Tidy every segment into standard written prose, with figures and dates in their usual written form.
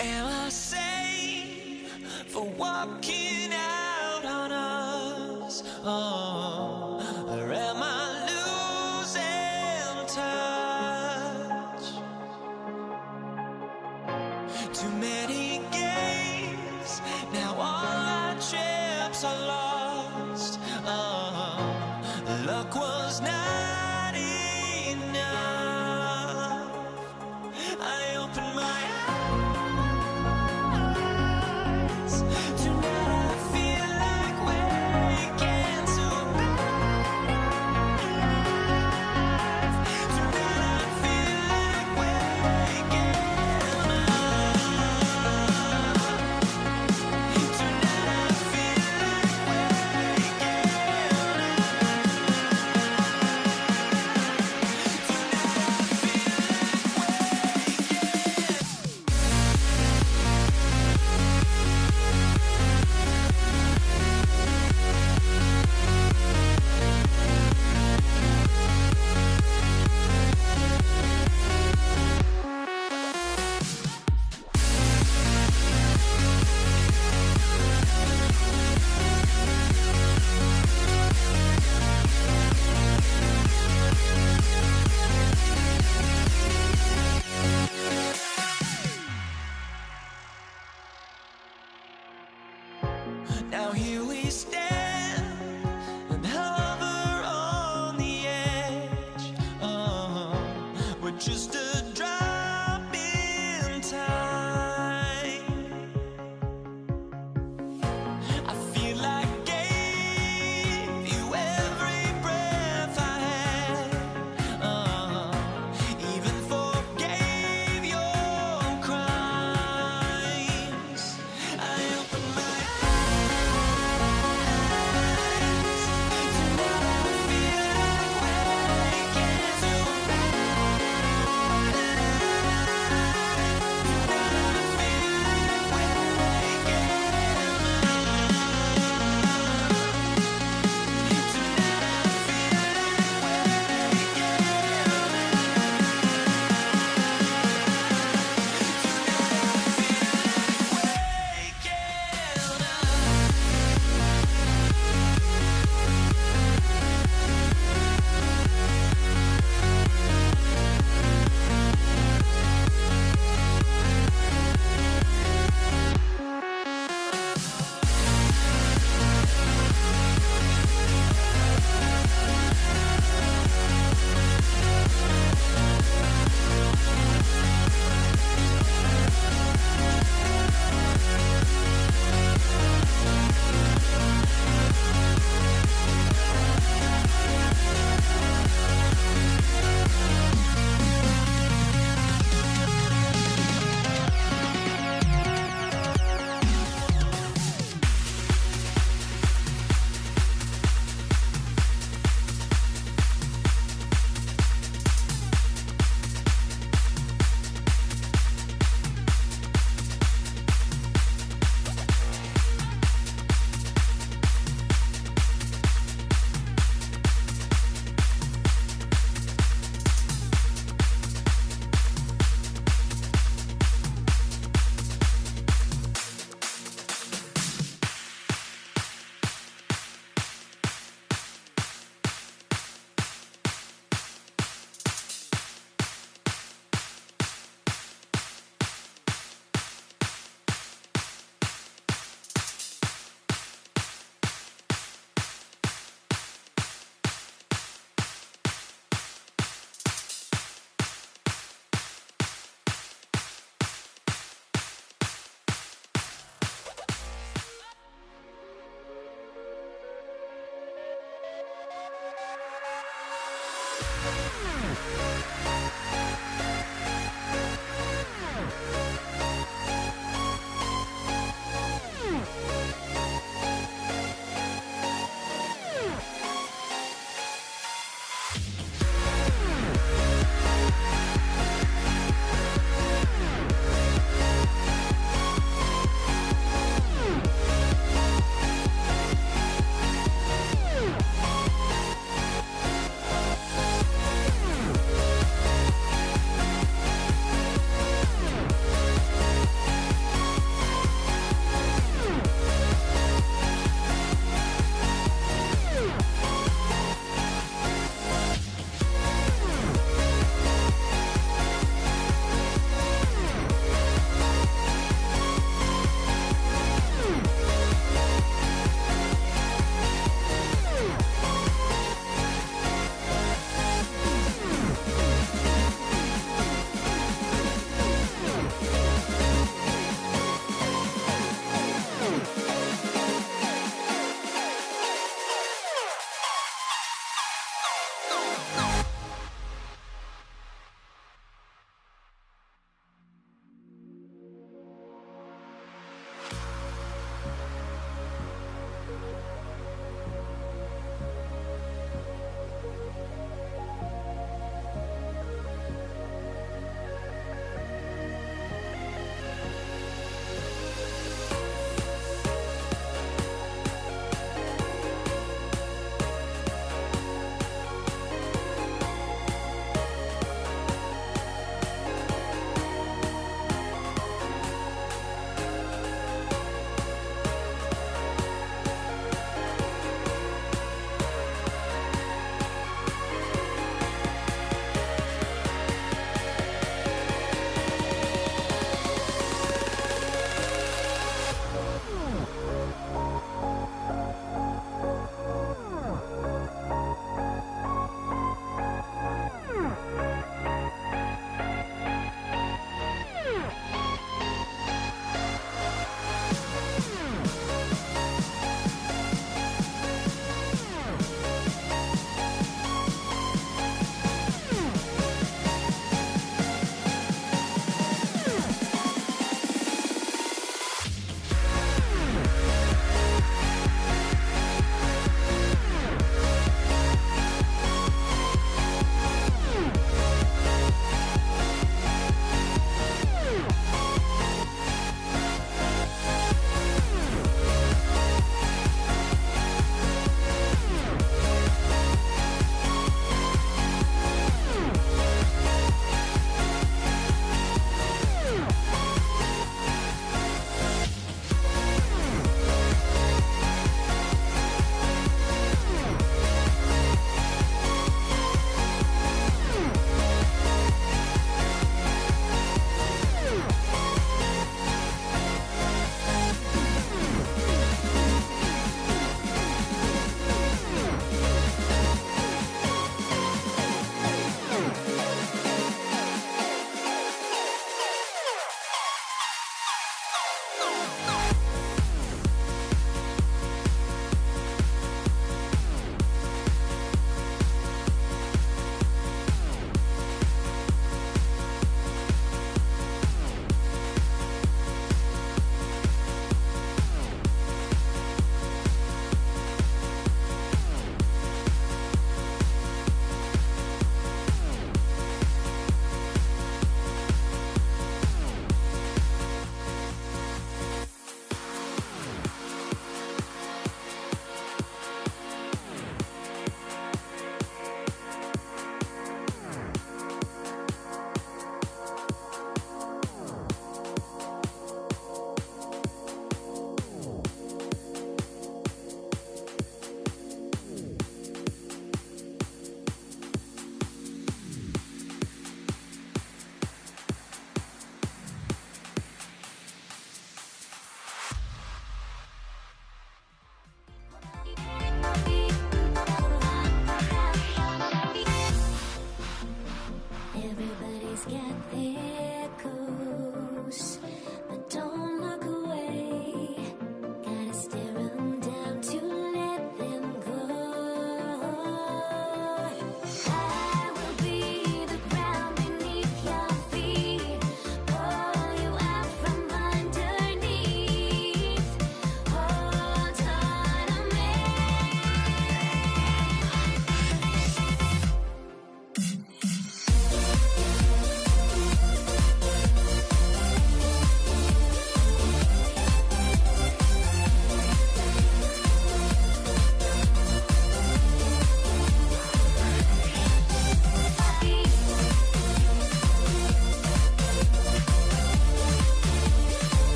Am I sane for walking out on us? Oh, or am I losing touch? Too many games, now all our chips are lost. Oh, luck was not enough. I opened my eyes. Tonight I feel like waking to life. Tonight I feel like waking up. Tonight I feel like waking up.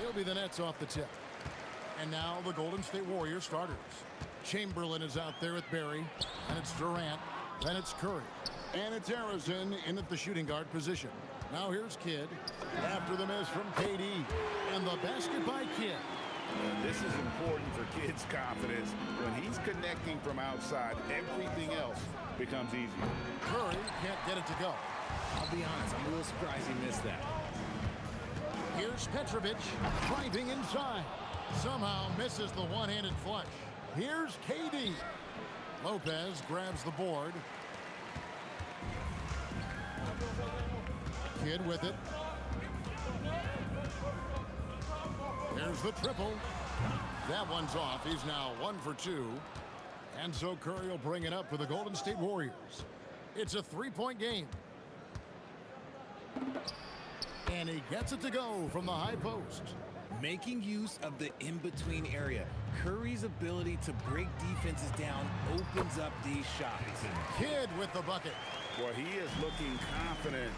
He'll be the Nets off the tip. And now the Golden State Warriors starters. Chamberlain is out there with Barry. And it's Durant. Then it's Curry. And it's Harrison in at the shooting guard position. Now here's Kidd. After the miss from KD. And the basket by Kidd. This is important for Kidd's confidence. When he's connecting from outside, everything else becomes easier. Curry can't get it to go. I'll be honest, I'm a little surprised he missed that. Here's Petrovic driving inside. Somehow misses the one-handed flush. Here's KD. Lopez grabs the board. Kidd with it. There's the triple. That one's off. He's now 1 for 2. And so Curry will bring it up for the Golden State Warriors. It's a 3-point game. And he gets it to go from the high post. Making use of the in-between area. Curry's ability to break defenses down opens up these shots. Kidd with the bucket. Well, he is looking confident.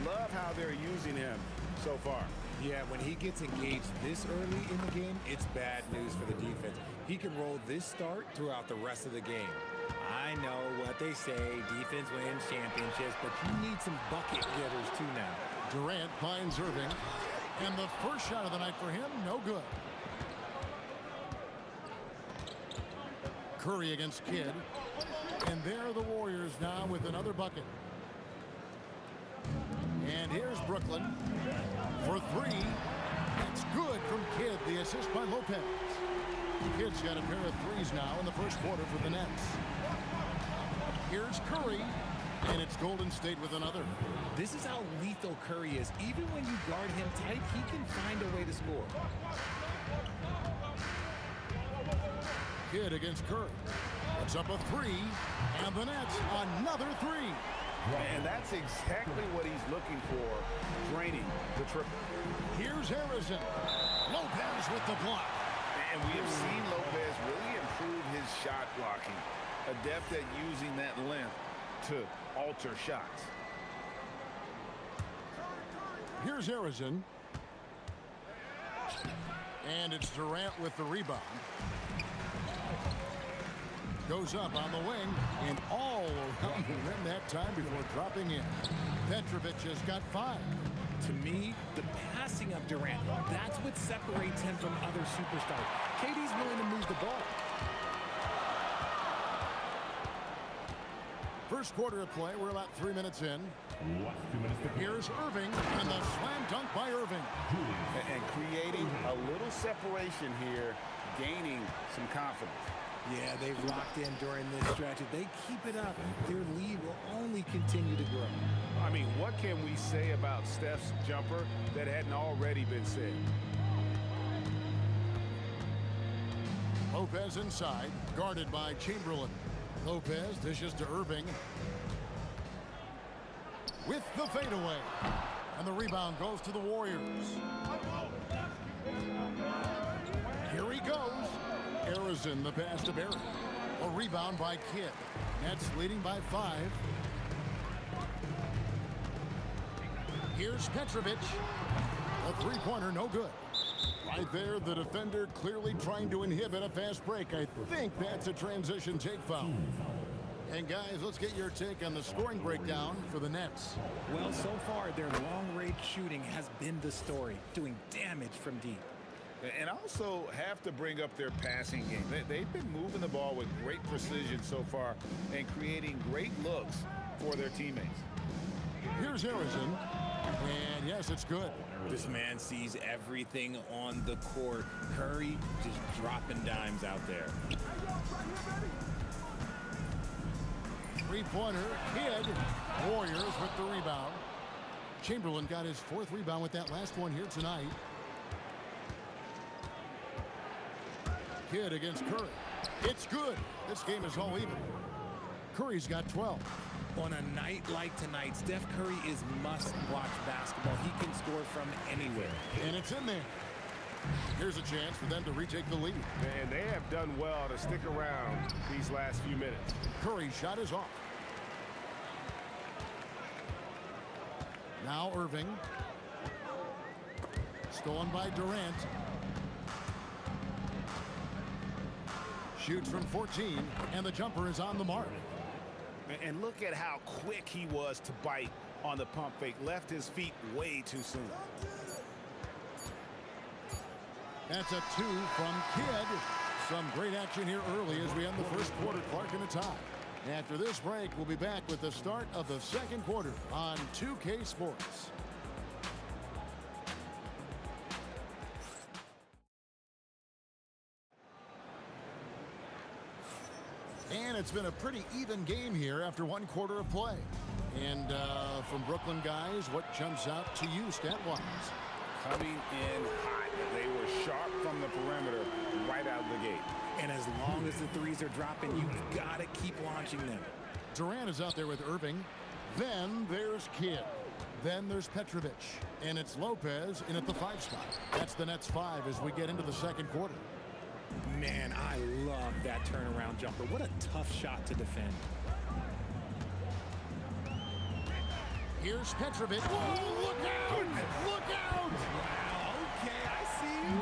Love how they're using him so far. Yeah, when he gets engaged this early in the game, it's bad news for the defense. He can roll this start throughout the rest of the game. I know what they say, defense wins championships, but you need some bucket getters too now. Durant finds Irving. And the first shot of the night for him, no good. Curry against Kidd. And there are the Warriors now with another bucket. And here's Brooklyn for 3. It's good from Kidd, the assist by Lopez. Kidd's got a pair of threes now in the first quarter for the Nets. Here's Curry, and it's Golden State with another. This is how lethal Curry is. Even when you guard him tight, he can find a way to score. Kidd against Curry. It's up a 3, and the Nets another 3. And that's exactly what he's looking for, draining the triple. Here's Harrison. Lopez with the block. And we have seen Lopez really improve his shot blocking. Adept at using that length to alter shots. Here's Harrison. And it's Durant with the rebound. Goes up on the wing and all around the rim that time before dropping in. Petrovic has got 5. To me, the passing of Durant, that's what separates him from other superstars. KD's willing to move the ball. First quarter of play, we're about 3 minutes in. Here's Irving, and the slam dunk by Irving. And creating a little separation here, gaining some confidence. Yeah, they've locked in during this stretch. If they keep it up, their lead will only continue to grow. I mean, what can we say about Steph's jumper that hadn't already been said? Lopez inside, guarded by Chamberlain. Lopez dishes to Irving. With the fadeaway. And the rebound goes to the Warriors. Here he goes. Harrison, the pass to Barry. A rebound by Kidd. Nets leading by 5. Here's Petrovic. A three-pointer, no good. Right there, the defender clearly trying to inhibit a fast break. I think that's a transition take foul. And guys, let's get your take on the scoring breakdown for the Nets. Well, so far, their long-range shooting has been the story, doing damage from deep. And also have to bring up their passing game. They've been moving the ball with great precision so far and creating great looks for their teammates. Here's Harrison. And yes, it's good. This man sees everything on the court. Curry just dropping dimes out there. Three-pointer, Kidd. Warriors with the rebound. Chamberlain got his 4th rebound with that last one here tonight. Kidd against Curry. It's good. This game is all even. Curry's got 12. On a night like tonight, Steph Curry is must-watch basketball. He can score from anywhere. And it's in there. Here's a chance for them to retake the lead. And they have done well to stick around these last few minutes. Curry's shot is off. Now Irving. Stolen by Durant. Shoots from 14, and the jumper is on the mark. And look at how quick he was to bite on the pump fake. Left his feet way too soon. That's a 2 from Kidd. Some great action here early as we end the first quarter. Clark in a tie. After this break, we'll be back with the start of the second quarter on 2K Sports. And it's been a pretty even game here after 1 quarter of play. And from Brooklyn, guys, what jumps out to you stat-wise? Coming in hot. They were sharp from the perimeter right out of the gate. And as long as the threes are dropping, you've got to keep launching them. Durant is out there with Irving. Then there's Kidd. Then there's Petrovic. And it's Lopez in at the 5 spot. That's the Nets 5 as we get into the second quarter. Man, I love that turnaround jumper. What a tough shot to defend. Here's Petrovic. Whoa, look out! Look out! Wow, okay, I see you.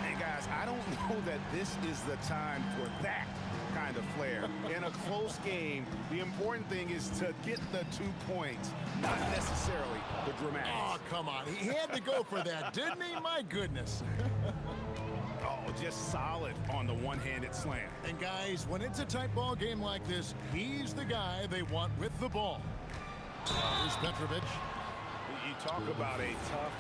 Hey, guys, I don't know that this is the time for that kind of flair. In a close game, the important thing is to get the 2 points, not necessarily the dramatics. Oh, come on. He had to go for that, didn't he? My goodness. Oh, just solid on the one-handed slam. And guys, when it's a tight ball game like this, he's the guy they want with the ball. Here's Petrovic. You talk about a tough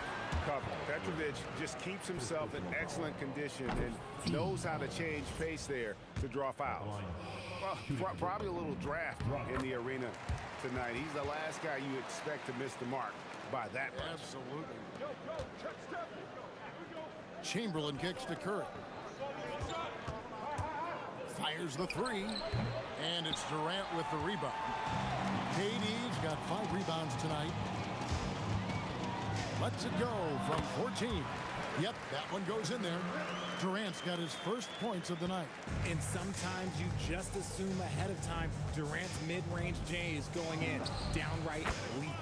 cover. Petrovic just keeps himself in excellent condition and knows how to change pace there to draw fouls. Well, probably a little draft in the arena tonight. He's the last guy you expect to miss the mark by that much. Absolutely. Chamberlain kicks to Curry. Fires the 3. And it's Durant with the rebound. KD's got 5 rebounds tonight. Lets it go from 14. Yep, that one goes in there. Durant's got his first points of the night. And sometimes you just assume ahead of time Durant's mid-range J is going in. Downright lethal.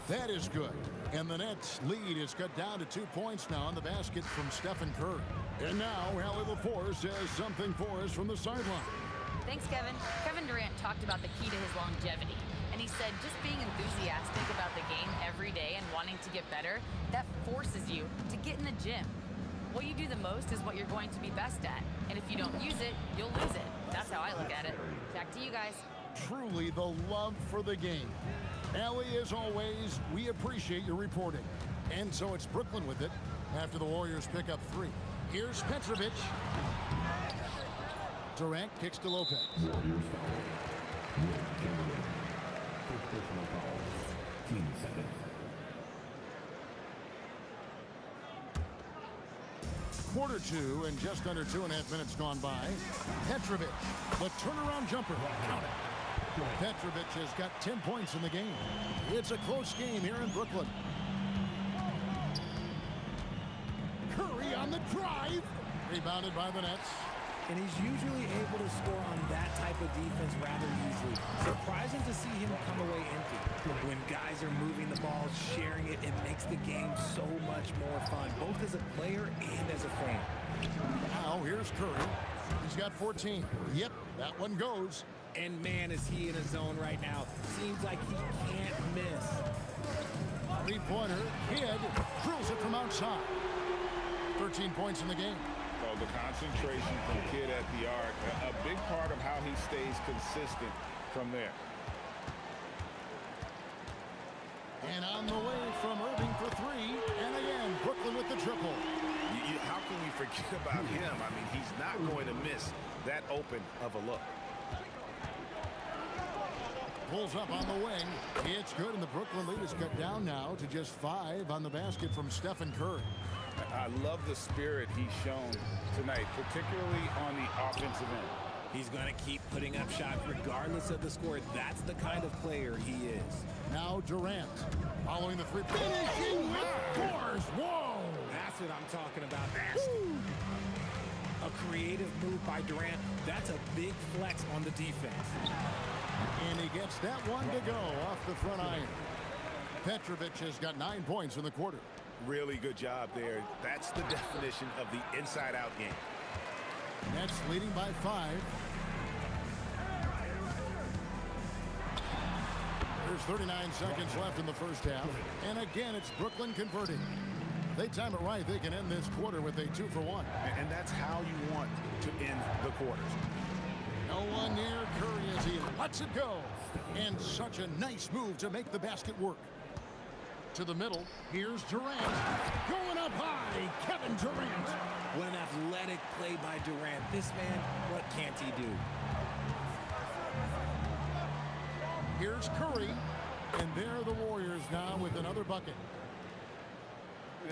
That is good. And the Nets lead is cut down to 2 points now on the basket from Stephen Curry. And now Allie LaForce has something for us from the sideline. Thanks, Kevin. Kevin Durant talked about the key to his longevity. And he said just being enthusiastic about the game every day and wanting to get better, that forces you to get in the gym. What you do the most is what you're going to be best at. And if you don't use it, you'll lose it. That's how I look at it. Back to you guys. Truly the love for the game. Allie, as always, we appreciate your reporting. And so it's Brooklyn with it after the Warriors pick up 3. Here's Petrovic. Durant kicks to Lopez. Quarter 2 and just under 2.5 minutes gone by. Petrovic, the turnaround jumper. Count it. Petrovic has got 10 points in the game. It's a close game here in Brooklyn. Curry on the drive. Rebounded by the Nets. And he's usually able to score on that type of defense rather easily. Surprising to see him come away empty. When guys are moving the ball, sharing it, it makes the game so much more fun, both as a player and as a fan. Now here's Curry. He's got 14. Yep, that one goes. And man, is he in a zone right now. Seems like he can't miss. 3-pointer. Kidd drills it from outside. 13 points in the game. Oh, the concentration from Kidd at the arc, a big part of how he stays consistent from there. And on the way from Irving for 3. And again, Brooklyn with the triple. How can we forget about him? I mean, he's not going to miss that open of a look. Pulls up on the wing. It's good, and the Brooklyn lead is cut down now to just 5 on the basket from Stephen Curry. I love the spirit he's shown tonight, particularly on the offensive end. He's going to keep putting up shots regardless of the score. That's the kind of player he is. Now Durant following the 3. Finishing with force. Whoa! That's what I'm talking about. Nasty. A creative move by Durant. That's a big flex on the defense. And he gets that one to go off the front iron. Petrovic has got 9 points in the quarter. Really good job there. That's the definition of the inside-out game. Nets leading by 5. There's 39 seconds left in the first half. And again, it's Brooklyn converting. They time it right, they can end this quarter with a 2-for-1. And that's how you want to end the quarters. No one near Curry as he lets it go. And such a nice move to make the basket work. To the middle, here's Durant. Going up high, Kevin Durant. What an athletic play by Durant. This man, what can't he do? Here's Curry. And there are the Warriors now with another bucket.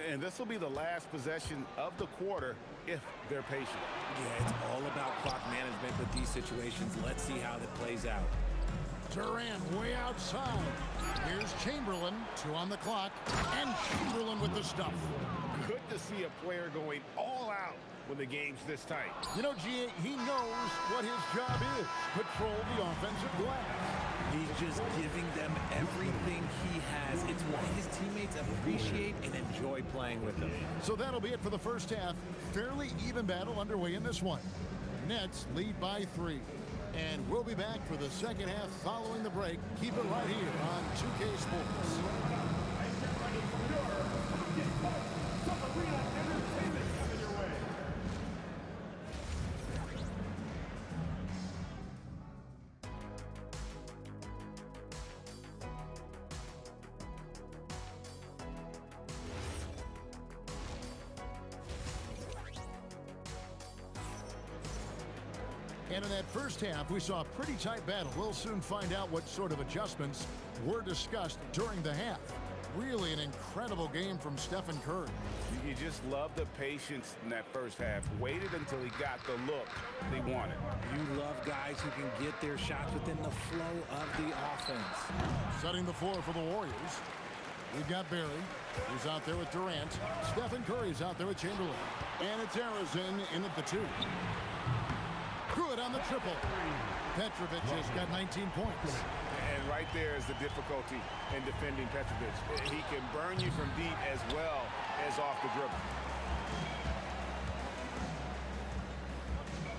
And this will be the last possession of the quarter if they're patient. Yeah, it's all about clock management with these situations. Let's see how that plays out. Durant way outside. Here's Chamberlain, 2 on the clock, and Chamberlain with the stuff. Good to see a player going all out when the game's this tight. You know, G.A., he knows what his job is. Control the offensive glass. He's just giving them everything he has. It's why his teammates appreciate and enjoy playing with him. So that'll be it for the first half. Fairly even battle underway in this one. Nets lead by 3. And we'll be back for the second half following the break. Keep it right here on 2K Sports. And in that first half, we saw a pretty tight battle. We'll soon find out what sort of adjustments were discussed during the half. Really an incredible game from Stephen Curry. You just love the patience in that first half. Waited until he got the look they wanted. You love guys who can get their shots within the flow of the offense. Setting the floor for the Warriors. We've got Barry. He's out there with Durant. Stephen Curry's out there with Chamberlain. And it's Arizona in at the 2. Good on the triple. Petrovic has got 19 points. And right there is the difficulty in defending Petrovic. He can burn you from deep as well as off the dribble.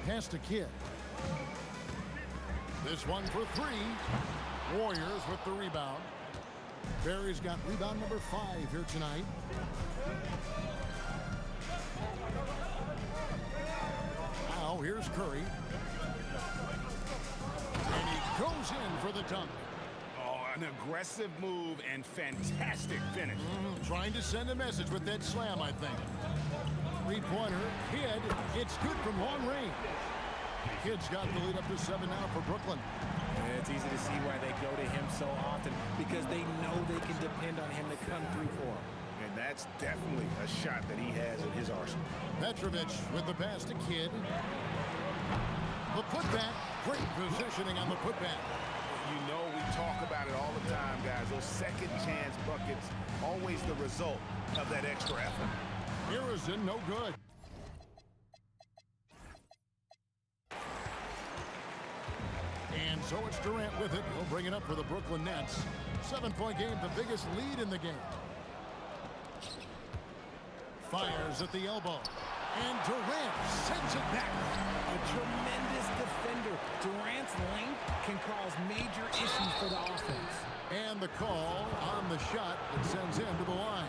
Pass to Kidd. This one for 3. Warriors with the rebound. Barry's got rebound number 5 here tonight. Now here's Curry. And he goes in for the dunk. Oh, an aggressive move and fantastic finish. Trying to send a message with that slam, I think. Three-pointer. Kidd. It's good from long range. Kidd's got the lead up to 7 now for Brooklyn. And it's easy to see why they go to him so often, because they know they can depend on him to come through for them. And that's definitely a shot that he has in his arsenal. Petrovic with the pass to Kidd. The putback. Great positioning on the putback. You know we talk about it all the time, guys. Those second chance buckets, always the result of that extra effort. Harrison, no good. And so it's Durant with it. He'll bring it up for the Brooklyn Nets. 7-point game, the biggest lead in the game. Fires at the elbow. And Durant sends it back. A tremendous defender. Durant's length can cause major issues for the offense. And the call on the shot that sends him to the line.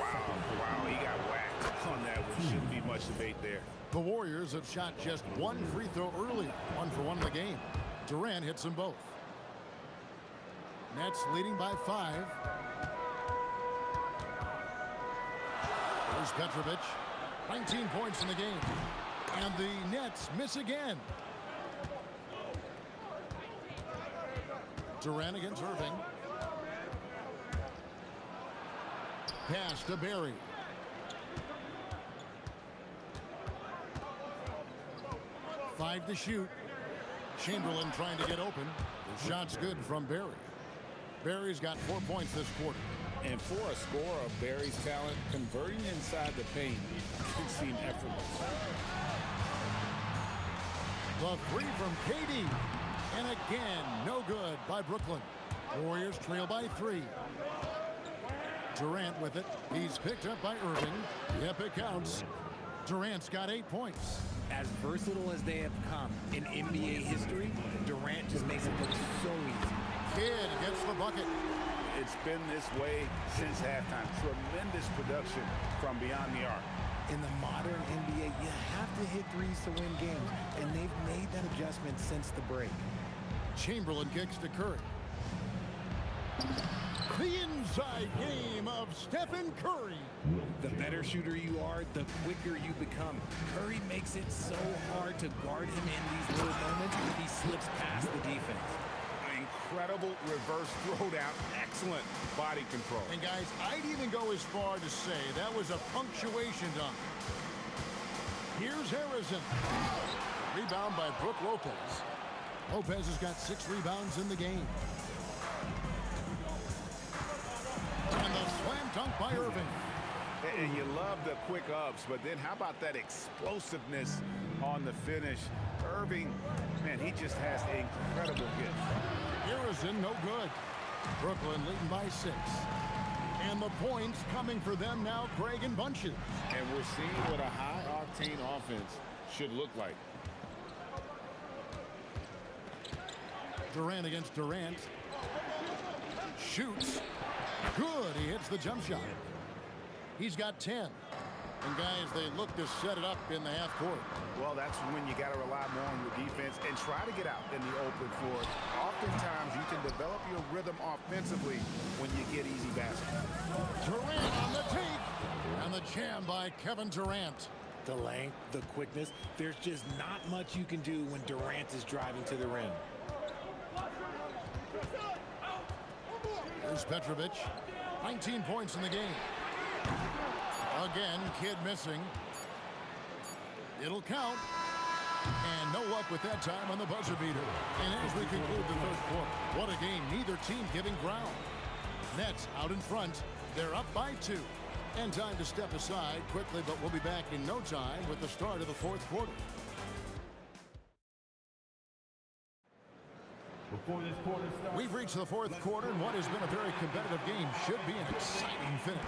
Wow, he got whacked on that one. Shouldn't be much debate there. The Warriors have shot just 1 free throw earlier. 1 for 1 in the game. Durant hits them both. Nets leading by 5. There's Petrovic. 19 points in the game. And the Nets miss again. Durant against Irving. Pass to Barry. Five to shoot. Chamberlain trying to get open. The shot's good from Barry. Barry's got 4 points this quarter. And for a scorer of Barry's talent, converting inside the paint can seem effortless. The 3 from KD. And again, no good by Brooklyn. Warriors trail by 3. Durant with it. He's picked up by Irving. Yep, it counts. Durant's got 8 points. As versatile as they have come in NBA history, Durant just makes it look so easy. Kidd gets the bucket. It's been this way since halftime. Tremendous production from beyond the arc. In the modern NBA, you have to hit threes to win games, and they've made that adjustment since the break. Chamberlain kicks to Curry. The inside game of Stephen Curry. The better shooter you are, the quicker you become. Curry makes it so hard to guard him in these little moments. He slips past the defense. incredible reverse throwdown. Excellent body control. And guys, I'd even go as far to say that was a punctuation dunk. Here's Harrison. Rebound by Brook Lopez. Lopez has got 6 rebounds in the game. And the slam dunk by Irving. And you love the quick ups, but then how about that explosiveness on the finish? Irving, man, he just has incredible gift. Harrison, no good. Brooklyn leading by 6. And the points coming for them now, Craig in bunches. And we're seeing what a high-octane offense should look like. Durant against Durant. Shoots. Good. He hits the jump shot. He's got 10. And guys, they look to set it up in the half court. Well, that's when you got to rely more on your defense and try to get out in the open floor. Oftentimes, you can develop your rhythm offensively when you get easy baskets. Durant on the take. And the jam by Kevin Durant. The length, the quickness, there's just not much you can do when Durant is driving to the rim. Here's Petrovic. 19 points in the game. Again, Kidd missing. It'll count. And no luck with that time on the buzzer beater. And as we conclude the third quarter, what a game. Neither team giving ground. Nets out in front. They're up by 2. And time to step aside quickly, but we'll be back in no time with the start of the fourth quarter. Before this quarter starts, We've reached the fourth quarter, and what has been a very competitive game should be an exciting finish.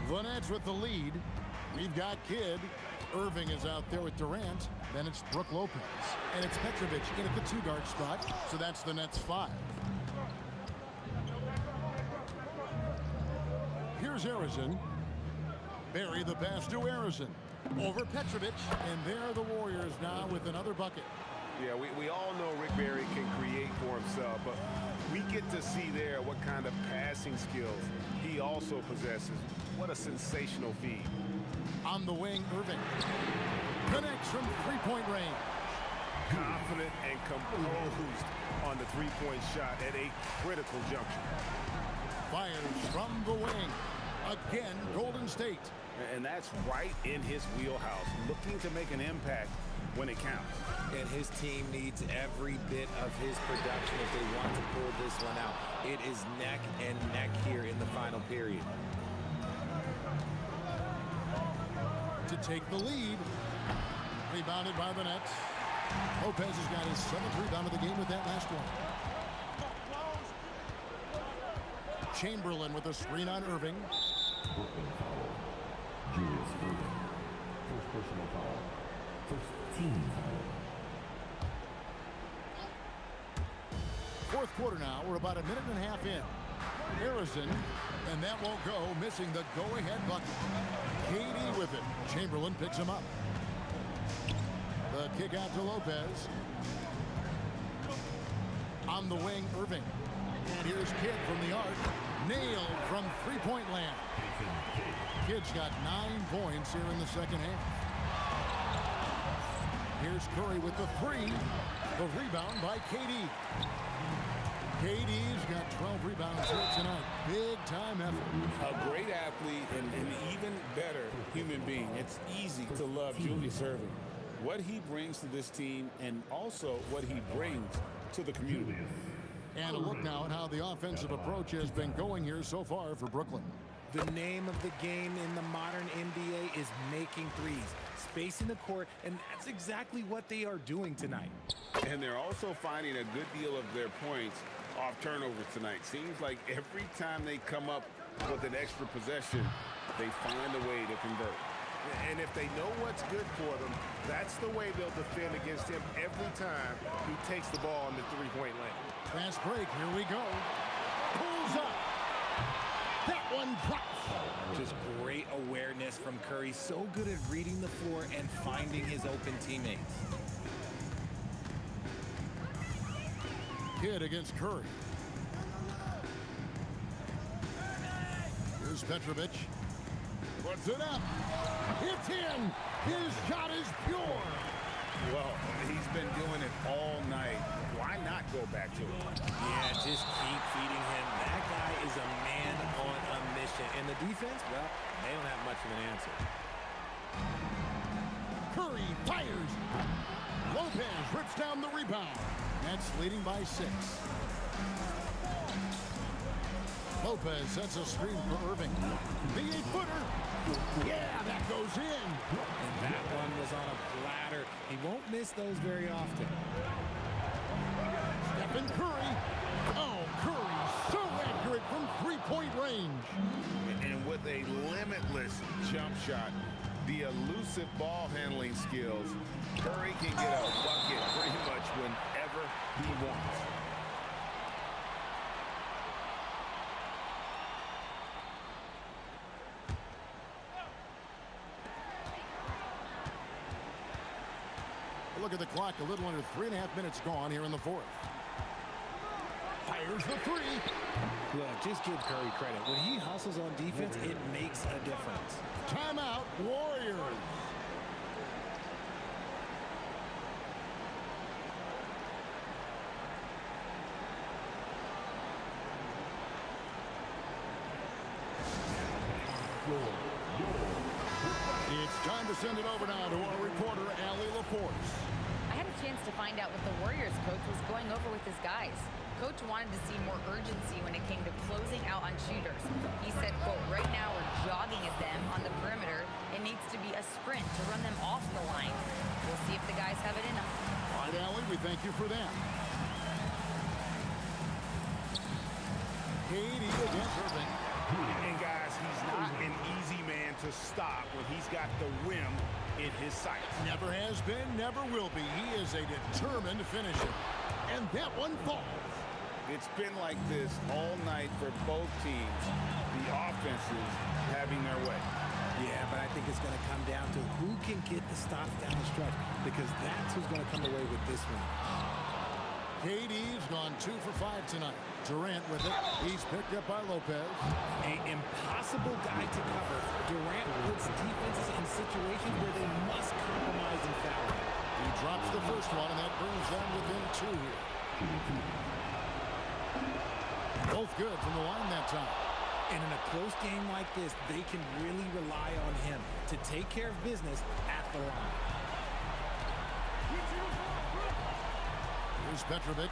The Nets with the lead. We've got Kidd. Irving is out there with Durant. Then it's Brook Lopez. And it's Petrovic in at the 2-guard spot. So that's the Nets 5. Here's Harrison. Barry the pass to Harrison. Over Petrovic. And there are the Warriors now with another bucket. Yeah, we all know Rick Barry can create for himself, but we get to see there what kind of passing skills he also possesses. What a sensational feed. On the wing, Irving. Connects from three-point range. Confident and composed on the three-point shot at a critical juncture. Fires from the wing. Again, Golden State. And that's right in his wheelhouse, looking to make an impact when it counts. And his team needs every bit of his production if they want to pull this one out. It is neck and neck here in the final period. To take the lead. Rebounded by the Nets. Lopez has got his 7th rebound of the game with that last one. Chamberlain with a screen on Irving. Brooklyn foul. Julius Irving. First personal foul. First team foul. Fourth quarter now. We're about a minute and a half in. Harrison, and that won't go, missing the go-ahead bucket. KD with it. Chamberlain picks him up. The kick out to Lopez. On the wing, Irving. And here's Kidd from the arc. Nailed from three-point land. Kidd's got 9 points here in the second half. Here's Curry with the 3. The rebound by KD. KD's got 12 rebounds here tonight. Big-time effort. A great athlete and an even better human being. It's easy to love Julius Irving. What he brings to this team and also what he brings to the community. And a look now at how the offensive approach has been going here so far for Brooklyn. The name of the game in the modern NBA is making threes, spacing the court, and that's exactly what they are doing tonight. And they're also finding a good deal of their points off turnovers tonight. Seems like every time they come up with an extra possession, they find a way to convert. And if they know what's good for them, that's the way they'll defend against him every time he takes the ball in the three-point lane. Fast break, here we go. Pulls up. That one drops. Just great awareness from Curry. So good at reading the floor and finding his open teammates. Kidd against Curry. Here's Petrovic. Puts it up. It's in. His shot is pure. Well, he's been doing it all night. Why not go back to it? Yeah, just keep feeding him. That guy is a man on a mission. And the defense, well, they don't have much of an answer. Curry fires. Lopez rips down the rebound. Nets leading by 6. Lopez sets a screen for Irving. The 8-footer. Yeah, that goes in. And that one was on a platter. He won't miss those very often. Stephen Curry. Oh, Curry, so accurate from three-point range. And with a limitless jump shot, the elusive ball handling skills, Curry can get a bucket pretty much whenever he wants. Look at the clock, a little under 3.5 minutes gone here in the 4th. Fires the 3. Look, just give Curry credit. When he hustles on defense, it makes a difference. Timeout, Warriors. It's time to send it over now to our reporter, Allie LaForce. I had a chance to find out what the Warriors coach was going over with his guys. Coach wanted to see more urgency when it came to closing out on shooters. He said, quote, right now we're jogging at them on the perimeter. It needs to be a sprint to run them off the line. We'll see if the guys have it in them. All right, Allie, we thank you for that. Katie against Irving. And guys, he's not an easy man to stop when he's got the rim in his sights. Never has been, never will be. He is a determined finisher. And that one falls. It's been like this all night for both teams. The offenses having their way. Yeah, but I think it's going to come down to who can get the stops down the stretch, because that's who's going to come away with this one. KD's gone 2 for 5 tonight. Durant with it. He's picked up by Lopez. An impossible guy to cover. Durant puts defenses in situations where they must compromise and foul. He drops the first one, and that brings them within 2 here. Both good from the line that time. And in a close game like this, they can really rely on him to take care of business at the line. Here's Petrovic.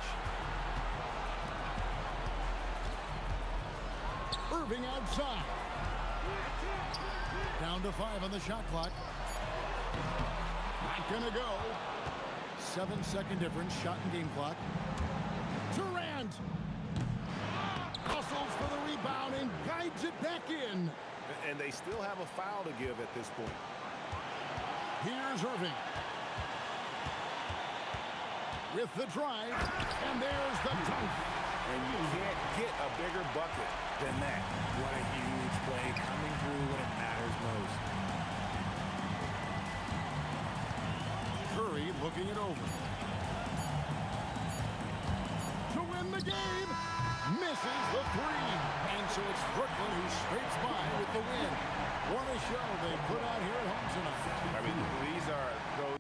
Irving outside. Down to 5 on the shot clock. Not gonna go. 7-second difference, shot and game clock. Durant hustles for the rebound and guides it back in. And they still have a foul to give at this point. Here's Irving. With the drive, and there's the dunk. And you can't get a bigger bucket than that. What a huge play, coming through when it matters most. Curry looking it over. To win the game, misses the 3. And so it's Brooklyn who scrapes by with the win. What a show they put out here at home tonight. I mean, these are those.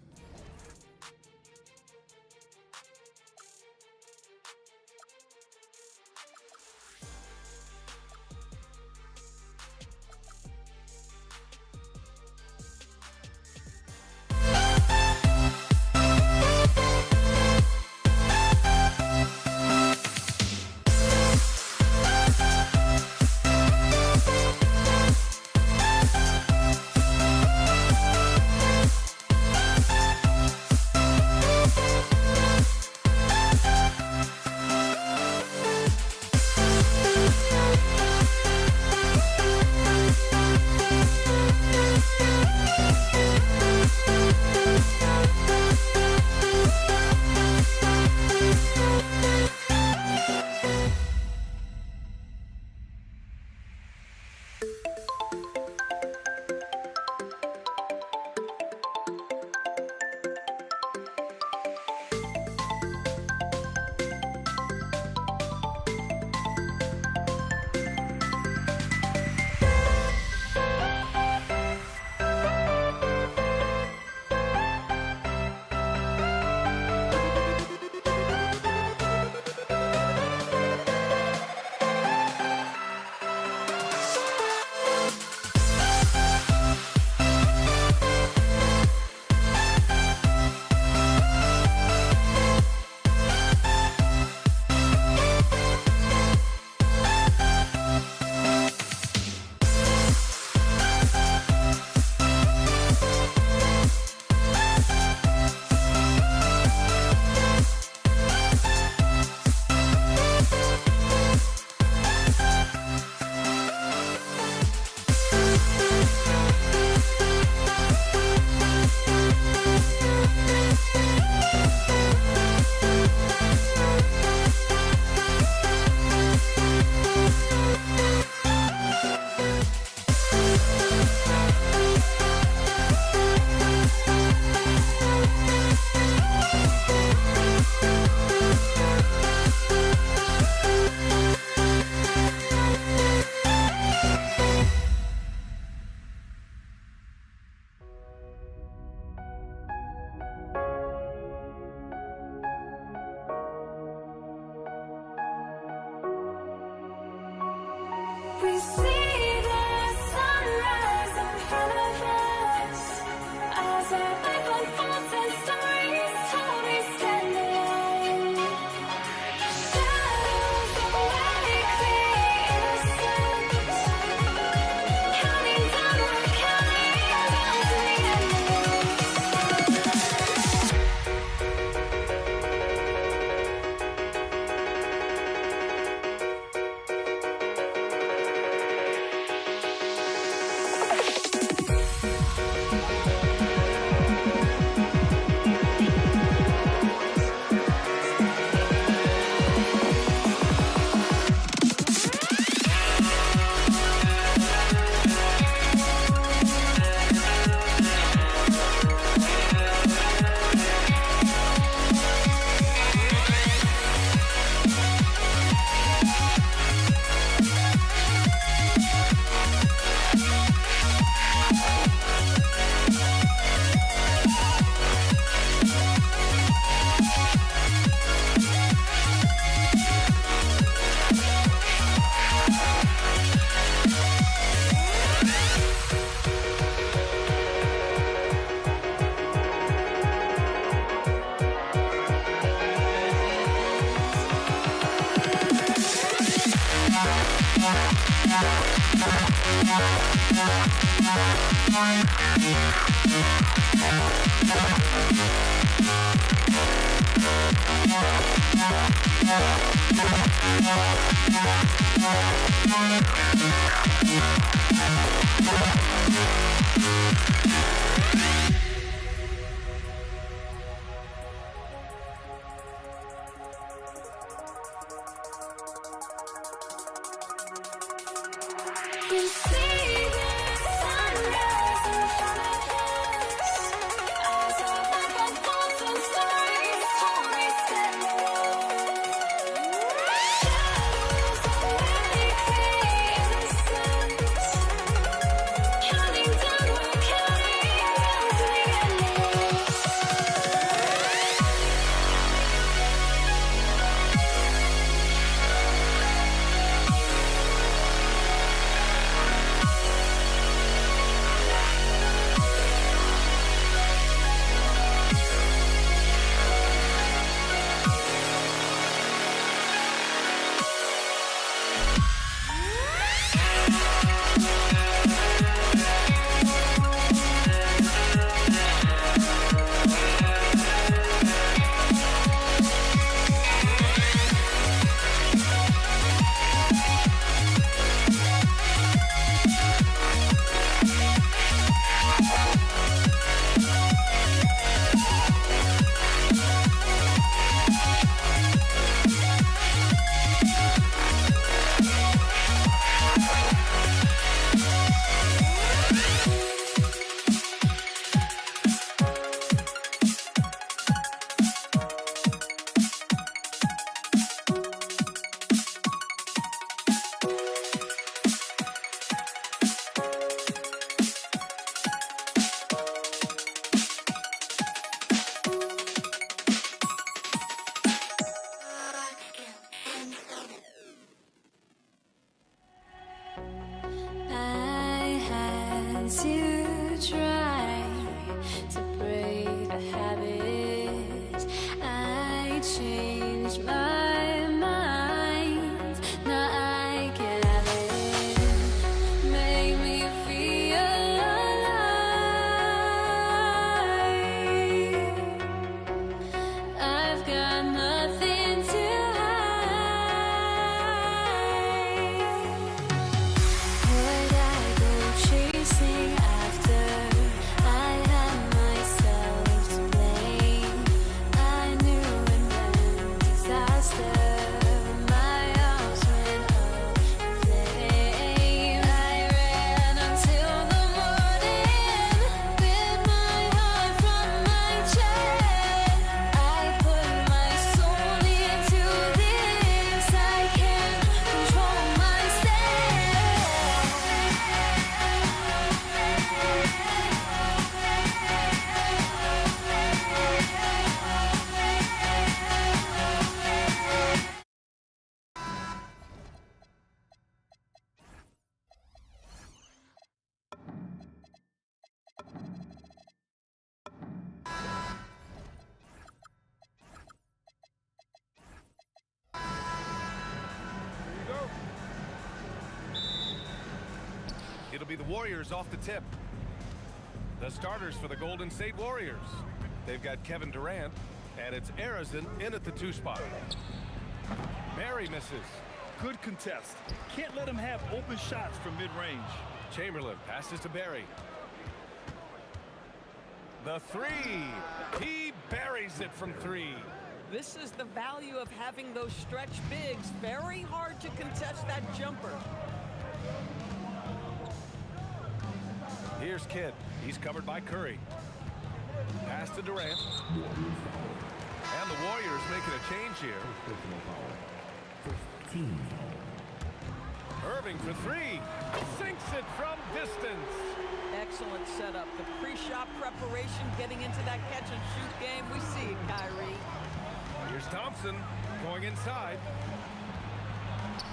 We see the sunrise in front of us as our life unfolds and stories told we stand alone. Shadows awake the innocence, counting down, we're counting down to the end. We see the sunrise in front of us as our life unfolds and stories told we stand alone. Shadows awake the innocence, counting down, we're counting down to the end. I had to try to break the habit. I changed my mind. Now I can have it. Make me feel alive. I've got nothing to hide. Would I go chasing after? I had myself to blame. I knew and then disaster it'll be the Warriors off the tip. The starters for the Golden State Warriors. They've got Kevin Durant, and it's Arizin in at the 2 spot. Barry misses. Good contest. Can't let him have open shots from mid-range. Chamberlain passes to Barry. The 3. He buries it from 3. This is the value of having those stretch bigs. Very hard to contest that jumper. Here's Kidd. He's covered by Curry. Pass to Durant. And the Warriors making a change here. First team foul. Irving for 3. Sinks it from distance. Excellent setup. The pre-shot preparation getting into that catch-and-shoot game. We see it, Kyrie. Here's Thompson going inside.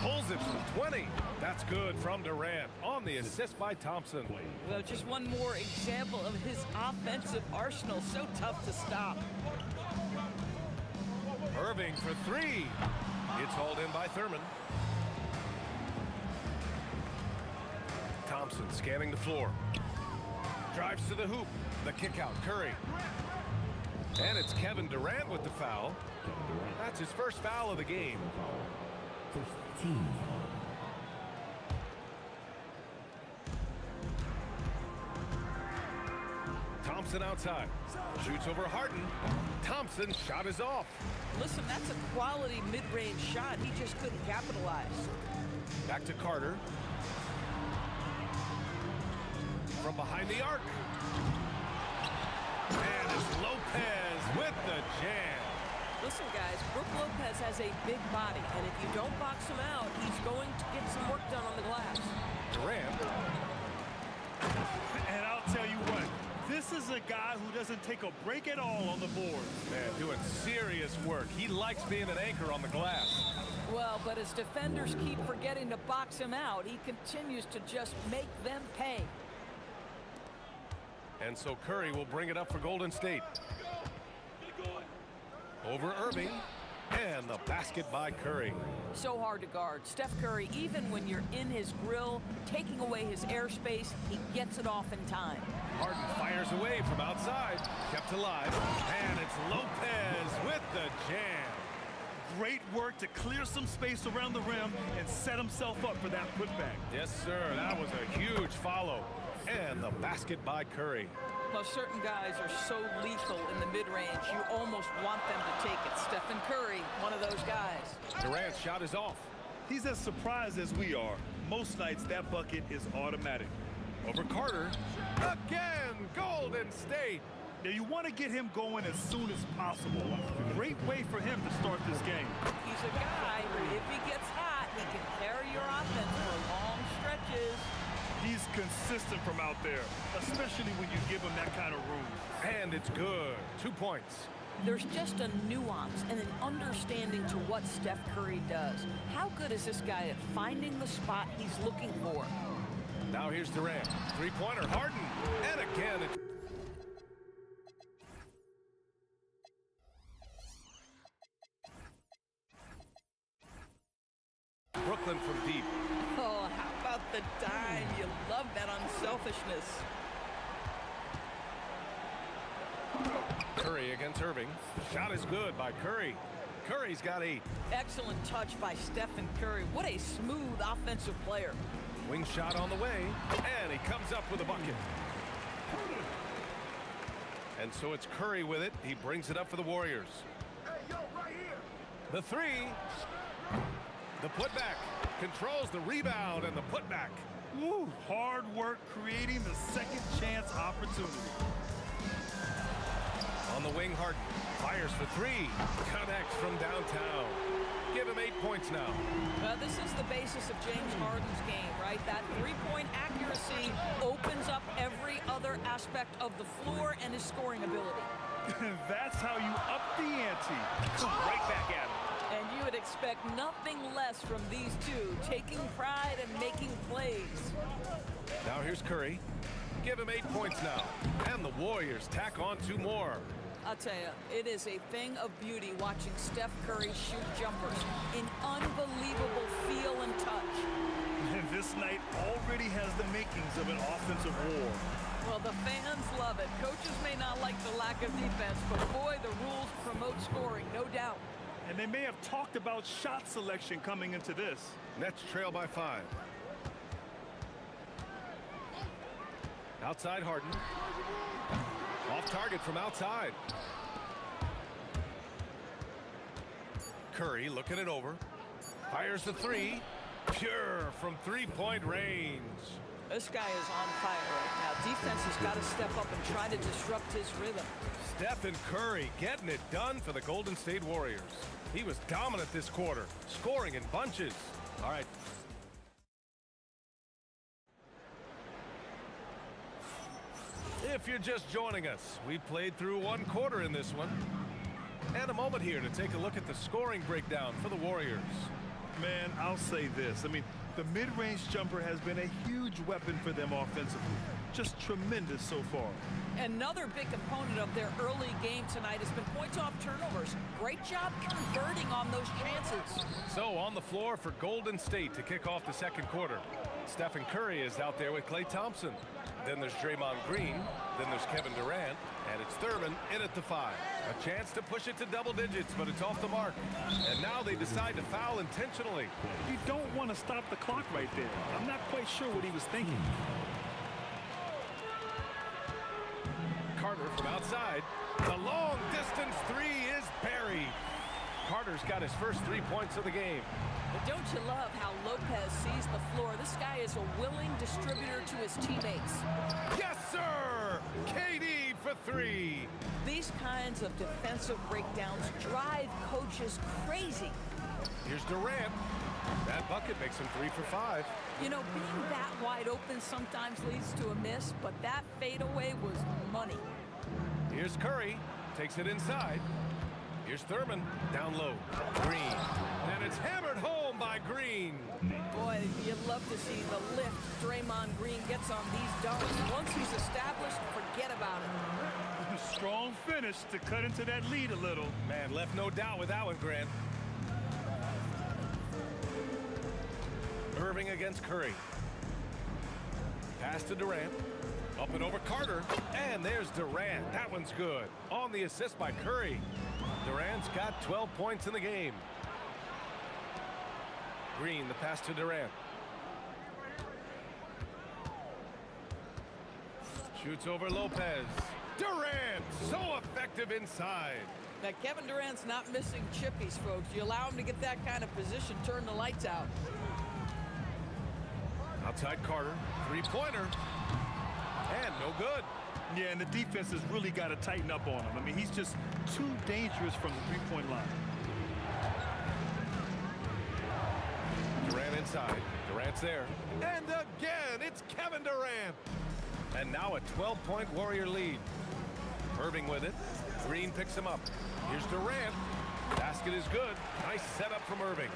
Pulls it from 20. That's good from Durant on the assist by Thompson. Well, just one more example of his offensive arsenal. So tough to stop. Irving for 3. It's hauled in by Thurman. Thompson scanning the floor. Drives to the hoop. The kick out, Curry. And it's Kevin Durant with the foul. That's his first foul of the game. First team foul. Thompson outside. Shoots over Harden. Thompson's shot is off. Listen, that's a quality mid-range shot. He just couldn't capitalize. Back to Carter. From behind the arc. And it's Lopez with the jam. Listen, guys, Brook Lopez has a big body, and if you don't box him out, he's going to get some work done on the glass. Durant. And I'll tell you what, this is a guy who doesn't take a break at all on the board. Man, doing serious work. He likes being an anchor on the glass. Well, but as defenders keep forgetting to box him out, he continues to just make them pay. And so Curry will bring it up for Golden State. Over Irving. And the basket by Curry. So hard to guard. Steph Curry, even when you're in his grill, taking away his airspace, he gets it off in time. Harden fires away from outside. Kept alive. And it's Lopez with the jam. Great work to clear some space around the rim and set himself up for that putback. Yes, sir. That was a huge follow. And the basket by Curry. Well, certain guys are so lethal in the mid-range, you almost want them to take it. Stephen Curry, one of those guys. Durant's shot is off. He's as surprised as we are. Most nights, that bucket is automatic. Over Carter. Again, Golden State. Now, you want to get him going as soon as possible. Great way for him to start this game. He's a guy who, if he gets hot, he can carry your offense for long stretches. He's consistent from out there, especially when you give him that kind of room. And it's good. 2 points. There's just a nuance and an understanding to what Steph Curry does. How good is this guy at finding the spot he's looking for? Now here's Durant. Three-pointer, Harden. And again, it's... Brooklyn from deep. Oh, how about the dime? You love that unselfishness. Curry against Irving. Shot is good by Curry. Curry's got 8. Excellent touch by Stephen Curry. What a smooth offensive player. Wing shot on the way, and he comes up with a bucket. And so it's Curry with it. He brings it up for the Warriors. Hey, yo, right here. The 3. The putback. Controls the rebound and the putback. Woo, hard work creating the second chance opportunity. On the wing, Harden fires for 3. Connects from downtown. Give him 8 points now. Well, this is the basis of James Harden's game, right? That three-point accuracy opens up every other aspect of the floor and his scoring ability. That's how you up the ante. Right back at him. And you would expect nothing less from these two, taking pride and making plays. Now here's Curry. Give him 8 points now. And the Warriors tack on 2 more. I'll tell you, it is a thing of beauty watching Steph Curry shoot jumpers in unbelievable feel and touch. And this night already has the makings of an offensive war. Well, the fans love it. Coaches may not like the lack of defense, but boy, the rules promote scoring, no doubt. And they may have talked about shot selection coming into this. Nets trail by 5. Outside Harden. Off target from outside. Curry looking it over. Fires the three. Pure from three-point range. This guy is on fire right now. Defense has got to step up and try to disrupt his rhythm. Stephen Curry getting it done for the Golden State Warriors. He was dominant this quarter, scoring in bunches. All right. If you're just joining us, we played through one quarter in this one. And a moment here to take a look at the scoring breakdown for the Warriors. Man, I'll say this. I mean, the mid-range jumper has been a huge weapon for them offensively. Just tremendous so far. Another big component of their early game tonight has been points off turnovers. Great job converting on those chances. So on the floor for Golden State to kick off the second quarter. Stephen Curry is out there with Klay Thompson. Then there's Draymond Green. Then there's Kevin Durant. And it's Thurman in at the 5. A chance to push it to double digits, but it's off the mark. And now they decide to foul intentionally. You don't want to stop the clock right there. I'm not quite sure what he was thinking. Carter from outside. The long distance three is buried. Carter's got his first 3 points of the game. But don't you love how Lopez sees the floor? This guy is a willing distributor to his teammates. Yes, sir! KD for 3. These kinds of defensive breakdowns drive coaches crazy. Here's Durant. That bucket makes him 3 for 5. You know, being that wide open sometimes leads to a miss, but that fadeaway was money. Here's Curry. Takes it inside. Here's Thurman. Down low. Green. And it's hammered home by Green. Boy, you'd love to see the lift Draymond Green gets on these dunks. Once he's established, forget about it. Strong finish to cut into that lead a little. Man, left no doubt with that one, Grant. Irving against Curry. Pass to Durant. Up and over Carter. And there's Durant. That one's good. On the assist by Curry. Durant's got 12 points in the game. Green, the pass to Durant. Shoots over Lopez. Durant, so effective inside. Now, Kevin Durant's not missing chippies, folks. You allow him to get that kind of position, turn the lights out. Outside Carter, three-pointer. And no good. Yeah, and the defense has really got to tighten up on him. I mean, he's just too dangerous from the three-point line. Durant inside. Durant's there. And again, it's Kevin Durant. And now a 12-point Warrior lead. Irving with it. Green picks him up. Here's Durant. Basket is good. Nice setup from Irving.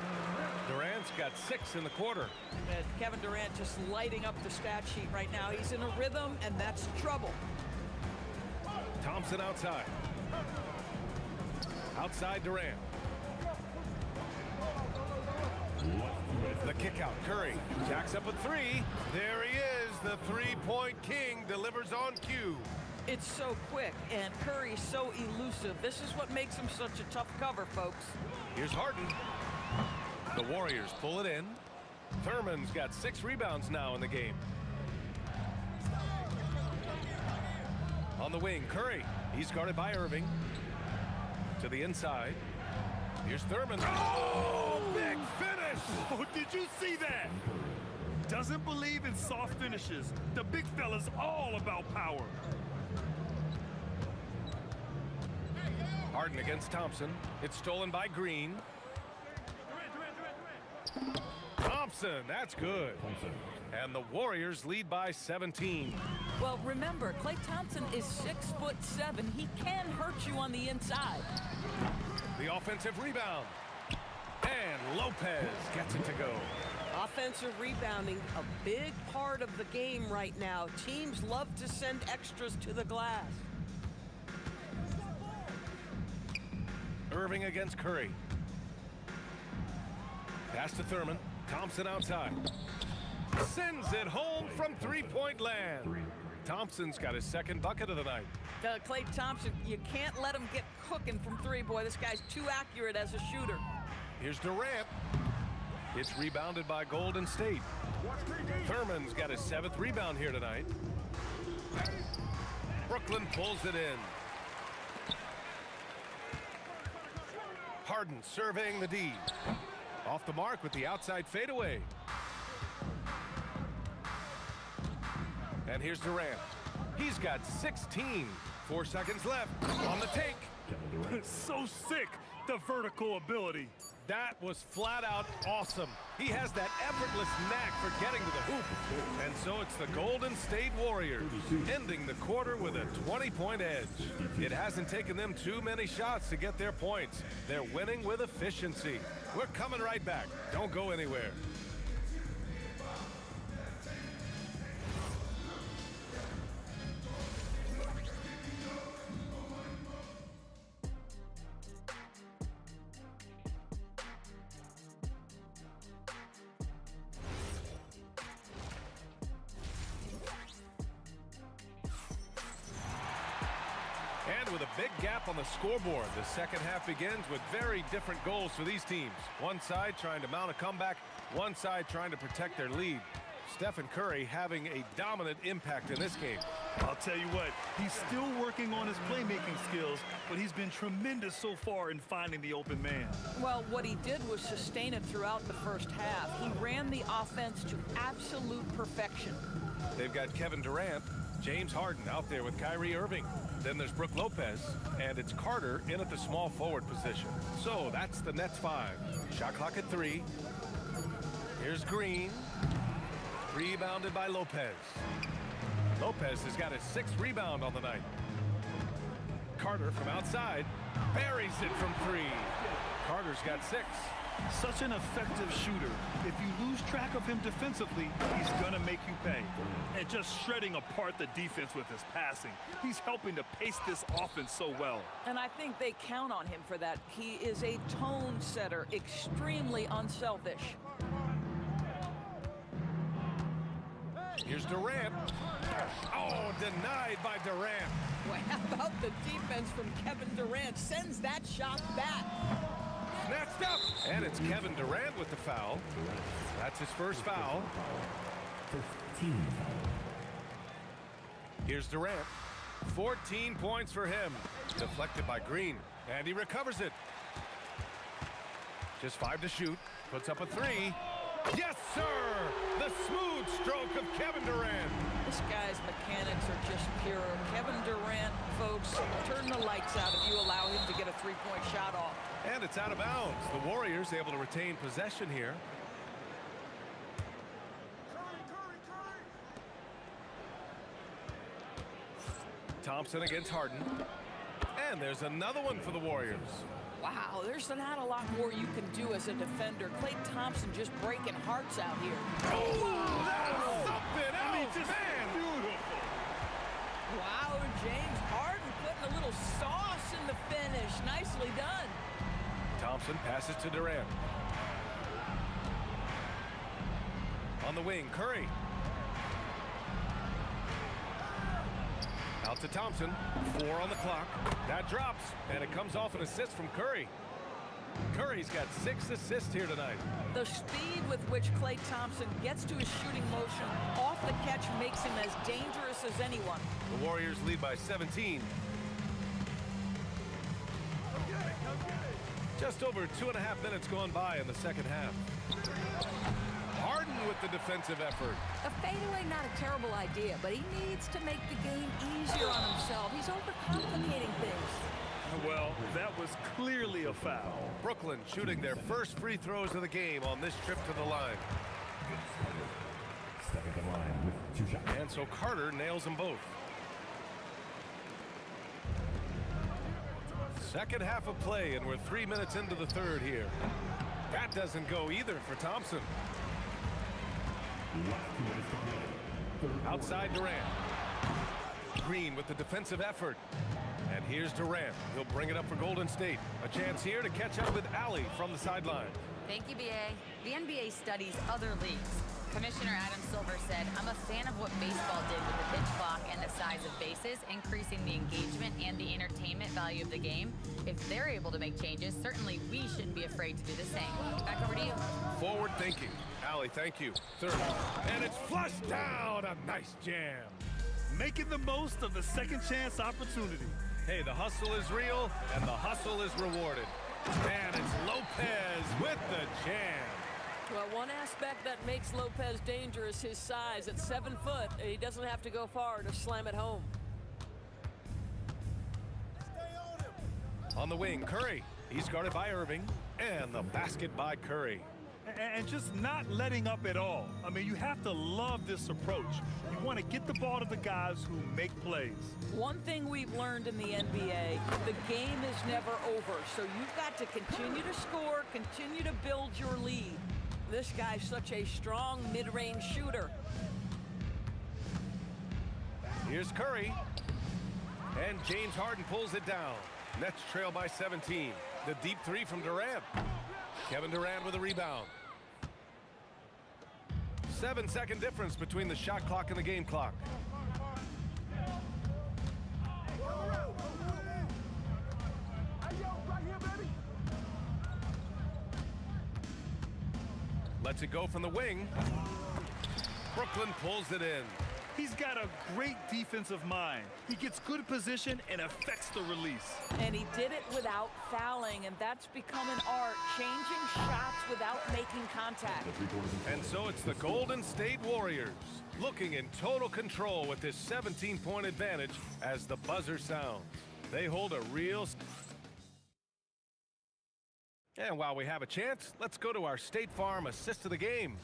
Durant's got 6 in the quarter. And Kevin Durant just lighting up the stat sheet right now. He's in a rhythm, and that's trouble. Thompson outside. Outside Durant. The kick out. Curry jacks up a 3. There he is. The three-point king delivers on cue. It's so quick, and Curry's so elusive. This is what makes him such a tough cover, folks. Here's Harden. The Warriors pull it in. Thurman's got 6 rebounds now in the game. On the wing, Curry. He's guarded by Irving. To the inside. Here's Thurman. Oh, big finish! Oh, did you see that? Doesn't believe in soft finishes. The big fella's all about power. Harden against Thompson. It's stolen by Green. Thompson, that's good. And the Warriors lead by 17. Well, remember, Klay Thompson is 6'7". He can hurt you on the inside. The offensive rebound. And Lopez gets it to go. Offensive rebounding, a big part of the game right now. Teams love to send extras to the glass. Irving against Curry. Pass to Thurman. Thompson outside. Sends it home from three-point land. Thompson's got his second bucket of the night. Klay Thompson, you can't let him get cooking from three. Boy, this guy's too accurate as a shooter. Here's Durant. It's rebounded by Golden State. Thurman's got his 7th rebound here tonight. Brooklyn pulls it in. Harden surveying the D. Off the mark with the outside fadeaway. And here's Durant. He's got 16. 4 seconds left on the take. So sick, the vertical ability. That was flat out awesome. He has that effortless knack for getting to the hoop. And so it's the Golden State Warriors ending the quarter with a 20-point edge. It hasn't taken them too many shots to get their points. They're winning with efficiency. We're coming right back. Don't go anywhere. And with a big gap on the scoreboard, the second half begins with very different goals for these teams. One side trying to mount a comeback, one side trying to protect their lead. Stephen Curry having a dominant impact in this game. I'll tell you what, he's still working on his playmaking skills, but he's been tremendous so far in finding the open man. Well, what he did was sustain it throughout the first half. He ran the offense to absolute perfection. They've got Kevin Durant, James Harden out there with Kyrie Irving. Then there's Brook Lopez, and it's Carter in at the small forward position. So that's the Nets 5. Shot clock at 3. Here's Green. Rebounded by Lopez. Lopez has got his 6th rebound on the night. Carter from outside buries it from 3. Carter's got 6. Such an effective shooter. If you lose track of him defensively, he's gonna make you pay. And just shredding apart the defense with his passing. He's helping to pace this offense so well. And I think they count on him for that. He is a tone setter, extremely unselfish. Here's Durant. Oh, denied by Durant. Well, how about the defense from Kevin Durant? Sends that shot back. Snatched up. And it's Kevin Durant with the foul. That's his first foul. 15. Here's Durant. 14 points for him. Deflected by Green. And he recovers it. Just 5 to shoot. Puts up a 3. Yes, sir! The smooth stroke of Kevin Durant. This guy's mechanics are just pure. Kevin Durant, folks, turn the lights out if you allow him to get a three-point shot off. And it's out of bounds. The Warriors able to retain possession here. Thompson against Harden. And there's another one for the Warriors. Wow, there's not a lot more you can do as a defender. Klay Thompson just breaking hearts out here. Oh, that's something else, Just man! beautiful. Wow, James Harden putting a little sauce in the finish. Nicely done. Thompson passes to Durant. On the wing, Curry. Out to Thompson. 4 on the clock. That drops, and it comes off an assist from Curry. Curry's got 6 assists here tonight. The speed with which Klay Thompson gets to his shooting motion off the catch makes him as dangerous as anyone. The Warriors lead by 17. Just over 2.5 minutes gone by in the second half. Harden with the defensive effort. A fadeaway, not a terrible idea, but he needs to make the game easier on himself. He's overcomplicating things. Well, that was clearly a foul. Brooklyn shooting their first free throws of the game on this trip to the line. Stepping the line with 2 shots. And so Carter nails them both. Second half of play, and we're 3 minutes into the third here. That doesn't go either for Thompson. Outside Durant. Green with the defensive effort. And here's Durant. He'll bring it up for Golden State. A chance here to catch up with Allie from the sideline. Thank you, BA. The NBA studies other leagues. Commissioner Adam Silver said, I'm a fan of what baseball did with the pitch clock and the size of bases, increasing the engagement and the entertainment value of the game. If they're able to make changes, certainly we shouldn't be afraid to do the same. Back over to you. Forward thinking. Allie, thank you. Third. And it's flushed down. A nice jam. Making the most of the second chance opportunity. Hey, the hustle is real, and the hustle is rewarded. And it's Lopez with the jam. Well, one aspect that makes Lopez dangerous, his size. At 7 foot, he doesn't have to go far to slam it home. On the wing, Curry. He's guarded by Irving. And the basket by Curry. And just not letting up at all. I mean, you have to love this approach. You want to get the ball to the guys who make plays. One thing we've learned in the NBA, the game is never over. So you've got to continue to score, continue to build your lead. This guy's such a strong mid-range shooter. Here's Curry. And James Harden pulls it down. Nets trail by 17. The deep three from Durant. Kevin Durant with a rebound. 7-second difference between the shot clock and the game clock. Lets it go from the wing. Brooklyn pulls it in. He's got a great defensive mind. He gets good position and affects the release. And he did it without fouling, and that's become an art, changing shots without making contact. And so it's the Golden State Warriors looking in total control with this 17-point advantage as the buzzer sounds. They hold a real... And while we have a chance, let's go to our State Farm assist of the game.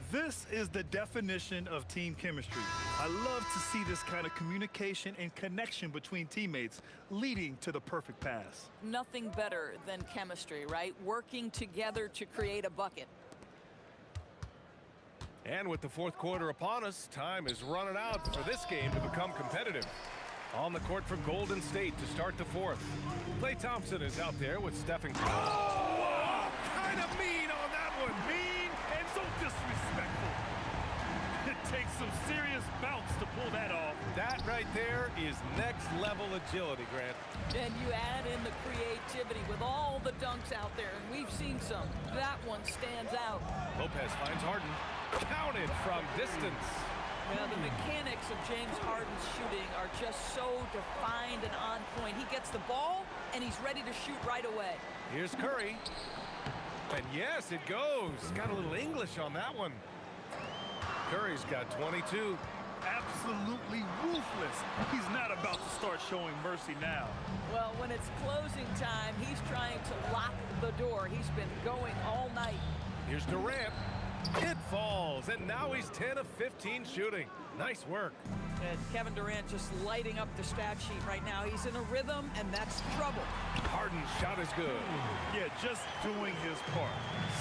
This is the definition of team chemistry. I love to see this kind of communication and connection between teammates leading to the perfect pass. Nothing better than chemistry, right? Working together to create a bucket. And with the fourth quarter upon us, time is running out for this game to become competitive. On the court for Golden State to start the fourth. Klay Thompson is out there with Stephen Curry. Oh, kind of mean on that one. Mean and so disrespectful. It takes some serious bounce to pull that off. That right there is next level agility, Grant. And you add in the creativity with all the dunks out there, and we've seen some. That one stands out. Lopez finds Harden. Counted from distance. Now, the mechanics of James Harden's shooting are just so defined and on point. He gets the ball, and he's ready to shoot right away. Here's Curry. And yes, it goes. Got a little English on that one. Curry's got 22. Absolutely ruthless. He's not about to start showing mercy now. Well, when it's closing time, he's trying to lock the door. He's been going all night. Here's Durant. It falls, and now he's 10 of 15 shooting. Nice work. And Kevin Durant just lighting up the stat sheet right now. He's in a rhythm, and that's trouble. Harden's shot is good. Yeah, just doing his part.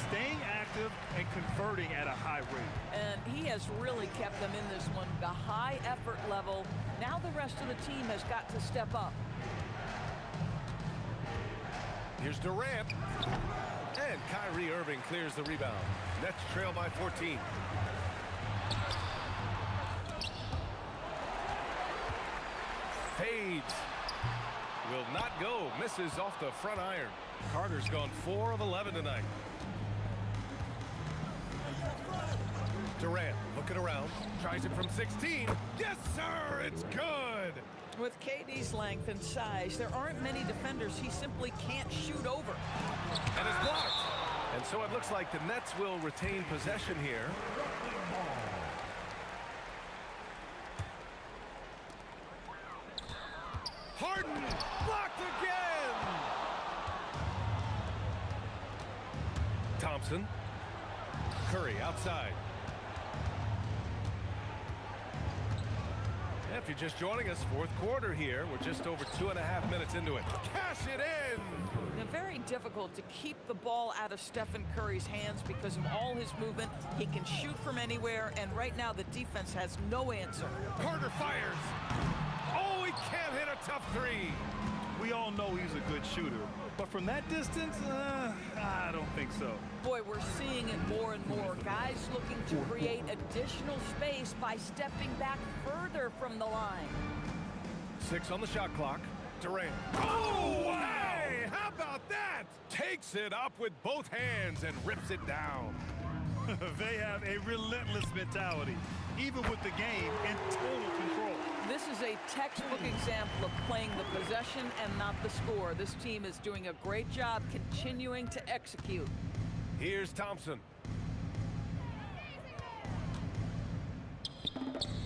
Staying active and converting at a high rate. And he has really kept them in this one. The high effort level. Now the rest of the team has got to step up. Here's Durant. And Kyrie Irving clears the rebound. Nets trail by 14. Fades. Will not go. Misses off the front iron. Carter's gone 4 of 11 tonight. Durant looking around. Tries it from 16. Yes, sir. It's good. With KD's length and size, there aren't many defenders he simply can't shoot over. And it's blocked. And so it looks like the Nets will retain possession here. Harden blocked again. Thompson. Curry outside. If you're just joining us, fourth quarter here. We're just over 2.5 minutes into it. Cash it in. Now, very difficult to keep the ball out of Stephen Curry's hands because of all his movement. He can shoot from anywhere, and right now the defense has no answer. Carter fires. Oh, he can't hit a tough three. We all know he's a good shooter, but from that distance, I don't think so. Boy, we're seeing it more and more. Guys looking to create additional space by stepping back further from the line. 6 on the shot clock. Durant. Oh, hey, how about that? Takes it up with both hands and rips it down. They have a relentless mentality, even with the game in total control. This is a textbook example of playing the possession and not the score. This team is doing a great job continuing to execute. Here's Thompson.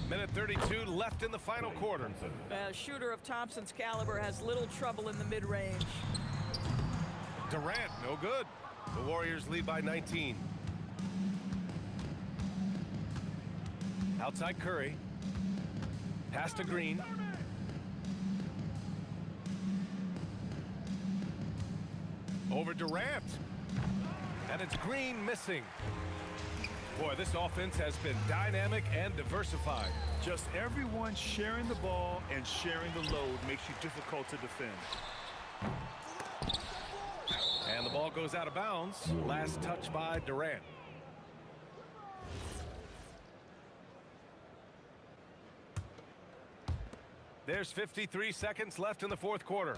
Minute 32 left in the final quarter. A shooter of Thompson's caliber has little trouble in the mid-range. Durant, no good. The Warriors lead by 19. Outside Curry. Pass to Green. Over Durant. And it's Green missing. Boy, this offense has been dynamic and diversified. Just everyone sharing the ball and sharing the load makes you difficult to defend. And the ball goes out of bounds. Last touch by Durant. There's 53 seconds left in the fourth quarter.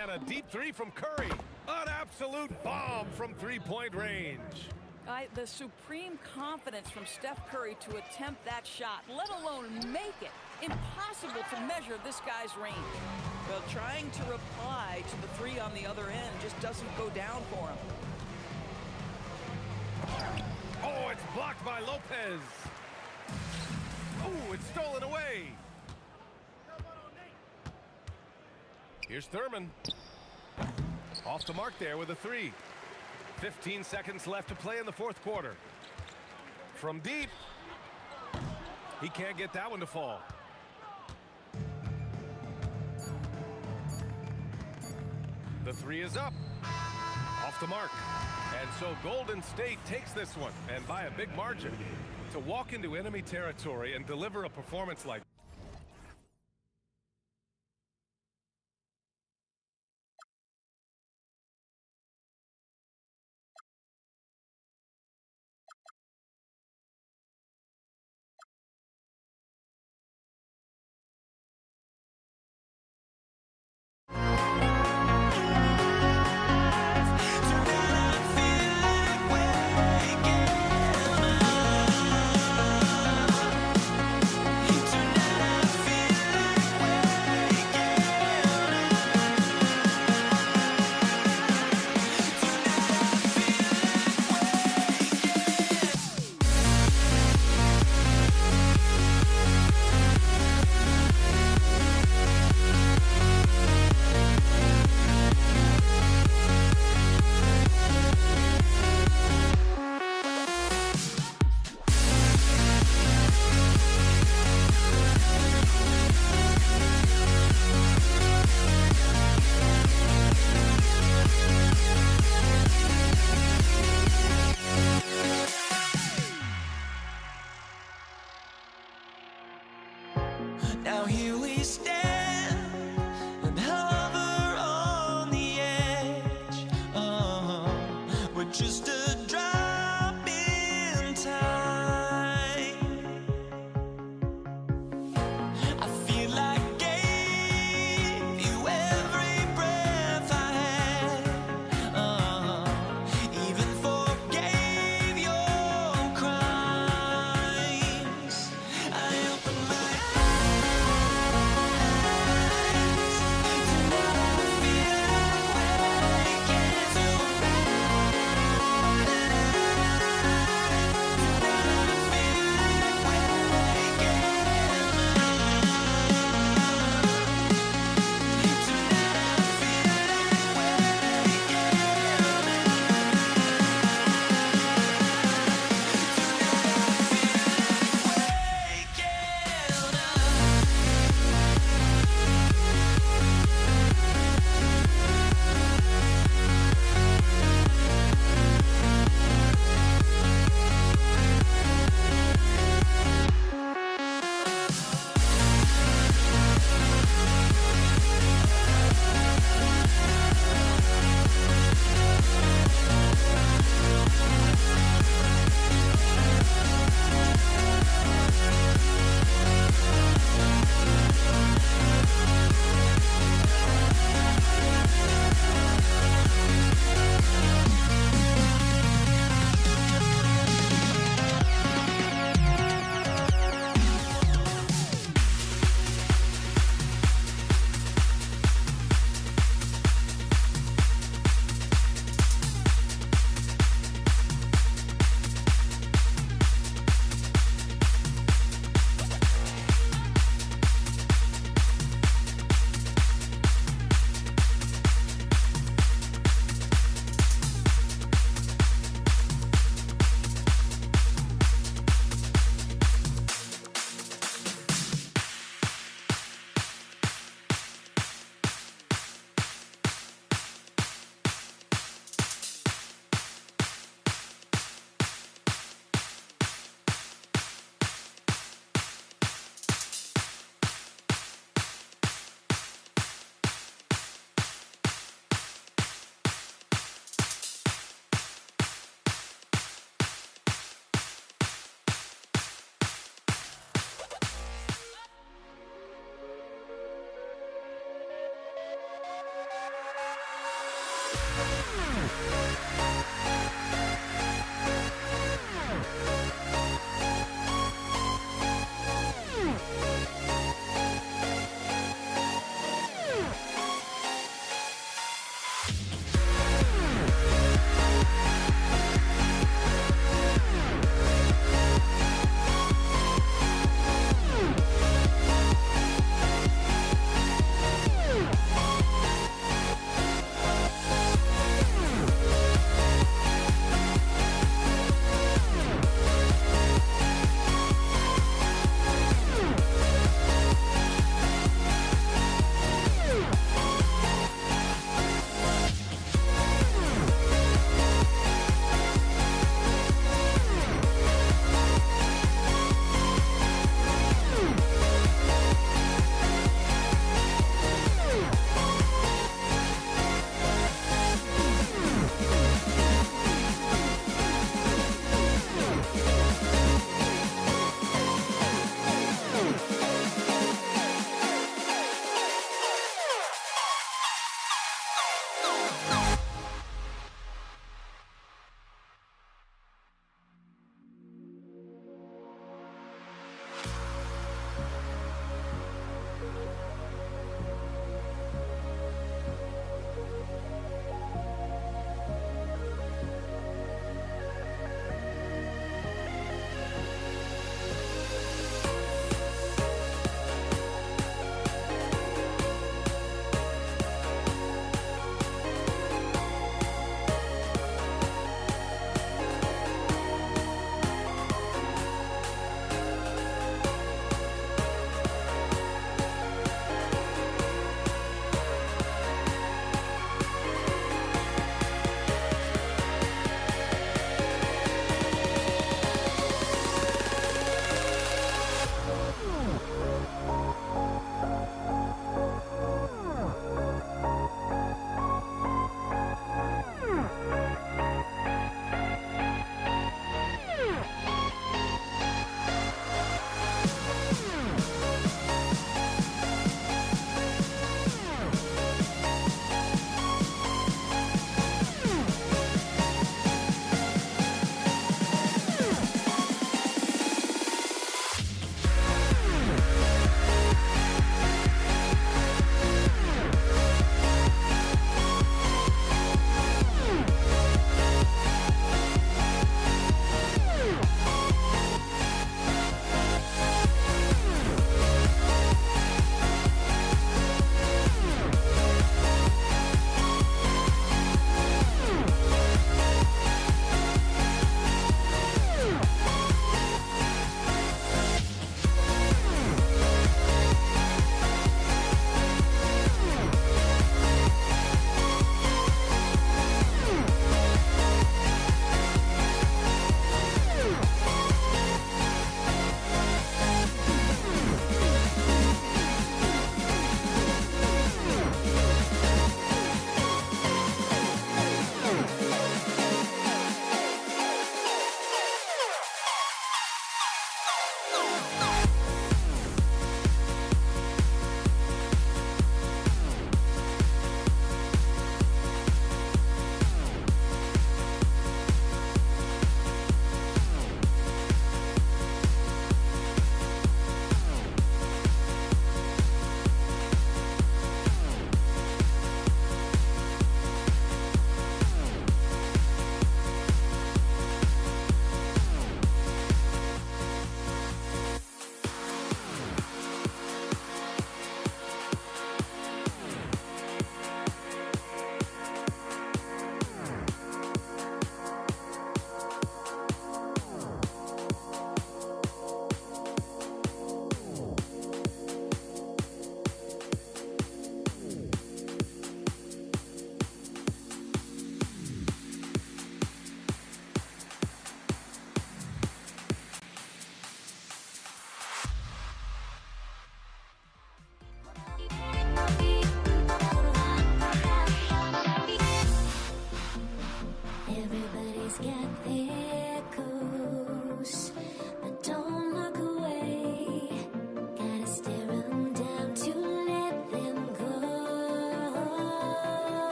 And a deep three from Curry. An absolute bomb from three-point range. The supreme confidence from Steph Curry to attempt that shot, let alone make it. Impossible to measure this guy's range. Well, trying to reply to the three on the other end just doesn't go down for him. Oh, it's blocked by Lopez. Oh, it's stolen away. Here's Thurman. Off the mark there with a three. 15 seconds left to play in the fourth quarter. From deep. He can't get that one to fall. The three is up. Off the mark. And so Golden State takes this one, and by a big margin. To walk into enemy territory and deliver a performance like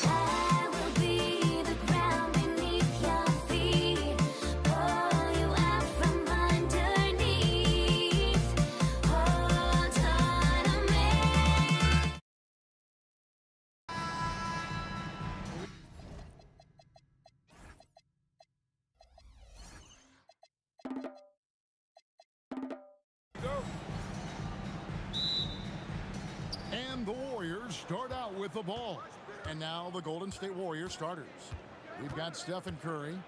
I will be with the ball. And now the Golden State Warriors starters. We've got Stephen Curry.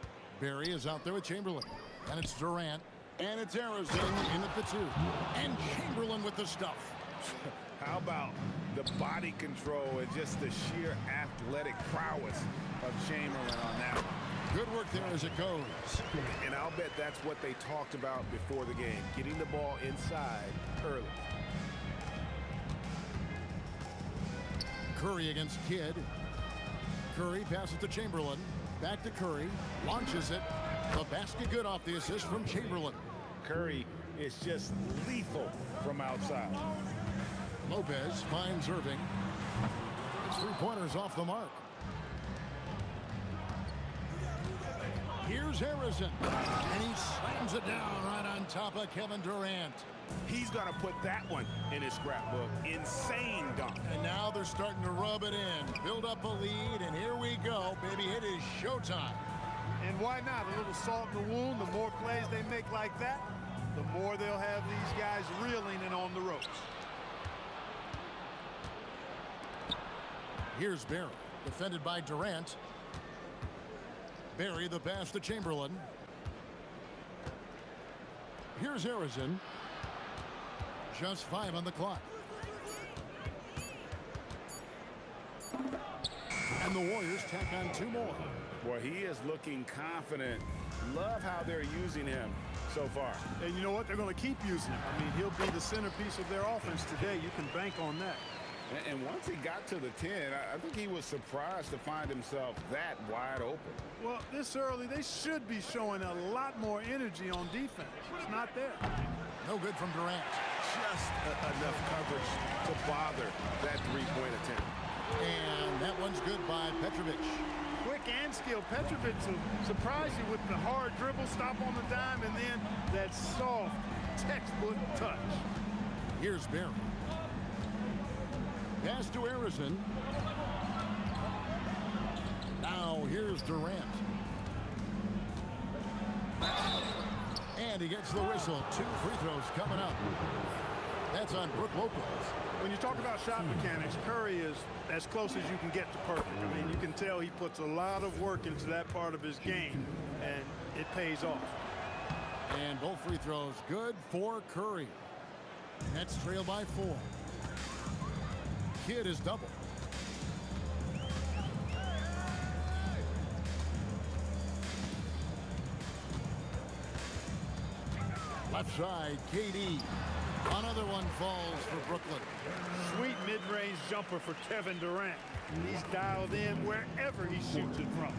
Barry is out there with Chamberlain. And it's Durant. And it's Arizona in at the 2. And Chamberlain with the stuff. How about the body control and just the sheer athletic prowess of Chamberlain on that one? Good work there as it goes. And I'll bet that's what they talked about before the game, getting the ball inside early. Curry against Kidd. Curry passes to Chamberlain. Back to Curry. Launches it. The basket good off the assist from Chamberlain. Curry is just lethal from outside. Lopez finds Irving. It's 3-pointers off the mark. Here's Harrison. And he slams it down right on top of Kevin Durant. He's going to put that one in his scrapbook. Insane dunk. And now they're starting to rub it in. Build up a lead, and here we go, baby. It is showtime. And why not? A little salt in the wound. The more plays they make like that, the more they'll have these guys reeling and on the ropes. Here's Barry, defended by Durant. Barry, the pass to Chamberlain. Here's Harrison. Just 5 on the clock. And the Warriors tack on 2 more. Boy, he is looking confident. Love how they're using him so far. And you know what? They're going to keep using him. I mean, he'll be the centerpiece of their offense today. You can bank on that. And once he got to the 10, I think he was surprised to find himself that wide open. Well, this early, they should be showing a lot more energy on defense. It's not there. No good from Durant. Just enough coverage to bother that 3-point attempt. And that one's good by Petrovic. Quick and skilled. Petrovic will surprise you with the hard dribble, stop on the dime, and then that soft textbook touch. Here's Barry. Pass to Harrison. Now here's Durant. And he gets the whistle. 2 free throws coming up. That's on Brook Lopez. When you talk about shot mechanics, Curry is as close as you can get to perfect. I mean, you can tell he puts a lot of work into that part of his game, and it pays off. And both free throws good for Curry. Nets trail by 4. Kidd is double. Left side, KD. Another one falls for Brooklyn. Sweet mid-range jumper for Kevin Durant. He's dialed in wherever he shoots it from.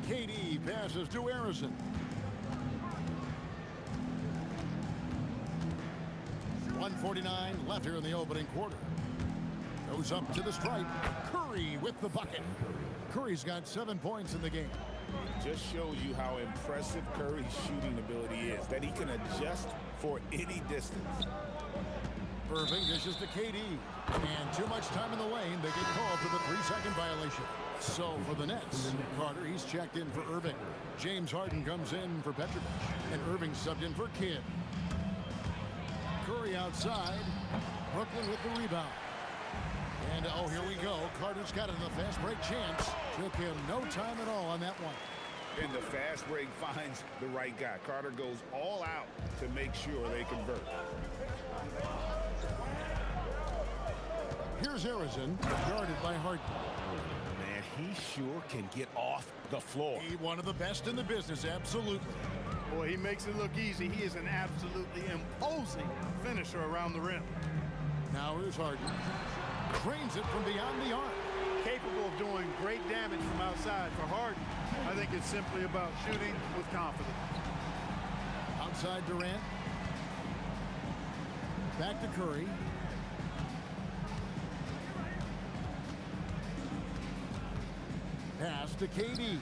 KD passes to Harrison. .149 left here in the opening quarter. Goes up to the stripe. Curry with the bucket. Curry's got 7 points in the game. Just shows you how impressive Curry's shooting ability is, that he can adjust for any distance. Irving dishes to KD. And too much time in the lane. They get called for the 3-second violation. So for the Nets, Carter, he's checked in for Irving. James Harden comes in for Petrovic. And Irving subbed in for Kidd. Curry outside. Brooklyn with the rebound. And oh, here we go. Carter's got it in the fast break chance. Took him no time at all on that one. And the fast break finds the right guy. Carter goes all out to make sure they convert. Here's Harrison, guarded by Harden. Man, he sure can get off the floor. He one of the best in the business, absolutely. Boy, he makes it look easy. He is an absolutely imposing finisher around the rim. Now here's Harden. Drains it from beyond the arc. Capable of doing great damage from outside. For Harden, I think it's simply about shooting with confidence. Outside Durant. Back to Curry. Pass to KD.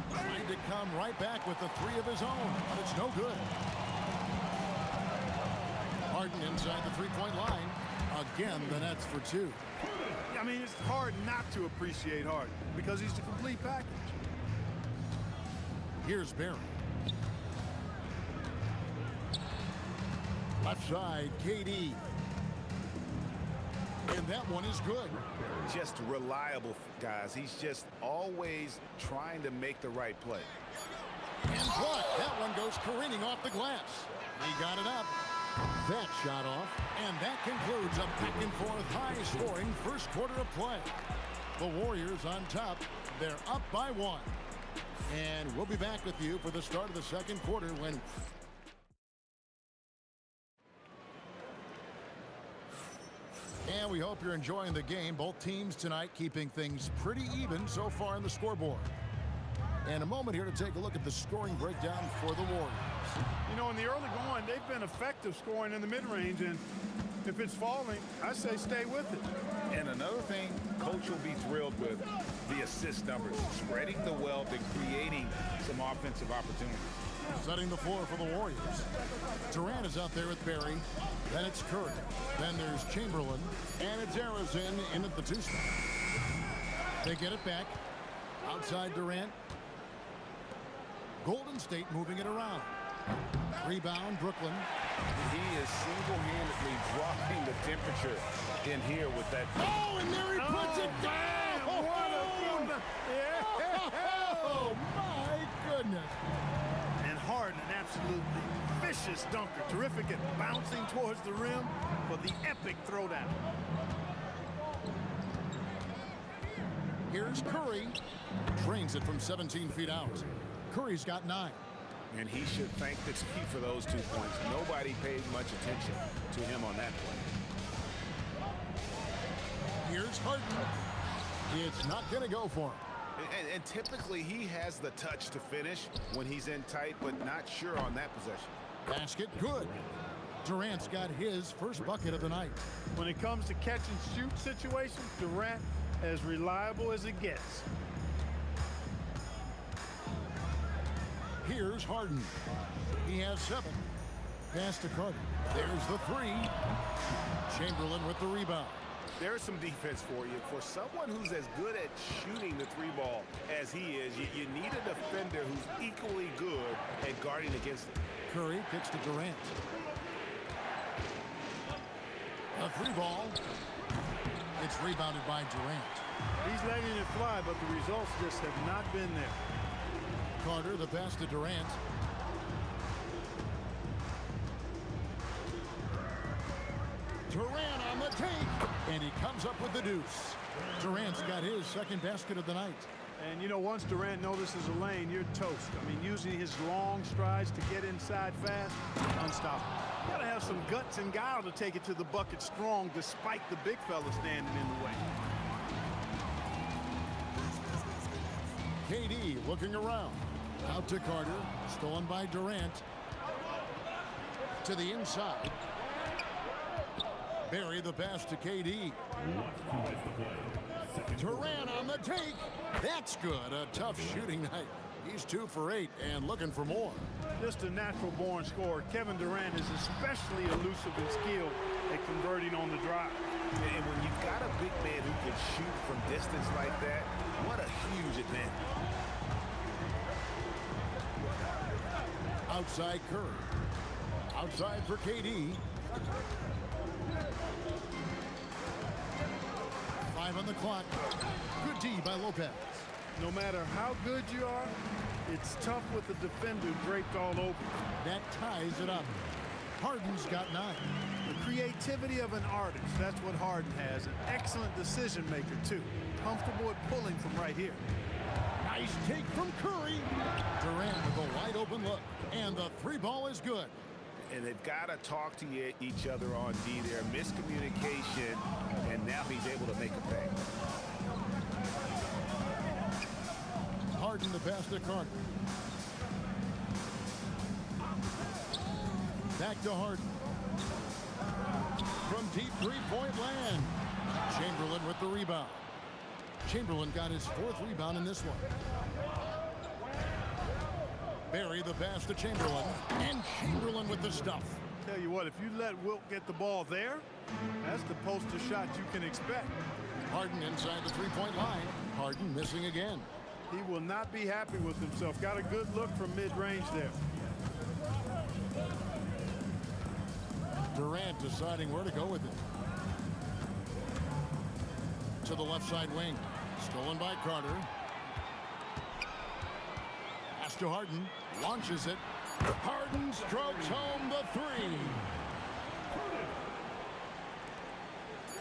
Trying to come right back with the 3 of his own, but it's no good. Harden inside the 3-point line. Again, the Nets for 2. I mean, it's hard not to appreciate Harden because he's the complete package. Here's Barry. Left side, KD. And that one is good. Just reliable, guys. He's just always trying to make the right play. And blocked. That one goes careening off the glass. He got it up. That shot off. And that concludes a back-and-forth high-scoring first quarter of play. The Warriors on top. They're up by 1. And we'll be back with you for the start of the second quarter when... And we hope you're enjoying the game. Both teams tonight keeping things pretty even so far on the scoreboard. And a moment here to take a look at the scoring breakdown for the Warriors. You know, in the early going, they've been effective scoring in the mid-range, and if it's falling, I say stay with it. And another thing Coach will be thrilled with, the assist numbers, spreading the wealth and creating some offensive opportunities. Setting the floor for the Warriors. Durant is out there with Barry. Then it's Curry. Then there's Chamberlain. And it's Arizin in at the 2 spot. They get it back. Outside Durant. Golden State moving it around. Rebound, Brooklyn. He is single-handedly dropping the temperature in here with that. Oh, and there he puts it down! Oh, my goodness. And Harden, an absolutely vicious dunker. Terrific at bouncing towards the rim for the epic throwdown. Here's Curry. Drains it from 17 feet out. Curry's got 9. And he should thank the team for those 2 points. Nobody paid much attention to him on that play. Here's Harden. It's not going to go for him. And typically he has the touch to finish when he's in tight, but not sure on that possession. Basket good. Durant's got his first bucket of the night. When it comes to catch and shoot situations, Durant as reliable as it gets. Here's Harden. He has 7. Pass to Carter. There's the 3. Chamberlain with the rebound. There's some defense for you. For someone who's as good at shooting the 3 ball as he is, you need a defender who's equally good at guarding against it. Curry kicks to Durant. A 3 ball. It's rebounded by Durant. He's letting it fly, but the results just have not been there. Carter, the pass to Durant. Durant on the take, and he comes up with the deuce. Durant's got his second basket of the night. And, you know, once Durant notices a lane, you're toast. I mean, using his long strides to get inside fast, unstoppable. You got to have some guts and guile to take it to the bucket strong, despite the big fella standing in the way. KD looking around. Out to Carter. Stolen by Durant. To the inside. Barry the pass to KD. Durant on the take. That's good. A tough shooting night. He's 2 for 8 and looking for more. Just a natural-born scorer. Kevin Durant is especially elusive and skilled at converting on the drive. And when you've got a big man who can shoot from distance like that, what a huge advantage. Outside Curry. Outside for KD. 5 on the clock. Good D by Lopez. No matter how good you are, it's tough with the defender draped all over. That ties it up. Harden's got 9. The creativity of an artist, that's what Harden has. An excellent decision maker, too. Comfortable at pulling from right here. Nice take from Curry. Durant with a wide open look. And the 3 ball is good. And they've got to talk to each other on D there. Miscommunication, and now he's able to make a pay. Harden the pass to Carter. Back to Harden. From deep 3-point land. Chamberlain with the rebound. Chamberlain got his 4th rebound in this one. Barry the pass to Chamberlain. And Chamberlain with the stuff. Tell you what, if you let Wilt get the ball there, that's the poster shot you can expect. Harden inside the 3-point line. Harden missing again. He will not be happy with himself. Got a good look from mid-range there. Durant deciding where to go with it. to the left side wing. Stolen by Carter. Pass to Harden. Launches it. Harden strokes home the three.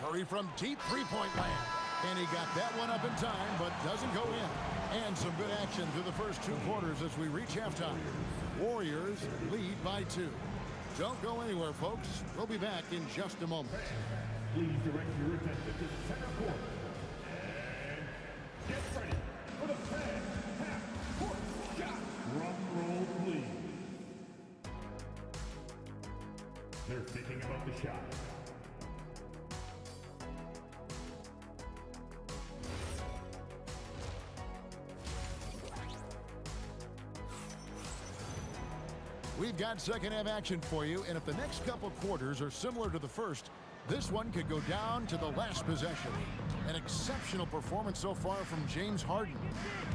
Curry from deep three-point land. And he got that one up in time, but doesn't go in. And some good action through the first 2 quarters as we reach halftime. Warriors lead by 2. Don't go anywhere, folks. We'll be back in just a moment. Please direct your attention to center court. And get ready for the fan half-court shot. Drum roll, please. They're thinking about the shot. We've got second half action for you, and if the next couple quarters are similar to the first, this one could go down to the last possession. An exceptional performance so far from James Harden.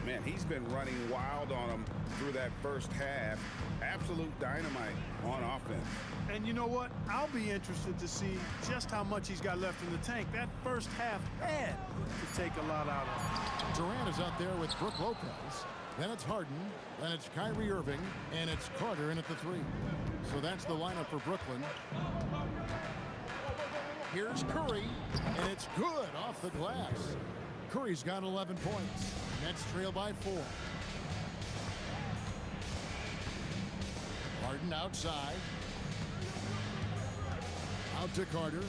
Man, he's been running wild on them through that first half. Absolute dynamite on offense. And you know what? I'll be interested to see just how much he's got left in the tank. That first half had to take a lot out of him. Durant is out there with Brook Lopez. Then it's Harden, then it's Kyrie Irving, and it's Carter in at the 3. So that's the lineup for Brooklyn. Here's Curry, and it's good off the glass. Curry's got 11 points. Nets trail by 4. Harden outside. Out to Carter.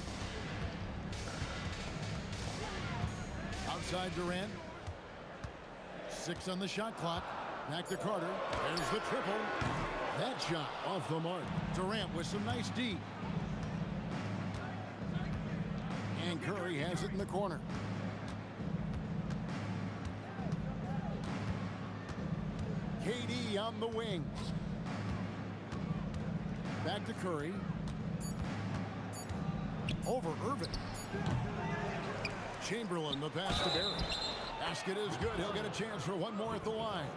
Outside Durant. 6 on the shot clock. Back to Carter. There's the triple. That shot off the mark. Durant with some nice D. And Curry has it in the corner. KD on the wing. Back to Curry. Over Irving. Chamberlain, the pass to Barry. Basket is good. He'll get a chance for one more at the line.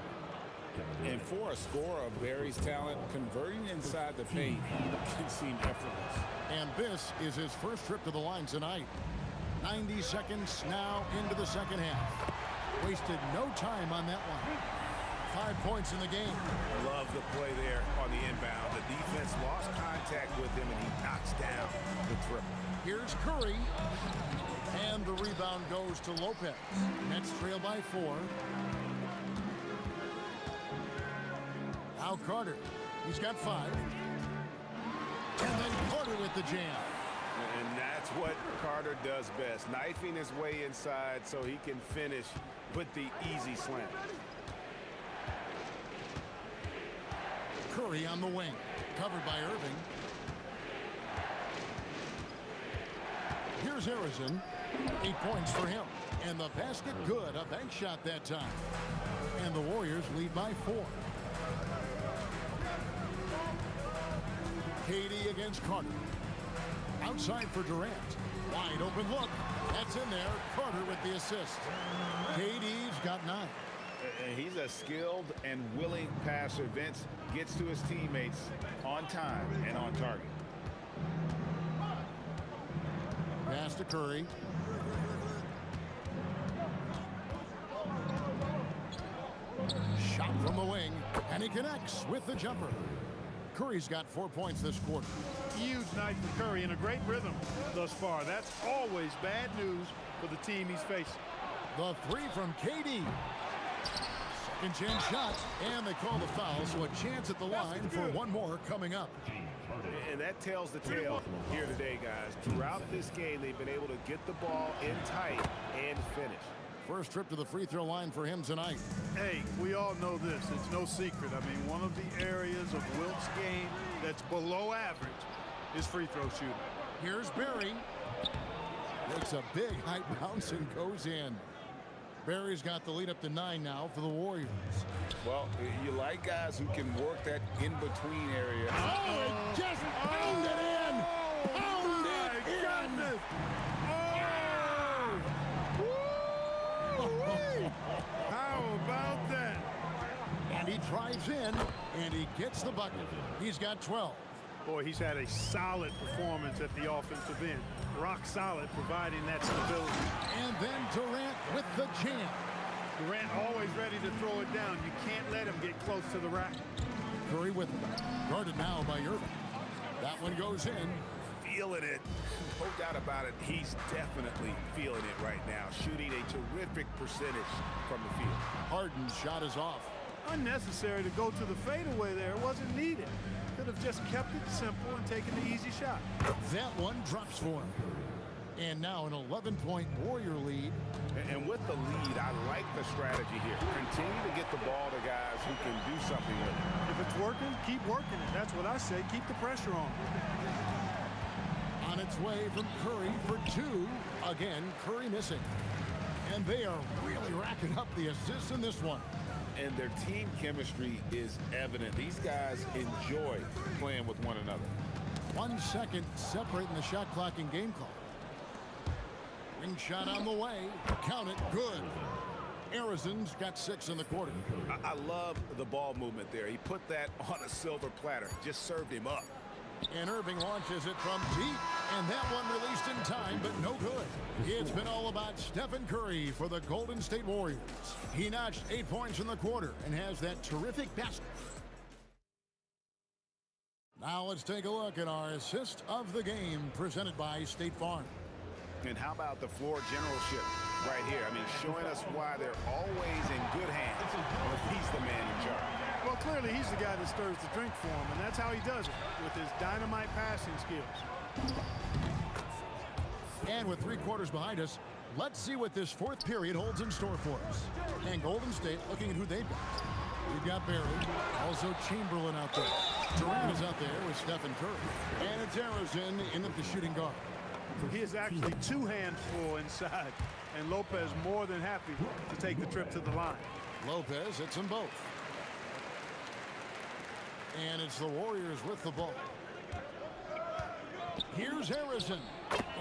And for a scorer of Barry's talent, converting inside the paint can seem effortless. And this is his first trip to the line tonight. 90 seconds now into the second half. Wasted no time on that one. 5 points in the game. Love the play there on the inbound. The defense lost contact with him, and he knocks down the triple. Here's Curry. And the rebound goes to Lopez. Nets trail by 4. Now Carter. He's got 5. And then Carter with the jam. And that's what Carter does best. Knifing his way inside so he can finish with the easy slam. Curry on the wing. Covered by Irving. Here's Harrison. 8 points for him. And the basket good. A bank shot that time. And the Warriors lead by 4. KD against Carter. Outside for Durant. Wide open look. That's in there. Carter with the assist. KD's got 9. And he's a skilled and willing passer. Vince gets to his teammates on time and on target. Pass to Curry. Shot from the wing, and he connects with the jumper. Curry's got 4 points this quarter. Huge night for Curry in a great rhythm thus far. That's always bad news for the team he's facing. The 3 from KD. Second chance shot, and they call the foul, so a chance at the line for one more coming up. And that tells the tale here today, guys. Throughout this game, they've been able to get the ball in tight and finish. First trip to the free throw line for him tonight. Hey, we all know this. It's no secret. I mean, one of the areas of Wilt's game that's below average is free throw shooting. Here's Barry. Makes a big high bounce and goes in. Barry's got the lead up to 9 now for the Warriors. Well, you like guys who can work that in-between area. Oh, it just pounded in! Pounded in! Oh! How about that? And he drives in, and he gets the bucket. He's got 12. Boy, he's had a solid performance at the offensive end. rock solid, providing that stability. And then Durant with the jam. Durant always ready to throw it down. You can't let him get close to the rack. Curry with it. Guarded now by Irving. That one goes in. Feeling it. No doubt about it. He's definitely feeling it right now. Shooting a terrific percentage from the field. Harden's shot is off. Unnecessary to go to the fadeaway there. It wasn't needed. Could have just kept it simple and taken the easy shot. That one drops for him. And now an 11-point Warrior lead. And with the lead, I like the strategy here. Continue to get the ball to guys who can do something with it. If it's working, keep working it. That's what I say. Keep the pressure on. On its way from Curry for two. Again, Curry missing. And they are really racking up the assists in this one. And their team chemistry is evident. These guys enjoy playing with one another. 1 second separating the shot clock and game clock. Ring shot on the way. Count it. Good. Arizon's got 6 in the quarter. I love the ball movement there. He put that on a silver platter. Just served him up. And Irving launches it from deep. And that one released in time, but no good. It's been all about Stephen Curry for the Golden State Warriors. He notched 8 points in the quarter and has that terrific basket. Now let's take a look at our assist of the game presented by State Farm. And how about the floor generalship right here? I mean, showing us why they're always in good hands when he's the man in charge. Well, clearly he's the guy that stirs the drink for him, and that's how he does it, with his dynamite passing skills. And with 3 quarters behind us, let's see what this 4th period holds in store for us. And Golden State looking at who they've got. We've got Barry, also Chamberlain out there. Durant is out there with Stephen Curry. And it's Arizon in at the shooting guard. He is actually 2 hands full inside, and Lopez more than happy to take the trip to the line. Lopez hits them both. And it's the Warriors with the ball. Here's Harrison.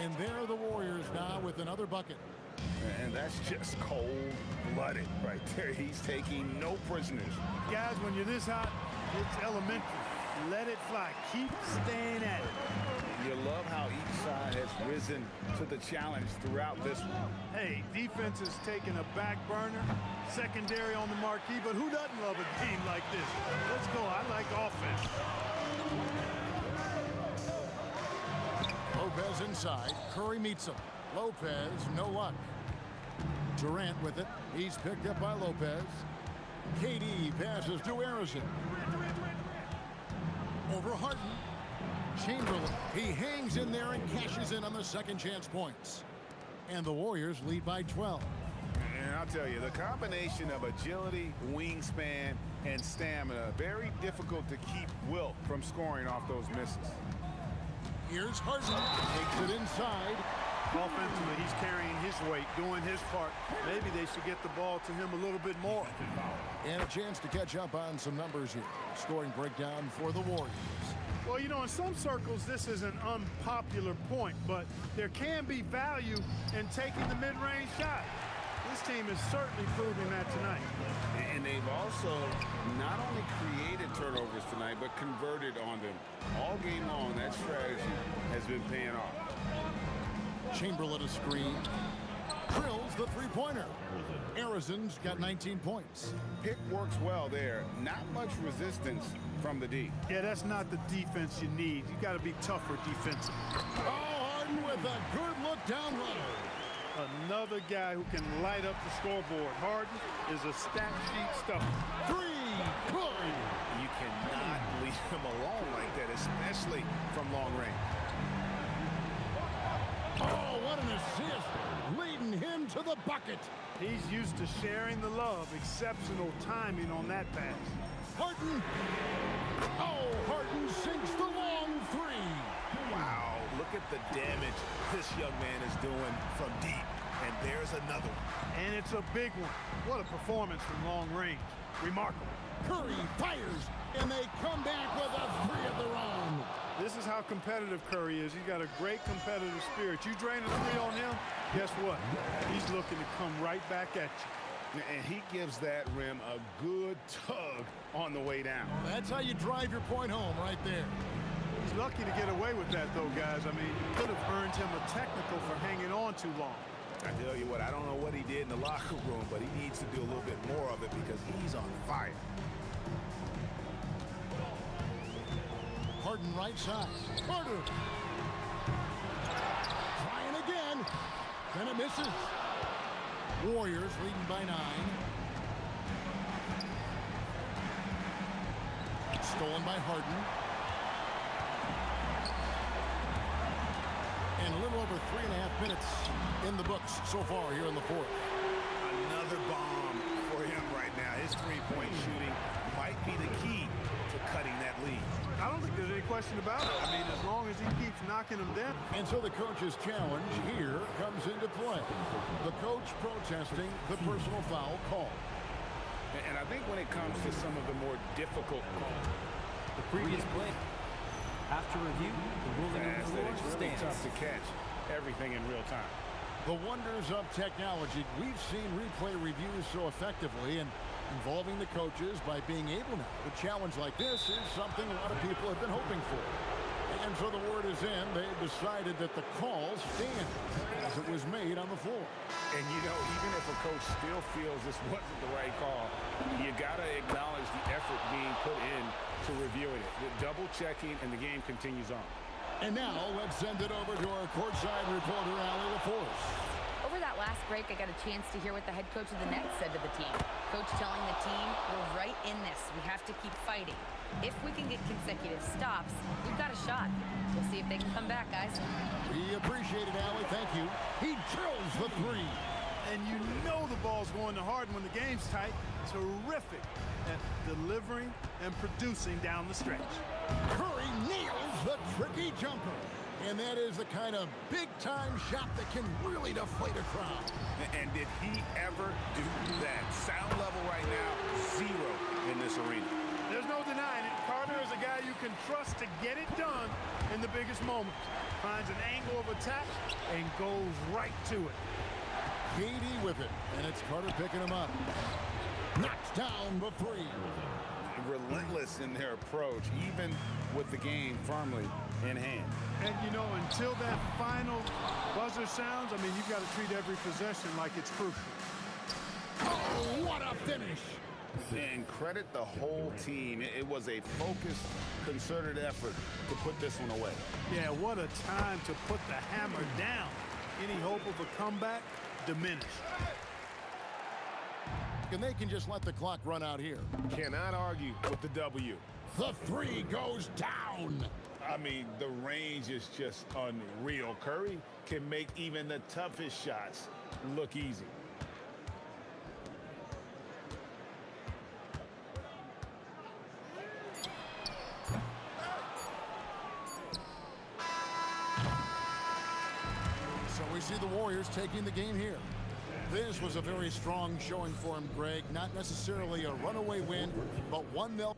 And there are the Warriors now with another bucket. And that's just cold-blooded right there. He's taking no prisoners. Guys, when you're this hot, it's elementary. Let it fly. Keep staying at it. You love how each side has risen to the challenge throughout this one. Hey, defense is taking a back burner, secondary on the marquee, but who doesn't love a game like this? Let's go. I like offense. Lopez inside. Curry meets him. Lopez, no luck. Durant with it. He's picked up by Lopez. KD passes to Arizon. Over Harden. Chamberlain. He hangs in there and cashes in on the second chance points. And the Warriors lead by 12. And I'll tell you, the combination of agility, wingspan, and stamina, very difficult to keep Wilt from scoring off those misses. Here's Harden. Takes it inside. Offensively, he's carrying his weight, doing his part. Maybe they should get the ball to him a little bit more. And a chance to catch up on some numbers here. Scoring breakdown for the Warriors. Well, you know, in some circles, this is an unpopular point, but there can be value in taking the mid-range shot. This team is certainly proving that tonight. And they've also not only created turnovers tonight, but converted on them. All game long, that strategy has been paying off. Chamberlain a screen. Drills the three-pointer. Arizon's got 19 points. Pick works well there. Not much resistance from the D. Yeah, that's not the defense you need. You got to be tougher defensively. Oh, Harden with a good look down low. Another guy who can light up the scoreboard. Harden is a stat sheet stuffer. 3. Good. You cannot leave him alone like that, especially from long range. Oh, what an assist. Leading him to the bucket. He's used to sharing the love. Exceptional timing on that pass. Harden. Oh, Harden sinks the long 3. Wow, look at the damage this young man is doing from deep. And there's another one. And it's a big one. What a performance from long range. Remarkable. Curry fires, and they come back with a 3 of their own. This is how competitive Curry is. He's got a great competitive spirit. You drain a 3 on him, guess what? He's looking to come right back at you. And he gives that rim a good tug on the way down. That's how you drive your point home right there. He's lucky to get away with that, though, guys. I mean, could have earned him a technical for hanging on too long. I tell you what, I don't know what he did in the locker room, but he needs to do a little bit more of it because he's on fire. Harden right side. Carter. Trying again. Then it misses. Warriors leading by 9. Stolen by Harden. And a little over 3.5 minutes in the books so far here in the fourth. Another bomb for him right now. His three-point shooting might be the key to cutting that lead. I don't think there's any question about it. I mean, as long as he keeps knocking them down. And so the coach's challenge here comes into play. The coach protesting the personal foul call. And I think when it comes to some of the more difficult calls, the previous play. After review, the ruling on the floor it's really stands. tough to catch everything in real time. The wonders of technology. We've seen replay reviews so effectively, and involving the coaches by being able now. A challenge like this is something a lot of people have been hoping for. And so the word is in. They've decided that the call stands as it was made on the floor. And, you know, even if a coach still feels this wasn't the right call, you got to acknowledge the effort being put in to reviewing it. The double checking, and the game continues on. And now let's send it over to our courtside reporter, Allie LaForce. Over that last break, I got a chance to hear what the head coach of the Nets said to the team. Coach telling the team, we're right in this. We have to keep fighting. If we can get consecutive stops, we've got a shot. We'll see if they can come back, guys. We appreciate it, Allie. Thank you. He drills the 3. And you know the ball's going to Harden when the game's tight. Terrific at delivering and producing down the stretch. Curry nails the tricky jumper. And that is the kind of big-time shot that can really deflate a crowd. And did he ever do that? Sound level right now, 0 in this arena. There's no denying it. Carter is a guy you can trust to get it done in the biggest moments. Finds an angle of attack and goes right to it. KD with it, and it's Carter picking him up. Knocks down the 3. Relentless in their approach, even with the game firmly in hand. And, you know, until that final buzzer sounds, I mean, you've got to treat every possession like it's crucial. Oh, what a finish! And credit the whole team. It was a focused, concerted effort to put this one away. Yeah, what a time to put the hammer down. Any hope of a comeback diminished. And they can just let the clock run out here. Cannot argue with the W. The 3 goes down. I mean, the range is just unreal. Curry can make even the toughest shots look easy. So we see the Warriors taking the game here. This was a very strong showing for him, Greg. Not necessarily a runaway win, but one they'll...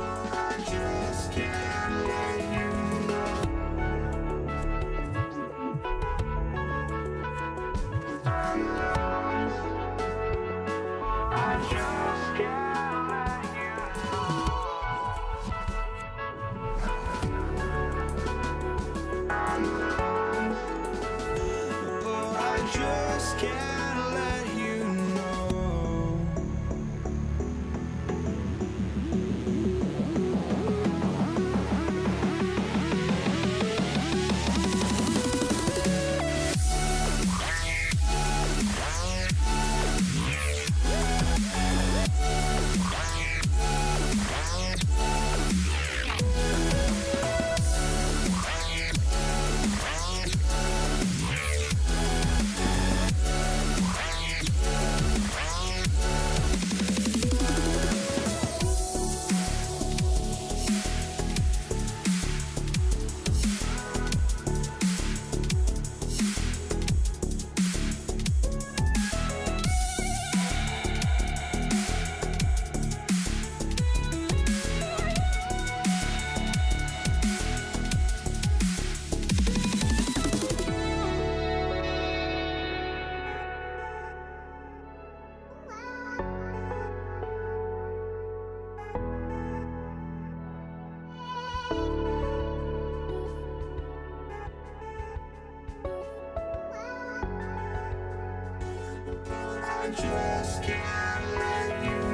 I just can't let just can't let you.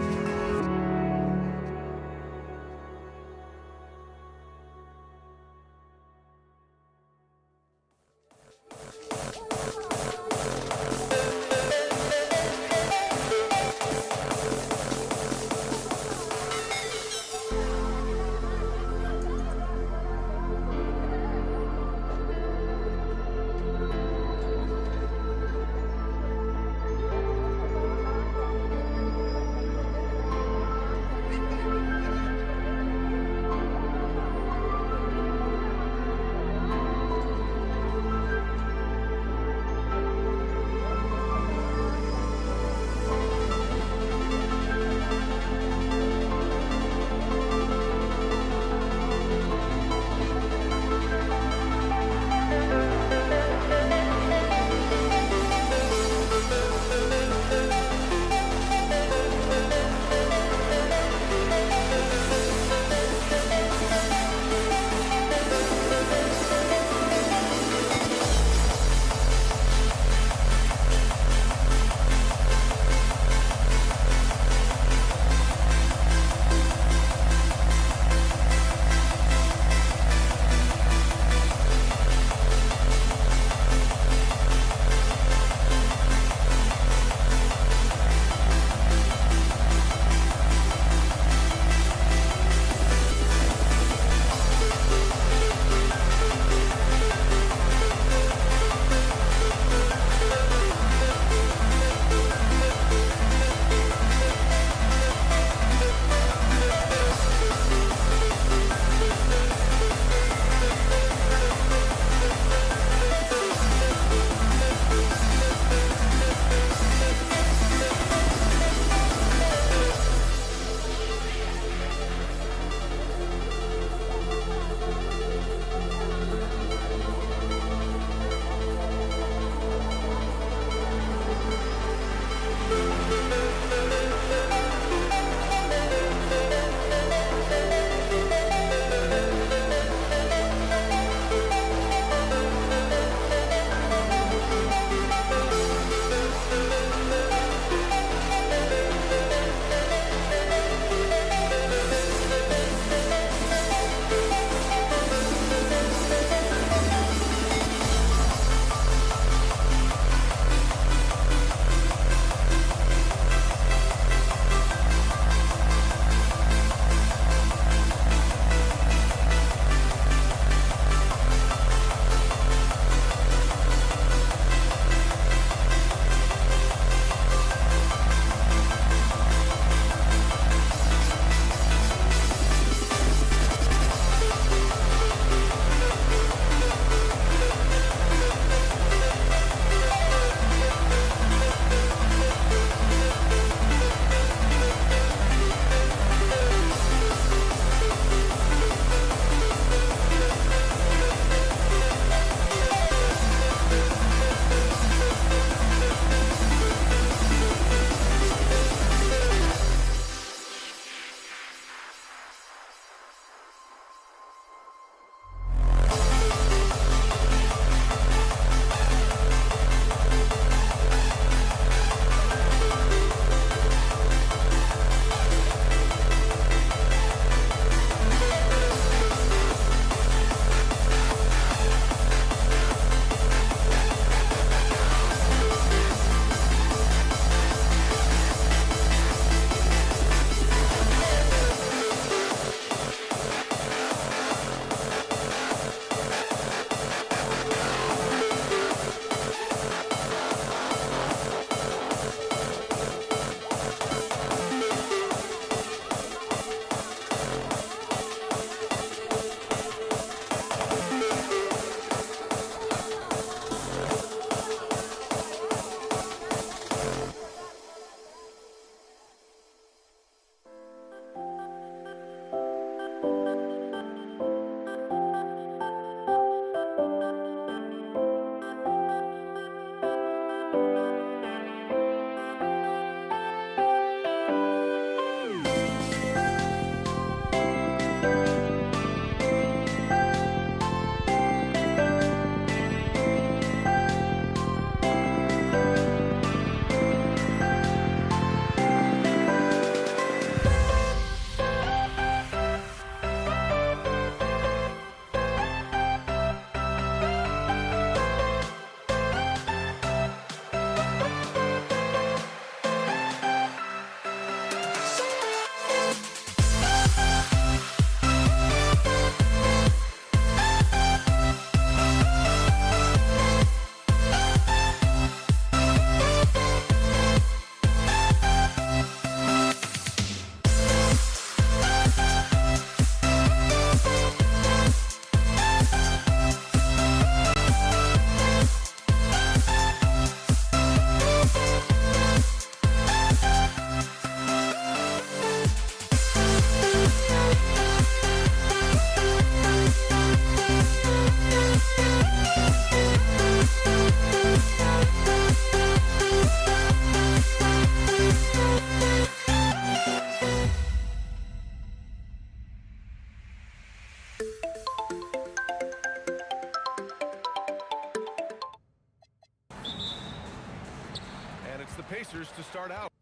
Pacers to start out.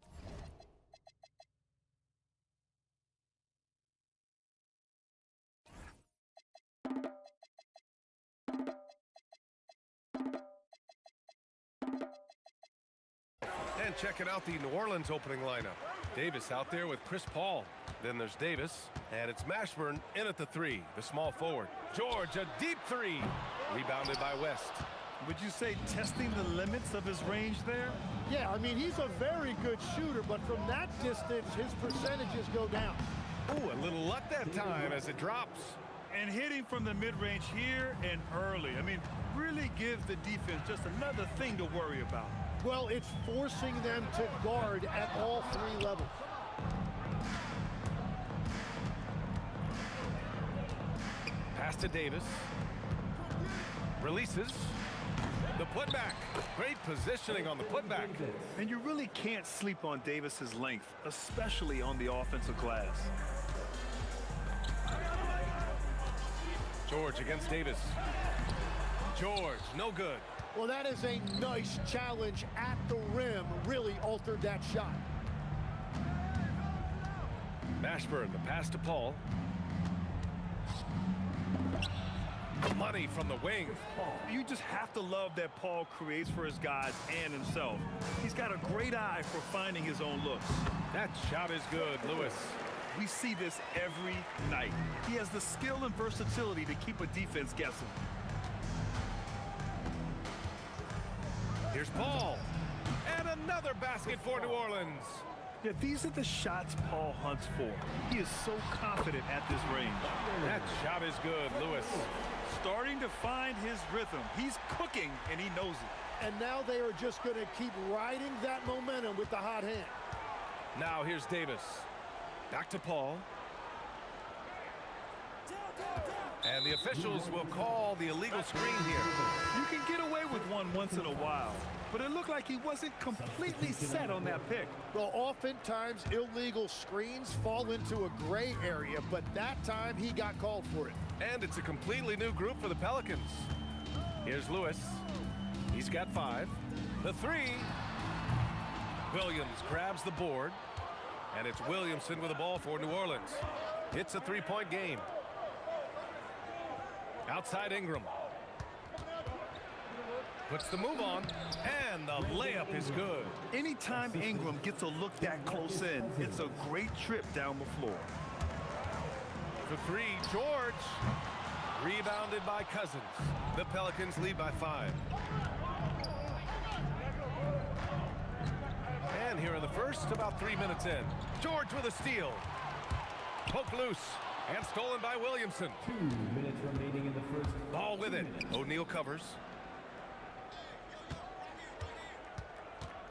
And checking out the New Orleans opening lineup. Davis out there with Chris Paul. Then there's Davis, and it's Mashburn in at the 3, the small forward. George, a deep 3, rebounded by West. Would you say testing the limits of his range there? Yeah, I mean, he's a very good shooter, but from that distance, his percentages go down. Ooh, a little luck that time as it drops. And hitting from the mid-range here and early. I mean, really gives the defense just another thing to worry about. Well, it's forcing them to guard at all 3 levels. Pass to Davis. Releases. The putback. Great positioning on the putback. And you really can't sleep on Davis's length, especially on the offensive glass. George against Davis. George, no good. Well, that is a nice challenge at the rim. Really altered that shot. Mashburn, the pass to Paul. Money from the wing. You just have to love that Paul creates for his guys and himself. He's got a great eye for finding his own looks. That shot is good, Lewis. We see this every night. He has the skill and versatility to keep a defense guessing. Here's Paul. And another basket for New Orleans. Yeah, these are the shots Paul hunts for. He is so confident at this range. That shot is good, Lewis. Starting to find his rhythm. He's cooking, and he knows it. And now they are just going to keep riding that momentum with the hot hand. Now here's Davis. Back to Paul. And the officials will call the illegal screen here. You can get away with one once in a while, but it looked like he wasn't completely set on that pick. Well, oftentimes illegal screens fall into a gray area, but that time he got called for it. And it's a completely new group for the Pelicans. Here's Lewis. He's got 5. The 3. Williams grabs the board. And it's Williamson with the ball for New Orleans. It's a 3-point game. Outside Ingram. Puts the move on, and the layup is good. Anytime Ingram gets a look that close in, it's a great trip down the floor. For 3, George. Rebounded by Cousins. The Pelicans lead by 5. And here in the first, about 3 minutes in. George with a steal. Poked loose and stolen by Williamson. 2 minutes remaining in the first. Ball with it. O'Neal covers.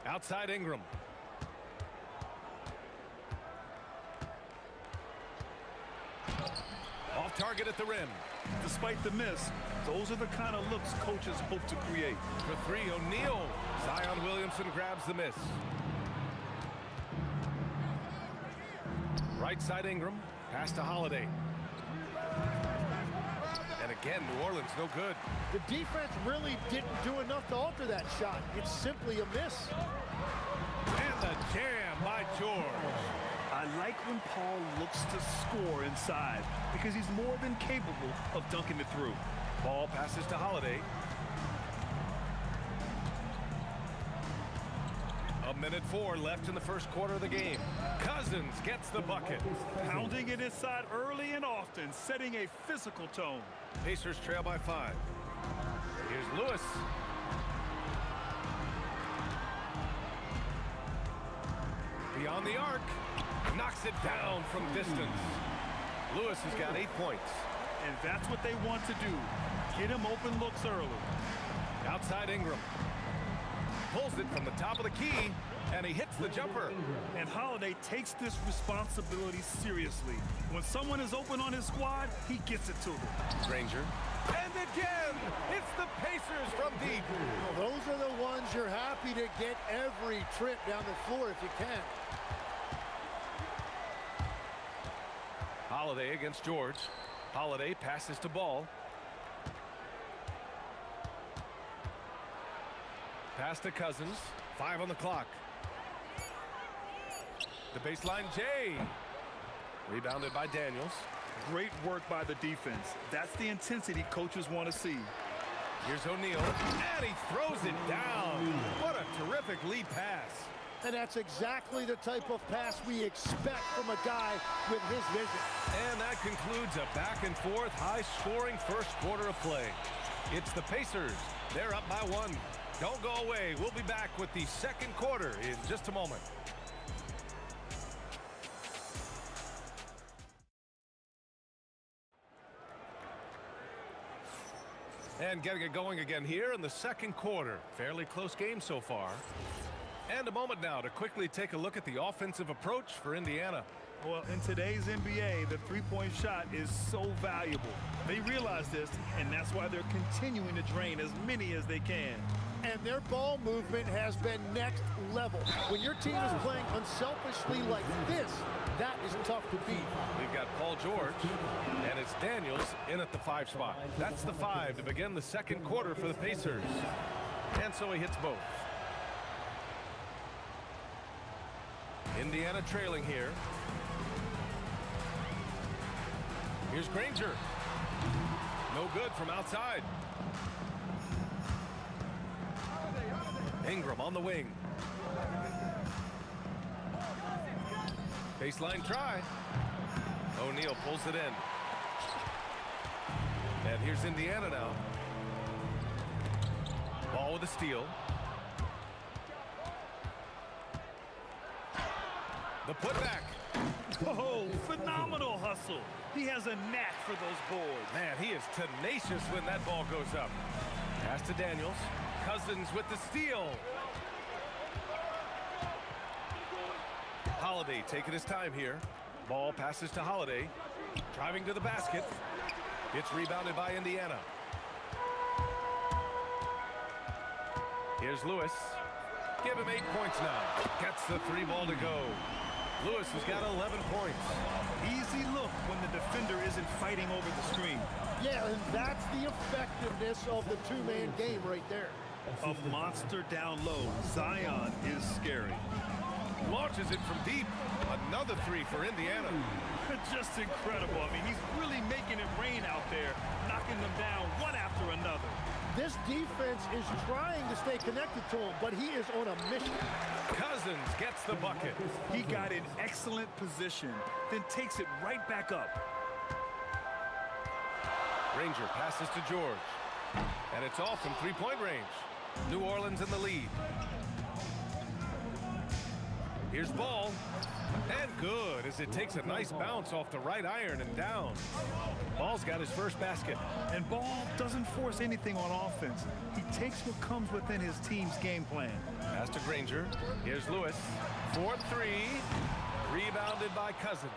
Outside Ingram. Off target at the rim. Despite the miss, those are the kind of looks coaches hope to create. For 3, O'Neal. Zion Williamson grabs the miss. Right side Ingram. Pass to Holiday. And again, New Orleans no good. The defense really didn't do enough to alter that shot. It's simply a miss. And the jam by George. I like when Paul looks to score inside because he's more than capable of dunking it through. Ball passes to Holiday. A minute 4 left in the first quarter of the game. Cousins gets the bucket. Pounding it inside early and often, setting a physical tone. Pacers trail by 5. Here's Lewis. Beyond the arc. Knocks it down from distance. Lewis has got 8 points. And that's what they want to do. Get him open looks early. Outside Ingram. Pulls it from the top of the key, and he hits the jumper. And Holiday takes this responsibility seriously. When someone is open on his squad, he gets it to them. Granger. And again, it's the Pacers from deep. Well, those are the ones you're happy to get every trip down the floor if you can. Holiday against George. Holiday passes to Ball. Pass to Cousins. 5 on the clock. The baseline J. Rebounded by Daniels. Great work by the defense. That's the intensity coaches want to see. Here's O'Neal, and he throws it down. What a terrific lead pass. And that's exactly the type of pass we expect from a guy with his vision. And that concludes a back-and-forth, high-scoring first quarter of play. It's the Pacers. They're up by 1. Don't go away. We'll be back with the second quarter in just a moment. And getting it going again here in the second quarter. Fairly close game so far. And a moment now to quickly take a look at the offensive approach for Indiana. Well, in today's NBA, the three-point shot is so valuable. They realize this, and that's why they're continuing to drain as many as they can. And their ball movement has been next level. When your team is playing unselfishly like this, that is tough to beat. We've got Paul George, and it's Daniels in at the 5 spot. That's the 5 to begin the second quarter for the Pacers. And so he hits both. Indiana trailing here. Here's Granger. No good from outside. Ingram on the wing. Baseline try. O'Neal pulls it in. And here's Indiana now. Ball with a steal. The putback. Oh, phenomenal hustle. He has a knack for those boards. Man, he is tenacious when that ball goes up. Pass to Daniels. Cousins with the steal. Holiday taking his time here. Ball passes to Holiday. Driving to the basket. It's rebounded by Indiana. Here's Lewis. Give him 8 points now. Gets the 3 ball to go. Lewis has got 11 points. Easy look when the defender isn't fighting over the screen. Yeah, and that's the effectiveness of the two-man game right there. A monster down low. Zion is scary. Launches it from deep. Another 3 for Indiana. Just incredible. I mean, he's really making it rain out there, knocking them down one after another. This defense is trying to stay connected to him, but he is on a mission. Cousins gets the bucket. He got in excellent position, then takes it right back up. Ranger passes to George. And it's off from 3-point range. New Orleans in the lead. Here's Ball. And good as it takes a nice bounce off the right iron and down. Ball's got his first basket. And Ball doesn't force anything on offense. He takes what comes within his team's game plan. Pass to Granger. Here's Lewis. 4-3. Rebounded by Cousins.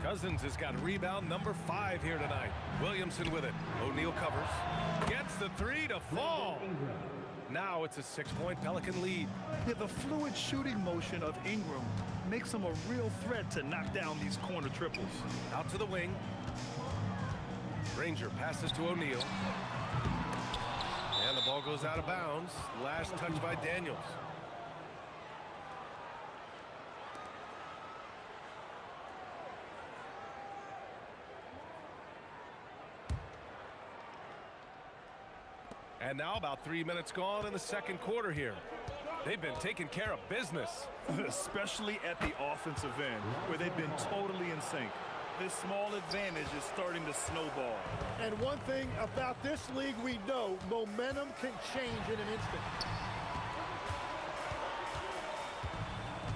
Cousins has got rebound number 5 here tonight. Williamson with it. O'Neal covers. Gets the 3 to fall. Now it's a 6-point Pelican lead. Yeah, the fluid shooting motion of Ingram makes him a real threat to knock down these corner triples. Out to the wing. Ranger passes to O'Neal. And the ball goes out of bounds. Last touch by Daniels. And now about 3 minutes gone in the second quarter here. They've been taking care of business. Especially at the offensive end, where they've been totally in sync. This small advantage is starting to snowball. And one thing about this league we know, momentum can change in an instant.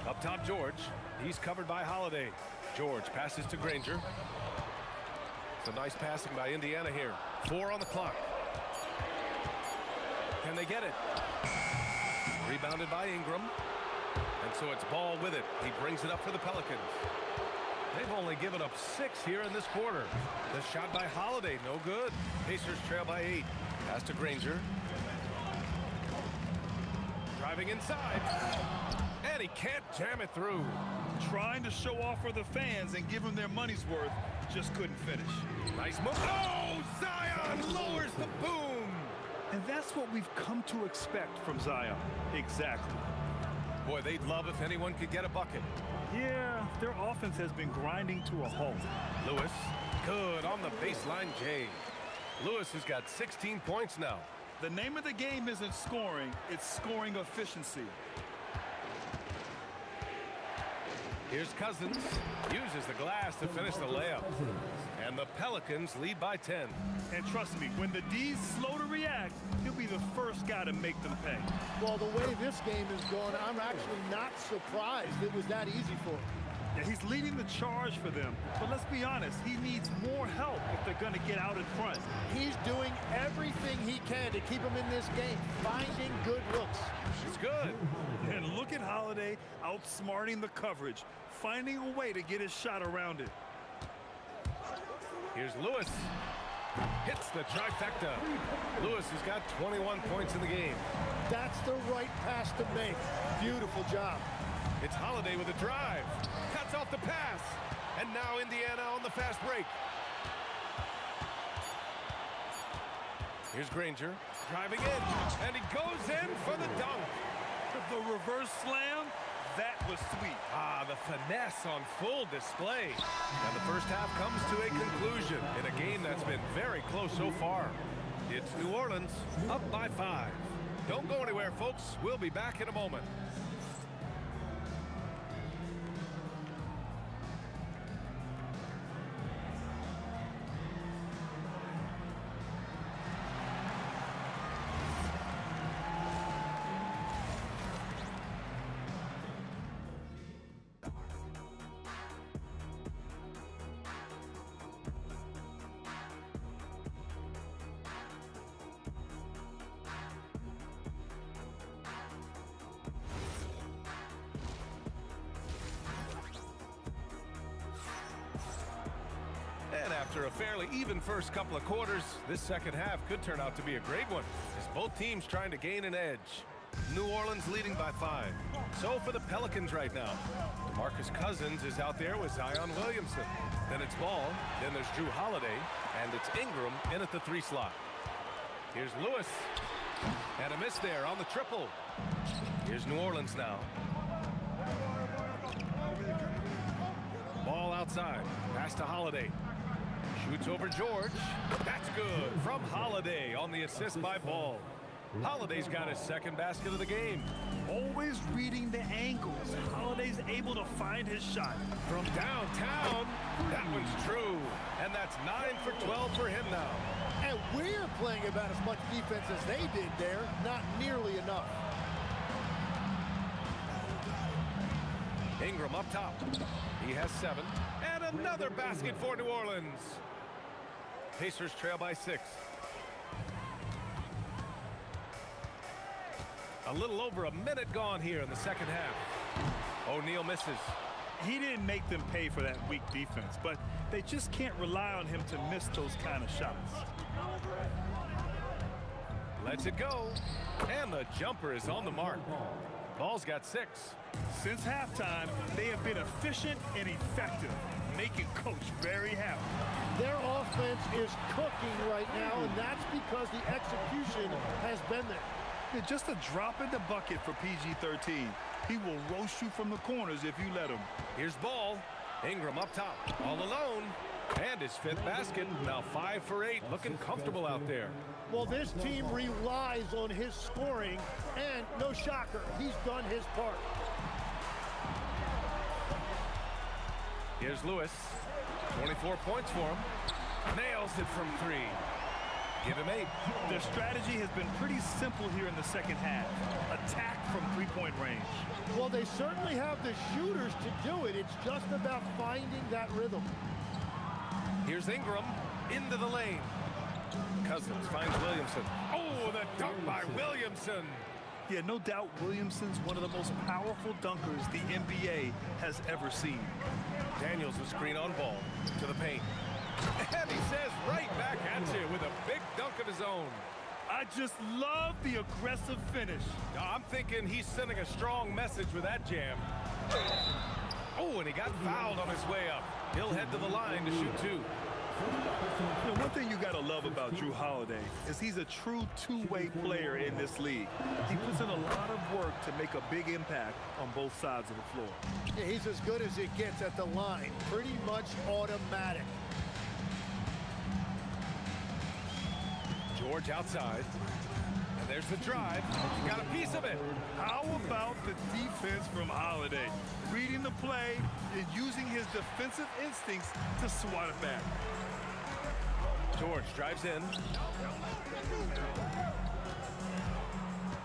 Up top, George. He's covered by Holiday. George passes to Granger. It's a nice passing by Indiana here. 4 on the clock. Can they get it? Rebounded by Ingram. And so it's Ball with it. He brings it up for the Pelicans. They've only given up 6 here in this quarter. The shot by Holiday, no good. Pacers trail by 8. Pass to Granger. Driving inside. And he can't jam it through. Trying to show off for the fans and give them their money's worth. Just couldn't finish. Nice move. Oh, Zion lowers the boom. And that's what we've come to expect from Zion. Exactly. Boy, they'd love if anyone could get a bucket. Yeah, their offense has been grinding to a halt. Lewis, good on the baseline J. Lewis has got 16 points now. The name of the game isn't scoring, it's scoring efficiency. Here's Cousins, uses the glass to finish the layup. And the Pelicans lead by 10. And trust me, when the D's slow to react, he'll be the first guy to make them pay. Well, the way this game is going, I'm actually not surprised it was that easy for him. Yeah, he's leading the charge for them. But let's be honest, he needs more help if they're going to get out in front. He's doing everything he can to keep him in this game, finding good looks. It's good. And look at Holiday outsmarting the coverage, finding a way to get his shot around it. Here's Lewis. Hits the trifecta. Lewis has got 21 points in the game. That's the right pass to make. Beautiful job. It's Holiday with a drive. Cuts off the pass. And now Indiana on the fast break. Here's Granger driving in. And he goes in for the dunk. The reverse slam, that was sweet. Ah, the finesse on full display. And the first half comes to a conclusion in a game that's been very close so far. It's New Orleans up by 5. Don't go anywhere, folks. We'll be back in a moment. And after a fairly even first couple of quarters, this second half could turn out to be a great one, as both teams trying to gain an edge. New Orleans leading by 5. So for the Pelicans right now, DeMarcus Cousins is out there with Zion Williamson. Then it's Ball, then there's Drew Holiday, and it's Ingram in at the 3 slot. Here's Lewis, and a miss there on the triple. Here's New Orleans now. Ball outside, pass to Holiday. Shoots over George. That's good from Holiday on the assist by Ball. Holiday's got his second basket of the game. Always reading the angles. Holiday's able to find his shot. From downtown, that one's true. And that's 9 for 12 for him now. And we're playing about as much defense as they did there. Not nearly enough. Ingram up top. He has 7. And another basket for New Orleans. Pacers trail by 6. A little over a minute gone here in the second half. O'Neal misses. He didn't make them pay for that weak defense, but they just can't rely on him to miss those kind of shots. Lets it go. And the jumper is on the mark. Ball's got 6. Since halftime, they have been efficient and effective, making Coach very happy. Their offense is cooking right now, and that's because the execution has been there. Yeah, just a drop in the bucket for PG-13. He will roast you from the corners if you let him. Here's Ball. Ingram up top, all alone. And his 5th basket, now 5 for 8, looking comfortable out there. Well, this team relies on his scoring, and no shocker, he's done his part. Here's Lewis. 24 points for him. Nails it from 3. Give him 8. Their strategy has been pretty simple here in the second half. Attack from 3-point range. Well, they certainly have the shooters to do it. It's just about finding that rhythm. Here's Ingram into the lane. Cousins finds Williamson. Oh, the dunk by Williamson. Yeah, no doubt Williamson's one of the most powerful dunkers the NBA has ever seen. Daniels will screen on Ball to the paint. And he says right back at you with a big dunk of his own. I just love the aggressive finish. I'm thinking he's sending a strong message with that jam. Oh, and he got fouled on his way up. He'll head to the line to shoot 2. You know, one thing you got to love about Drew Holiday is he's a true two-way player in this league. He puts in a lot of work to make a big impact on both sides of the floor. Yeah, he's as good as it gets at the line. Pretty much automatic. George outside. And there's the drive. He got a piece of it. How about the defense from Holiday? Reading the play and using his defensive instincts to swat it back. George drives in.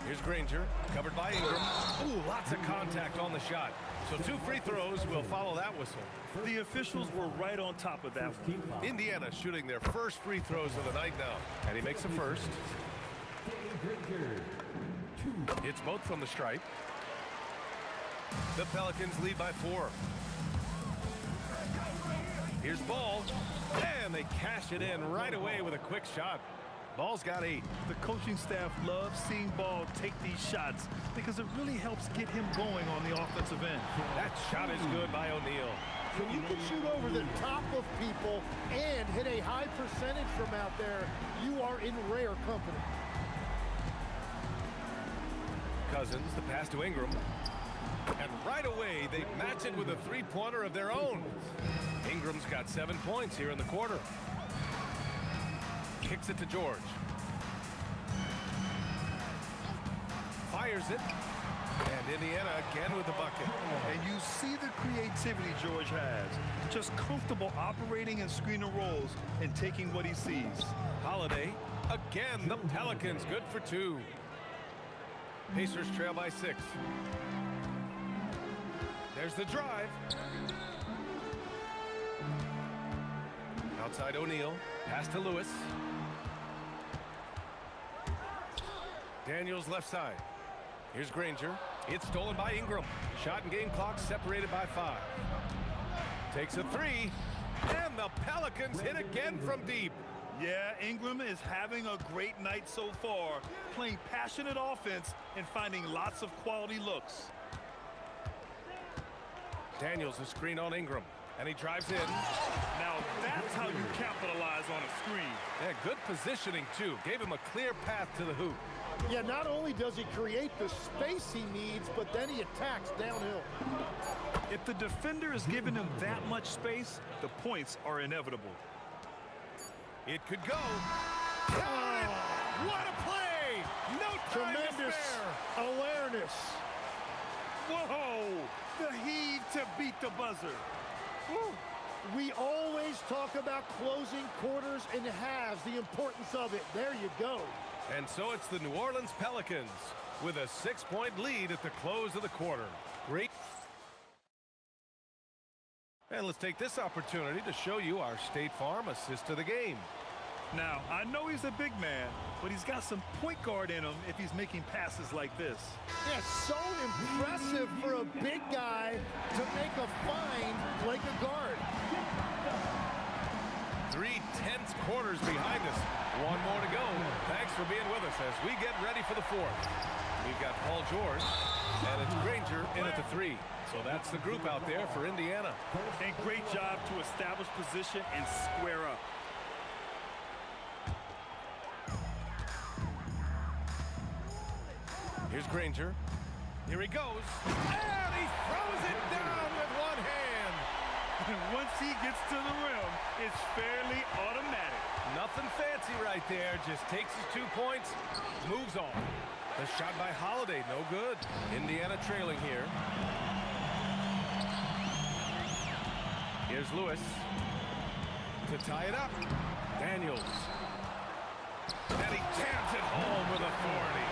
Here's Granger, covered by Ingram. Ooh, lots of contact on the shot. So 2 free throws will follow that whistle. The officials were right on top of that one. Indiana shooting their first free throws of the night now. And he makes the first. It's both from the stripe. The Pelicans lead by 4. Here's Ball. And they cash it in right away with a quick shot. Ball's got 8. The coaching staff loves seeing Ball take these shots because it really helps get him going on the offensive end. That shot is good by O'Neal. When you can shoot over the top of people and hit a high percentage from out there, you are in rare company. Cousins, the pass to Ingram. And right away, they match it with a three-pointer of their own. Ingram's got 7 points here in the quarter. Kicks it to George. Fires it. And Indiana again with the bucket. And you see the creativity George has. Just comfortable operating in screen and rolls and taking what he sees. Holiday. Again, the Pelicans good for 2. Pacers trail by 6. There's the drive. Outside O'Neal. Pass to Lewis. Daniels left side. Here's Granger. It's stolen by Ingram. Shot and game clock separated by 5. Takes a 3. And the Pelicans hit again from deep. Yeah, Ingram is having a great night so far, playing passionate offense and finding lots of quality looks. Daniels a screen on Ingram. And he drives in. Now that's how you capitalize on a screen. Yeah, good positioning, too. Gave him a clear path to the hoop. Yeah, not only does he create the space he needs, but then he attacks downhill. If the defender is giving him that much space, the points are inevitable. It could go. Got it! What a play! No time Tremendous to spare. awareness. Whoa! The heave to beat the buzzer. Woo. We always talk about closing quarters and halves, the importance of it. There you go. And so it's the New Orleans Pelicans with a 6-point lead at the close of the quarter. Great. And let's take this opportunity to show you our State Farm assist of the game. Now, I know he's a big man, but he's got some point guard in him if he's making passes like this. Yeah, so impressive for a big guy to make a find like a guard. 3 tense quarters behind us. 1 more to go. Thanks for being with us as we get ready for the 4th. We've got Paul George, and it's Granger in at the 3. So that's the group out there for Indiana. And great job to establish position and square up. Here's Granger. Here he goes. And he throws it down with one hand. And once he gets to the rim, it's fairly automatic. Nothing fancy right there. Just takes his 2 points, moves on. The shot by Holiday, no good. Indiana trailing here. Here's Lewis to tie it up. Daniels. And he jams it home with authority.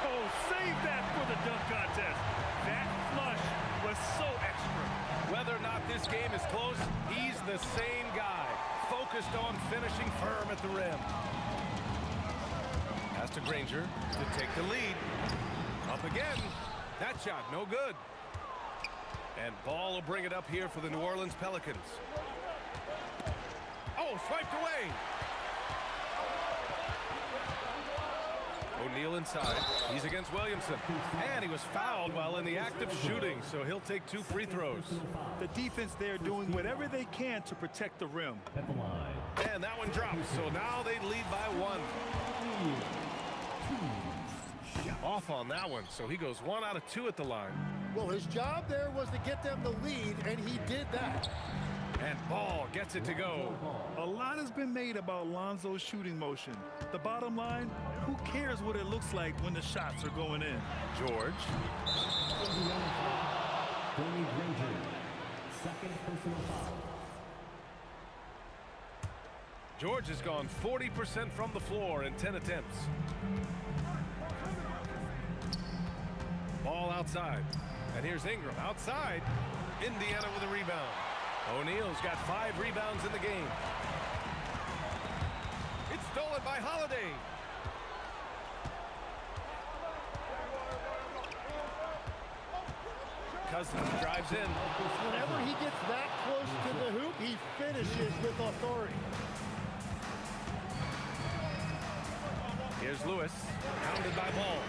Oh, save that for the dunk contest. That flush was so extra. Whether or not this game is close, he's the same guy, focused on finishing firm at the rim. Pass to Granger to take the lead. Up again. That shot, no good. And Ball will bring it up here for the New Orleans Pelicans. Oh, swiped away. O'Neal inside. He's against Williamson. And he was fouled while in the act of shooting, so he'll take 2 free throws. The defense there doing whatever they can to protect the rim. And that one drops, so now they lead by 1. Off on that one, so he goes 1 out of 2 at the line. Well, his job there was to get them the lead, and he did that. And Ball gets it to go. A lot has been made about Lonzo's shooting motion. The bottom line, who cares what it looks like when the shots are going in? George. Second personal foul. George has gone 40% from the floor in 10 attempts. Ball outside. And here's Ingram outside. Indiana with a rebound. O'Neal's got 5 rebounds in the game. It's stolen by Holiday. Cousins drives in. Whenever he gets that close to the hoop, he finishes with authority. Here's Lewis, pounded by Ball.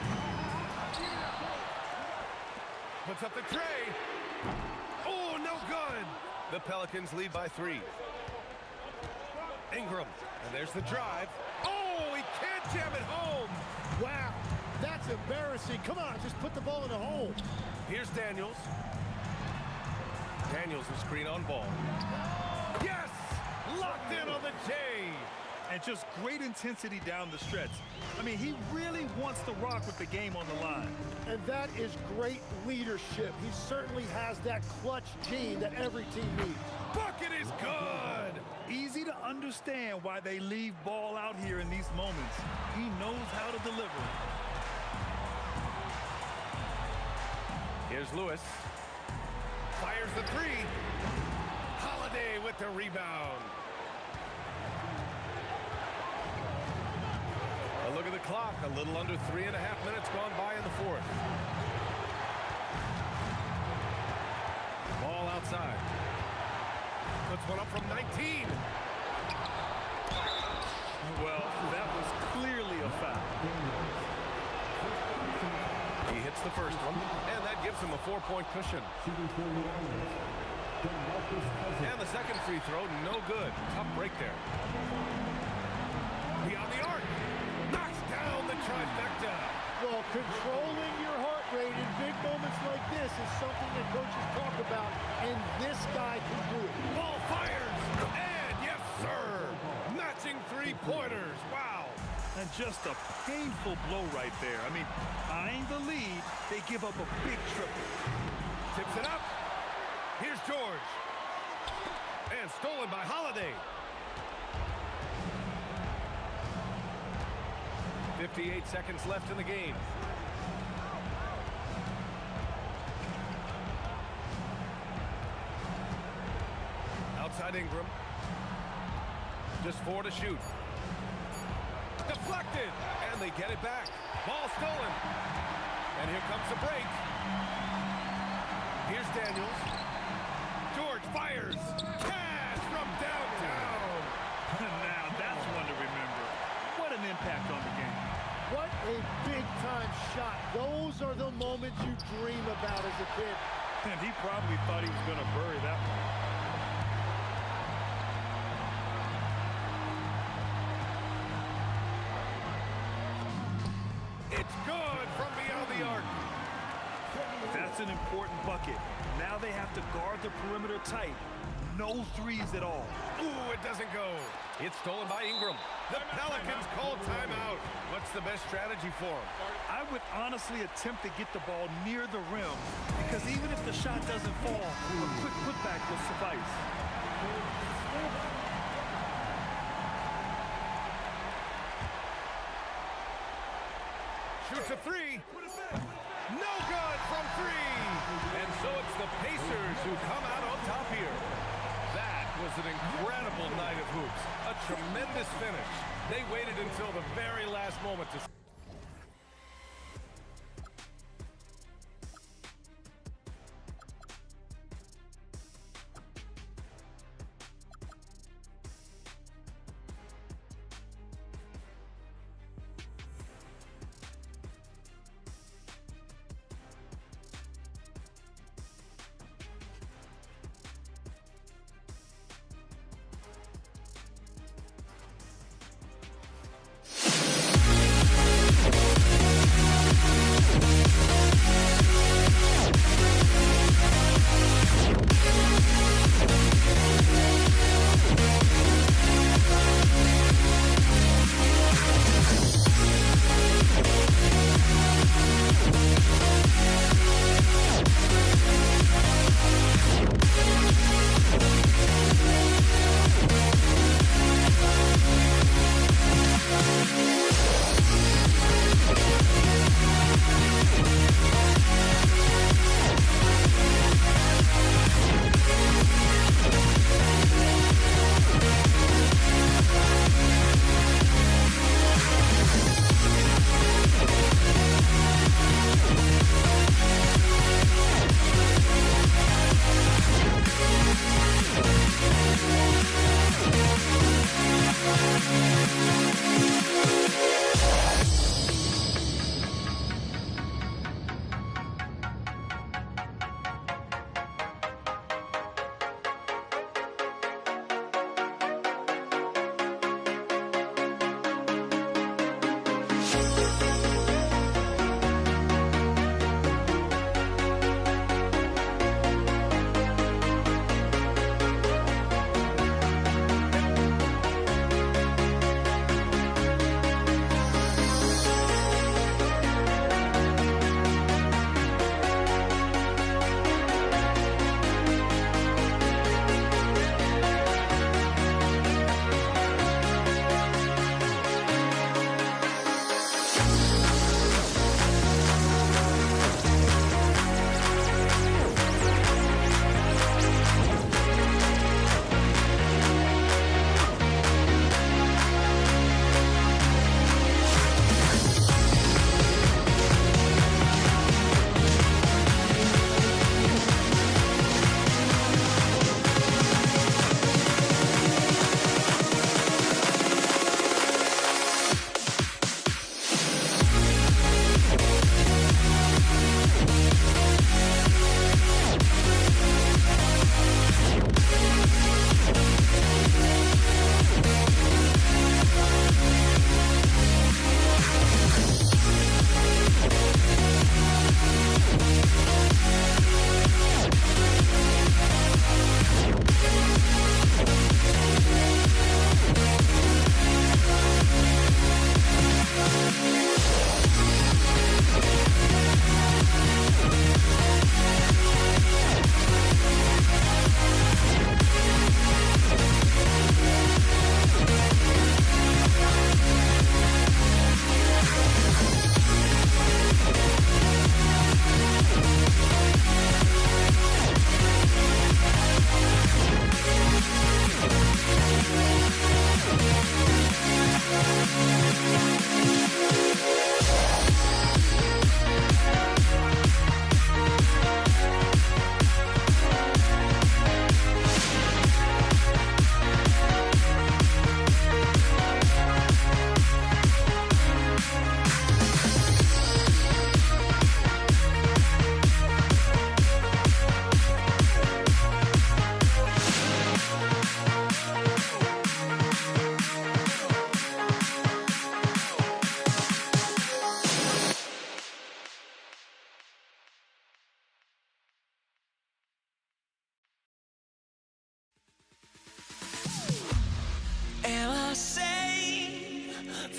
Puts up the tray. Oh, no good. The Pelicans lead by 3. Ingram, and there's the drive. Oh, he can't jam it home. Wow, that's embarrassing. Come on, just put the ball in the hole. Here's Daniels. Daniels will screen on Ball. Yes! Locked in on the J. And just great intensity down the stretch. I mean, he really wants to rock with the game on the line. And that is great leadership. He certainly has that clutch gene that every team needs. Bucket is good! Easy to understand why they leave Ball out here in these moments. He knows how to deliver. Here's Lewis. Fires the 3. Holiday with the rebound. A look at the clock. A little under 3.5 minutes gone by in the 4th. Ball outside. Puts one up from 19. Well, that was clearly a foul. He hits the first one, and that gives him a 4-point cushion. And the second free throw, no good. Tough break there. Beyond the arc. Knocks down the trifecta. Well, controlling your heart rate in big moments like this is something that coaches talk about, and this guy can do it. Ball fires, and yes, sir. Matching 3-pointers. Wow. And just a painful blow right there. I mean, eyeing the lead, they give up a big triple. Tips it up. Here's George. And stolen by Holiday. 58 seconds left in the game. Outside Ingram. Just 4 to shoot. Deflected, and they get it back. Ball stolen. And here comes the break. Here's Daniels. George fires. Cash from downtown. Now that's one to remember. What an impact on the game. What a big-time shot. Those are the moments you dream about as a kid. And he probably thought he was going to bury that one. It's good from beyond the arc. That's an important bucket. Now they have to guard the perimeter tight. No threes at all. Ooh, it doesn't go. It's stolen by Ingram. The Pelicans call timeout. What's the best strategy for them? I would honestly attempt to get the ball near the rim, because even if the shot doesn't fall, a quick putback will suffice. Shoots a 3. No good from 3. And so it's the Pacers who come out on top here. That was an incredible night of hoops. A tremendous finish. They waited until the very last moment to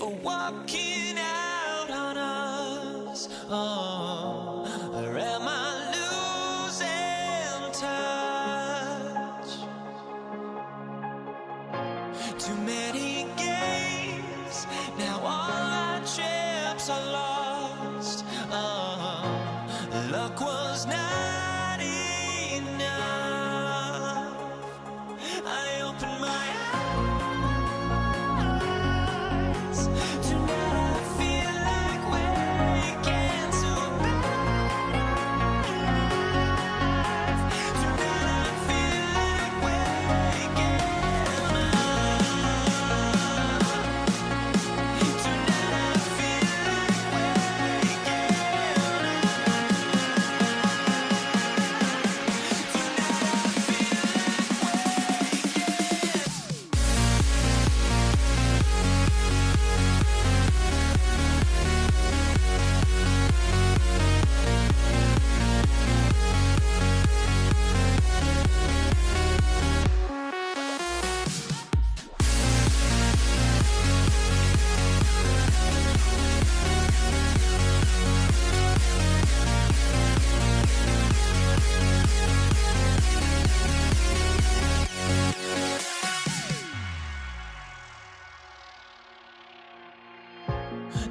for walking out on us? Oh, or am I losing touch? Too many games, now all our chips are lost. Oh, luck was not enough. I opened my eyes.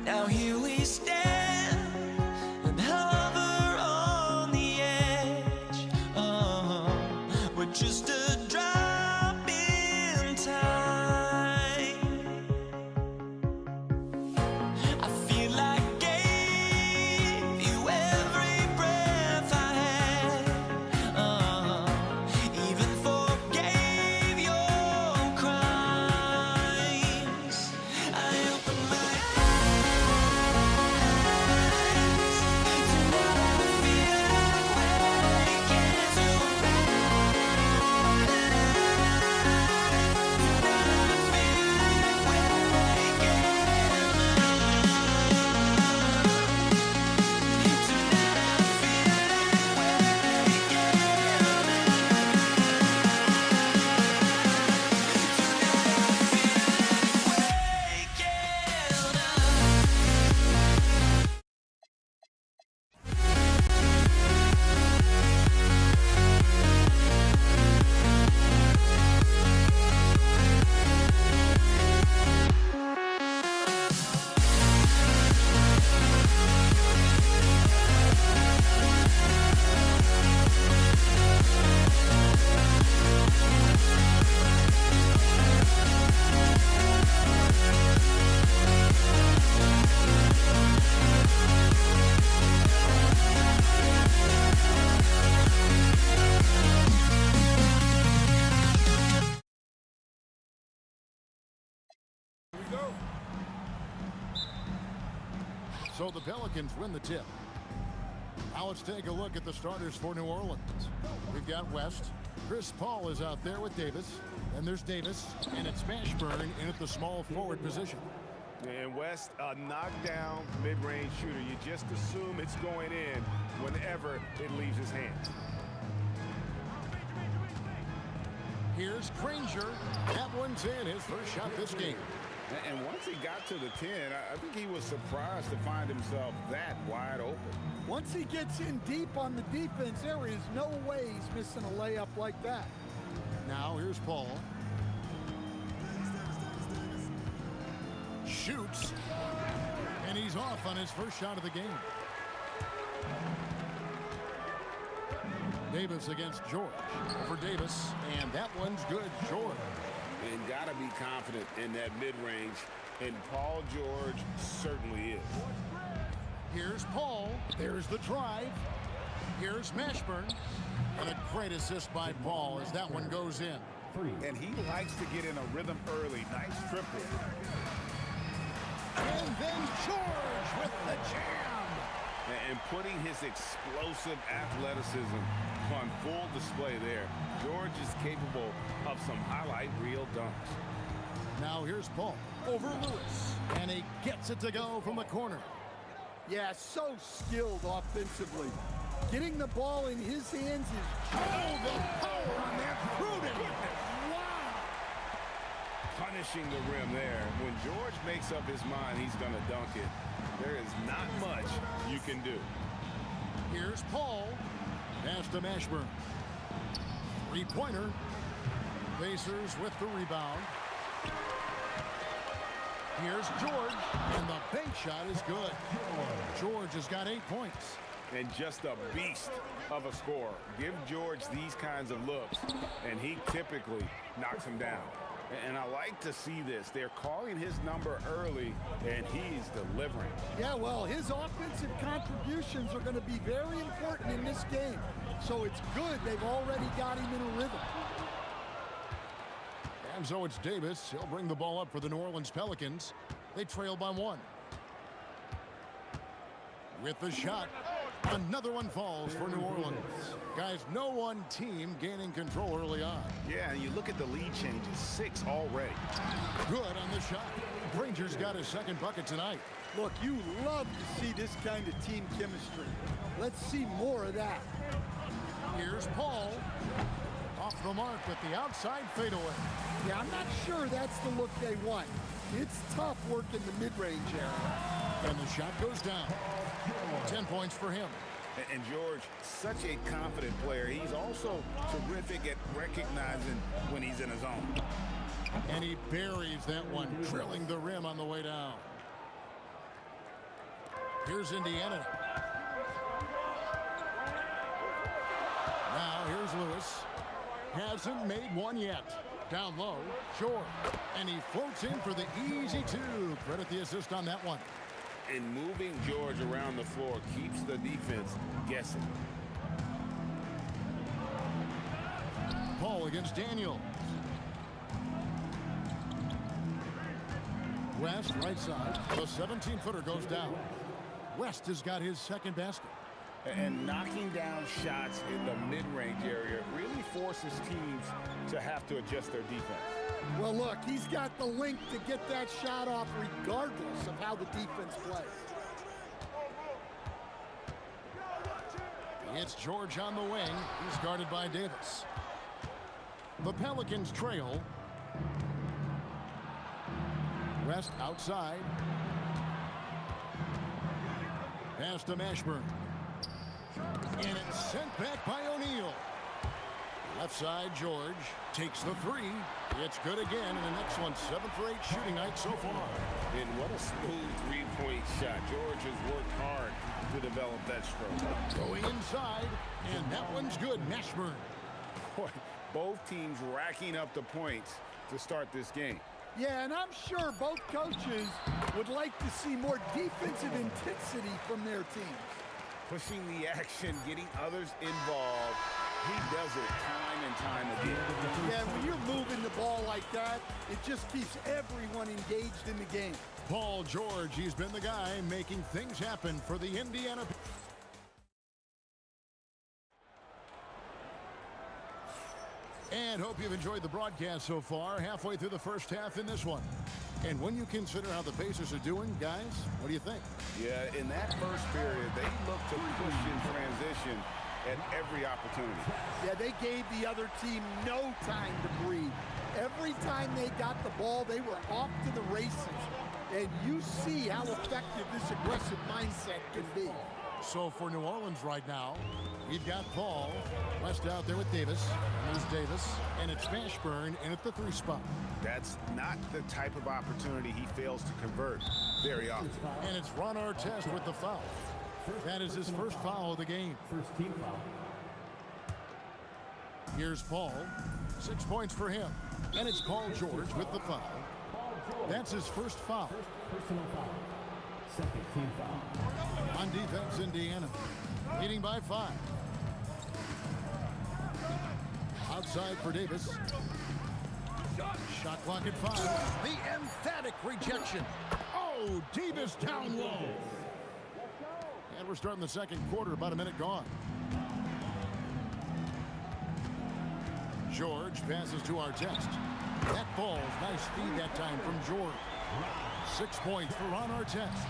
Now here we stand and hover on the edge. Oh, we're just a drop in time. I feel like I gave you every breath I had. Oh, even forgave your crimes. I opened my eyes. Here we go. So the Pelicans win the tip. Now let's take a look at the starters for New Orleans. We've got West. Chris Paul is out there with Davis. Then there's Davis, and it's Mashburn in at the small forward position. And West, a knockdown mid-range shooter. You just assume it's going in whenever it leaves his hands. Here's Granger. That one's in, his first shot this game. And once he got to the 10, I think he was surprised to find himself that wide open. Once he gets in deep on the defense, there is no way he's missing a layup like that. Now here's Paul. Shoots. And he's off on his first shot of the game. Davis against George. For Davis, and that one's good. George. And got to be confident in that mid-range, and Paul George certainly is. Here's Paul. There's the drive. Here's Mashburn. And a great assist by Paul as that one goes in. And he likes to get in a rhythm early. Nice triple. And then George with the jam. And putting his explosive athleticism on full display there. George is capable of some highlight reel dunks. Now here's Paul over Lewis. And he gets it to go from the corner. Yeah, so skilled offensively. Getting the ball in his hands is... Oh, the power on that prudent. Wow! Punishing the rim there. When George makes up his mind he's going to dunk it, there is not much you can do. Here's Paul. Pass to Mashburn. Three-pointer. Pacers with the rebound. Here's George, and the bank shot is good. George has got 8 points. And just a beast of a scorer. Give George these kinds of looks, and he typically knocks him down. And I like to see this. They're calling his number early, and he's delivering. Yeah, well, his offensive contributions are going to be very important in this game. So it's good they've already got him in a rhythm. And so it's Davis. He'll bring the ball up for the New Orleans Pelicans. They trail by 1. With the shot, another one falls for New Orleans. Guys, no one team gaining control early on. Yeah, and you look at the lead changes, 6 already. Good on the shot. Granger's got his second bucket tonight. Look, you love to see this kind of team chemistry. Let's see more of that. Here's Paul. Off the mark with the outside fadeaway. Yeah, I'm not sure that's the look they want. It's tough working the mid-range area. And the shot goes down. 10 points for him. And George, such a confident player. He's also terrific at recognizing when he's in his zone. And he buries that one, drilling the rim on the way down. Here's Indiana. Now here's Lewis. Hasn't made one yet. Down low, George. And he floats in for the easy 2. Credit the assist on that one. And moving George around the floor keeps the defense guessing. Paul against Daniel. West, right side. The 17-footer goes down. West has got his second basket. And knocking down shots in the mid-range area really forces teams to have to adjust their defense. Well, look, he's got the length to get that shot off regardless of how the defense plays. It's George on the wing. He's guarded by Davis. The Pelicans trail. West outside. Pass to Mashburn. And it's sent back by O'Neal. Left side, George takes the 3. It's good again, and an excellent 7 for 8 shooting night so far. And what a smooth three-point shot. George has worked hard to develop that stroke. Going inside, and that one's good. Mashburn. Boy, both teams racking up the points to start this game. Yeah, and I'm sure both coaches would like to see more defensive intensity from their teams. Pushing the action, getting others involved, He does it time and time again. Yeah, when you're moving the ball like that, it just keeps everyone engaged in the game. Paul George, he's been the guy making things happen for the Indiana. And hope you've enjoyed the broadcast so far, halfway through the first half in this one. And when you consider how the Pacers are doing, guys, what do you think? Yeah, in that first period, they looked to push in transition at every opportunity. Yeah, they gave the other team no time to breathe. Every time they got the ball, they were off to the races. And you see how effective this aggressive mindset can be. So for New Orleans right now, we've got Paul West out there with Davis. There's Davis, and it's Mashburn in at the 3 spot. That's not the type of opportunity he fails to convert very often. And it's Ron Artest with the foul. That is his first foul of the game. First team foul. Here's Paul. 6 points for him. And it's Paul George with the foul. That's his first foul. Personal foul. Second team foul. On defense, Indiana leading by 5. Outside for Davis. Shot clock at 5. The emphatic rejection. Oh, Davis down low. And we're starting the second quarter, about a minute gone. George passes to Artest. That ball's nice feed that time from George. 6 points for Ron Artest.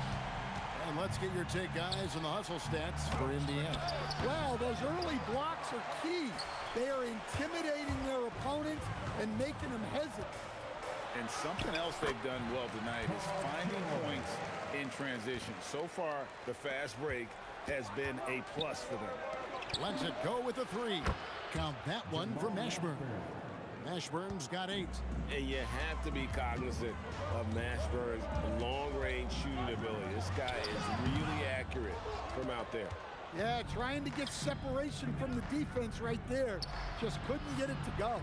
And let's get your take, guys, on the hustle stats for Indiana. Well, those early blocks are key. They are intimidating their opponents and making them hesitant. And something else they've done well tonight is finding points in transition. So far, the fast break has been a plus for them. Lets it go with a 3. Count that one for Mashburn. Mashburn's got 8. And you have to be cognizant of Mashburn's long-range shooting ability. This guy is really accurate from out there. Yeah, trying to get separation from the defense right there. Just couldn't get it to go.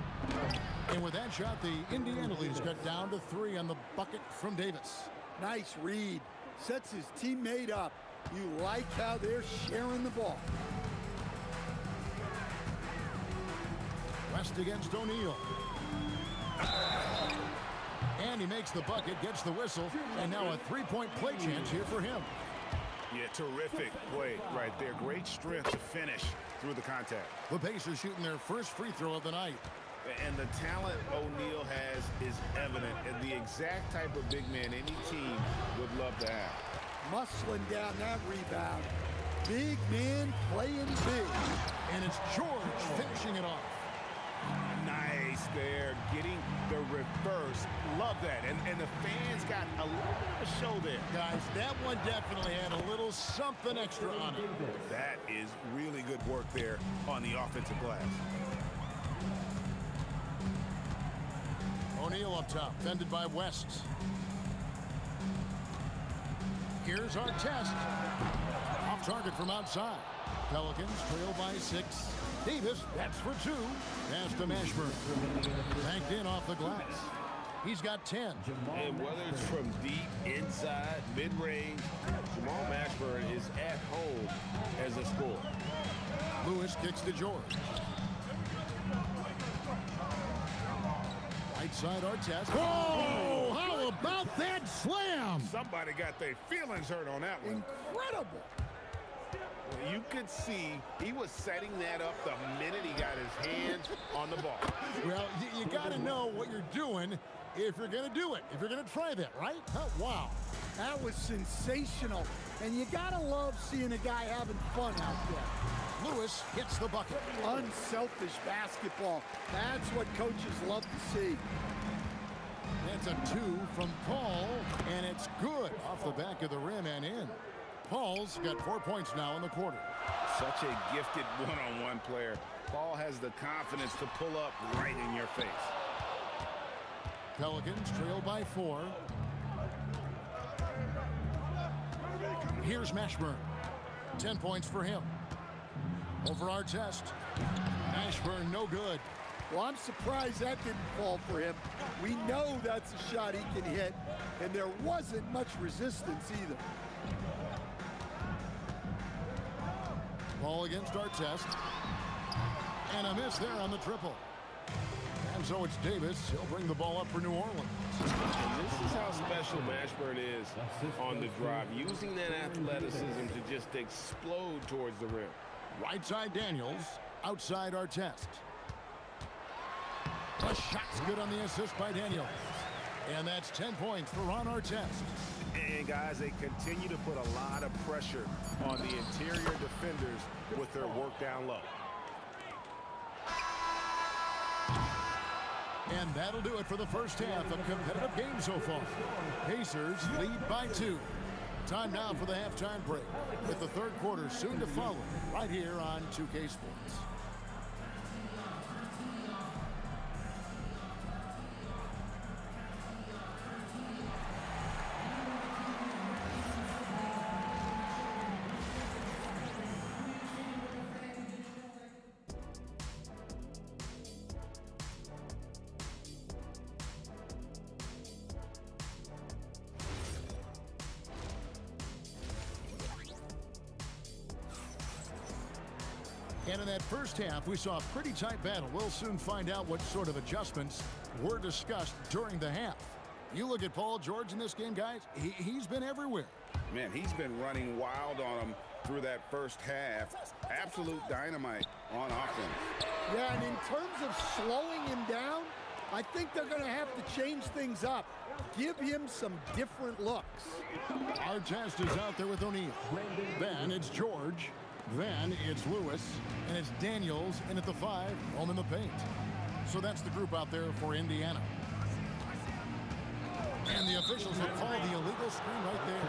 And with that shot, the Indiana lead is cut down to 3 on the bucket from Davis. Nice read. Sets his teammate up. You like how they're sharing the ball. West against O'Neal. And he makes the bucket, gets the whistle, and now a 3-point play chance here for him. Yeah, terrific play right there. Great strength to finish through the contact. The Pacers shooting their first free throw of the night. And the talent O'Neal has is evident, and the exact type of big man any team would love to have. Muscling down that rebound. Big man playing big. And it's George finishing it off. Nice there, getting the reverse. Love that. And the fans got a little bit of a show there. Guys, that one definitely had a little something extra on it. That is really good work there on the offensive glass. O'Neal up top, fended by West. Here's Artest. Off target from outside. Pelicans trail by 6. Davis, that's for 2. Pass to Mashburn. Banked in off the glass. He's got 10. And whether it's from deep, inside, mid-range, Jamal Mashburn is at home as a scorer. Lewis kicks to George. Right side Artest. Oh, how about that slam? Somebody got their feelings hurt on that one. Incredible. You could see he was setting that up the minute he got his hands on the ball. Well, you got to know what you're doing if you're going to do it, if you're going to try that, right? Oh, wow. That was sensational. And you got to love seeing a guy having fun out there. Lewis hits the bucket. Unselfish basketball. That's what coaches love to see. That's a 2 from Paul, and it's good off the back of the rim and in. Paul's got 4 points now in the quarter. Such a gifted one-on-one player. Paul has the confidence to pull up right in your face. Pelicans trail by 4. Here's Mashburn. 10 points for him. Over Artest. Mashburn no good. Well, I'm surprised that didn't fall for him. We know that's a shot he can hit, and there wasn't much resistance either. Ball against Artest. And a miss there on the triple. And so it's Davis. He'll bring the ball up for New Orleans. And this is how special Mashburn is on the drive, using that athleticism to just explode towards the rim. Right side Daniels, outside Artest. The shot's good on the assist by Daniels. And that's 10 points for Ron Artest. And guys, they continue to put a lot of pressure on the interior defenders with their work down low. And that'll do it for the first half of competitive game so far. Pacers lead by 2. Time now for the halftime break, with the third quarter soon to follow right here on 2K Sports. And in that first half, we saw a pretty tight battle. We'll soon find out what sort of adjustments were discussed during the half. You look at Paul George in this game, guys, he's been everywhere. Man, he's been running wild on him through that first half. Absolute dynamite on offense. Yeah, and in terms of slowing him down, I think they're going to have to change things up. Give him some different looks. Artest is out there with O'Neal. Then it's George. Then it's Lewis, and it's Daniels in at the 5, home in the paint. So that's the group out there for Indiana. And the officials have called the illegal screen right there.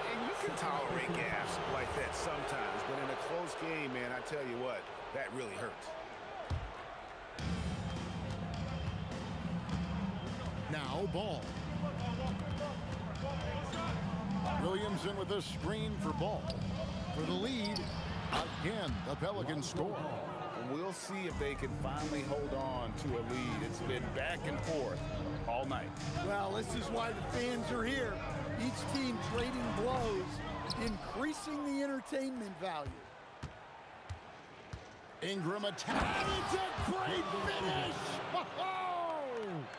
And you can tolerate gaps like that sometimes, but in a close game, man, I tell you what, that really hurts. Now Ball. Williamson with a screen for Ball. For the lead, again, the Pelicans score. We'll see if they can finally hold on to a lead. It's been back and forth all night. Well, this is why the fans are here. Each team trading blows, increasing the entertainment value. Ingram attack. It's a great finish.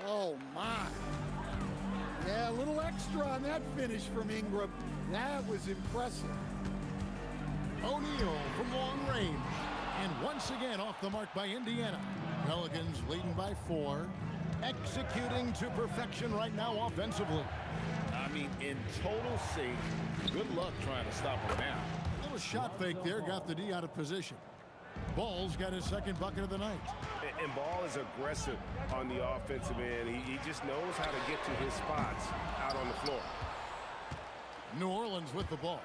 Oh, my. Yeah, a little extra on that finish from Ingram. That was impressive. O'Neal from long range. And once again off the mark by Indiana. Pelicans leading by 4. Executing to perfection right now offensively. I mean, in total sync. Good luck trying to stop him now. A little shot fake there got the D out of position. Ball's got his second bucket of the night. And Ball is aggressive on the offensive end. He just knows how to get to his spots out on the floor. New Orleans with the ball.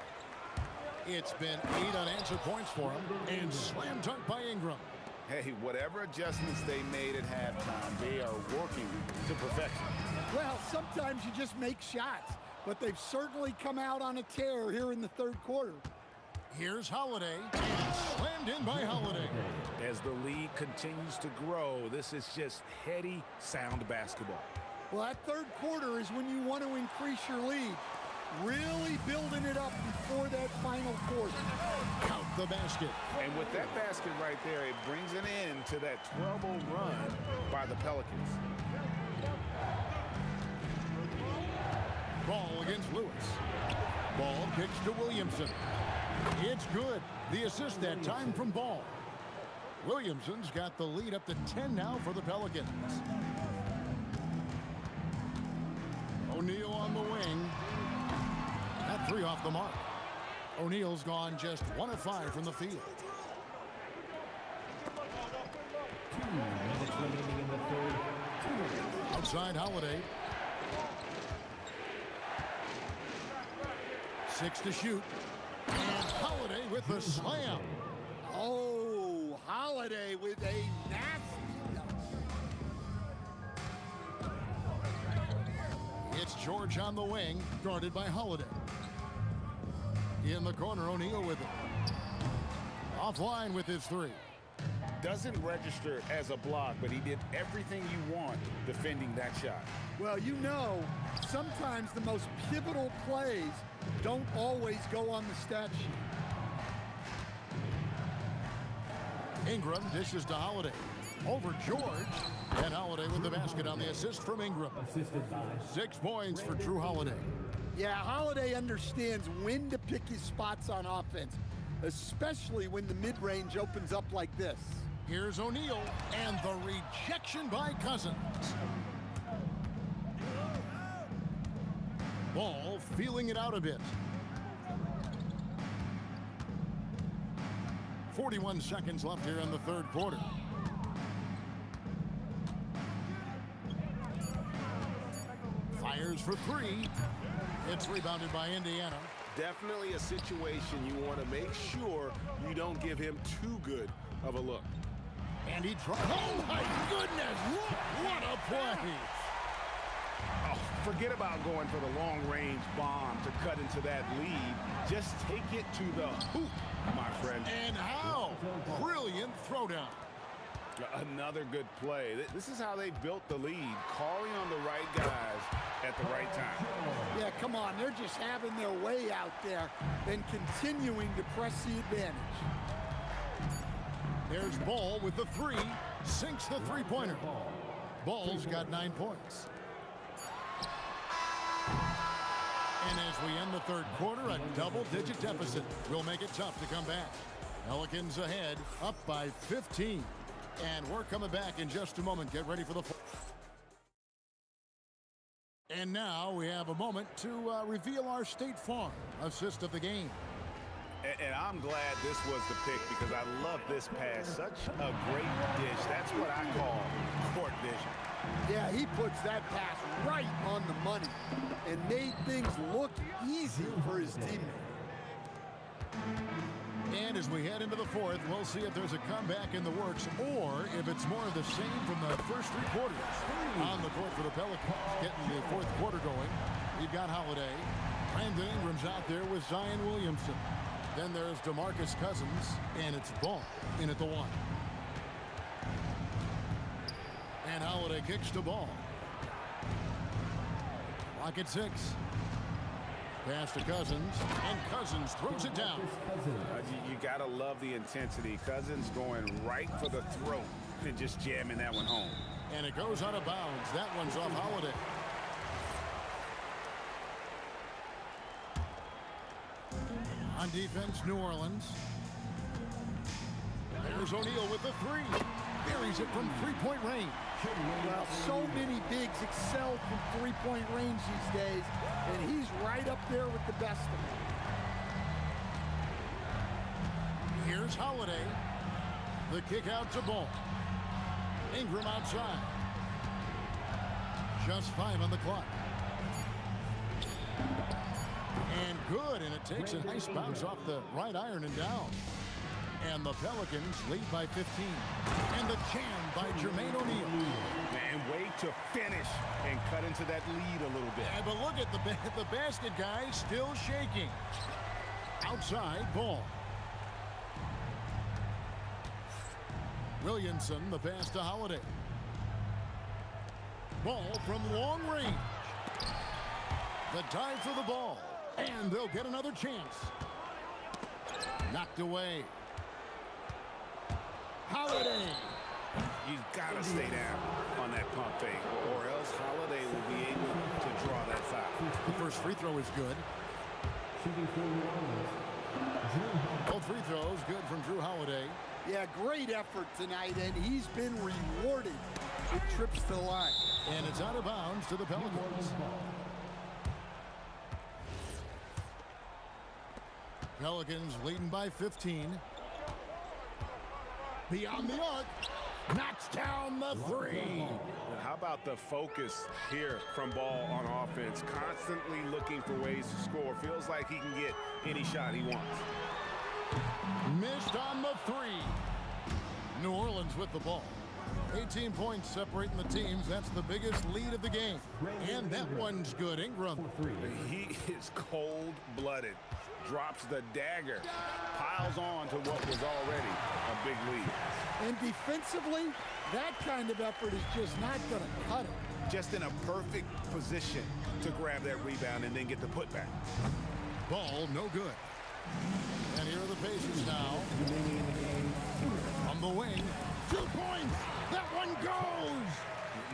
It's been 8 unanswered points for him, and slam dunk by Ingram. Hey, whatever adjustments they made at halftime, they are working to perfection. Well, sometimes you just make shots, but they've certainly come out on a tear here in the third quarter. Here's Holiday, and slammed in by Holiday. As the lead continues to grow, this is just heady, sound basketball. Well, that third quarter is when you want to increase your lead. Really building it up before that final quarter. Count the basket. And with that basket right there, it brings an end to that 12-0 run by the Pelicans. Ball against Lewis. Ball kicks to Williamson. It's good. The assist that time from Ball. Williamson's got the lead up to 10 now for the Pelicans. O'Neal on the wing. That 3 off the mark. O'Neal's gone just 1 of 5 from the field. 2 minutes remaining in the third. 2 minutes. Outside Holiday. 6 to shoot. And Holiday with the slam. Oh, Holiday with a nasty dunk. It's George on the wing, guarded by Holiday. In the corner, O'Neal with it. Offline with his 3. Doesn't register as a block, but he did everything you want defending that shot. Well, you know, sometimes the most pivotal plays don't always go on the stat sheet. Ingram dishes to Holiday. Over George. And Holiday with the basket on the assist from Ingram. 6 points for Drew Holiday. Yeah, Holiday understands when to pick his spots on offense, especially when the mid-range opens up like this. Here's O'Neal, and the rejection by Cousins. Ball feeling it out a bit. 41 seconds left here in the third quarter. Fires for 3. It's rebounded by Indiana. Definitely a situation you want to make sure you don't give him too good of a look. And he tries. Oh, my goodness! What a play! Oh, forget about going for the long-range bomb to cut into that lead. Just take it to the hoop, my friend. And how? Brilliant throwdown. Another good play. This is how they built the lead, calling on the right guys at the right time. Yeah, come on. They're just having their way out there and continuing to press the advantage. There's Ball with the 3. Sinks the three-pointer. Ball's got 9 points. And as we end the third quarter, a double-digit deficit will make it tough to come back. Pelicans ahead, up by 15. And we're coming back in just a moment. Get ready for the... And now we have a moment to reveal our State Farm assist of the game. And I'm glad this was the pick because I love this pass. Such a great dish. That's what I call court vision. Yeah, he puts that pass right on the money and made things look easy for his teammate. And as we head into the fourth, we'll see if there's a comeback in the works or if it's more of the same from the first 3 quarters. On the court for the Pelicans, getting the fourth quarter going. We've got Holiday. Brandon Ingram's out there with Zion Williamson. Then there's DeMarcus Cousins, and it's Ball in at the 1. And Holiday kicks to Ball. Clock at 6. Pass to Cousins, and Cousins throws it down. You got to love the intensity. Cousins going right for the throat and just jamming that one home. And it goes out of bounds. That one's off Holiday. On defense, New Orleans. There's O'Neal with the 3. Buries it from three-point range. Well, so many bigs excel from three-point range these days, and he's right up there with the best of them. Here's Holiday. The kick out to Ball. Ingram outside. Just 5 on the clock. And good, and it takes a nice bounce off the right iron and down. And the Pelicans lead by 15. And the jam by Jermaine O'Neal. And way to finish and cut into that lead a little bit. Yeah, but look at the basket guy still shaking. Outside, Ball. Williamson, the pass to Holiday. Ball from long range. The dive for the ball. And they'll get another chance. Knocked away. Holiday. You've got to stay down on that pump fake, or else Holiday will be able to draw that foul. The first free throw is good. Both free throws good from Drew Holiday. Yeah, great effort tonight, and he's been rewarded with trips to the line. And it's out of bounds to the Pelicans. Pelicans leading by 15. Beyond the arc. Knocks down the 3. And how about the focus here from Ball on offense? Constantly looking for ways to score. Feels like he can get any shot he wants. Missed on the 3. New Orleans with the ball. 18 points separating the teams. That's the biggest lead of the game. And that one's good. Ingram. He is cold-blooded. Drops the dagger. Piles on to what was already a big lead. And defensively, that kind of effort is just not going to cut it. Just in a perfect position to grab that rebound and then get the putback. Ball no good. And here are the paces now. On the wing. 2 points. That one goes.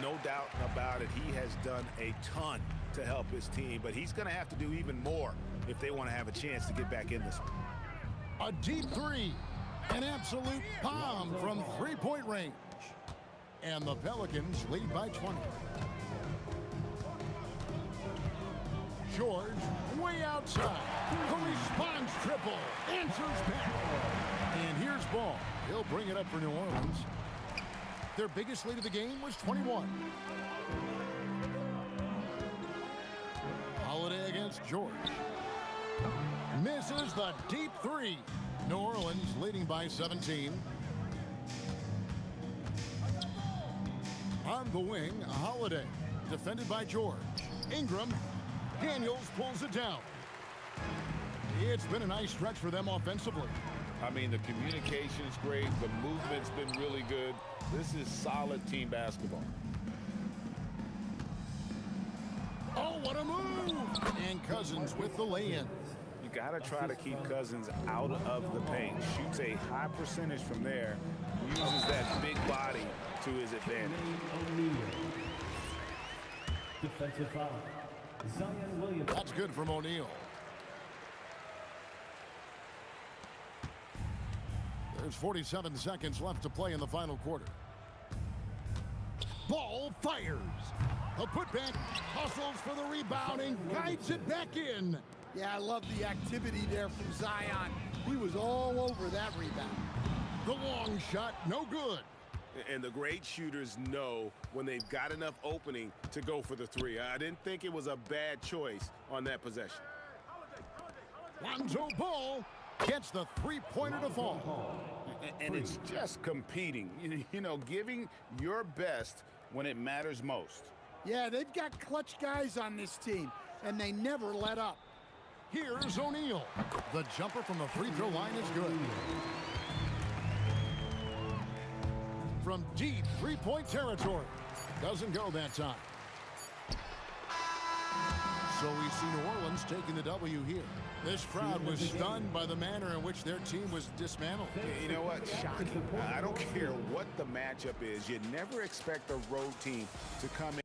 No doubt about it. He has done a ton to help his team, but he's going to have to do even more if they want to have a chance to get back in this one. A deep three. An absolute bomb from three-point range. And the Pelicans lead by 20. George way outside. The response triple. Answers back. And here's Ball. He'll bring it up for New Orleans. Their biggest lead of the game was 21. Holiday against George. Misses the deep three. New Orleans leading by 17. On the wing, Holiday. Defended by George. Ingram. Daniels pulls it down. It's been a nice stretch for them offensively. I mean, the communication's great. The movement's been really good. This is solid team basketball. Oh, what a move! And Cousins with the lay-in. You got to try to keep Cousins out of the paint. Shoots a high percentage from there. Uses that big body to his advantage. Defensive foul. Zion Williams. That's good from O'Neal. There's 47 seconds left to play in the final quarter. Ball fires. A putback, hustles for the rebound and guides it back in. Yeah, I love the activity there from Zion. He was all over that rebound. The long shot, no good. And the great shooters know when they've got enough opening to go for the three. I didn't think it was a bad choice on that possession. Lonzo Ball gets the three-pointer to fall. And it's just competing, you know, giving your best when it matters most. Yeah, they've got clutch guys on this team, and they never let up. Here's O'Neal. The jumper from the free throw line is good. From deep three-point territory. Doesn't go that time. So we see New Orleans taking the W here. This crowd was stunned by the manner in which their team was dismantled. You know what? Shocking. I don't care what the matchup is. You never expect a road team to come in.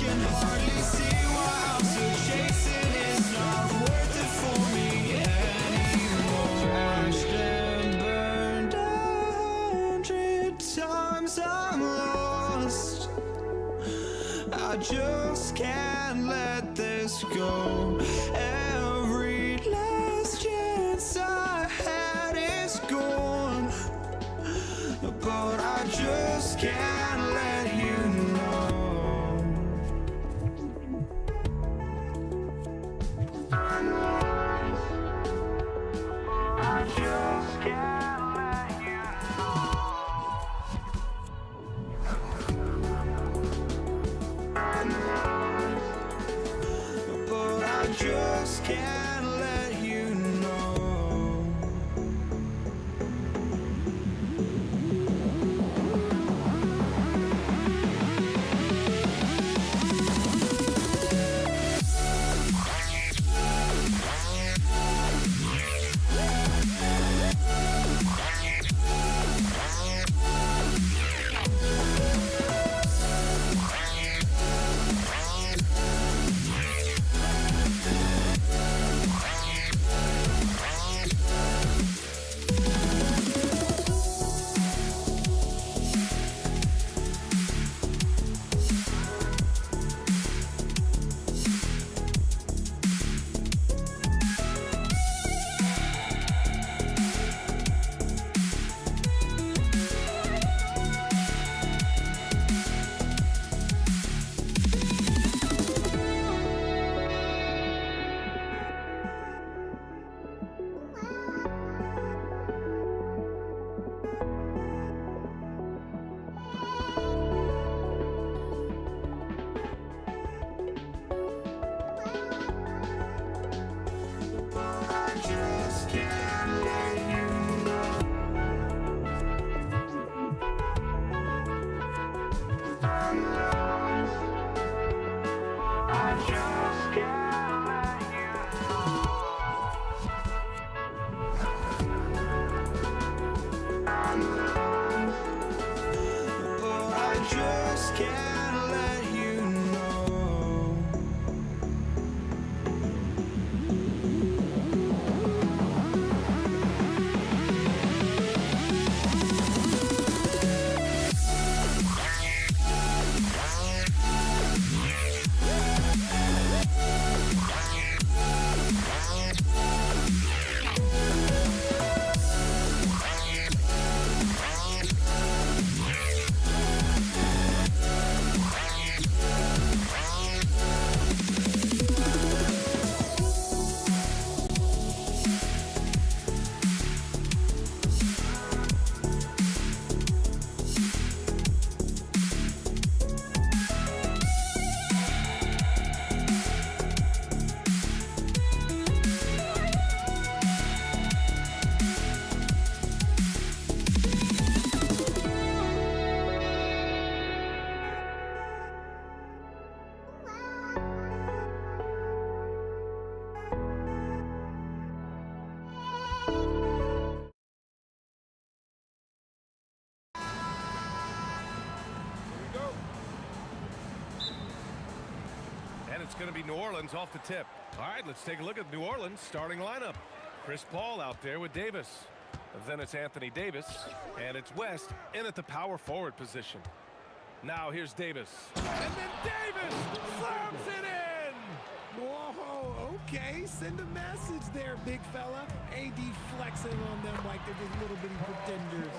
can hardly see why I'm still chasing. It's not worth it for me anymore. Crashed and burned 100 times I'm lost. I just can't let this go. Every last chance I had is gone, but I just can't let you know. I just can't let you know. But I just can't let you know. And it's going to be New Orleans off the tip. All right, let's take a look at New Orleans starting lineup. Chris Paul out there with Davis. Then it's Anthony Davis. And it's West in at the power forward position. Now here's Davis. And then Davis slams it in! Whoa, okay. Send a message there, big fella. AD flexing on them like they're just little bitty pretenders.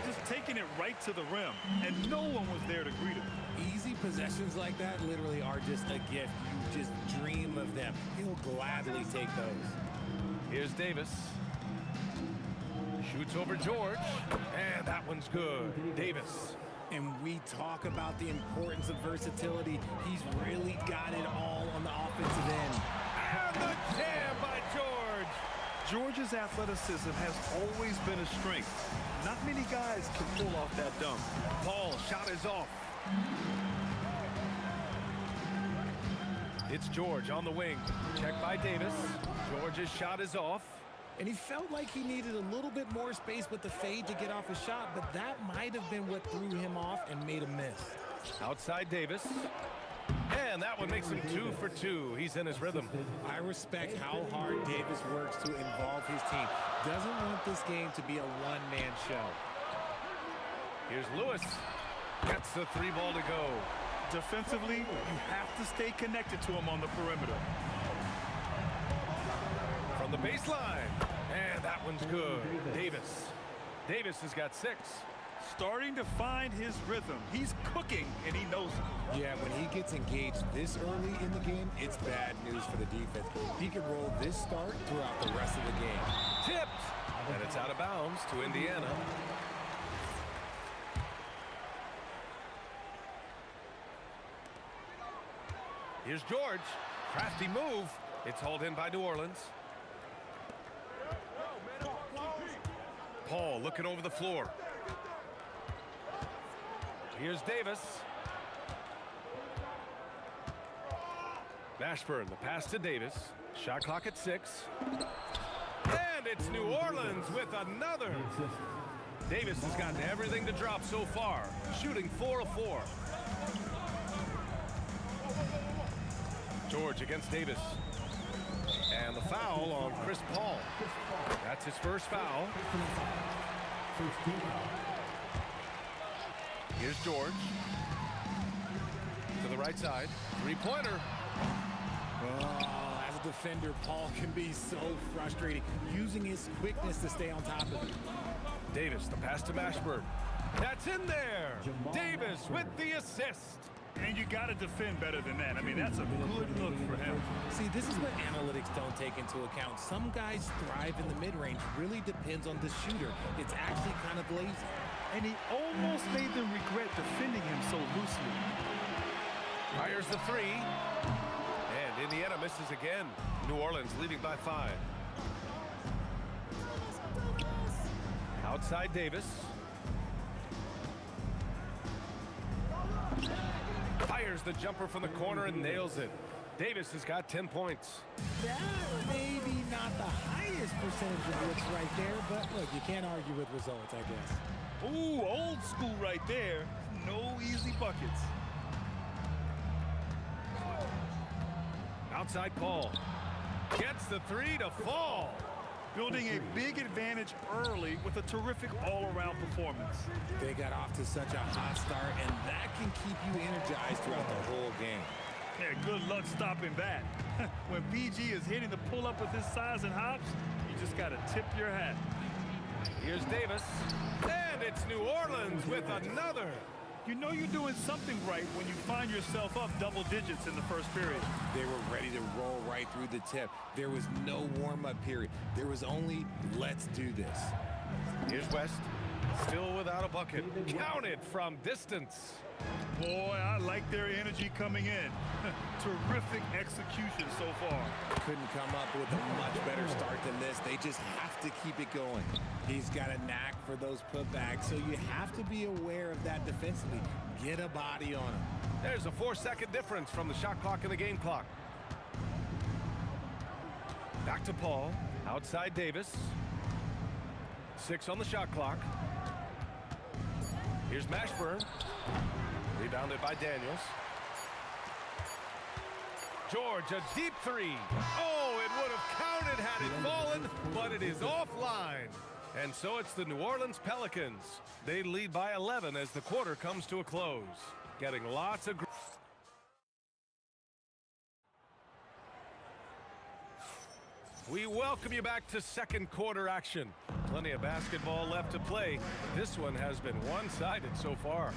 Just taking it right to the rim, and no one was there to greet him. Easy possessions like that literally are just a gift. You just dream of them. He'll gladly take those. Here's Davis. Shoots over George, and that one's good. Davis. And we talk about the importance of versatility. He's really got it all on the offensive end. And the jam by George. George's athleticism has always been a strength. Not many guys can pull off that dunk. Paul shot is off. It's George on the wing. Check by Davis. George's shot is off. And he felt like he needed a little bit more space with the fade to get off his shot, but that might have been what threw him off and made him miss. Outside Davis. And that one makes him 2 for 2. He's in his rhythm. I respect how hard Davis works to involve his team. Doesn't want this game to be a one-man show. Here's Lewis. Gets the 3 ball to go. Defensively, you have to stay connected to him on the perimeter. From the baseline. And that one's good. Davis. Davis has got 6. Starting to find his rhythm. He's cooking, and he knows it. Yeah, when he gets engaged this early in the game, it's bad news for the defense. He could roll this start throughout the rest of the game. Tipped. And it's out of bounds to Indiana. Here's George. Crafty move. It's hauled in by New Orleans. Paul looking over the floor. Here's Davis. Mashburn, the pass to Davis. Shot clock at 6. And it's New Orleans with another. Davis has gotten everything to drop so far, shooting 4 of 4. George against Davis. And the foul on Chris Paul. That's his first foul. Here's George. To the right side. 3-pointer. Oh, as a defender, Paul can be so frustrating, using his quickness to stay on top of it. Davis, the pass to Mashburn. That's in there. Davis with the assist. And you got to defend better than that. I mean, that's a good look for him. See, this is what analytics don't take into account. Some guys thrive in the mid-range. Really depends on the shooter. It's actually kind of lazy. And he almost made them regret defending him so loosely. Fires the 3. And Indiana misses again. New Orleans leading by 5. Outside Davis. Fires the jumper from the corner and nails it. Davis has got 10 points. That maybe not the highest percentage of looks right there, but look, you can't argue with results, I guess. Ooh, old school right there. No easy buckets. Outside Paul. Gets the 3 to fall. Building a big advantage early with a terrific all-around performance. They got off to such a hot start, and that can keep you energized throughout the whole game. Yeah, good luck stopping that. When PG is hitting the pull-up with his size and hops, you just got to tip your hat. Here's Davis. And it's New Orleans with another. You know you're doing something right when you find yourself up double digits in the first period. They were ready to roll right through the tip. There was no warm-up period. There was only, let's do this. Here's West. Still without a bucket. Counted from distance. Boy, I like their energy coming in. Terrific execution so far. Couldn't come up with a much better start than this. They just have to keep it going. He's got a knack for those putbacks, so you have to be aware of that defensively. Get a body on him. There's a 4-second difference from the shot clock and the game clock. Back to Paul. Outside Davis. 6 on the shot clock. Here's Mashburn. Rebounded by Daniels. George, a deep 3. Oh, it would have counted had it fallen, but it is offline. And so it's the New Orleans Pelicans. They lead by 11 as the quarter comes to a close. Getting lots of... We welcome you back to second quarter action. Plenty of basketball left to play. This one has been one-sided so far.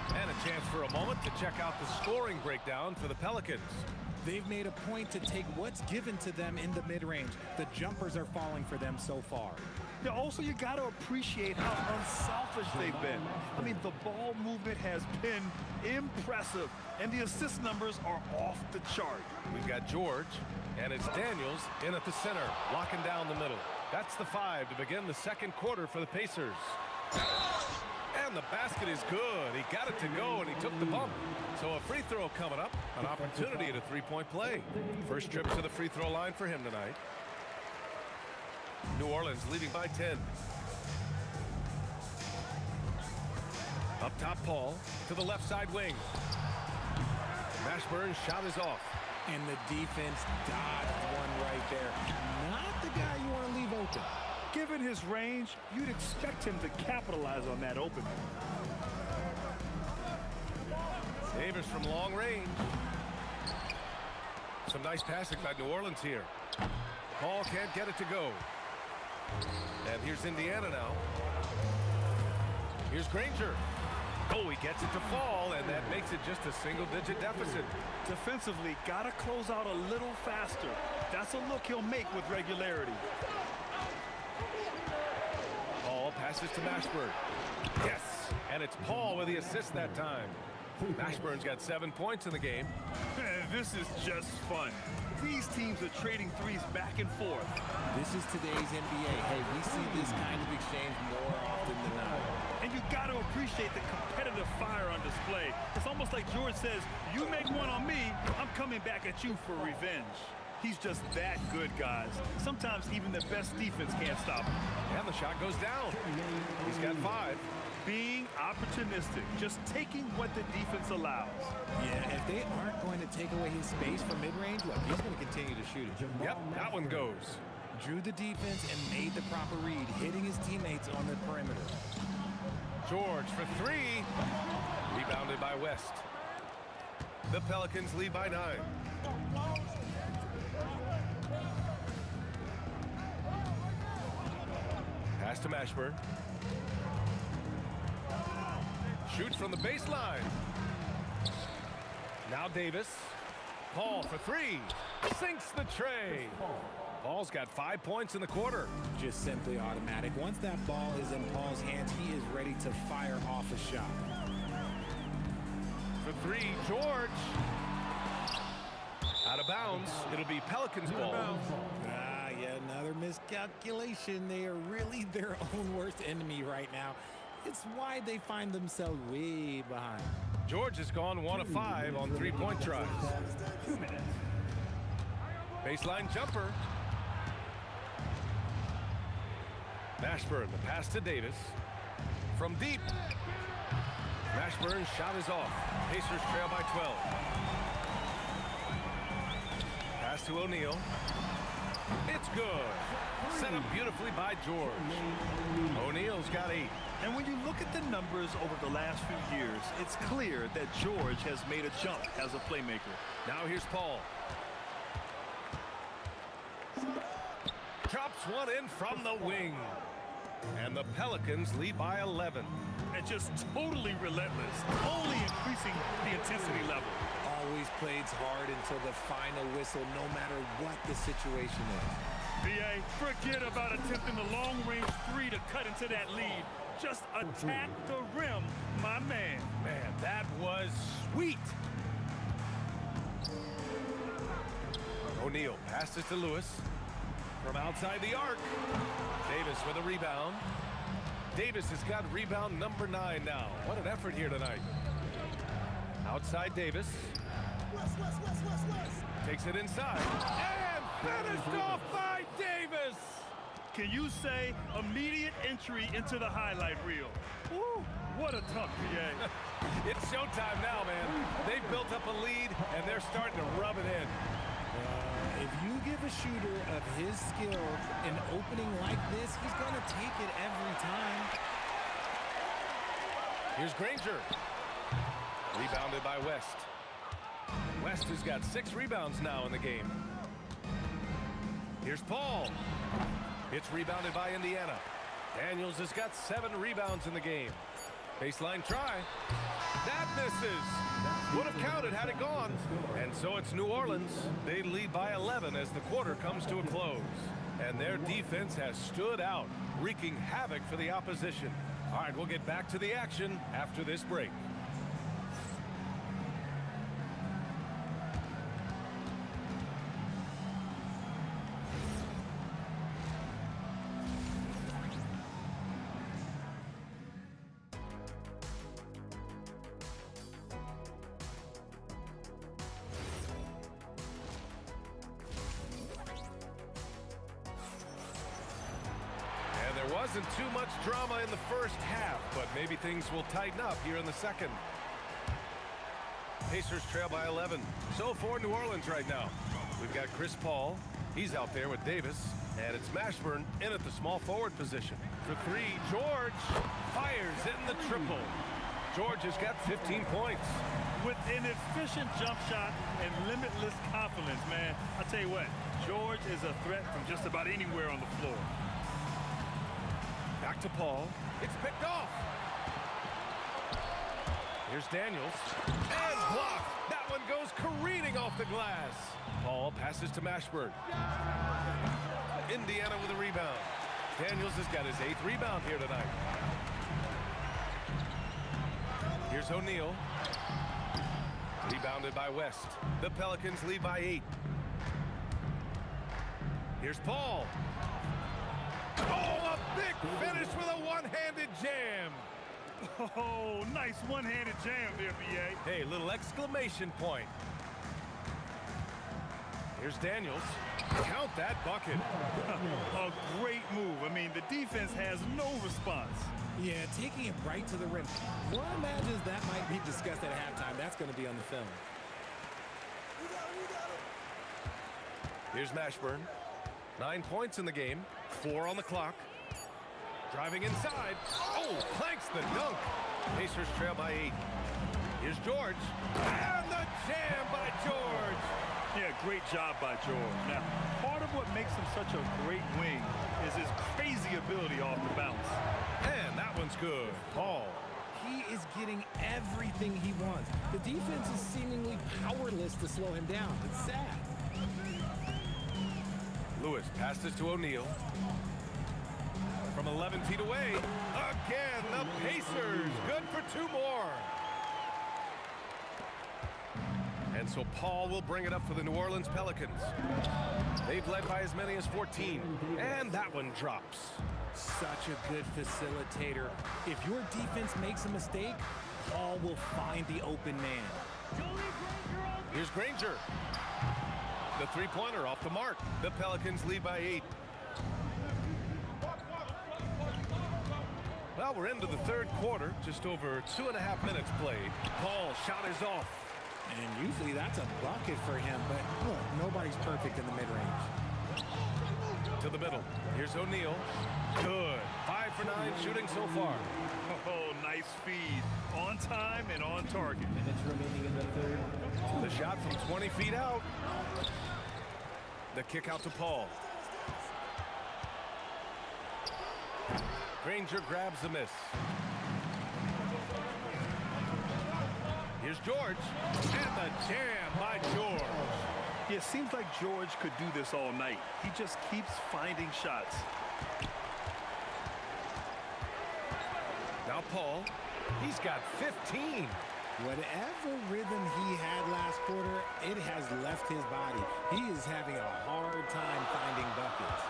And a chance for a moment to check out the scoring breakdown for the Pelicans. They've made a point to take what's given to them in the mid-range. The jumpers are falling for them so far. Yeah, also, you got to appreciate how unselfish they've been. I mean, the ball movement has been impressive, and the assist numbers are off the chart. We've got George, and it's Daniels in at the center, locking down the middle. That's the 5 to begin the second quarter for the Pacers. And the basket is good. He got it to go, and he took the bump. So a free throw coming up, an opportunity at a three-point play. First trip to the free throw line for him tonight. New Orleans leading by 10. Up top, Paul to the left side wing. Mashburn's shot is off. And the defense dodged one right there. Not the guy you want to leave open. Given his range, you'd expect him to capitalize on that opening. Davis from long range. Some nice passing by New Orleans here. Paul can't get it to go. And here's Indiana now. Here's Granger. Oh, he gets it to fall, and that makes it just a single-digit deficit. Defensively, gotta close out a little faster. That's a look he'll make with regularity. Paul passes to Mashburn. Yes, and it's Paul with the assist that time. Mashburn's got 7 points in the game. This is just fun. These teams are trading threes back and forth. This is today's NBA. Hey, we see this kind of exchange more often than not. And you got to appreciate the competitive fire on display. It's almost like George says, you make one on me, I'm coming back at you for revenge. He's just that good, guys. Sometimes even the best defense can't stop him. And the shot goes down. He's got 5. Being opportunistic, just taking what the defense allows. Yeah, if they aren't going to take away his space from mid-range, look, he's going to continue to shoot it. Yep, that one goes. Drew the defense and made the proper read, hitting his teammates on the perimeter. George for 3. Rebounded by West. The Pelicans lead by 9. Pass to Mashburn. Shoots from the baseline. Now Davis. Paul for 3. Sinks the tray. Paul's got 5 points in the quarter. Just simply automatic. Once that ball is in Paul's hands, he is ready to fire off a shot. For 3, George. Out of bounds. It'll be Pelicans ball. Yeah, another miscalculation. They are really their own worst enemy right now. It's why they find themselves way behind. George has gone 1 of 5 on 3-point tries. 2 minutes. Baseline jumper. Mashburn, the pass to Davis. From deep. Mashburn's shot is off. Pacers trail by 12. Pass to O'Neal. It's good. Set up beautifully by George. O'Neal's got 8. And when you look at the numbers over the last few years, it's clear that George has made a jump as a playmaker. Now here's Paul. Drops one in from the wing. And the Pelicans lead by 11. And just totally relentless, only increasing the intensity level. Always plays hard until the final whistle, no matter what the situation is. BA, forget about attempting the long-range 3 to cut into that lead. Just attack the rim, my man. Man, that was sweet. O'Neal passes to Lewis from outside the arc. Davis with a rebound. Davis has got rebound number 9 now. What an effort here tonight. Outside Davis. Takes it inside. And finished off by Davis. Can you say immediate entry into the highlight reel? Woo, what a tough PA. It's showtime now, man. They've built up a lead, and they're starting to rub it in. If you give a shooter of his skill an opening like this, he's going to take it every time. Here's Granger. Rebounded by West. West has got 6 rebounds now in the game. Here's Paul. It's rebounded by Indiana. Daniels has got 7 rebounds in the game. Baseline try. That misses. Would have counted had it gone. And so it's New Orleans. They lead by 11 as the quarter comes to a close. And their defense has stood out, wreaking havoc for the opposition. All right, we'll get back to the action after this break. Wasn't too much drama in the first half, but maybe things will tighten up here in the second. Pacers trail by 11. So for New Orleans right now, we've got Chris Paul. He's out there with Davis. And it's Mashburn in at the small forward position. For three, George fires in the triple. George has got 15 points. With an efficient jump shot and limitless confidence, man. I'll tell you what, George is a threat from just about anywhere on the floor. Back to Paul. It's picked off. Here's Daniels. And blocked. That one goes careening off the glass. Paul passes to Mashburn. Indiana with a rebound. Daniels has got his 8th rebound here tonight. Here's O'Neal. Rebounded by West. The Pelicans lead by 8. Here's Paul. Oh, a big finish with a one-handed jam. Oh, nice one-handed jam there, B.A. Hey, little exclamation point. Here's Daniels. Count that bucket. A great move. I mean, the defense has no response. Yeah, taking it right to the rim. One imagines that might be discussed at halftime. That's going to be on the film. Here's Mashburn. 9 points in the game. 4 on the clock. Driving inside. Oh, planks the dunk. Pacers trail by 8. Here's George. And the jam by George. Yeah, great job by George. Now, part of what makes him such a great wing is his crazy ability off the bounce. And that one's good. Paul. He is getting everything he wants. The defense is seemingly powerless to slow him down. It's sad. Lewis passes to O'Neal. From 11 feet away. Again, the Pacers. Good for 2 more. And so Paul will bring it up for the New Orleans Pelicans. They've led by as many as 14. And that one drops. Such a good facilitator. If your defense makes a mistake, Paul will find the open man. Here's Granger. The three-pointer off the mark. The Pelicans lead by 8. Well, we're into the 3rd quarter. Just over 2.5 minutes played. Paul shot is off. And usually that's a bucket for him, but look, nobody's perfect in the mid-range. To the middle. Here's O'Neal. Good. 5 for 9 shooting so far. Oh, nice feed. On time and on target. Minutes remaining in the 3rd. The shot from 20 feet out. The kick out to Paul. Granger grabs the miss. Here's George. And the jam by George. Yeah, it seems like George could do this all night. He just keeps finding shots. Now Paul. He's got 15. Whatever rhythm he had last quarter, it has left his body. He is having a hard time finding buckets.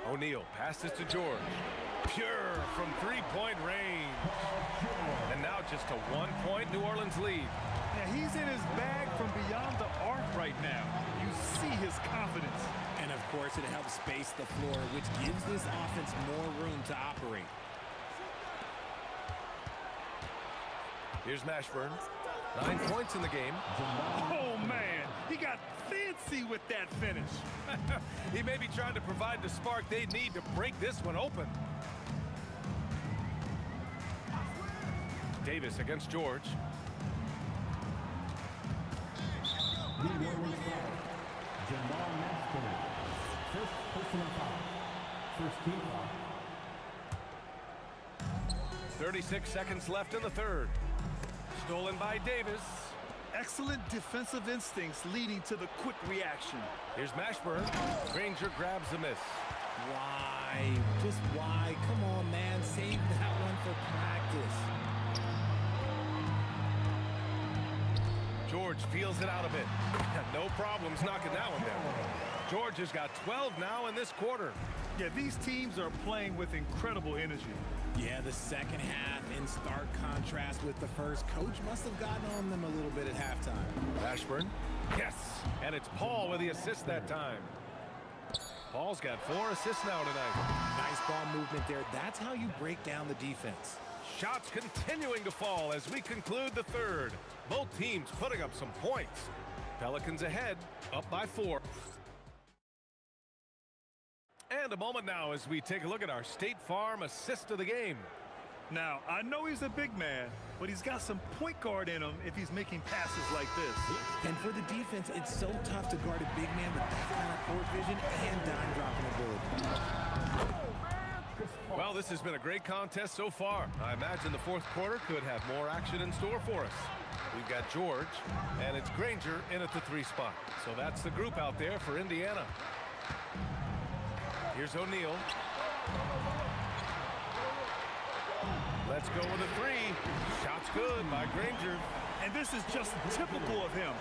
O'Neal passes to George. Pure from 3-point range. And now just a 1-point New Orleans lead. Yeah, he's in his bag from beyond the arc right now. You see his confidence. And of course, it helps space the floor, which gives this offense more room to operate. Here's Mashburn. 9 points in the game. Oh, man. He got fancy with that finish. He may be trying to provide the spark they need to break this one open. Davis against George. Jamal Mashburn. First personal foul. First team foul. 36 seconds left in the 3rd. Stolen by Davis. Excellent defensive instincts leading to the quick reaction. Here's Mashburn. Granger grabs the miss. Why? Just why? Come on, man. Save that one for practice. George feels it out a bit. No problems knocking that one down. George has got 12 now in this quarter. Yeah, these teams are playing with incredible energy. Yeah, the second half in stark contrast with the first. Coach must have gotten on them a little bit at halftime. Mashburn. Yes. And it's Paul with the assist that time. Paul's got 4 assists now tonight. Nice ball movement there. That's how you break down the defense. Shots continuing to fall as we conclude the third. Both teams putting up some points. Pelicans ahead, up by 4. And a moment now as we take a look at our State Farm assist of the game. Now, I know he's a big man, but he's got some point guard in him if he's making passes like this. And for the defense, it's so tough to guard a big man with that kind of court vision and dime dropping ability. Well, this has been a great contest so far. I imagine the fourth quarter could have more action in store for us. We've got George, and it's Granger in at the 3 spot. So that's the group out there for Indiana. Here's O'Neal. Let's go with a 3. Shot's good by Granger. And this is just typical of him.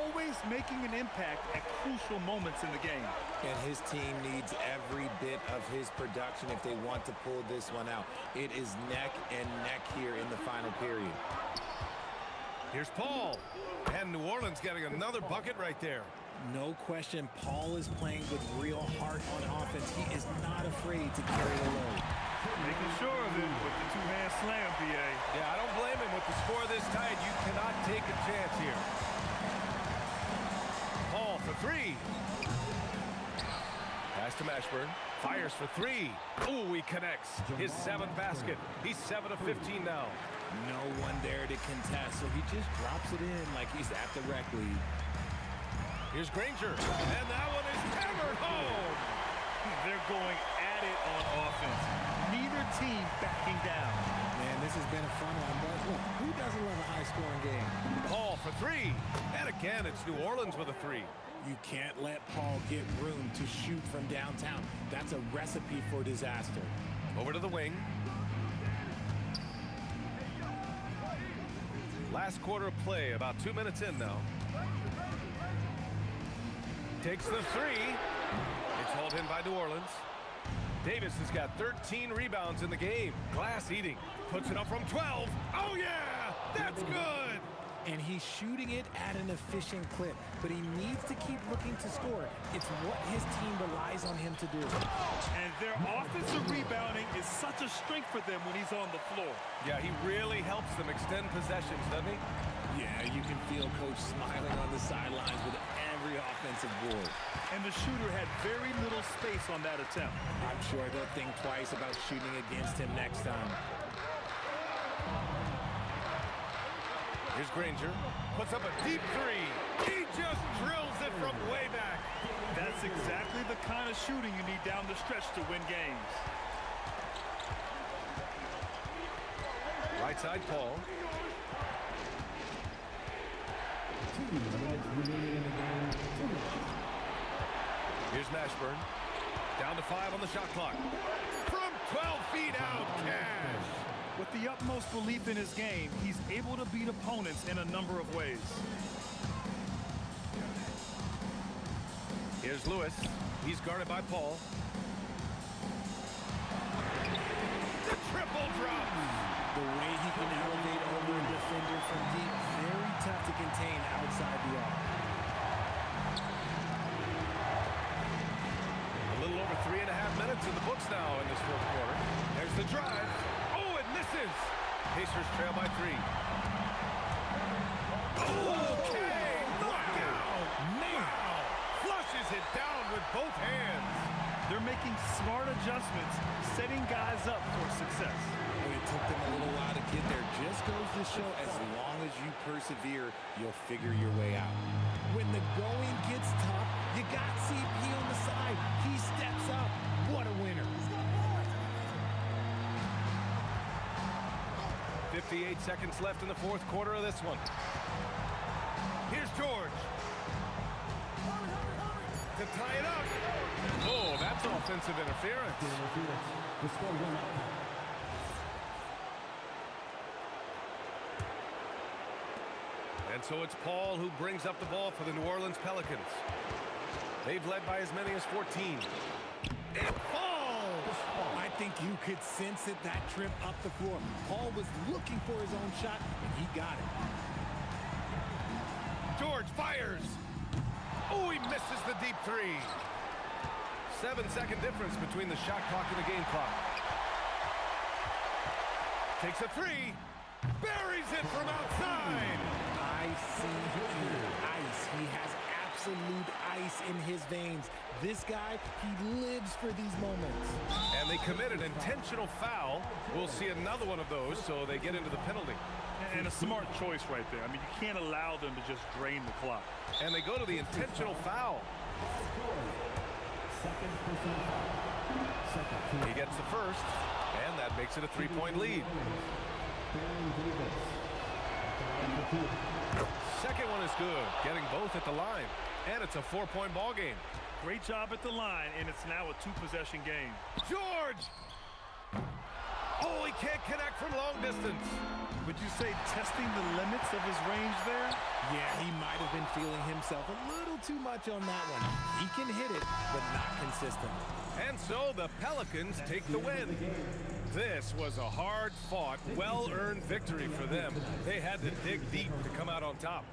Always making an impact at crucial moments in the game. And his team needs every bit of his production if they want to pull this one out. It is neck and neck here in the final period. Here's Paul. And New Orleans getting another bucket right there. No question, Paul is playing with real heart on offense. He is not afraid to carry the load. Making sure of it with the two-hand slam, BA. Yeah, I don't blame him. With the score this tight, you cannot take a chance here. Paul for 3. Pass to Mashburn. Fires for 3. Ooh, he connects. His 7th basket. He's 7 of 15 now. No one there to contest, so he just drops it in like he's at the rec league. Here's Granger, and that one is hammered home. They're going at it on offense. Neither team backing down. Man, this has been a fun one, but look, who doesn't love a high-scoring game? Paul for 3, and again, it's New Orleans with a 3. You can't let Paul get room to shoot from downtown. That's a recipe for disaster. Over to the wing. Last quarter of play, about 2 minutes in now. Takes the 3. It's hauled in by New Orleans. Davis has got 13 rebounds in the game. Glass eating. Puts it up from 12. Oh, yeah! That's good! And he's shooting it at an efficient clip, but he needs to keep looking to score. It's what his team relies on him to do. And their offensive rebounding is such a strength for them when he's on the floor. Yeah, he really helps them extend possessions, doesn't he? Yeah, you can feel Coach smiling on the sidelines with every offensive board. And the shooter had very little space on that attempt. I'm sure they'll think twice about shooting against him next time. Here's Granger. Puts up a deep 3. He just drills it from way back. That's exactly the kind of shooting you need down the stretch to win games. Right side, Paul. Here's Mashburn. Down to 5 on the shot clock. From 12 feet out, Cash. With the utmost belief in his game, he's able to beat opponents in a number of ways. Here's Lewis. He's guarded by Paul. The triple drop. The way he can elevate over a defender from deep, very tough to contain outside the arc. A little over 3.5 minutes in the books now in this fourth quarter. There's the drive. Oh, it misses. Pacers trail by 3. Okay, knockout. Wow. Flushes it down with both hands. They're making smart adjustments, setting guys up for success. It took them a little while to get there. Just goes to show, as long as you persevere, you'll figure your way out. When the going gets tough, you got CP on the side. He steps up. What a winner. 58 seconds left in the fourth quarter of this one. Here's George. To tie it up. Oh, that's offensive interference. And so it's Paul who brings up the ball for the New Orleans Pelicans. They've led by as many as 14. It falls! I think you could sense it, that trip up the floor. Paul was looking for his own shot, and he got it. George fires. Oh, he misses the deep 3. 7-second difference between the shot clock and the game clock. Takes a three. Buries it from outside. I see ice. He has absolute ice in his veins. This guy, he lives for these moments. And they commit an intentional foul. We'll see another one of those, so they get into the penalty. And a smart choice right there. I mean, you can't allow them to just drain the clock. And they go to the intentional foul. He gets the first, and that makes it a three-point lead. Second one is good, getting both at the line. And it's a 4-point ball game. Great job at the line, and it's now a 2-possession game. George! Oh, he can't connect from long distance. Would you say testing the limits of his range there? Yeah, he might have been feeling himself a little too much on that one. He can hit it, but not consistent. And so the Pelicans take the win. This was a hard-fought, well-earned victory for them. They had to dig deep to come out on top.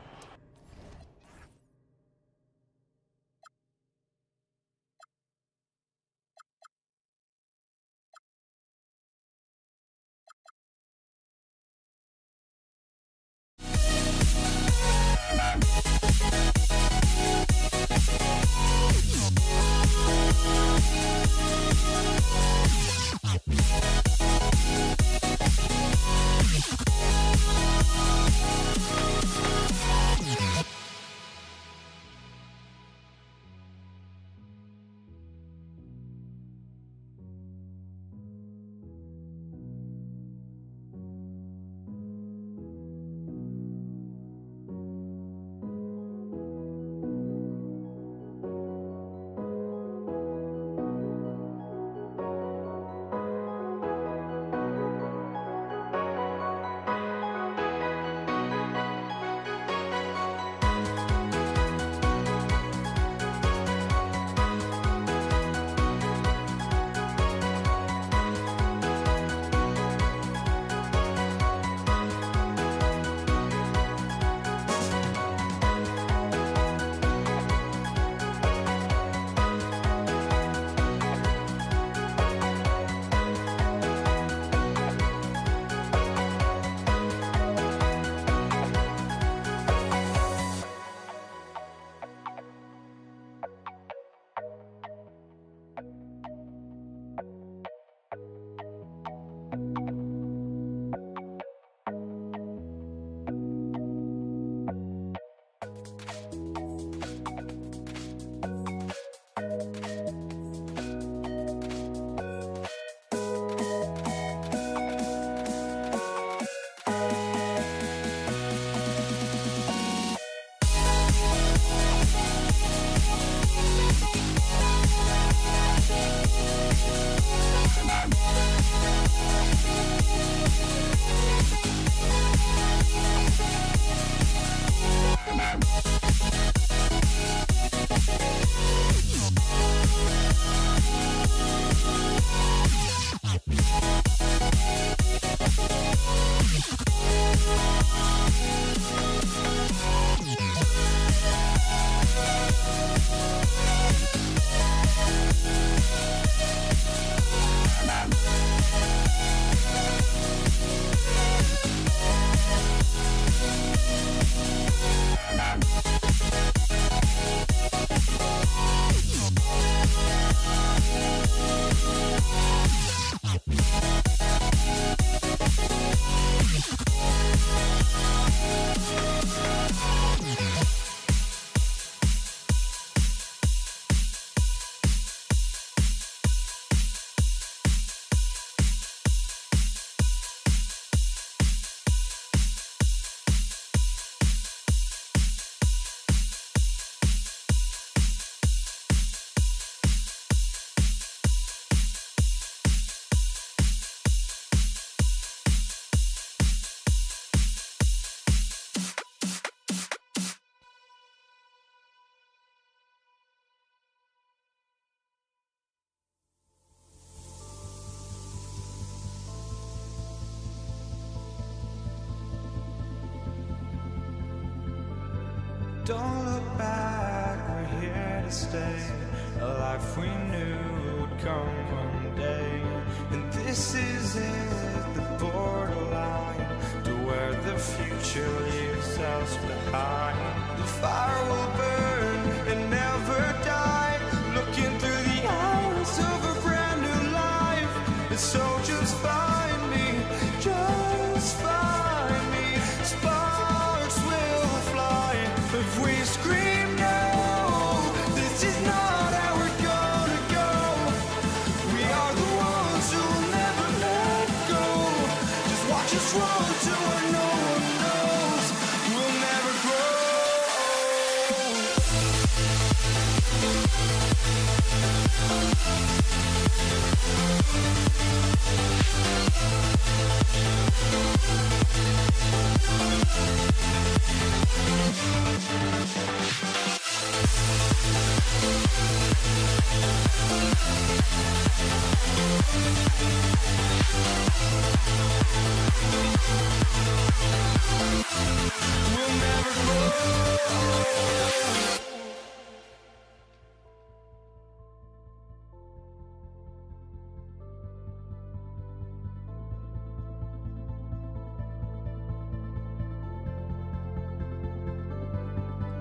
Don't look back, we're here to stay. A life we knew would come one day. And this is it, the borderline. the future leaves us behind. The fire will burn and never die, looking through the eyes of a brand new life. And so just find me, just find me. Sparks will fly if we scream no. This is not how we're gonna go. We are the ones who will never let go. Just watch us run to where no one knows. We'll never grow. We'll never grow.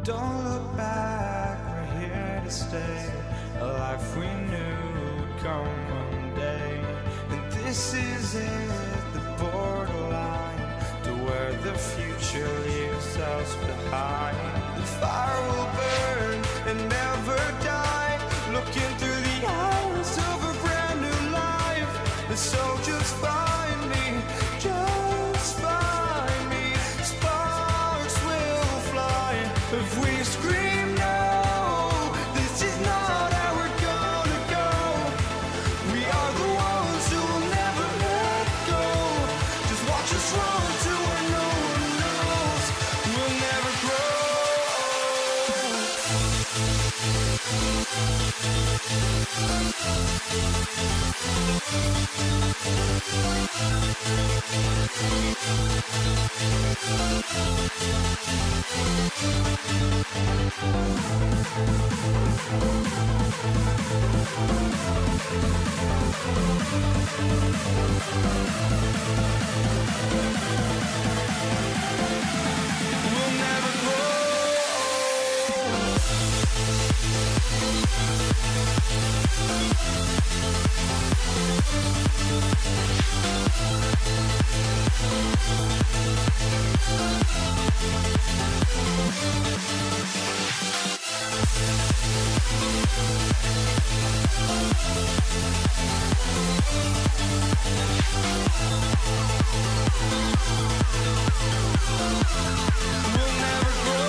Don't look back, we're here to stay. A life we knew would come one day. And this is it, the borderline to where the future leaves us behind. The fire will burn and never die, looking through the eyes of a brand new life. And so just find me, just find me. Sparks will fly if we scream no. This is not how we're gonna go. We are the ones who will never let go. Just watch us run to where no one knows. We'll never grow. We'll never grow. We'll never grow.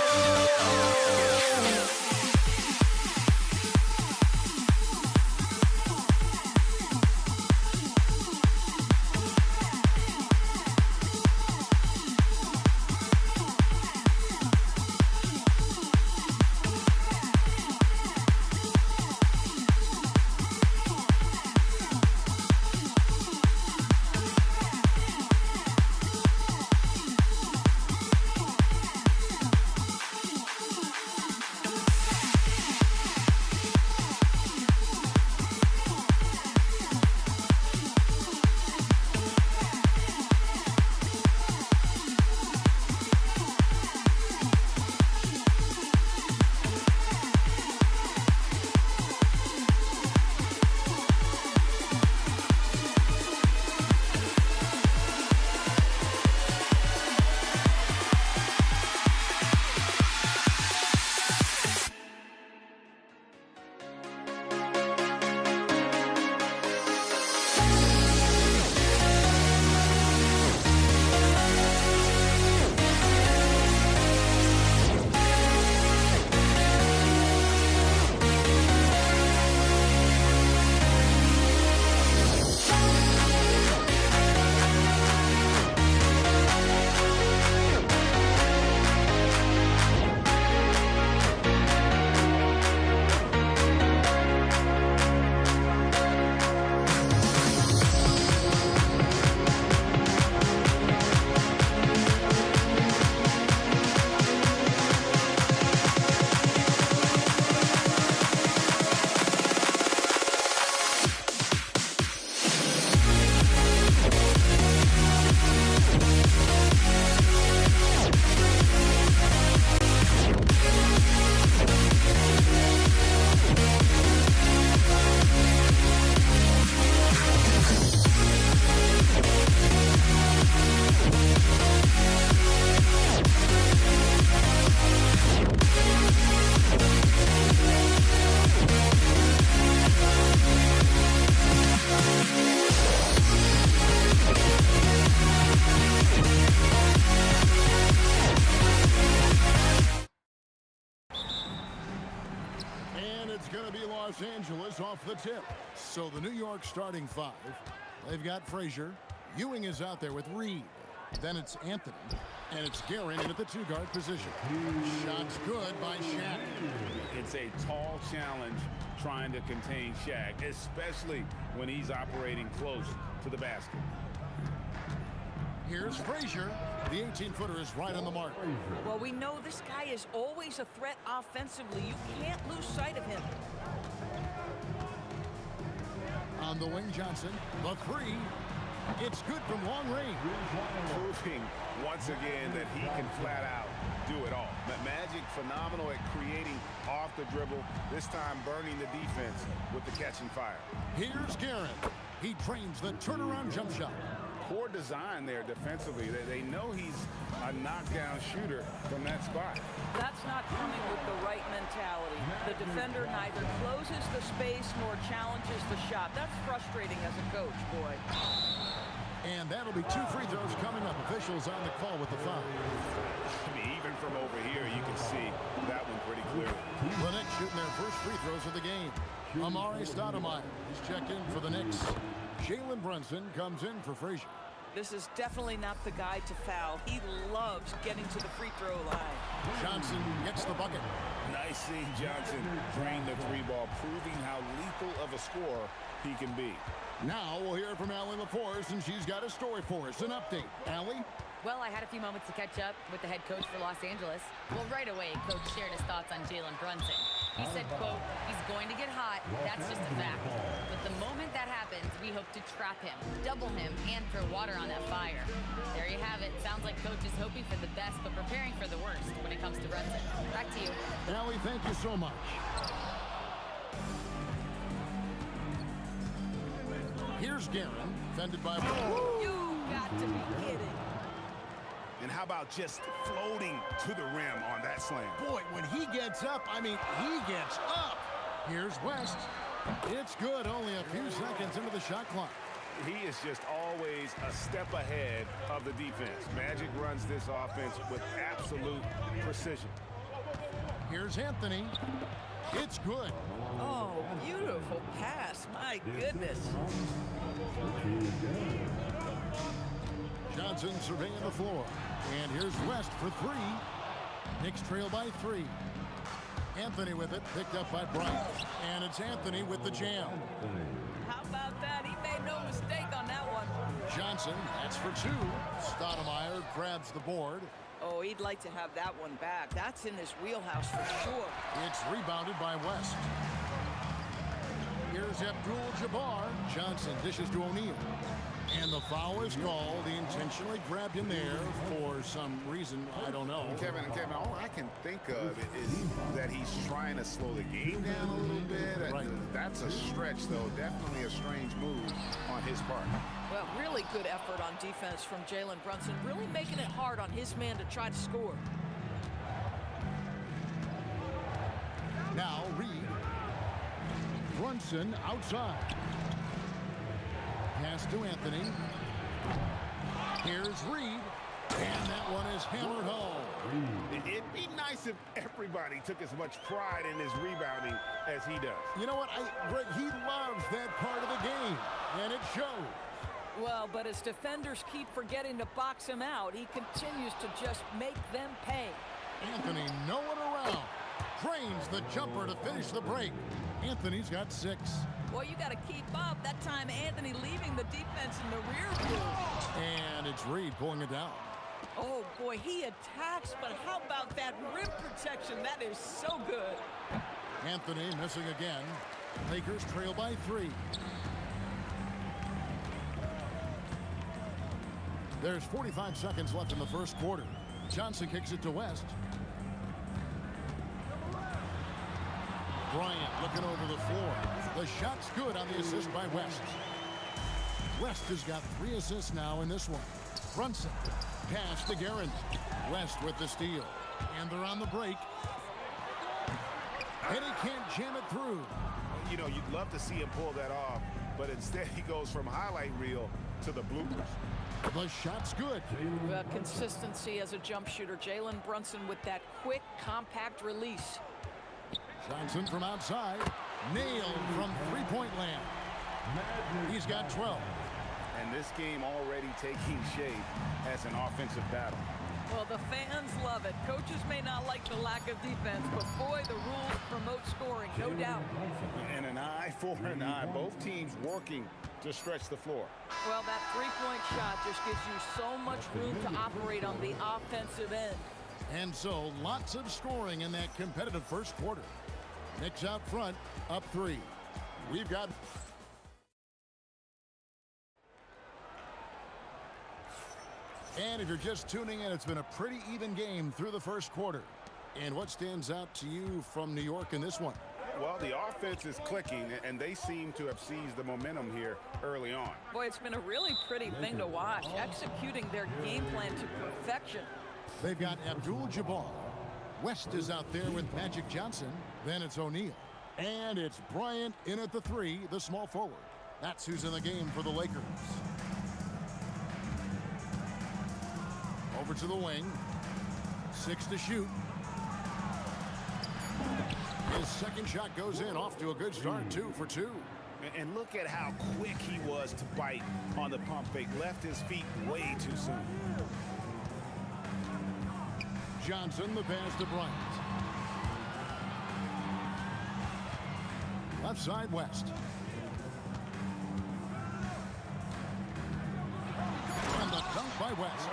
goes off the tip. So the New York starting five. They've got Frazier. Ewing is out there with Reed. Then it's Anthony. And it's Guerin in at the two-guard position. Shot's good by Shaq. It's a tall challenge trying to contain Shaq, especially when he's operating close to the basket. Here's Frazier. The 18-footer is right on the mark. Well, we know this guy is always a threat offensively. You can't lose sight of him. On the wing, Johnson. The three. It's good from long range. Proving once again that he can flat out do it all. Magic phenomenal at creating off the dribble, this time burning the defense with the catch and fire. Here's Guerin. He trains the turnaround jump shot. Poor design there defensively. They know he's a knockdown shooter from that spot. That's not coming with the right mentality. The defender neither closes the space nor challenges the shot. That's frustrating as a coach, boy. And that'll be 2 free throws coming up. Officials on the call with the foul. I mean, even from over here, you can see that one pretty clearly. The Knicks shooting their first free throws of the game. Amari Stoudemire is checked in for the Knicks. Jalen Brunson comes in for Frazier. This is definitely not the guy to foul. He loves getting to the free throw line. Johnson gets the bucket. Nice seeing Johnson drain the three ball, proving how lethal of a scorer he can be. Now we'll hear from Allie LaForce, and she's got a story for us. An update. Allie? Well, I had a few moments to catch up with the head coach for Los Angeles. Well, right away, Coach shared his thoughts on Jalen Brunson. He said, quote, he's going to get hot. That's just a fact. But the moment that happens, we hope to trap him, double him, and throw water on that fire. There you have it. Sounds like Coach is hoping for the best, but preparing for the worst when it comes to Brunson. Back to you. Allie, thank you so much. Here's Guerin, fended by... You got to be kidding. And how about just floating to the rim on that slam? Boy, when he gets up, I mean, he gets up. Here's West. It's good, only a few seconds into the shot clock. He is just always a step ahead of the defense. Magic runs this offense with absolute precision. Here's Anthony. It's good. Oh, beautiful pass. My goodness. Johnson surveying the floor. And here's West for three. Knicks trail by 3. Anthony with it, picked up by Bryant. And it's Anthony with the jam. How about that? He made no mistake on that one. Johnson, that's for 2. Stoudemire grabs the board. Oh, he'd like to have that one back. That's in his wheelhouse for sure. It's rebounded by West. Here's Abdul-Jabbar. Johnson dishes to O'Neal. And the foul is called. He intentionally grabbed him there for some reason. I don't know. Kevin, all I can think of is that he's trying to slow the game down a little bit. Right. That's a stretch, though. Definitely a strange move on his part. Well, really good effort on defense from Jalen Brunson, really making it hard on his man to try to score. Now Reed. Brunson outside. Pass to Anthony. Here's Reed. And that one is hammered home. It'd be nice if everybody took as much pride in his rebounding as he does. You know what? Greg, he loves that part of the game, and it shows. Well, but as defenders keep forgetting to box him out, he continues to just make them pay. Anthony, no one around. Drains the jumper to finish the break. Anthony's got 6. Well, you got to keep up. That time, Anthony leaving the defense in the rear view. And it's Reed pulling it down. Oh, boy, he attacks, but how about that rim protection? That is so good. Anthony missing again. Lakers trail by 3. There's 45 seconds left in the first quarter. Johnson kicks it to West. Bryant looking over the floor. The shot's good on the assist by West. West has got 3 assists now in this one. Brunson. Pass to Guerin. West with the steal. And they're on the break. And he can't jam it through. You know, you'd love to see him pull that off, but instead he goes from highlight reel to the bloopers. The shot's good. Well, consistency as a jump shooter. Jalen Brunson with that quick, compact release. Johnson from outside. Nailed from three-point land. He's got 12. And this game already taking shape as an offensive battle. Well, the fans love it. Coaches may not like the lack of defense, but boy, the rules promote scoring, no doubt. And an eye for an eye. Both teams working to stretch the floor. Well, that three-point shot just gives you so much room to operate on the offensive end. And so, lots of scoring in that competitive first quarter. Knicks out front, up 3. We've got... And if you're just tuning in, it's been a pretty even game through the first quarter. And what stands out to you from New York in this one? Well, the offense is clicking, and they seem to have seized the momentum here early on. Boy, it's been a really pretty thing to watch, executing their game plan to perfection. They've got Abdul-Jabbar. West is out there with Magic Johnson. Then it's O'Neal. And it's Bryant in at the 3, the small forward. That's who's in the game for the Lakers. Over to the wing. 6 to shoot. His second shot goes in, off to a good start, 2 for 2. And look at how quick he was to bite on the pump fake. Left his feet way too soon. Johnson, the pass to Bryant. Left side, West. And the dunk by West.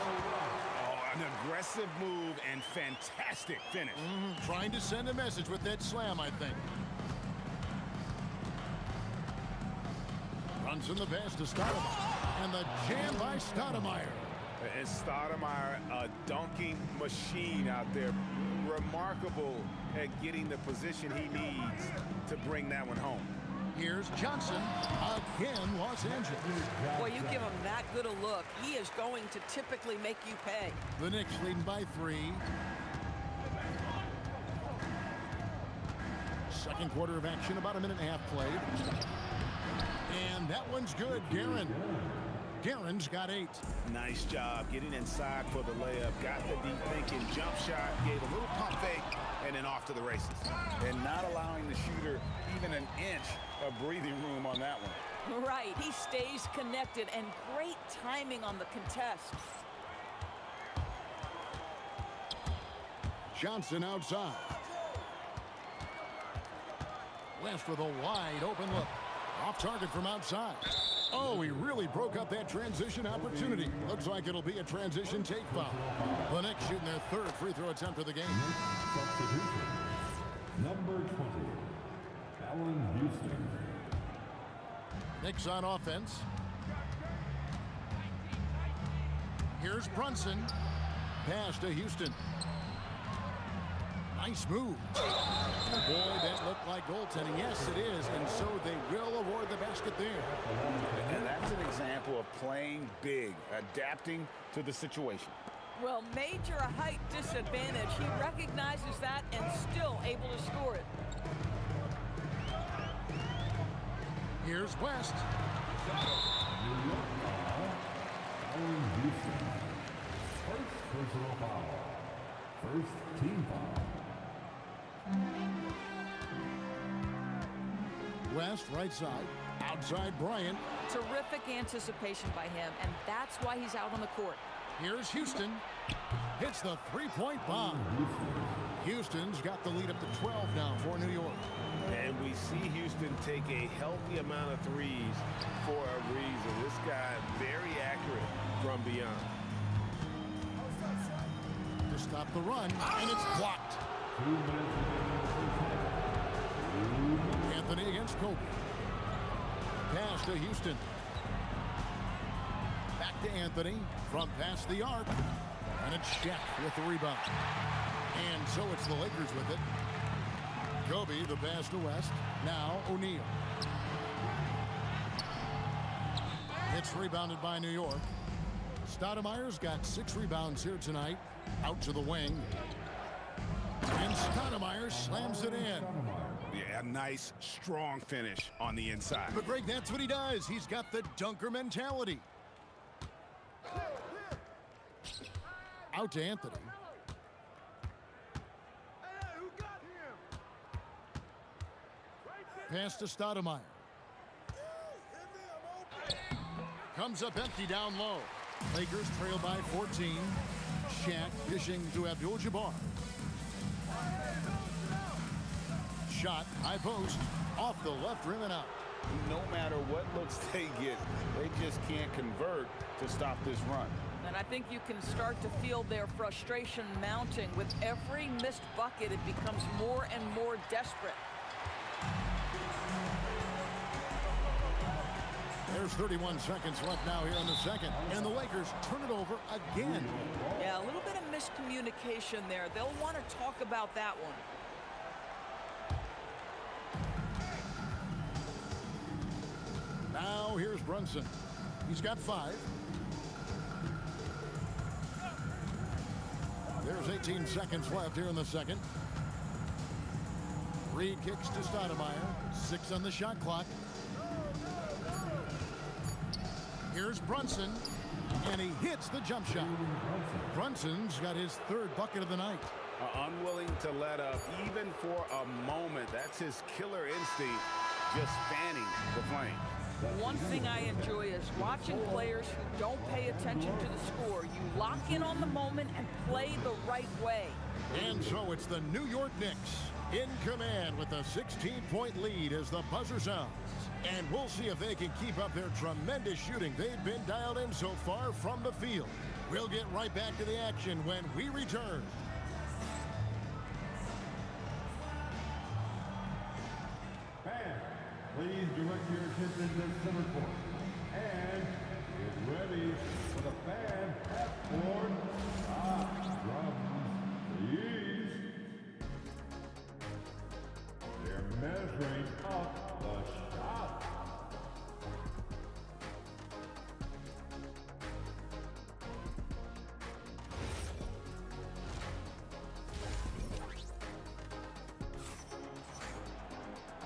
An aggressive move and fantastic finish. Trying to send a message with that slam, I think. Runs in the pass to Stoudemire. And the jam by Stoudemire. And Stoudemire, a dunking machine out there. Remarkable at getting the position he needs to bring that one home. Here's Johnson, again, Los Angeles. Boy, you give him that good a look, he is going to typically make you pay. The Knicks leading by 3. Second quarter of action, about a minute and a half played. And that one's good, Guerin. Guerin's got 8. Nice job getting inside for the layup. Got the deep thinking jump shot, gave a little pump fake, and then off to the races. And not allowing the shooter even an inch of breathing room on that one. Right, he stays connected, and great timing on the contest. Johnson outside. West with a wide open look. Off target from outside. Oh, he really broke up that transition opportunity. Looks like it'll be a transition take foul. The Knicks shooting their 3rd free throw attempt of the game. Substitution. Number 20, Allen Houston. Knicks on offense. Here's Brunson. Pass to Houston. Nice move. Boy, that looked like goaltending. Yes, it is. And so they will award the basket there. And that's an example of playing big, adapting to the situation. Well, major a height disadvantage. He recognizes that and still able to score it. Here's West. Allen Houston. First personal foul. First team foul. West, right side. Outside Bryant. Terrific anticipation by him, and that's why he's out on the court. Here's Houston. Hits the three-point bomb. Houston's got the lead up to 12 now for New York. And we see Houston take a healthy amount of threes for a reason. This guy very accurate from beyond. To stop the run, and it's blocked. Anthony against Kobe. Pass to Houston. Back to Anthony from past the arc. And it's Shaq with the rebound. And so it's the Lakers with it. Kobe, the pass to West. Now O'Neal. It's rebounded by New York. Stoudemire's got 6 rebounds here tonight. Out to the wing. And Stoudemire slams it in. Yeah, a nice, strong finish on the inside. But Greg, that's what he does. He's got the dunker mentality. Out to Anthony. pass to Stoudemire. Comes up empty down low. Lakers trail by 14. Shaq dishing to Abdul-Jabbar. Shot, high post, off the left rim and out. No matter what looks they get, they just can't convert to stop this run. And I think you can start to feel their frustration mounting. With every missed bucket, it becomes more and more desperate. There's 31 seconds left now here in the second, and the Lakers turn it over again. Yeah, a little bit of miscommunication there. They'll want to talk about that one. Now here's Brunson. He's got 5. There's 18 seconds left here in the second. Reed kicks to Stoudemire. 6 on the shot clock. Here's Brunson, and he hits the jump shot. Brunson's got his 3rd bucket of the night. Unwilling to let up even for a moment. That's his killer instinct, just fanning the flame. One thing I enjoy is watching players who don't pay attention to the score. You lock in on the moment and play the right way. And so it's the New York Knicks in command with a 16-point lead as the buzzer sounds. And we'll see if they can keep up their tremendous shooting they've been dialed in so far from the field. We'll get right back to the action when we return. Fans, please direct your attention to center court. And get ready for the fan half-court shot from the East. They're measuring up the shot.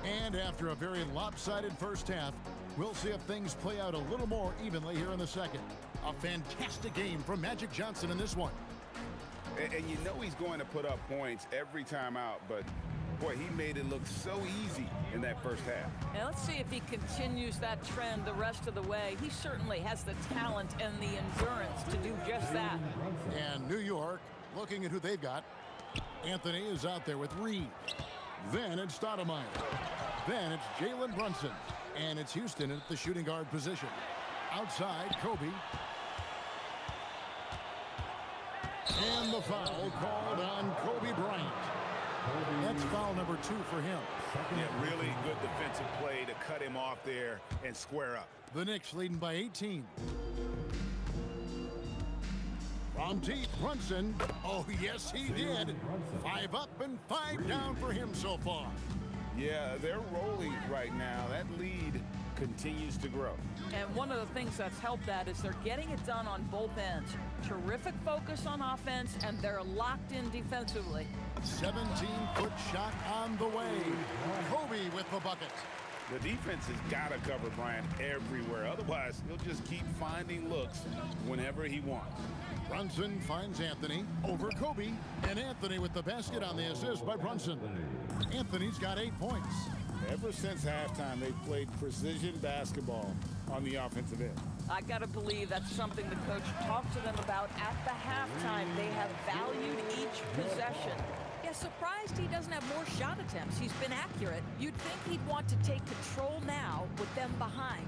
And after a very lopsided first half, we'll see if things play out a little more evenly here in the second. A fantastic game from Magic Johnson in this one. And you know he's going to put up points every time out, but boy, he made it look so easy in that first half. Now let's see if he continues that trend the rest of the way. He certainly has the talent and the endurance to do just that. And New York, looking at who they've got. Anthony is out there with Reed. Then it's Stoudemire. Then it's Jalen Brunson. And it's Houston at the shooting guard position. Outside, Kobe. And the foul called on Kobe Bryant. That's foul number 2 for him. Yeah, really good defensive play to cut him off there and square up. The Knicks leading by 18. From deep, Brunson. Oh, yes, he did. 5 up and 5 down for him so far. Yeah, they're rolling right now. That lead continues to grow. And one of the things that's helped that is they're getting it done on both ends. Terrific focus on offense, and they're locked in defensively. 17-foot shot on the way. Kobe with the bucket. The defense has got to cover Bryant everywhere. Otherwise, he'll just keep finding looks whenever he wants. Brunson finds Anthony over Kobe. And Anthony with the basket on the assist by Brunson. Anthony's got 8 points. Ever since halftime, they've played precision basketball on the offensive end. I got to believe that's something the coach talked to them about at the halftime. They have valued each possession. Yeah, surprised he doesn't have more shot attempts. He's been accurate. You'd think he'd want to take control now with them behind.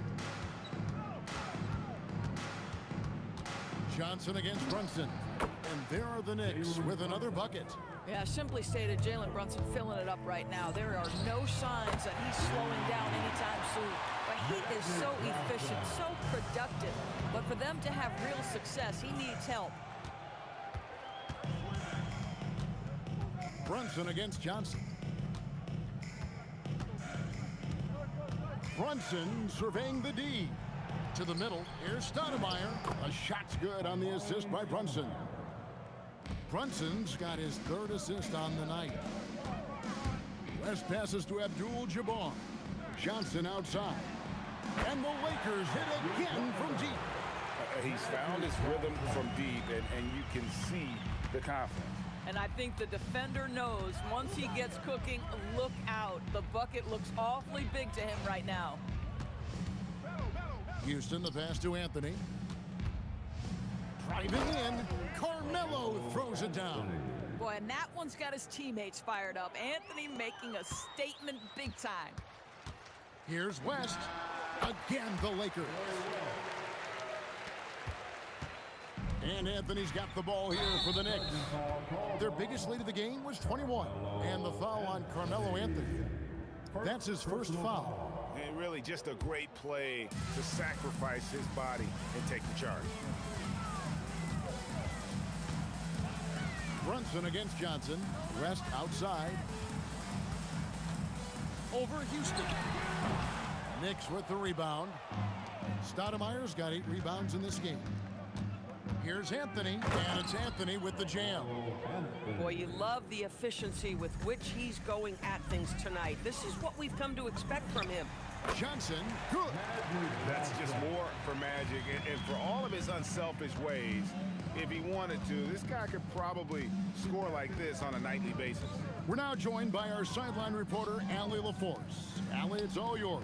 Johnson against Brunson. And there are the Knicks with another bucket. Yeah, simply stated, Jalen Brunson filling it up right now. There are no signs that he's slowing down anytime soon. But he is so efficient, so productive. But for them to have real success, he needs help. Brunson against Johnson. Brunson surveying the D. To the middle, here's Stoudemire. A shot's good on the assist by Brunson. Brunson's got his 3rd assist on the night. West passes to Abdul-Jabbar. Johnson outside. And the Lakers hit again from deep. He's found his rhythm from deep, and you can see the confidence. And I think the defender knows once he gets cooking, look out. The bucket looks awfully big to him right now. Houston, the pass to Anthony. Driving in, Carmelo throws it down. Boy, and that one's got his teammates fired up. Anthony making a statement big time. Here's West. Again, the Lakers. And Anthony's got the ball here for the Knicks. Their biggest lead of the game was 21. And the foul on Carmelo Anthony. That's his first foul. And really just a great play to sacrifice his body and take the charge. Brunson against Johnson. West outside. Over Houston. Knicks with the rebound. Stoudemire's got 8 rebounds in this game. Here's Anthony, and it's Anthony with the jam. Boy, you love the efficiency with which he's going at things tonight. This is what we've come to expect from him. Johnson, good. That's just more for Magic. And for all of his unselfish ways, if he wanted to, this guy could probably score like this on a nightly basis. We're now joined by our sideline reporter, Allie LaForce. Allie, it's all yours.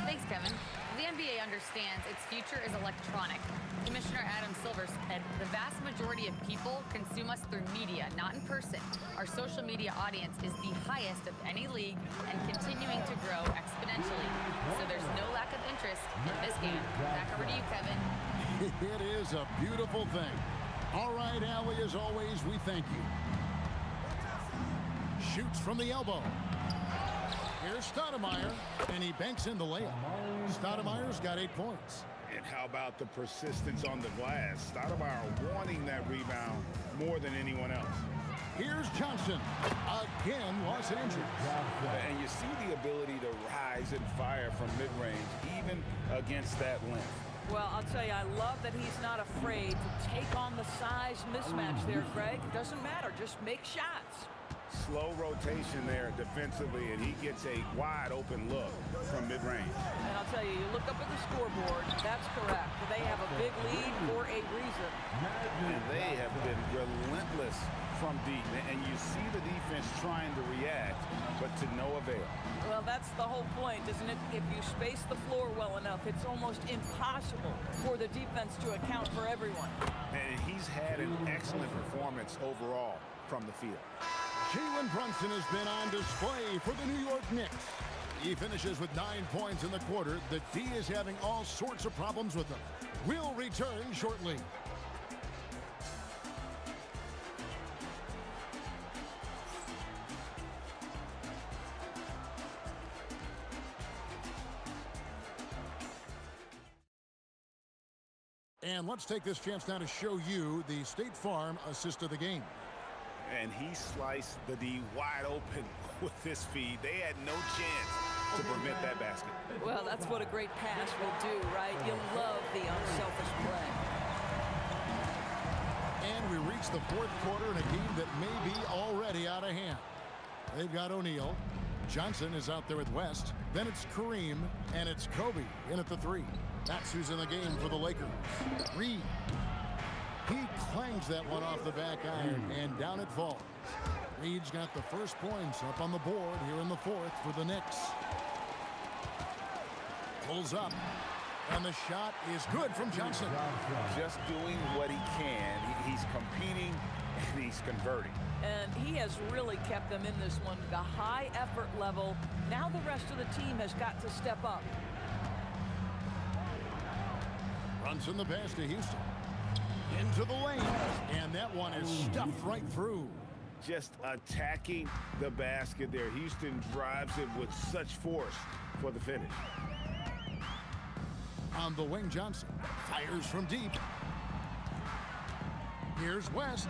Thanks, Kevin. The NBA understands its future is electronic. Commissioner Adam Silver said the vast majority of people consume us through media, not in person. Our social media audience is the highest of any league and continuing to grow exponentially. So there's no lack of interest in this game. Back over to you, Kevin. It is a beautiful thing. All right, Allie, as always, we thank you. Shoots from the elbow. Here's Stoudemire, and he banks in the layup. Stoudemire's got 8 points. And how about the persistence on the glass? Stoudemire wanting that rebound more than anyone else. Here's Johnson. Again, Los Angeles. And you see the ability to rise and fire from mid-range, even against that length. Well, I'll tell you, I love that he's not afraid to take on the size mismatch there, Greg. Doesn't matter, just make shots. Slow rotation there defensively, and he gets a wide open look from mid-range. And I'll tell you, you look up at the scoreboard, that's correct. They have a big lead for a reason. And they have been relentless from deep. And you see the defense trying to react, but to no avail. Well, that's the whole point, isn't it? If you space the floor well enough, it's almost impossible for the defense to account for everyone. And he's had an excellent performance overall from the field. Jalen Brunson has been on display for the New York Knicks. He finishes with 9 points in the quarter. The D is having all sorts of problems with him. We'll return shortly. And let's take this chance now to show you the State Farm assist of the game. And he sliced the D wide open with his feed. They had no chance to prevent that basket. Well, that's what a great pass will do, right? You love the unselfish play. And we reach the 4th quarter in a game that may be already out of hand. They've got O'Neal. Johnson is out there with West. Then it's Kareem, and it's Kobe in at the 3. That's who's in the game for the Lakers. Reed. He clangs that one off the back iron, and down it falls. Reed's got the first points up on the board here in the 4th for the Knicks. Pulls up, and the shot is good from Johnson. Just doing what he can. He's competing, and he's converting. And he has really kept them in this one. The high effort level. Now the rest of the team has got to step up. Brunson the pass to Houston. Into the lane, and that one is stuffed right through. Just attacking the basket there. Houston drives it with such force for the finish. On the wing, Johnson fires from deep. Here's West,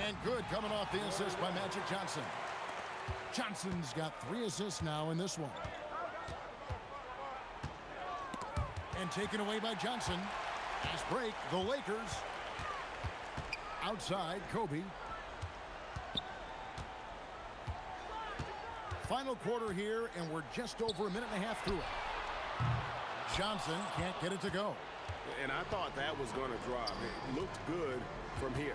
and good coming off the assist by Magic Johnson. Johnson's got 3 assists now in this one. And taken away by Johnson. Fast break, the Lakers. Outside, Kobe. Final quarter here, and we're just over a minute and a half through it. Johnson can't get it to go. And I thought that was going to drop. It looked good from here.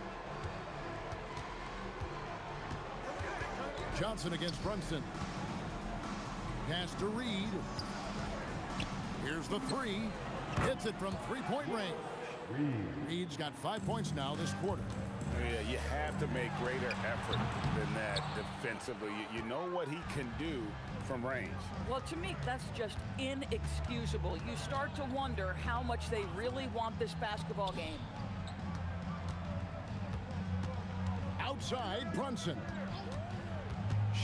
Johnson against Brunson. Pass to Reed. Here's the three. Hits it from three-point range. Reed's got 5 points now this quarter. Yeah, you have to make greater effort than that defensively. You know what he can do from range. Well, to me, that's just inexcusable. You start to wonder how much they really want this basketball game. Outside, Brunson.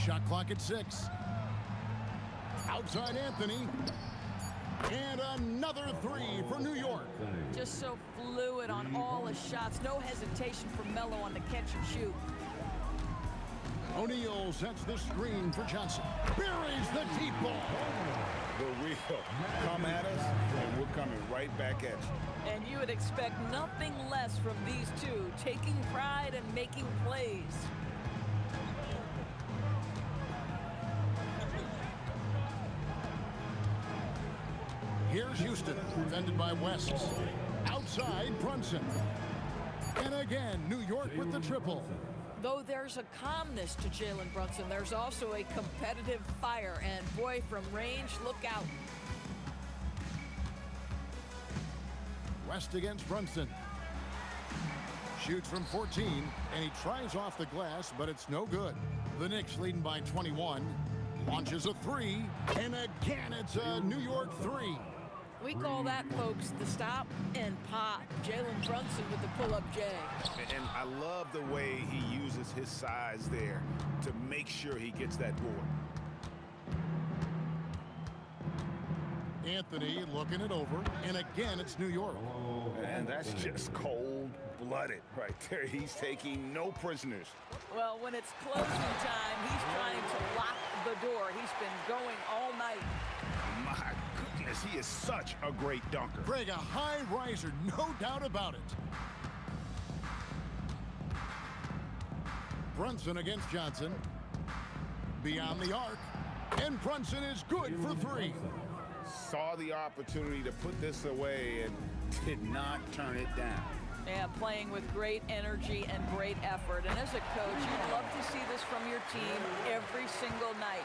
Shot clock at 6. Outside, Anthony. And another three for New York. Just so fluid on all his shots. No hesitation from Melo on the catch and shoot. O'Neal sets the screen for Johnson. Buries the deep ball. The real come at us, and we're coming right back at you. And you would expect nothing less from these two, taking pride and making plays. Here's Houston, defended by West. Outside, Brunson. And again, New York with the triple. Though there's a calmness to Jalen Brunson, there's also a competitive fire. And boy, from range, look out. West against Brunson. Shoots from 14, and he tries off the glass, but it's no good. The Knicks leading by 21. Launches a three, and again, it's a New York three. We call that, folks, the stop and pop. Jalen Brunson with the pull-up J. And I love the way he uses his size there to make sure he gets that board. Anthony looking it over, and again, it's New York. And that's just cold-blooded right there. He's taking no prisoners. Well, when it's closing time, he's trying to lock the door. He's been going all night. My goodness, he is such a great dunker. Greg, a high riser, no doubt about it. Brunson against Johnson. Beyond the arc. And Brunson is good for three. Saw the opportunity to put this away and did not turn it down. Yeah, playing with great energy and great effort. And as a coach, you'd love to see this from your team every single night.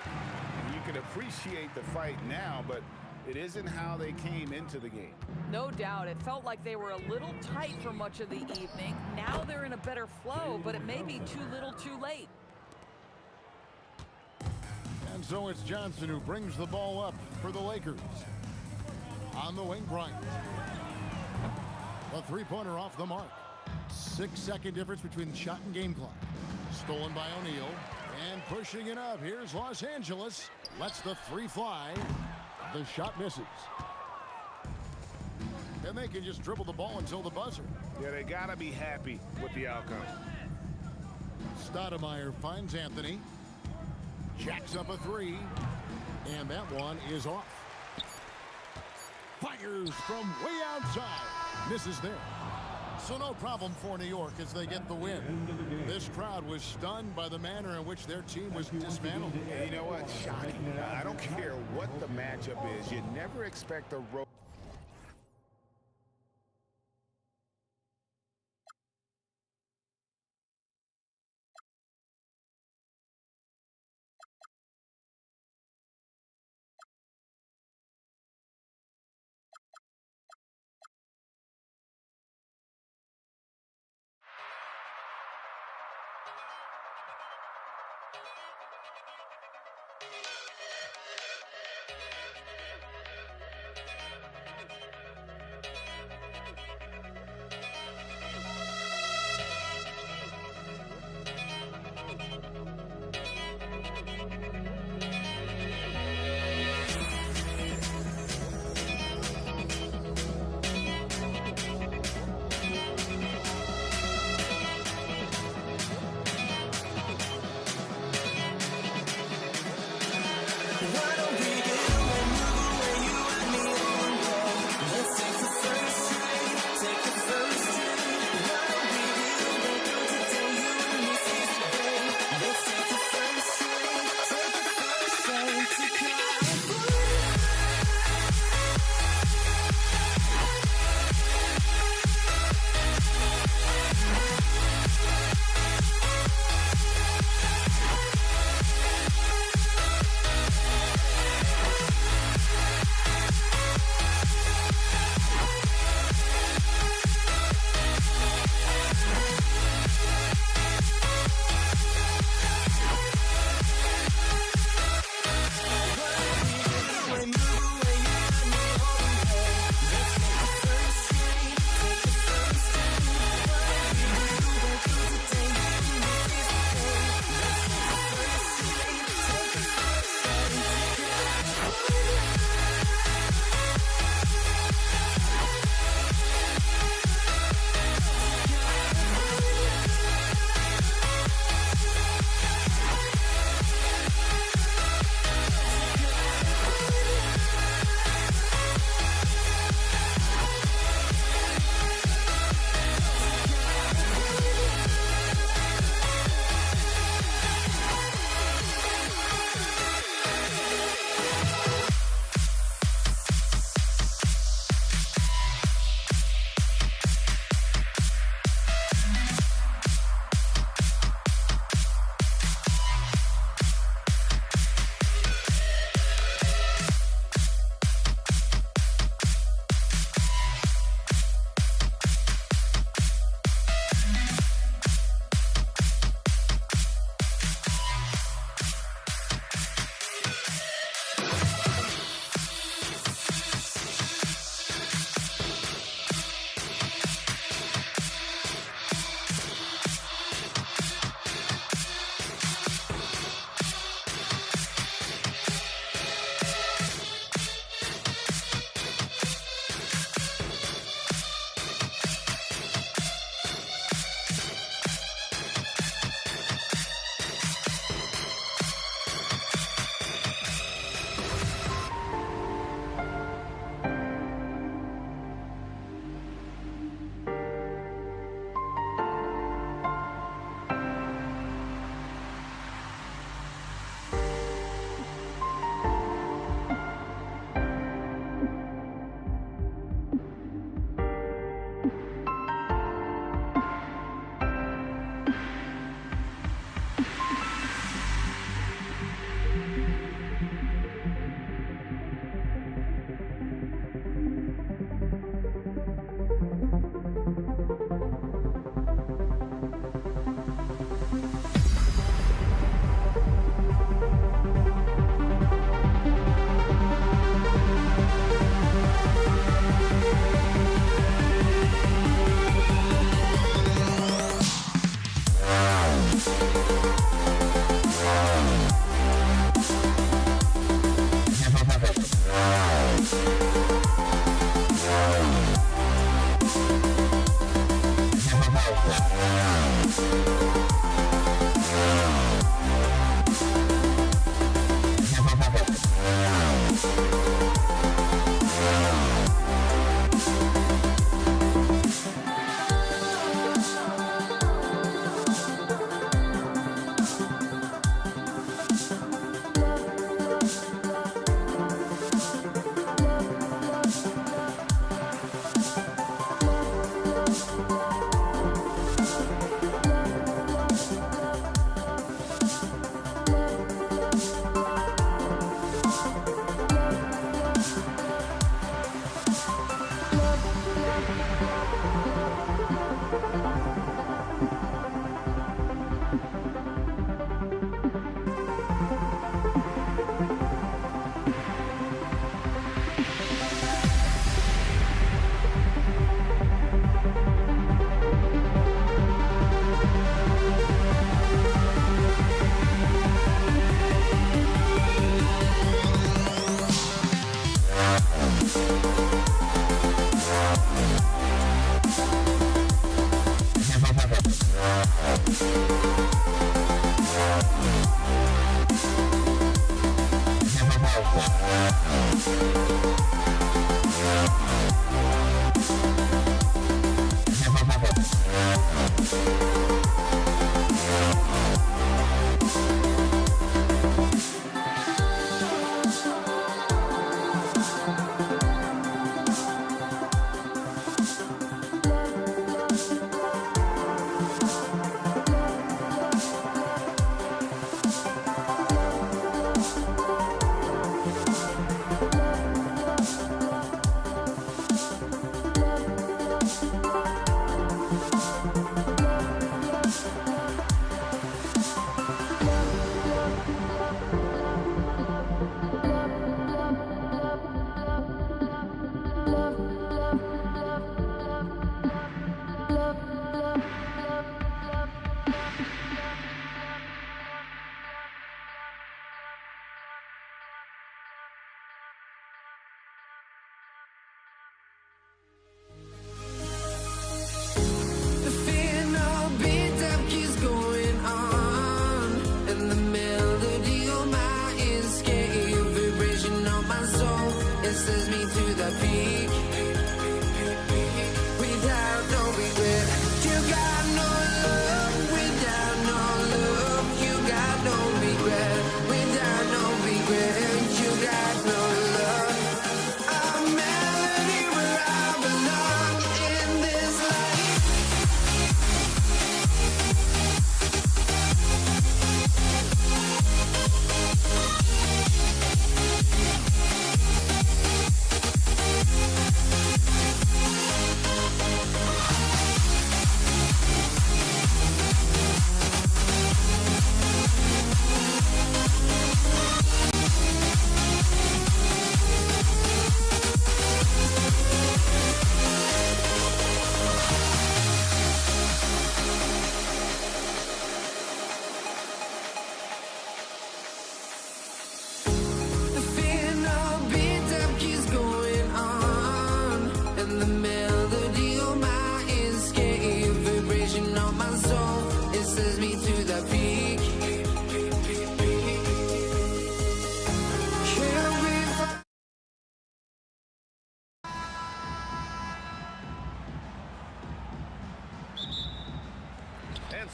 You can appreciate the fight now, but it isn't how they came into the game. No doubt. It felt like they were a little tight for much of the evening. Now they're in a better flow, but it may be too little too late. And so it's Johnson who brings the ball up for the Lakers. On the wing, Bryant. A three-pointer off the mark. 6-second difference between the shot and game clock. Stolen by O'Neal. And pushing it up. Here's Los Angeles. Lets the three fly. The shot misses. And they can just dribble the ball until the buzzer. Yeah, they got to be happy with the outcome. Stoudemire finds Anthony. Jacks up a three. And that one is off. Fires from way outside. Misses there. So no problem for New York as they get the win. This crowd was stunned by the manner in which their team was dismantled. And you know what? Shocking. I don't care what the matchup is. You never expect a road.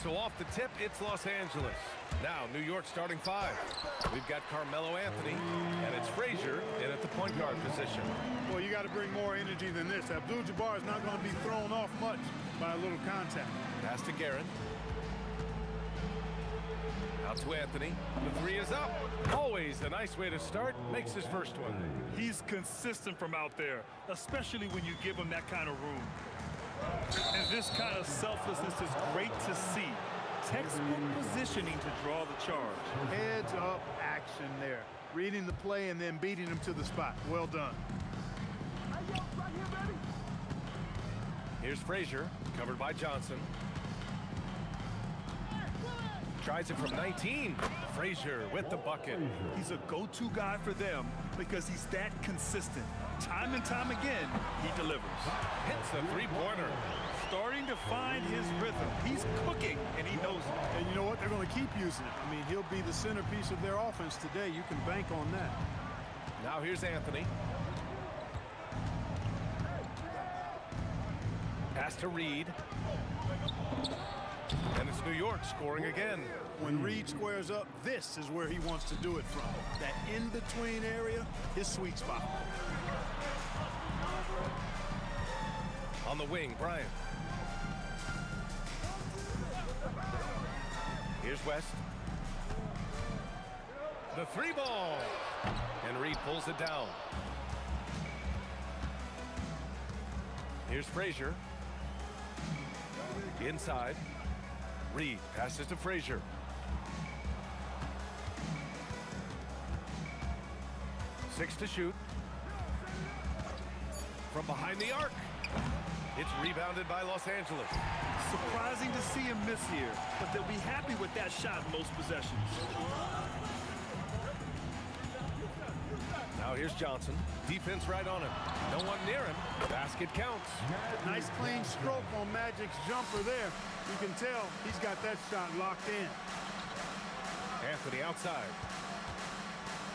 So off the tip, it's Los Angeles. Now, New York starting five. We've got Carmelo Anthony, and it's Frazier in at the point guard position. Well, you got to bring more energy than this. Abdul-Jabbar is not going to be thrown off much by a little contact. Pass to Garrett. Out to Anthony. The three is up. Always a nice way to start. Makes his first one. He's consistent from out there, especially when you give him that kind of room. And this kind of selflessness is great to see. Textbook positioning to draw the charge. Heads up action there. Reading the play and then beating him to the spot. Well done. Here's Frazier, covered by Johnson. Tries it from 19. Frazier with the bucket. He's a go-to guy for them because he's that consistent. Time and time again, he delivers. Hits a three-pointer. Starting to find his rhythm. He's cooking, and he knows it. And you know what? They're going to keep using it. I mean, he'll be the centerpiece of their offense today. You can bank on that. Now here's Anthony. Pass to Reed. And it's New York scoring again. When Reed squares up, this is where he wants to do it from. That in-between area, his sweet spot. On the wing, Bryant. Here's West. The 3 ball. And Reed pulls it down. Here's Frazier. Inside. Reed passes to Frazier. Six to shoot. From behind the arc. It's rebounded by Los Angeles. Surprising to see him miss here, but they'll be happy with that shot in most possessions. Now here's Johnson. Defense right on him. No one near him. Basket counts. Nice clean stroke on Magic's jumper there. You can tell he's got that shot locked in. Anthony outside.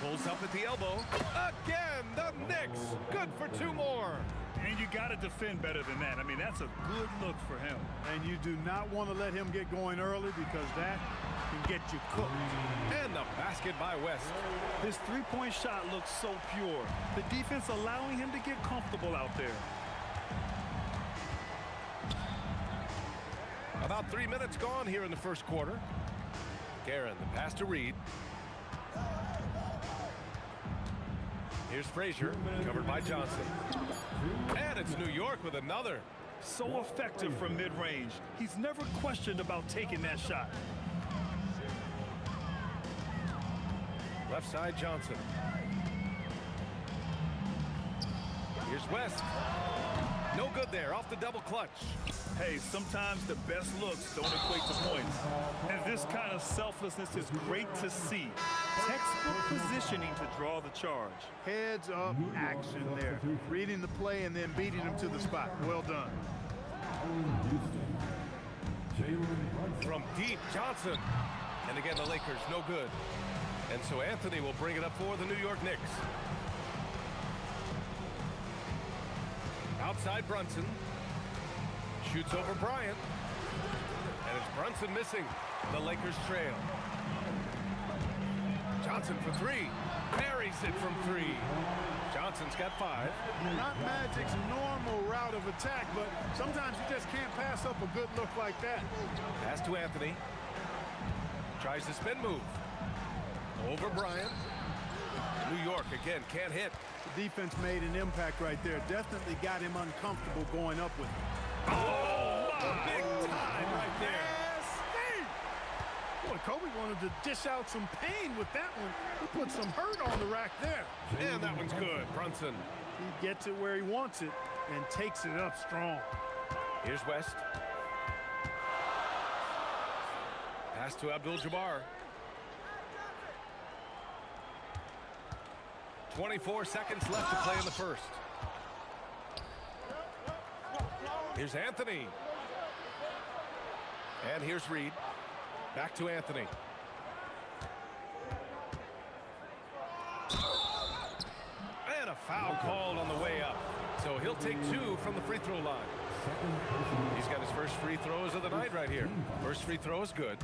Pulls up at the elbow. Again, the Knicks. Good for 2 more. And you got to defend better than that. I mean, that's a good look for him. And you do not want to let him get going early because that can get you cooked. And the basket by West. His three-point shot looks so pure. The defense allowing him to get comfortable out there. About 3 minutes gone here in the first quarter. Guerin, the pass to Reed. Here's Frazier, covered by Johnson. And it's New York with another. So effective from mid-range. He's never questioned about taking that shot. Left side, Johnson. Here's West. No good there, off the double clutch. Hey, sometimes the best looks don't equate to points. And this kind of selflessness is great to see. Textbook positioning to draw the charge. Heads up action there. Reading the play and then beating him to the spot. Well done. From deep, Johnson. And again, the Lakers, no good. And so Anthony will bring it up for the New York Knicks. Outside Brunson. Shoots over Bryant. And it's Brunson missing. The Lakers trail. Johnson for 3. Buries it from 3. Johnson's got 5. Not Magic's normal route of attack, but sometimes you just can't pass up a good look like that. Pass to Anthony. Tries the spin move. Over Bryant. New York again can't hit. The defense made an impact right there. Definitely got him uncomfortable going up with it. Oh, my! Big time right there. Boy, Kobe wanted to dish out some pain with that one. He put some hurt on the rack there. And that one's good. Brunson. He gets it where he wants it and takes it up strong. Here's West. Pass to Abdul-Jabbar. 24 seconds left to play in the first. Here's Anthony. And here's Reed. Back to Anthony. And a foul called on the way up. So he'll take 2 from the free throw line. He's got his first free throws of the night right here. First free throw is good.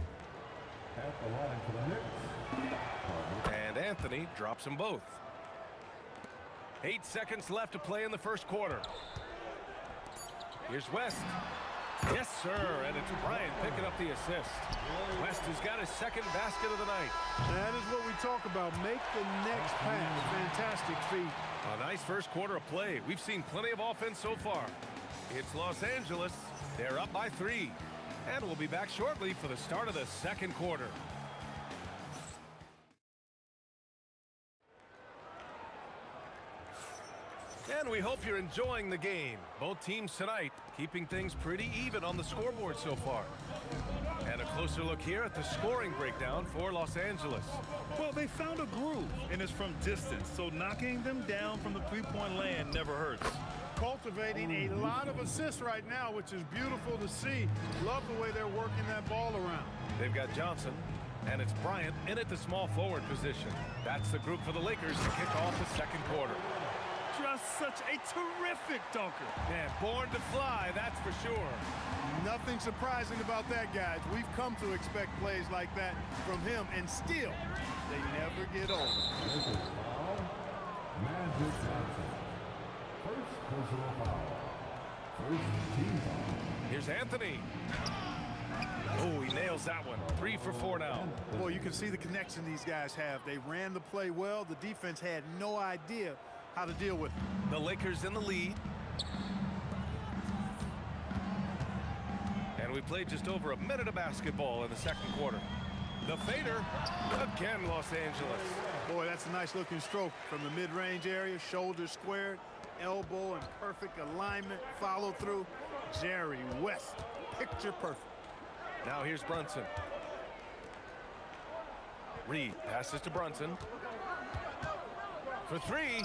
And Anthony drops them both. 8 seconds left to play in the first quarter. Here's West. Yes, sir, and it's Bryant picking up the assist. West has got his second basket of the night. That is what we talk about. Make the next pass. Fantastic feat. A nice first quarter of play. We've seen plenty of offense so far. It's Los Angeles. They're up by 3. And we'll be back shortly for the start of the second quarter. And we hope you're enjoying the game. Both teams tonight keeping things pretty even on the scoreboard so far. And a closer look here at the scoring breakdown for Los Angeles. Well, they found a groove, and it's from distance, so knocking them down from the three-point land never hurts. Cultivating a lot of assists right now, which is beautiful to see. Love the way they're working that ball around. They've got Johnson, and it's Bryant in at the small forward position. That's the group for the Lakers to kick off the second quarter. Just such a terrific dunker. Yeah, born to fly, that's for sure. Nothing surprising about that, guys. We've come to expect plays like that from him, and still, they never get old. Magic Johnson. First personal foul. First team foul. Here's Anthony. Oh, he nails that one. 3 for 4 now. Boy, you can see the connection these guys have. They ran the play well. The defense had no idea how to deal with it. The Lakers in the lead. And we played just over a minute of basketball in the second quarter. The fader, again, Los Angeles. Boy, that's a nice looking stroke from the mid-range area. Shoulders squared, elbow in perfect alignment, follow through. Jerry West, picture perfect. Now here's Brunson. Reed passes to Brunson. For 3.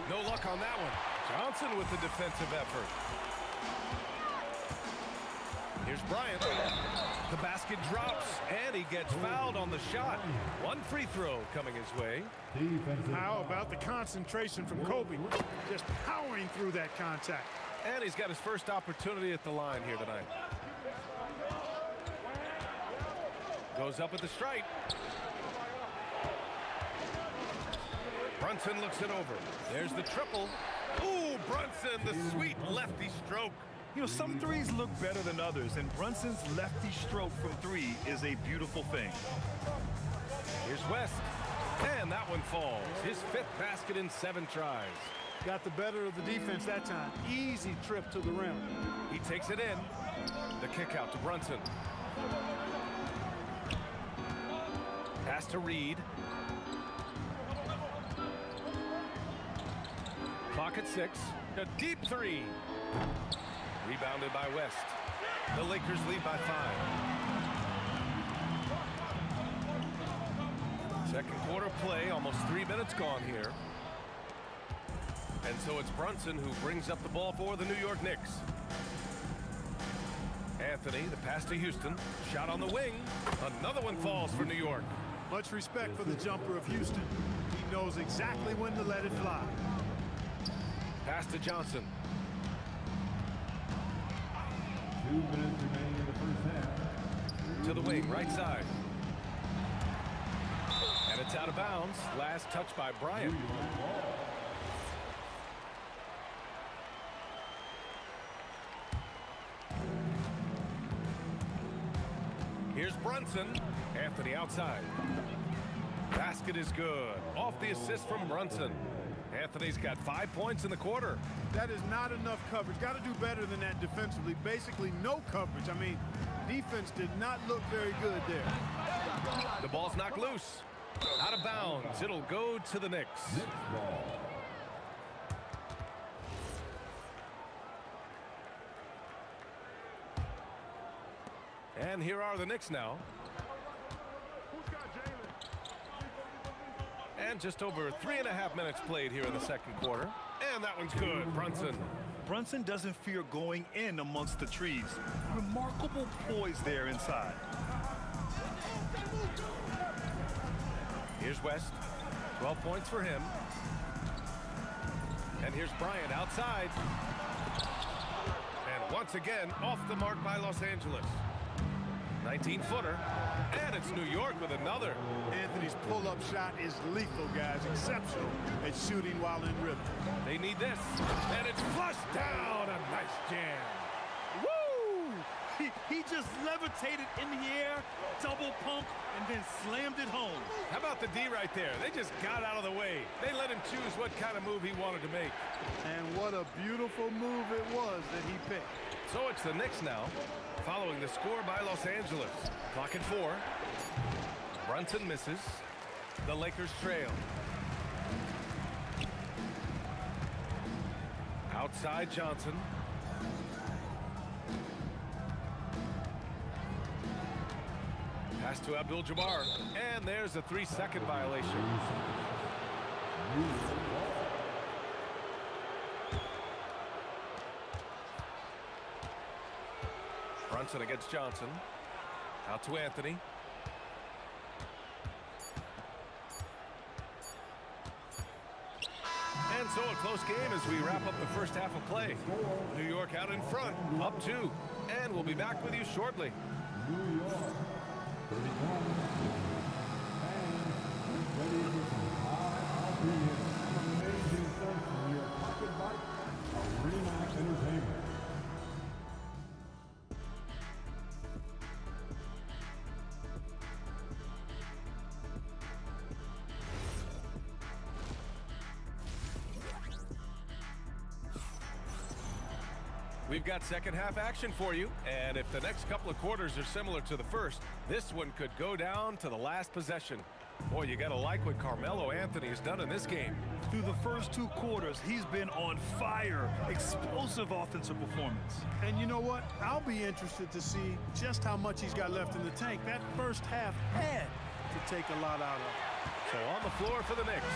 No luck on that one. Johnson with the defensive effort. Here's Bryant. The basket drops, and he gets fouled on the shot. 1 free throw coming his way. How about the concentration from Kobe? Just powering through that contact. And he's got his first opportunity at the line here tonight. Goes up at the stripe. Brunson looks it over. There's the triple. Ooh, Brunson, the sweet lefty stroke. You know, some threes look better than others, and Brunson's lefty stroke from 3 is a beautiful thing. Here's West, and that one falls. His 5th basket in 7 tries. Got the better of the defense that time. Easy trip to the rim. He takes it in. The kick out to Brunson. Pass to Reed. Clock at 6. A deep 3. Rebounded by West. The Lakers lead by 5. Second quarter play, almost 3 minutes gone here. And so it's Brunson who brings up the ball for the New York Knicks. Anthony, the pass to Houston. Shot on the wing. Another one falls for New York. Much respect for the jumper of Houston. He knows exactly when to let it fly. Pass to Johnson. 2 minutes remaining in the first half. To the wing, right side. And it's out of bounds. Last touch by Bryant. Here's Brunson. Anthony outside. Basket is good. Off the assist from Brunson. Anthony's got 5 points in the quarter. That is not enough coverage. Got to do better than that defensively. Basically no coverage. I mean, defense did not look very good there. The ball's knocked loose. Out of bounds. It'll go to the Knicks. And here are the Knicks now. And just over 3.5 minutes played here in the second quarter. And that one's good. Brunson. Brunson doesn't fear going in amongst the trees. Remarkable poise there inside. Here's West. 12 points for him. And here's Bryant outside. And once again, off the mark by Los Angeles. 19-footer. And it's New York with another. Anthony's pull-up shot is lethal, guys. Exceptional at shooting while in rhythm. They need this. And it's flushed down. A nice jam. Woo! He just levitated in the air, double pump, and then slammed it home. How about the D right there? They just got out of the way. They let him choose what kind of move he wanted to make. And what a beautiful move it was that he picked. So it's the Knicks now, following the score by Los Angeles. Clock at 4. Brunson misses. The Lakers trail. Outside Johnson. Pass to Abdul-Jabbar. And there's a 3-second violation. Brunson against Johnson. Out to Anthony. And so a close game as we wrap up the first half of play. New York out in front, up 2. And we'll be back with you shortly. New York, 31. And ready for some high amazing stuff from your pocket bike, Arena Entertainment. We've got second half action for you, and if the next couple of quarters are similar to the first, this one could go down to the last possession. Boy, you gotta like what Carmelo Anthony has done in this game. Through the first 2 quarters, he's been on fire. Explosive offensive performance. And you know what? I'll be interested to see just how much he's got left in the tank. That first half had to take a lot out of it. So on the floor for the Knicks,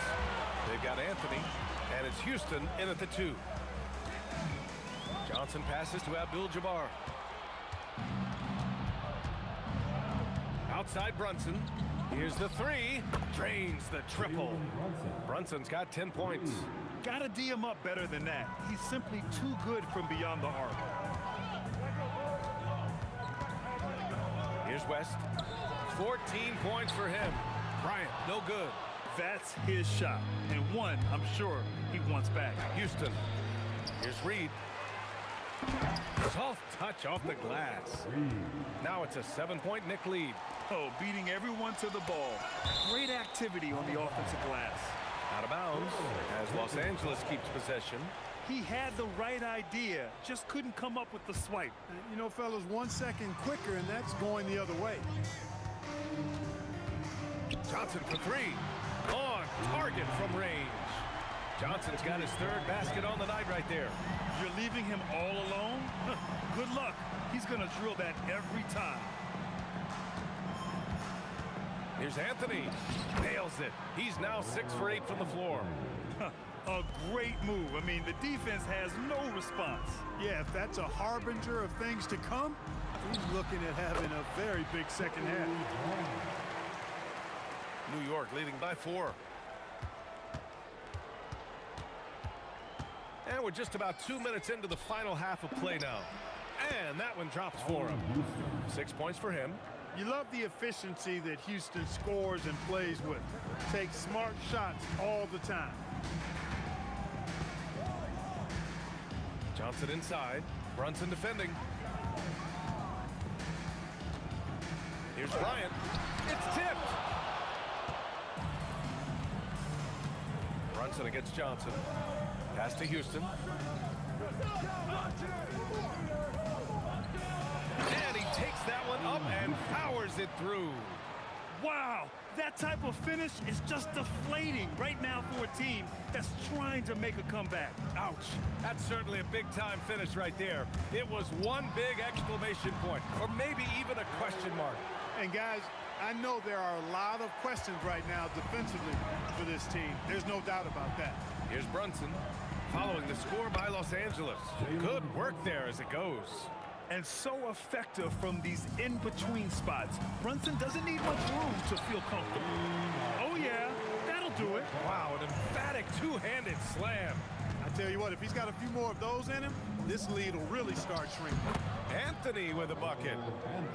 they've got Anthony, and it's Houston in at the 2. Johnson passes to Abdul-Jabbar. Outside Brunson. Here's the 3. Drains the triple. Brunson's got 10 points. Gotta D him up better than that. He's simply too good from beyond the arc. Here's West. 14 points for him. Bryant, no good. That's his shot, and one I'm sure he wants back. Houston. Here's Reed. Soft touch off the glass. Now it's a 7-point Knick lead. Oh, beating everyone to the ball. Great activity on the offensive glass. Out of bounds as Los Angeles keeps possession. He had the right idea, just couldn't come up with the swipe. You know, fellas, 1 second quicker, and that's going the other way. Johnson for 3. On target from range. Johnson's got his 3rd basket on the night right there. You're leaving him all alone? Good luck. He's going to drill that every time. Here's Anthony. Nails it. He's now 6 for 8 from the floor. A great move. I mean, the defense has no response. Yeah, if that's a harbinger of things to come, he's looking at having a very big second half. New York leading by 4. And we're just about 2 minutes into the final half of play now. And that one drops for him. 6 points for him. You love the efficiency that Houston scores and plays with. Takes smart shots all the time. Johnson inside. Brunson defending. Here's Bryant. It's tipped. Brunson against Johnson. Pass to Houston. And he takes that one up and powers it through. Wow, that type of finish is just deflating right now for a team that's trying to make a comeback. Ouch. That's certainly a big-time finish right there. It was one big exclamation point, or maybe even a question mark. And guys, I know there are a lot of questions right now defensively for this team. There's no doubt about that. Here's Brunson following the score by Los Angeles. Good work there as it goes. And so effective from these in-between spots. Brunson doesn't need much room to feel comfortable. Oh, yeah, that'll do it. Wow, an emphatic two-handed slam. I tell you what, if he's got a few more of those in him, this lead will really start shrinking. Anthony with a bucket.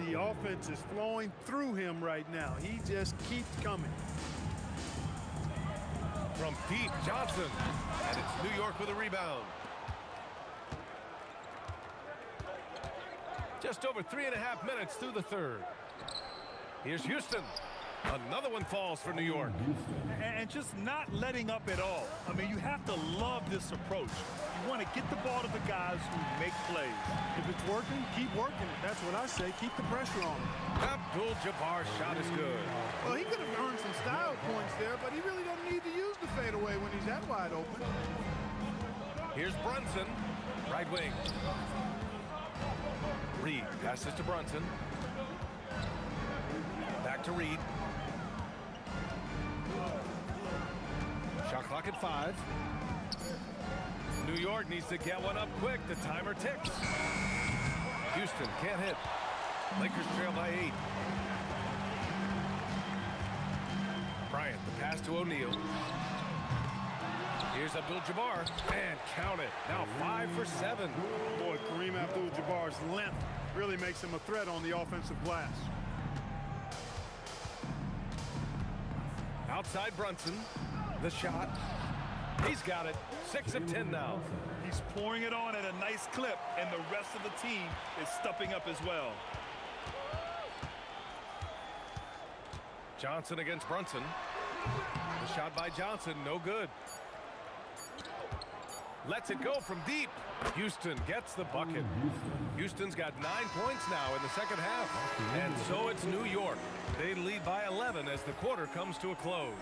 The offense is flowing through him right now. He just keeps coming. From deep, Johnson. And it's New York with a rebound. Just over 3.5 minutes through the third. Here's Houston. Another one falls for New York. And just not letting up at all. I mean, you have to love this approach. You want to get the ball to the guys who make plays. If it's working, keep working it. That's what I say. Keep the pressure on him. Abdul-Jabbar's shot is good. Well, he could have earned some style points there, but he really doesn't need to use the fadeaway when he's that wide open. Here's Brunson, right wing. Reed passes to Brunson. Back to Reed. Shot clock at 5. New York needs to get one up quick. The timer ticks. Houston can't hit. Lakers trail by 8. Bryant, the pass to O'Neal. Here's Abdul-Jabbar, and count it. Now 5 for 7. Boy, Kareem Abdul-Jabbar's length really makes him a threat on the offensive glass. Outside Brunson, the shot. He's got it. 6 of 10 now. He's pouring it on at a nice clip, and the rest of the team is stepping up as well. Johnson against Brunson. The shot by Johnson, no good. Lets it go from deep. Houston gets the bucket. Houston's got 9 points now in the second half. And so it's New York. They lead by 11 as the quarter comes to a close.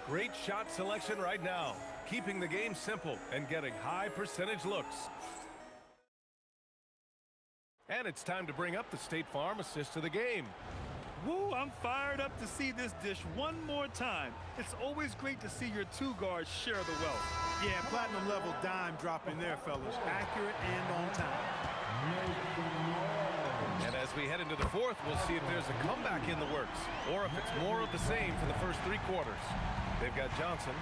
Great shot selection right now, keeping the game simple and getting high percentage looks. And it's time to bring up the State Farm assist to the game. Woo, I'm fired up to see this dish one more time. It's always great to see your two guards share the wealth. Yeah, platinum level dime dropping there, fellas. Accurate and on time. And as we head into the fourth, we'll see if there's a comeback in the works or if it's more of the same for the first 3 quarters. They've got Johnson,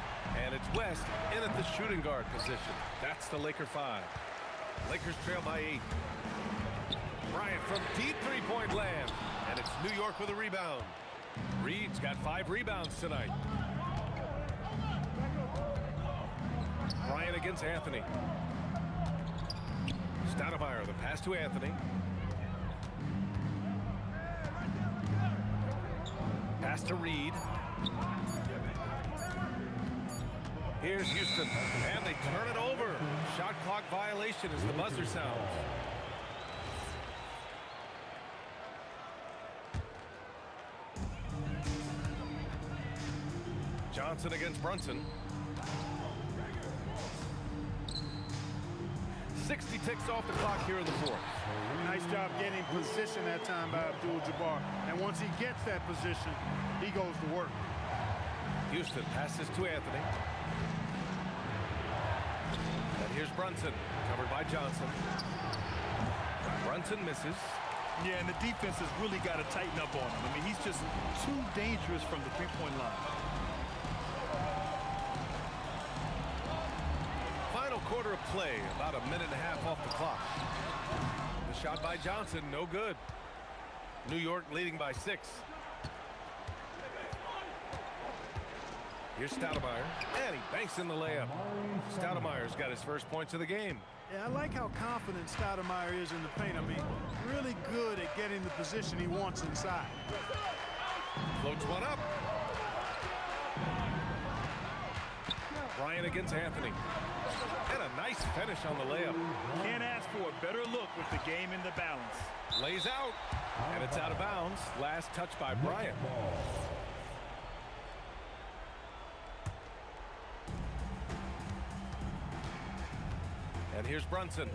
and it's West in at the shooting guard position. That's the Laker 5. Lakers trail by 8. Bryant from deep three-point land. And it's New York with a rebound. Reed's got 5 rebounds tonight. Bryant against Anthony. Stoudemire, the pass to Anthony. Pass to Reed. Here's Houston, and they turn it over. Shot clock violation as the buzzer sounds. Johnson against Brunson. 60 ticks off the clock here in the fourth. Nice job getting position that time by Abdul-Jabbar. And once he gets that position, he goes to work. Houston passes to Anthony. And here's Brunson, covered by Johnson. Brunson misses. Yeah, and the defense has really got to tighten up on him. I mean, he's just too dangerous from the three-point line. Final quarter of play, about a minute and a half off the clock. The shot by Johnson, no good. New York leading by 6. Here's Stoudemire, and he banks in the layup. Stoudemire's got his first points of the game. Yeah, I like how confident Stoudemire is in the paint. I mean, really good at getting the position he wants inside. Floats one up. Bryant against Anthony. And a nice finish on the layup. Can't ask for a better look with the game in the balance. Lays out, and it's out of bounds. Last touch by Bryant. And here's Brunson.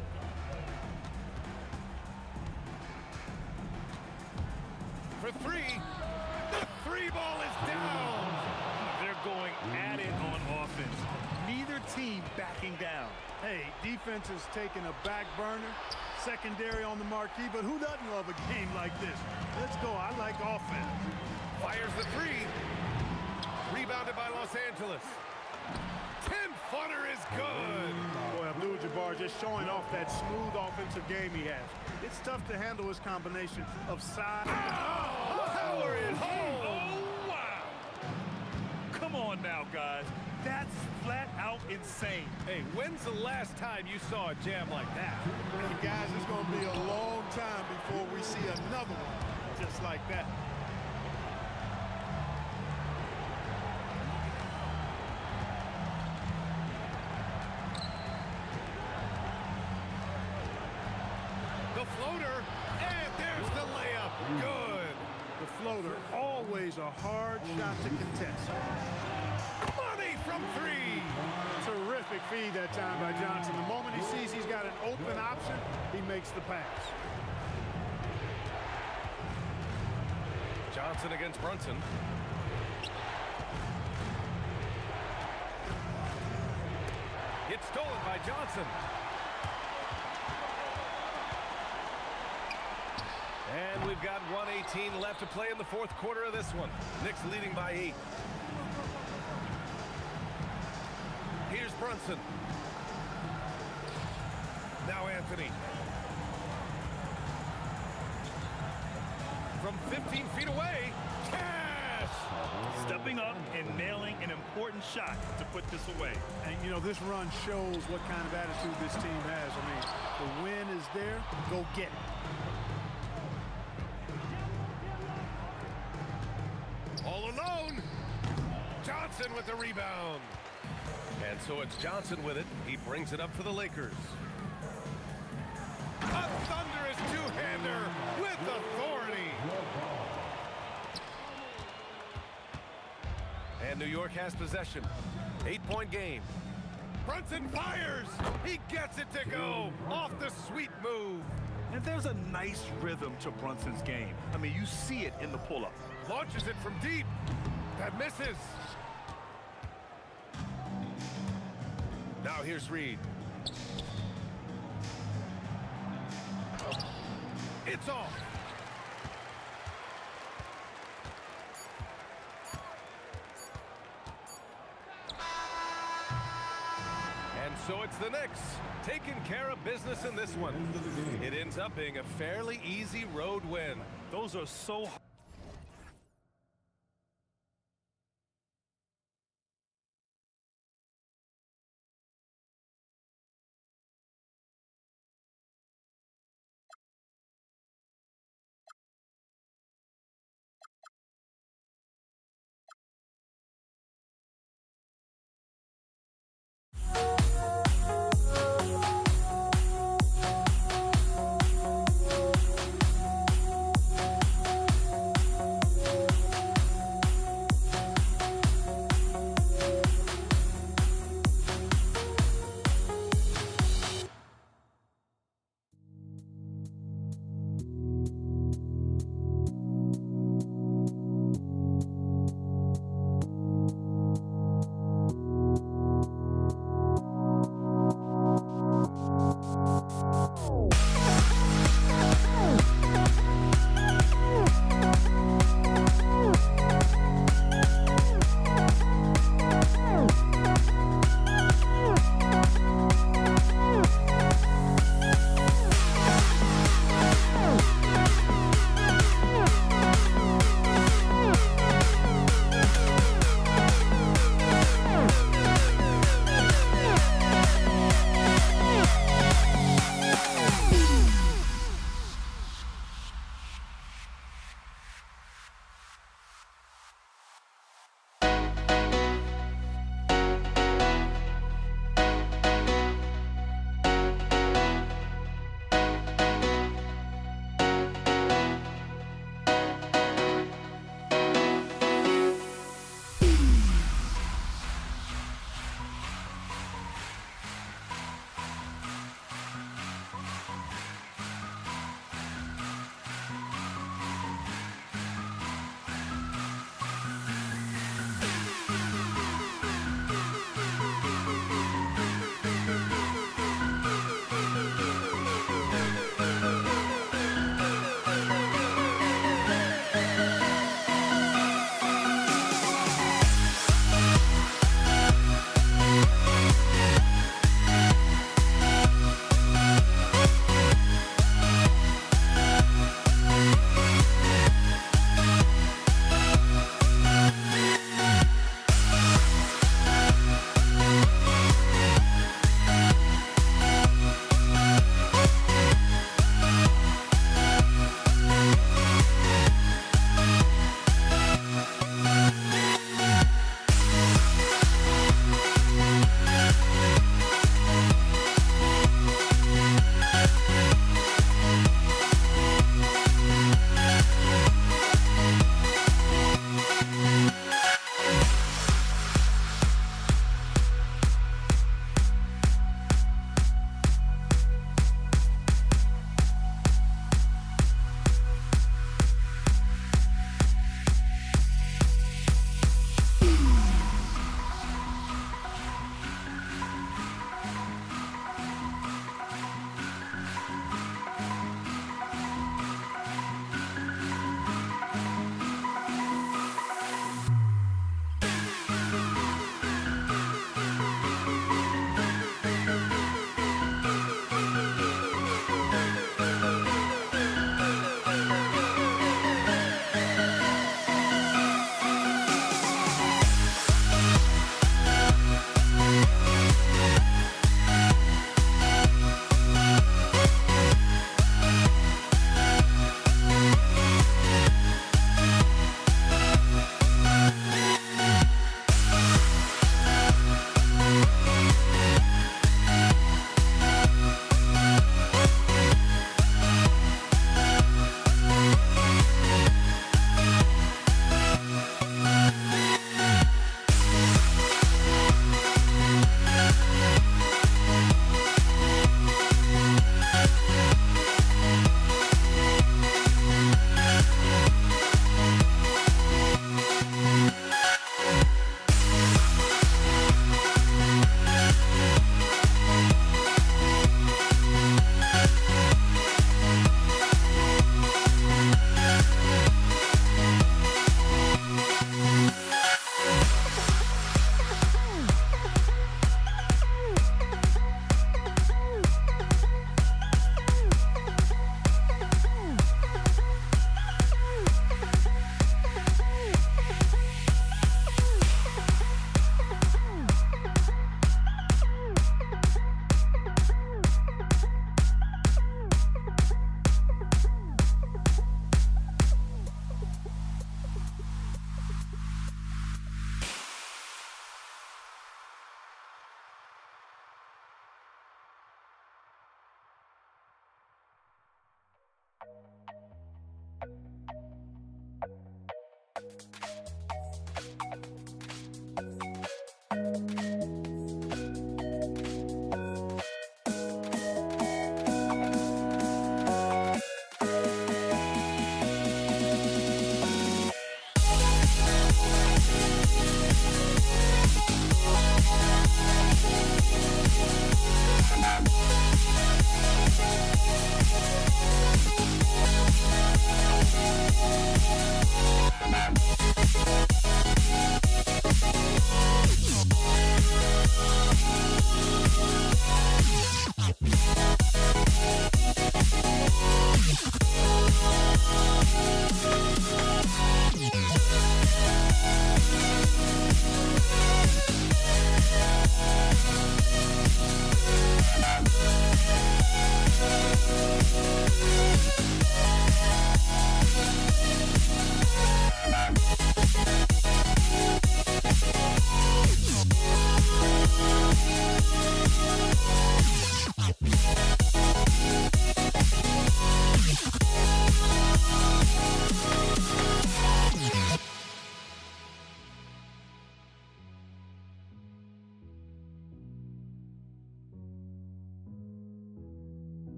For 3. The 3 ball is down. They're going at it on offense. Neither team backing down. Hey, defense is taking a back burner, secondary on the marquee, but who doesn't love a game like this? Let's go. I like offense. Fires the 3. Rebounded by Los Angeles. 10-footer is good. Boy, Abdul-Jabbar just showing off that smooth offensive game he has. It's tough to handle his combination of size. Power is home. Oh, wow. Come on now, guys. That's flat out insane. Hey, when's the last time you saw a jam like that? And guys, it's going to be a long time before we see another one just like that. The floater, and there's the layup. Good. The floater, always a hard shot to contest. Money from 3. Terrific feed that time by Johnson. The moment he sees he's got an open option, he makes the pass. Johnson against Brunson. It's stolen by Johnson. And we've got 1:18 left to play in the fourth quarter of this one. Knicks leading by 8. Here's Brunson. Now Anthony. From 15 feet away, Cash! Stepping up and nailing an important shot to put this away. And, you know, this run shows what kind of attitude this team has. I mean, the win is there. Go get it. All alone. Johnson with the rebound. And so it's Johnson with it. He brings it up for the Lakers. A thunderous two-hander with authority. And New York has possession. 8-point game. Brunson fires. He gets it to go off the sweet move. And there's a nice rhythm to Brunson's game. I mean, you see it in the pull-up. Launches it from deep. That misses. Now here's Reed. It's off. And so it's the Knicks taking care of business in this one. It ends up being a fairly easy road win. Those are so hard.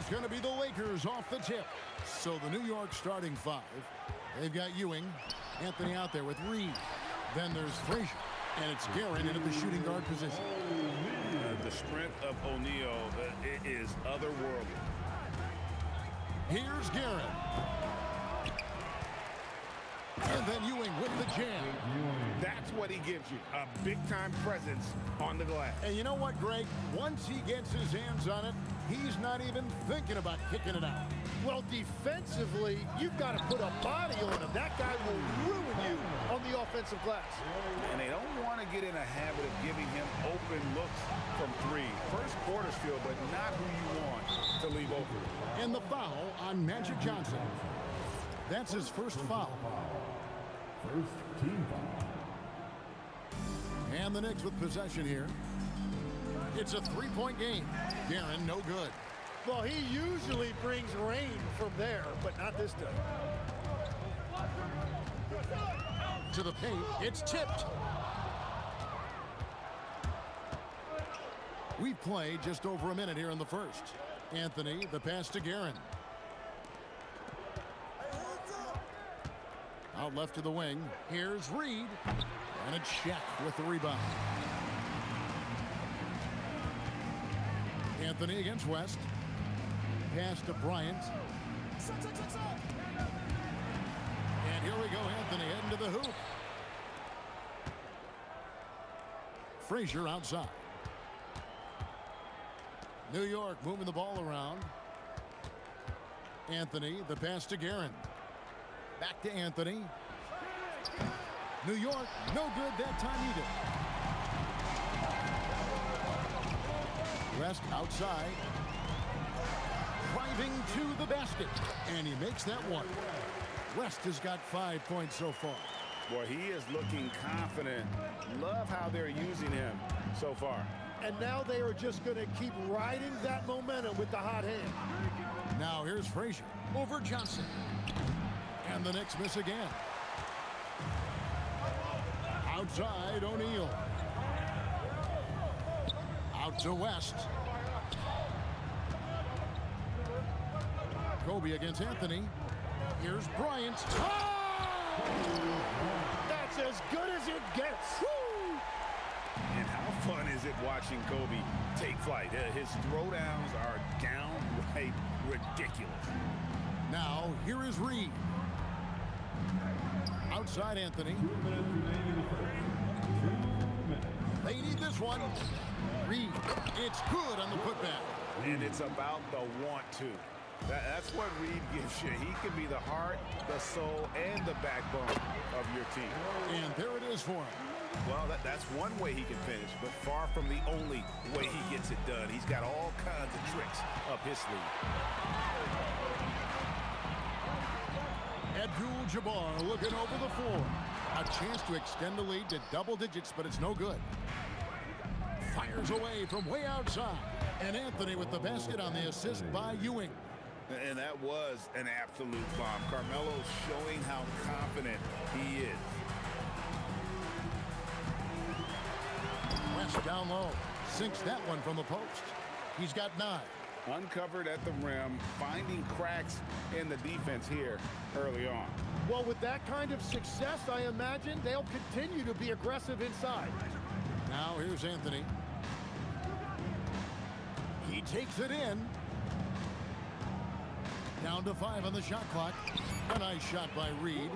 it's going to be the Lakers off the tip. So the New York starting five. They've got Ewing, Anthony out there with Reed. Then there's Frazier, and it's Guerin in at the shooting guard position. The strength of O'Neal is otherworldly. Here's Guerin. And then Ewing with the jam. That's what he gives you, a big-time presence on the glass. And you know what, Greg? Once he gets his hands on it, he's not even thinking about kicking it out. Well, defensively, you've got to put a body on him. That guy will ruin you on the offensive glass. And they don't want to get in a habit of giving him open looks from three. First quarter still, but not who you want to leave open. And the foul on Magic Johnson. That's his first foul. First team foul. And the Knicks with possession here. It's a three-point game. Guerin, no good. Well, he usually brings rain from there, but not this time. To the paint, it's tipped. We've played just over a minute here in the first. Anthony, the pass to Guerin. Out left to the wing. Here's Reed. And it's Shaq with the rebound. Anthony against West. Pass to Bryant. And here we go, Anthony heading to the hoop. Frazier outside. New York moving the ball around. Anthony, the pass to Guerin. Back to Anthony. New York, no good that time either. West outside. Driving to the basket. And he makes that one. West has got 5 points so far. Boy, he is looking confident. Love how they're using him so far. And now they are just going to keep riding that momentum with the hot hand. Now here's Frazier over Johnson. And the Knicks miss again. Outside, O'Neal. Out to West. Kobe against Anthony. Here's Bryant. Oh! That's as good as it gets. Woo! And how fun is it watching Kobe take flight? His throwdowns are downright ridiculous. Now, here is Reed. Outside Anthony. They need this one. Reed, it's good on the putback. And it's about the want to. That's what Reed gives you. He can be the heart, the soul, and the backbone of your team. And there it is for him. Well, that's one way he can finish, but far from the only way he gets it done. He's got all kinds of tricks up his sleeve. Abdul-Jabbar looking over the floor. A chance to extend the lead to double digits, but it's no good. Fires away from way outside. And Anthony with the basket on the assist by Ewing. And that was an absolute bomb. Carmelo's showing how confident he is. West down low. Sinks that one from the post. He's got 9. Uncovered at the rim, finding cracks in the defense here early on. Well, with that kind of success, I imagine they'll continue to be aggressive inside. Now here's Anthony. He takes it in. Down to 5 on the shot clock. A nice shot by Reed.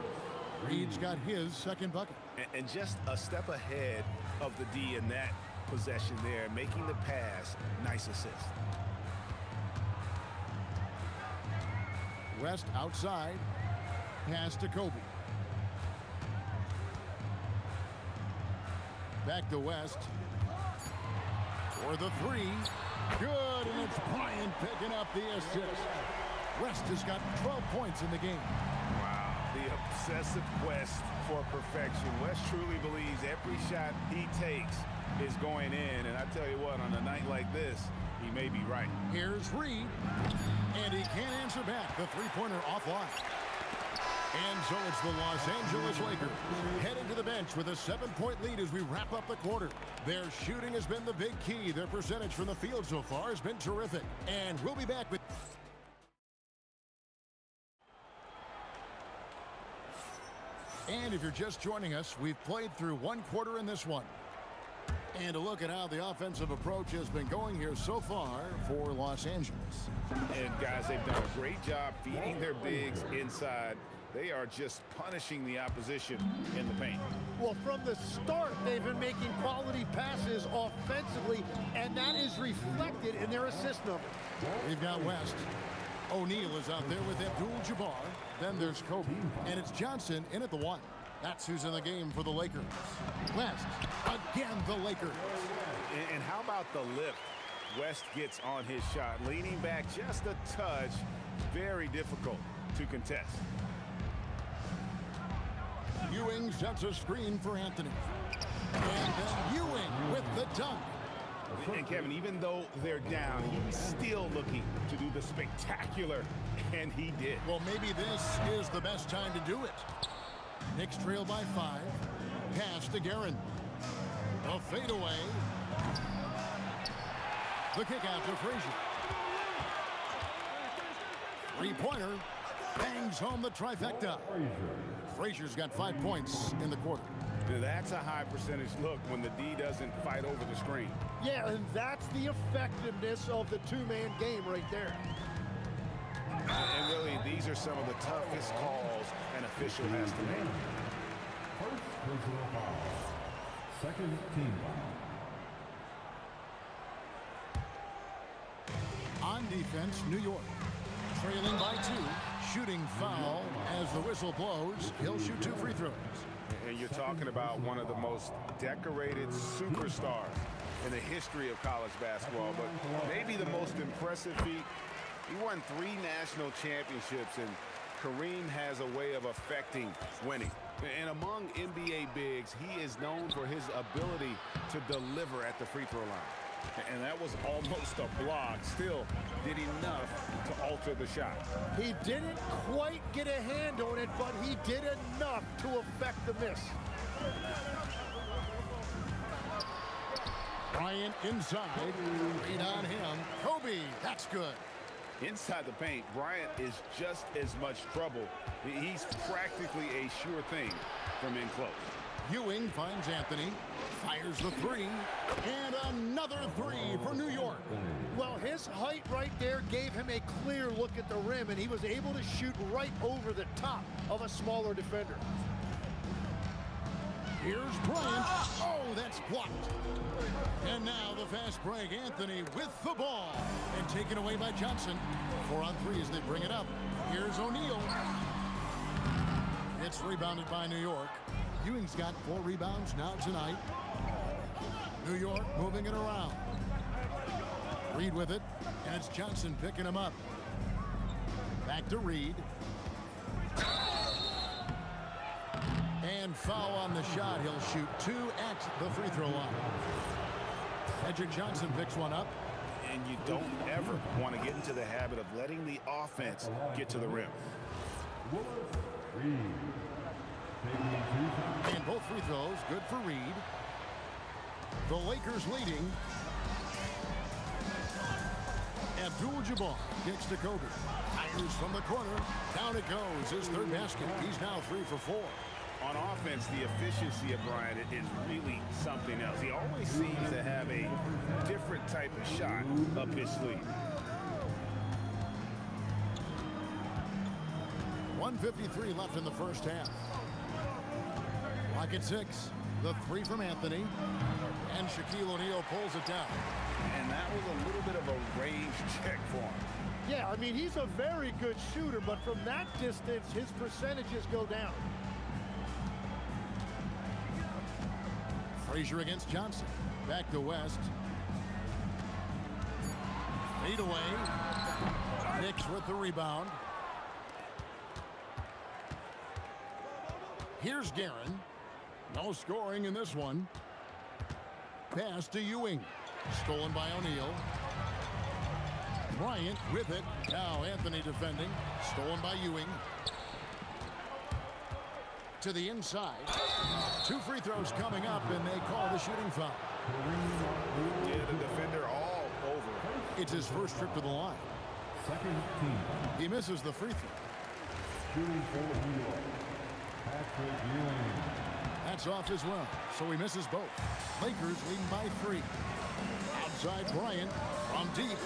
Reed's got his second bucket. And just a step ahead of the D in that possession there, making the pass. Nice assist. West outside. Pass to Kobe. Back to West. For the 3. Good, and it's Bryant picking up the assist. West has got 12 points in the game. Wow, the obsessive quest for perfection. West truly believes every shot he takes is going in, and I tell you what, on a night like this, he may be right. Here's Reed, and he can't answer back. The three-pointer offline. And so it's the Los Angeles Lakers heading to the bench with a 7-point lead as we wrap up the quarter. Their shooting has been the big key. Their percentage from the field so far has been terrific. And we'll be back with... And if you're just joining us, we've played through one quarter in this one. And a look at how the offensive approach has been going here so far for Los Angeles. And guys, they've done a great job feeding their bigs inside. They are just punishing the opposition in the paint. Well, from the start, they've been making quality passes offensively, and that is reflected in their assist number. We've got West. O'Neal is out there with Abdul-Jabbar. Then there's Kobe. And it's Johnson in at the 1. That's who's in the game for the Lakers. West, again the Lakers. And how about the lift? West gets on his shot, leaning back just a touch. Very difficult to contest. Ewing sets a screen for Anthony. And then Ewing with the dunk. And Kevin, even though they're down, he's still looking to do the spectacular, and he did. Well, maybe this is the best time to do it. Knicks trail by 5. Pass to Guerin. A fadeaway. The kick out to Frazier. Three-pointer. Bangs home the trifecta. Frazier's got 5 points in the quarter. That's a high percentage look when the D doesn't fight over the screen. Yeah, and that's the effectiveness of the two-man game right there. And really, these are some of the toughest calls an official has to make. First personal foul. Second team foul. On defense, New York. Trailing by 2. Shooting foul as the whistle blows. He'll shoot 2 free throws. And you're talking about one of the most decorated superstars in the history of college basketball, but maybe the most impressive feat. He won 3 national championships, and Kareem has a way of affecting winning. And among NBA bigs, he is known for his ability to deliver at the free throw line. And that was almost a block. Still did enough to alter the shot. He didn't quite get a hand on it, but he did enough to affect the miss. Bryant inside. Read on him. Kobe, that's good. Inside the paint, Bryant is just as much trouble. He's practically a sure thing from in close. Ewing finds Anthony, fires the 3, and another 3 for New York. Well, his height right there gave him a clear look at the rim, and he was able to shoot right over the top of a smaller defender. Here's Bryant. Oh, that's blocked. And now the fast break. Anthony with the ball. And taken away by Johnson. 4 on 3 as they bring it up. Here's O'Neal. It's rebounded by New York. Ewing's got 4 rebounds now tonight. New York moving it around. Reed with it. And it's Johnson picking him up. Back to Reed. And foul on the shot. He'll shoot 2 at the free throw line. Edric Johnson picks one up. And you don't ever want to get into the habit of letting the offense get to the rim. And both free throws good for Reed. The Lakers leading. Abdul-Jabbar kicks to Kobe. Fires from the corner. Down it goes. His 3rd basket. He's now 3 for 4. On offense, the efficiency of Bryant is really something else. He always seems to have a different type of shot up his sleeve. 1:53 left in the first half. Clock at 6. The 3 from Anthony. And Shaquille O'Neal pulls it down. And that was a little bit of a range check for him. Yeah, I mean, he's a very good shooter, but from that distance, his percentages go down. Frazier against Johnson. Back to West. Fade away. Knicks with the rebound. Here's Guerin. No scoring in this one. Pass to Ewing. Stolen by O'Neal. Bryant with it. Now Anthony defending. Stolen by Ewing. To the inside. 2 free throws coming up, and they call the shooting foul. Yeah, the defender all over. It's his first trip to the line. Second team. He misses the free throw. Shooting for New York. That's off as well, so he misses both. Lakers leading by 3. Outside Bryant from deep.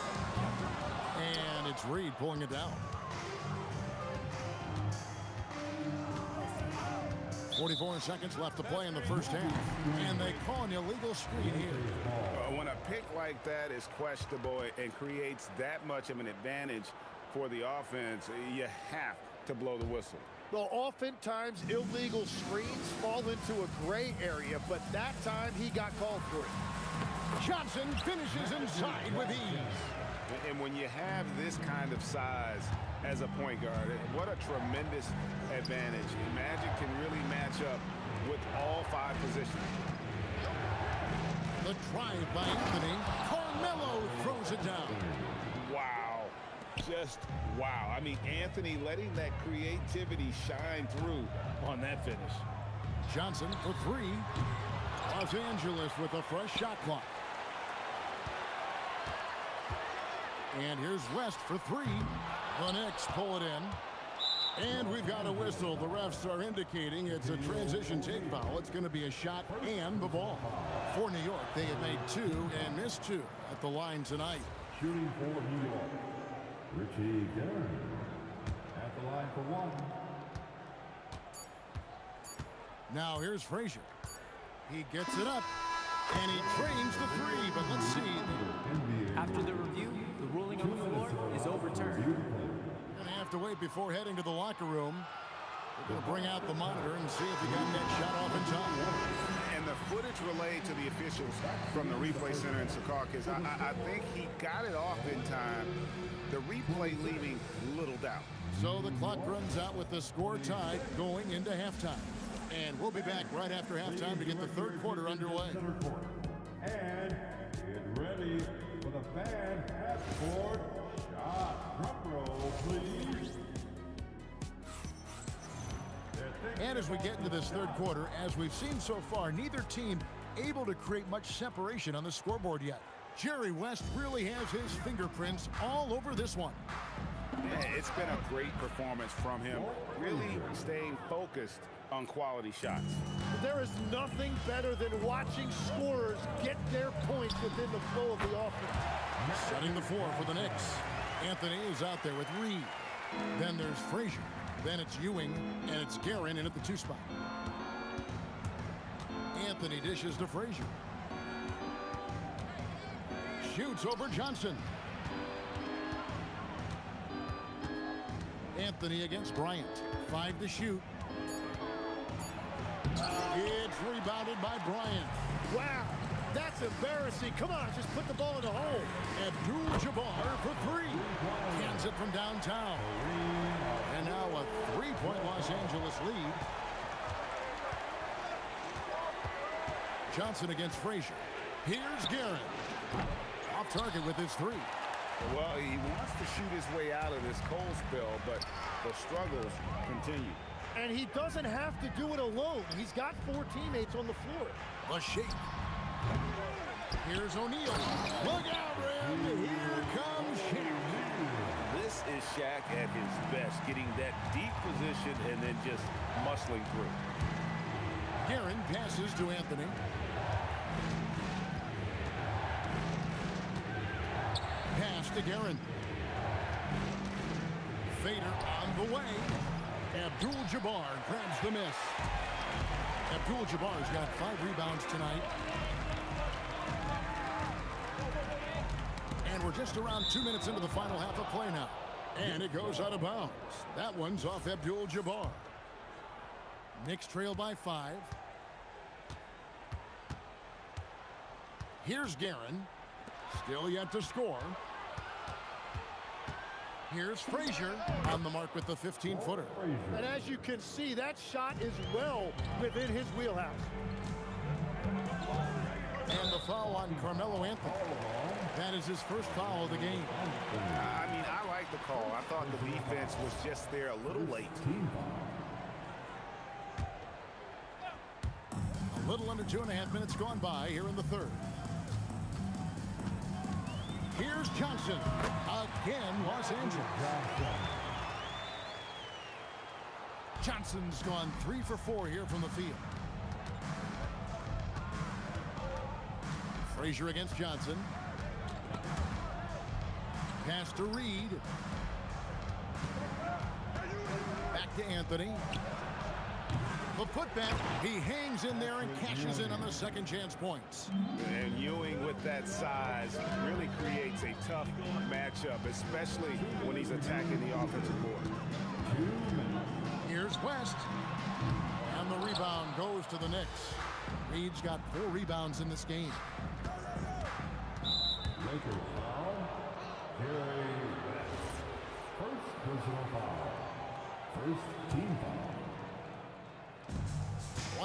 And it's Reed pulling it down. 44 seconds left to play in the first half. And they call an illegal screen here. When a pick like that is questionable and creates that much of an advantage for the offense, you have to blow the whistle. Well, oftentimes illegal screens fall into a gray area, but that time he got called for it. Johnson finishes inside with ease. And when you have this kind of size as a point guard, what a tremendous advantage. Magic can really match up with all 5 positions. The drive by Anthony. Carmelo throws it down. Wow. Just wow. I mean, Anthony letting that creativity shine through on that finish. Johnson for 3. Los Angeles with a fresh shot clock. And here's West for 3. The Knicks pull it in. And we've got a whistle. The refs are indicating it's a transition take foul. It's going to be a shot and the ball. For New York, they have made 2 and missed 2 at the line tonight. Shooting for New York, Richie Guerin. At the line for 1. Now here's Frazier. He gets it up. And he trains the 3, but let's see. After the review, the ruling on the floor is overturned. Gonna have to wait before heading to the locker room. We're gonna bring out the monitor and see if he got that shot off in time. And the footage relayed to the officials from the replay center in Secaucus, I think he got it off in time. The replay leaving little doubt. So the clock runs out with the score tied going into halftime. And we'll be back right after halftime to get the third quarter underway. And get ready for the fan half-court shot. Drum roll, please. And as we get into this third quarter, as we've seen so far, neither team able to create much separation on the scoreboard yet. Jerry West really has his fingerprints all over this one. Yeah, it's been a great performance from him, really staying focused on quality shots. There is nothing better than watching scorers get their points within the flow of the offense. Setting the floor for the Knicks. Anthony is out there with Reed. Then there's Frazier. Then it's Ewing, and it's Guerin in at the 2 spot. Anthony dishes to Frazier. Shoots over Johnson. Anthony against Bryant. 5 to shoot. It's rebounded by Bryant. Wow, that's embarrassing. Come on, just put the ball in the hole. Abdul-Jabbar for 3. Cans it from downtown. And now a 3-point Los Angeles lead. Johnson against Frazier. Here's Guerin. Off target with his 3. Well, he wants to shoot his way out of this cold spell, but the struggles continue. And he doesn't have to do it alone. He's got 4 teammates on the floor. A shake. Here's O'Neal. Look out, Rim. Here comes Shaq. This is Shaq at his best, getting that deep position and then just muscling through. Guerin passes to Anthony. Pass to Guerin. Fader on the way. Abdul-Jabbar grabs the miss. Abdul-Jabbar's got 5 rebounds tonight. And we're just around 2 minutes into the final half of play now. And it goes out of bounds. That one's off Abdul-Jabbar. Knicks trail by 5. Here's Guerin. Still yet to score. Here's Frazier on the mark with the 15-footer. And as you can see, that shot is well within his wheelhouse. And the foul on Carmelo Anthony. That is his first foul of the game. I mean, I like the call. I thought the defense was just there a little late. A little under 2.5 minutes gone by here in the third. Here's Johnson. Again, Los Angeles. Johnson's gone 3 for 4 here from the field. Frazier against Johnson. Pass to Reed. Back to Anthony. The putback. He hangs in there and cashes in on the second chance points. And Ewing with that size really creates a tough matchup, especially when he's attacking the offensive board. Here's West. And the rebound goes to the Knicks. Reed's got 4 rebounds in this game. Lakers foul. Jerry West. First personal foul. First team foul.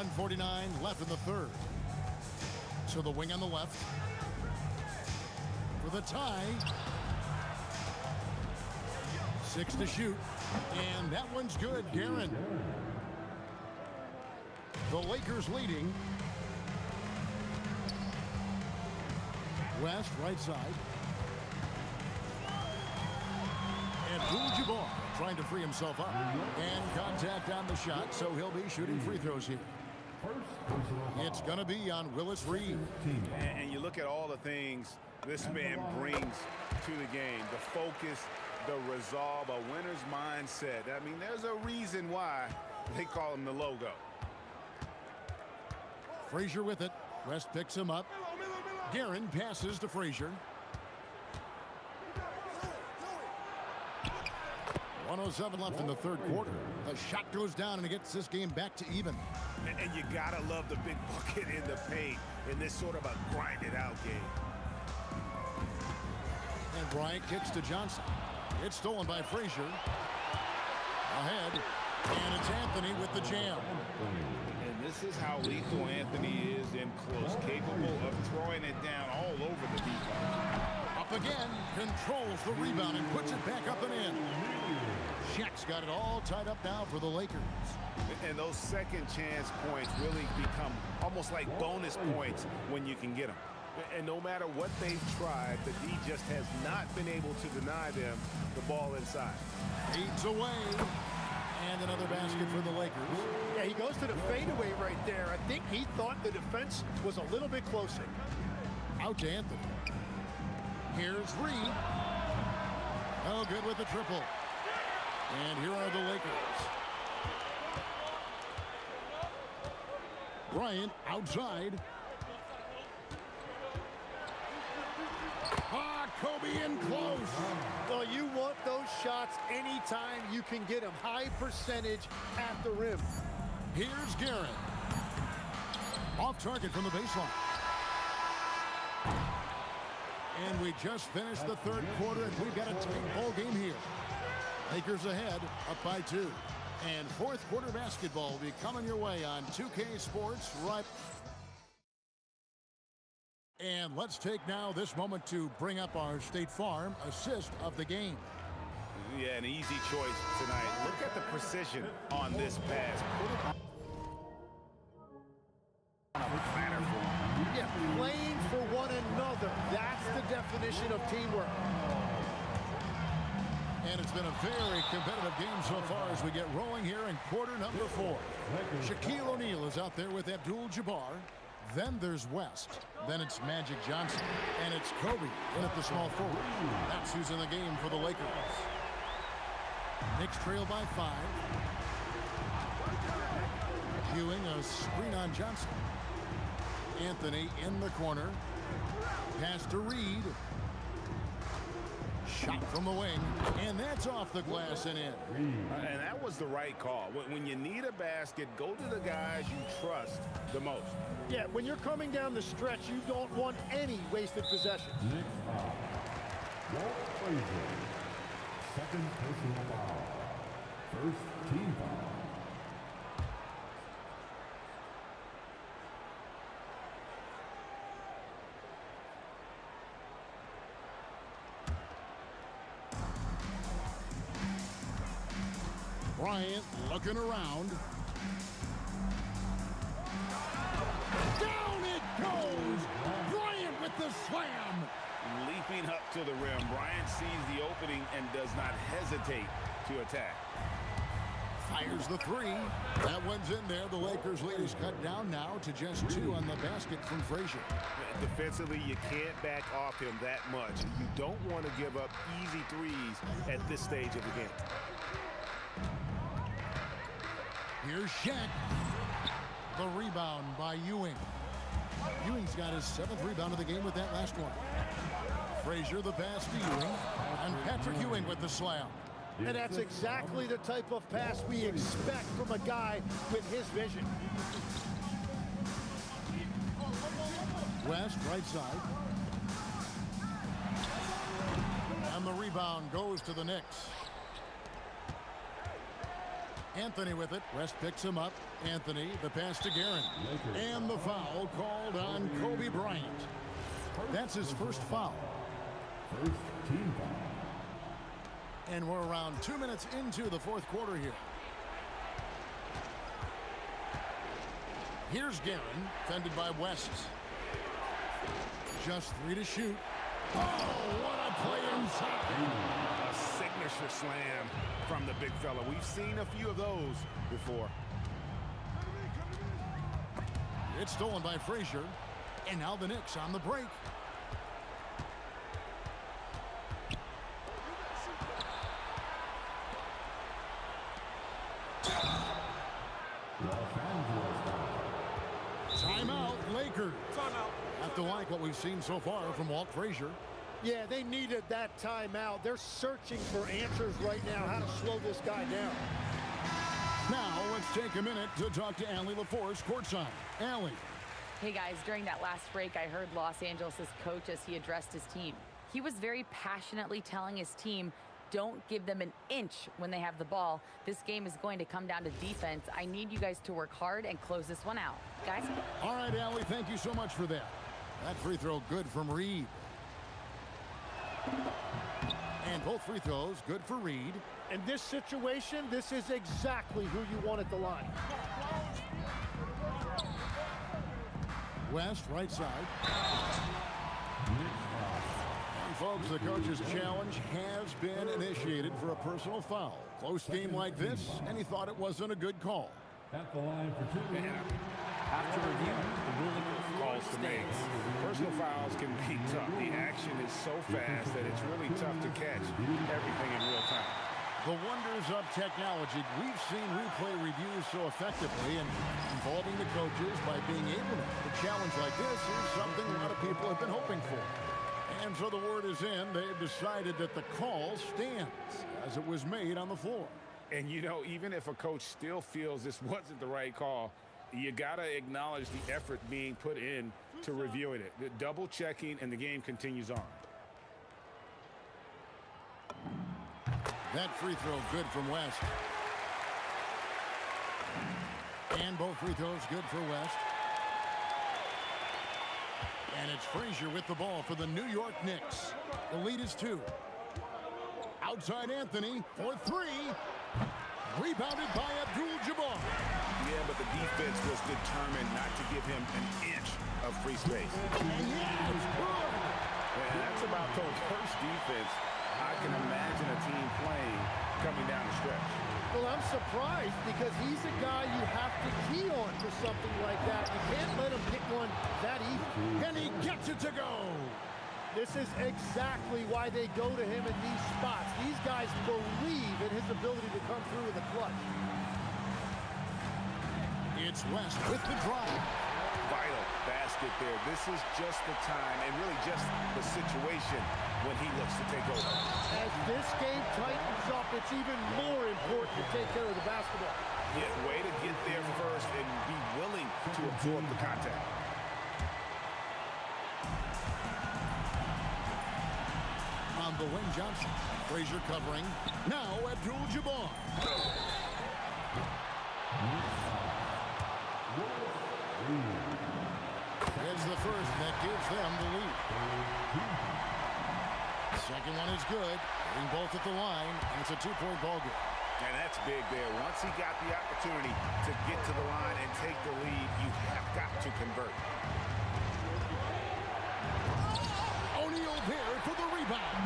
1:49 left in the third. So the wing on the left. For the tie. 6 to shoot. And that one's good. Guerin. The Lakers leading. West, right side. And Abdul-Jabbar trying to free himself up. And contact on the shot, so he'll be shooting free throws here. It's going to be on Willis Reed. And you look at all the things this man brings to the game. The focus, the resolve, a winner's mindset. I mean, there's a reason why they call him the logo. Frazier with it. West picks him up. Guerin passes to Frazier. 1:07 left in the third quarter. The shot goes down and it gets this game back to even. And you gotta love the big bucket in the paint in this sort of a grinded out game. And Bryant kicks to Johnson. It's stolen by Frazier. Ahead. And it's Anthony with the jam. And this is how lethal Anthony is in close, capable of throwing it down all over the defense. Up again, controls the rebound and puts it back up and in. Shaq's got it all tied up now for the Lakers. And those second chance points really become almost like bonus points when you can get them. And no matter what they've tried, the D just has not been able to deny them the ball inside. Feeds away. And another basket for the Lakers. Yeah, he goes to the fadeaway right there. I think he thought the defense was a little bit closer. Out to Anthony. Here's Reed. Oh, good with the triple. And here are the Lakers. Bryant outside. Kobe in close. Well, you want those shots anytime you can get them. High percentage at the rim. Here's Guerin. Off target from the baseline. And we just finished the third quarter, and we've got a tight ball game here. Lakers ahead, up by 2. And fourth quarter basketball will be coming your way on 2K Sports right. And let's take now this moment to bring up our State Farm assist of the game. Yeah, an easy choice tonight. Look at the precision on this pass. Yeah, playing for one another. That's the definition of teamwork. And it's been a very competitive game so far as we get rolling here in quarter number 4. Shaquille O'Neal is out there with Abdul-Jabbar. Then there's West. Then it's Magic Johnson. And it's Kobe in at the small forward. That's who's in the game for the Lakers. Knicks trail by 5. Ewing a screen on Johnson. Anthony in the corner. Pass to Reed. Shot from the wing, and that's off the glass and in. And that was the right call. When you need a basket, go to the guys you trust the most. Yeah, when you're coming down the stretch, you don't want any wasted possession. Walt Frazier. Second personal foul. First team foul. Bryant looking around. Down it goes! Bryant with the slam! Leaping up to the rim, Bryant sees the opening and does not hesitate to attack. Fires the three. That one's in there. The Lakers' lead is cut down now to just 2 on the basket from Frazier. Defensively, you can't back off him that much. You don't want to give up easy threes at this stage of the game. Here's Shaq. The rebound by Ewing. Ewing's got his 7th rebound of the game with that last one. Frazier the pass to Ewing. And Patrick Ewing with the slam. And that's exactly the type of pass we expect from a guy with his vision. West, right side. And the rebound goes to the Knicks. Anthony with it. West picks him up. Anthony, the pass to Guerin. And the foul called on Kobe Bryant. That's his first foul. First team foul. And we're around 2 minutes into the 4th quarter here. Here's Guerin, fended by West. Just 3 to shoot. Oh, what a play inside. A signature slam from the big fella. We've seen a few of those before. It's stolen by Frazier. And now the Knicks on the break. Timeout, Lakers. Timeout. Have to like what we've seen so far from Walt Frazier. Yeah, they needed that timeout. They're searching for answers right now, how to slow this guy down. Now, let's take a minute to talk to Allie LaForce courtside. Allie. Hey guys, during that last break, I heard Los Angeles' coach as he addressed his team. He was very passionately telling his team, don't give them an inch when they have the ball. This game is going to come down to defense. I need you guys to work hard and close this one out. Guys? All right, Allie, thank you so much for that. That free throw good from Reed. And both free throws good for Reed. In this situation, this is exactly who you want at the line. West, right side. And folks, the coach's challenge has been initiated for a personal foul. Close game like this, and he thought it wasn't a good call. At the line for 2. After review, the ruling Calls to make. Personal fouls can be tough. The action is so fast that it's really tough to catch everything in real time. The wonders of technology. We've seen replay reviews so effectively, and involving the coaches by being able to a challenge like this is something a lot of people have been hoping for. And so the word is in. They've decided that the call stands as it was made on the floor. And, you know, even if a coach still feels this wasn't the right call, you got to acknowledge the effort being put in to reviewing it. The double checking, and the game continues on. That free throw good from West. And both free throws good for West. And it's Frazier with the ball for the New York Knicks. The lead is 2. Outside Anthony for 3. Rebounded by Abdul-Jabbar. Yeah, but the defense was determined not to give him an inch of free space. And yeah, it's good. Yeah, that's about the worst defense I can imagine a team playing coming down the stretch. Well, I'm surprised because he's a guy you have to key on for something like that. You can't let him pick one that easy. And he gets it to go. This is exactly why they go to him in these spots. These guys believe in his ability to come through in the clutch. It's West with the drive. Vital basket there. This is just the time and really just the situation when he looks to take over. As this game tightens up, it's even more important to take care of the basketball. Yeah, way to get there first and be willing to absorb the contact. On the wing, Johnson. Frazier covering. Now Abdul-Jabbar. It's the first that gives them the lead. Second one is good. Getting both at the line, and it's a 2-point ball game. And that's big there. Once he got the opportunity to get to the line and take the lead, you have got to convert. O'Neal there for the rebound.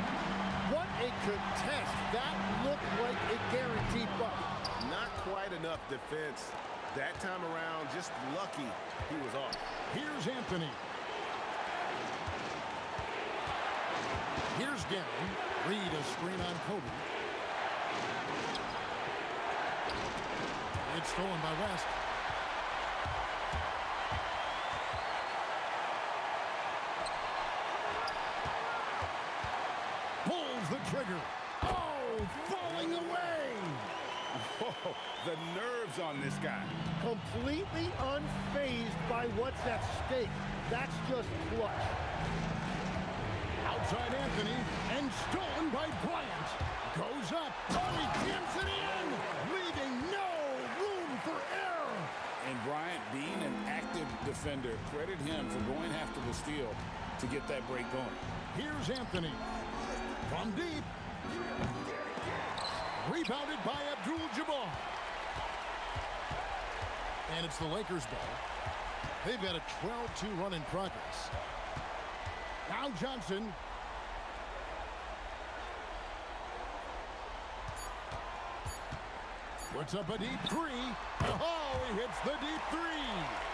What a contest. That looked like a guaranteed bucket. Not quite enough defense. That time around, just lucky he was off. Here's Anthony. Here's Gary. Reed a screen on Kobe. It's stolen by West. Pulls the trigger. Oh, falling away. Whoa, the nerves on this guy. Completely unfazed by what's at stake. That's just clutch. Outside Anthony, and stolen by Bryant. Goes up. Oh, he jams it in, leaving no room for error. And Bryant, being an active defender, credit him for going after the steal to get that break going. Here's Anthony. From deep. Rebounded by Abdul-Jabbar. And it's the Lakers' ball. They've got a 12-2 run in progress. Now Johnson. Puts up a deep three. Oh, he hits the deep three.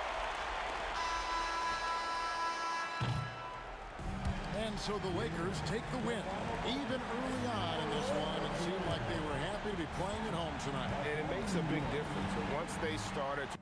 And so the Lakers take the win. Even early on in this one, it seemed like they were happy to be playing at home tonight. And it makes a big difference. And once they started to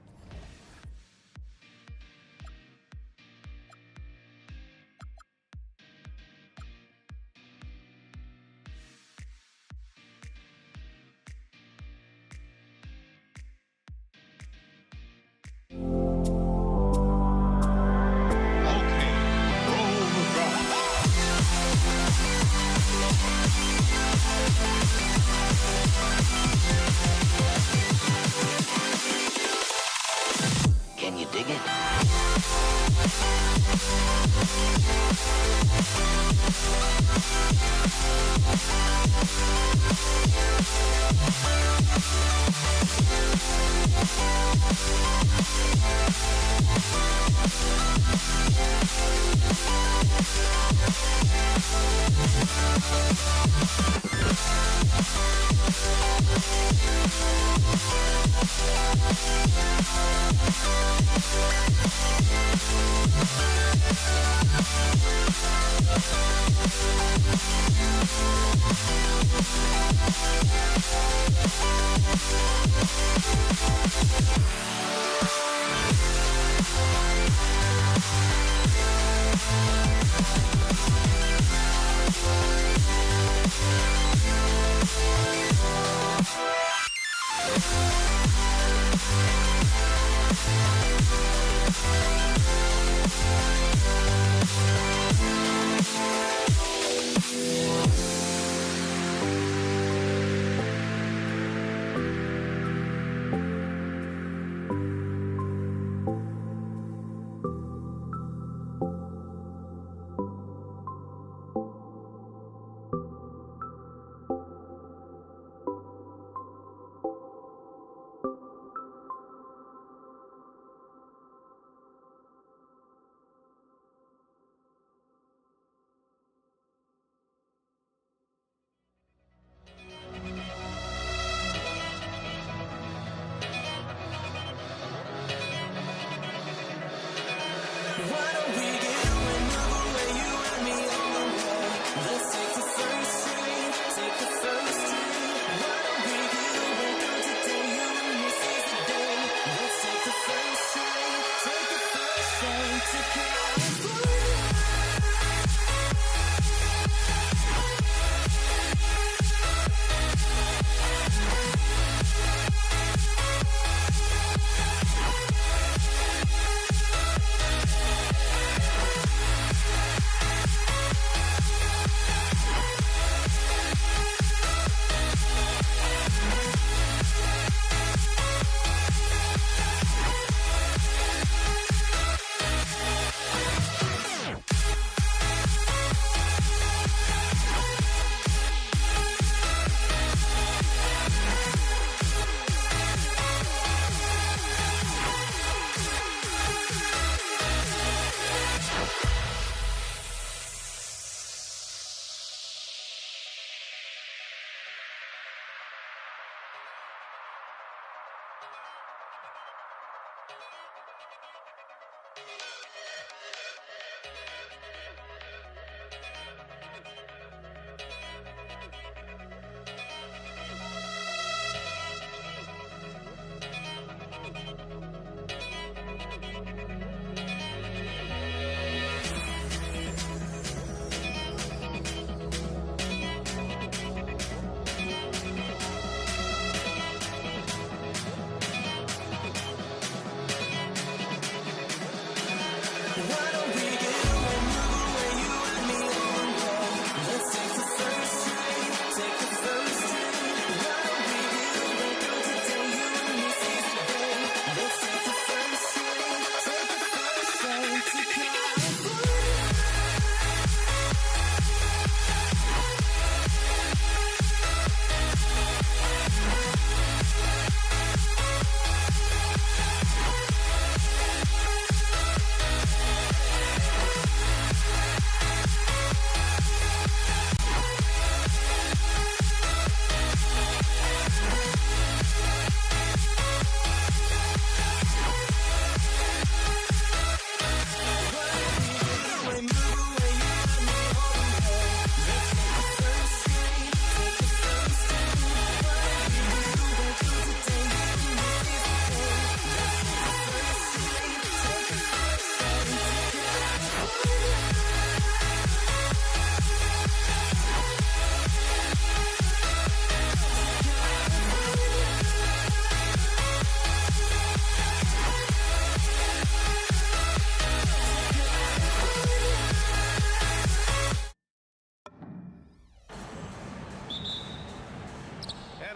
Can you dig it?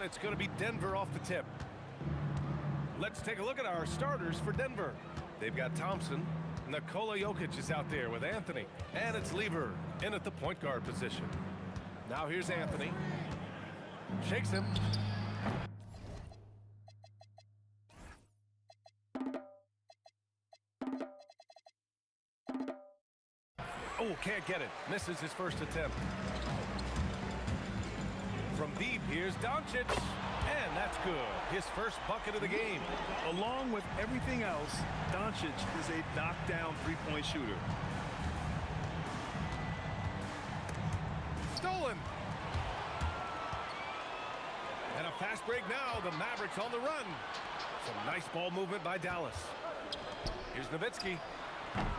And it's going to be Denver off the tip. Let's take a look at our starters for Denver. They've got Thompson. Nikola Jokic is out there with Anthony. And it's Lever in at the point guard position. Now here's Anthony. Shakes him. Oh, can't get it. Misses his first attempt. From deep, here's Doncic. And that's good. His first bucket of the game. Along with everything else, Doncic is a knockdown three-point shooter. Stolen. And a fast break now. The Mavericks on the run. Some nice ball movement by Dallas. Here's Nowitzki.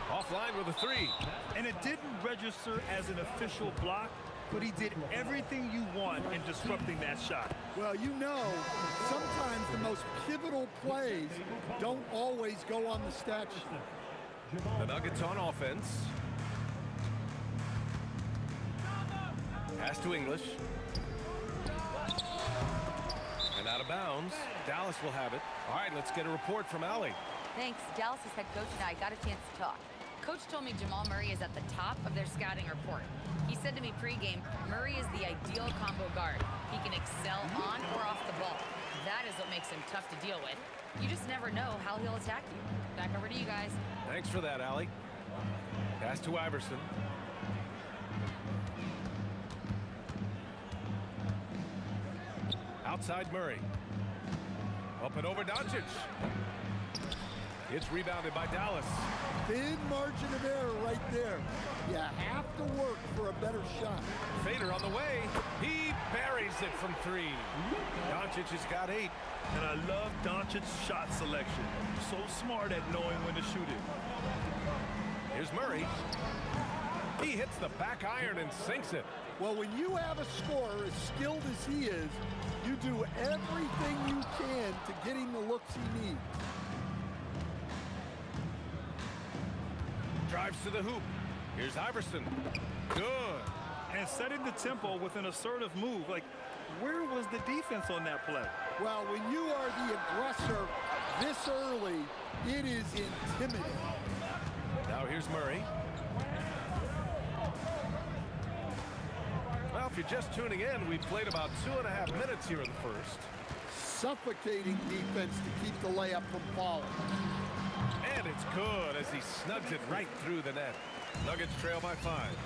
Offline with a three. And it didn't register as an official block, but he did everything you want in disrupting that shot. Well, you know, sometimes the most pivotal plays don't always go on the stat sheet. The Nuggets on offense. Pass to English. And out of bounds. Dallas will have it. All right, let's get a report from Allie. Thanks. Dallas's head coach and I got a chance to talk. Coach told me Jamal Murray is at the top of their scouting report. He said to me pregame, Murray is the ideal combo guard. He can excel on or off the ball. That is what makes him tough to deal with. You just never know how he'll attack you. Back over to you guys. Thanks for that, Allie. Pass to Iverson. Outside Murray. Up and over Doncic. It's rebounded by Dallas. Thin margin of error right there. You have to work for a better shot. Fader on the way. He buries it from three. Doncic has got 8. And I love Doncic's shot selection. So smart at knowing when to shoot it. Here's Murray. He hits the back iron and sinks it. Well, when you have a scorer as skilled as he is, you do everything you can to get him the looks he needs. Drives to the hoop. Here's Iverson. Good. And setting the tempo with an assertive move. Like, where was the defense on that play? Well, when you are the aggressor this early, it is intimidating. Now here's Murray. Well, if you're just tuning in, we've played about 2.5 minutes here in the first. Suffocating defense to keep the layup from falling. And it's good as he snugs it right through the net. Nuggets trail by 5.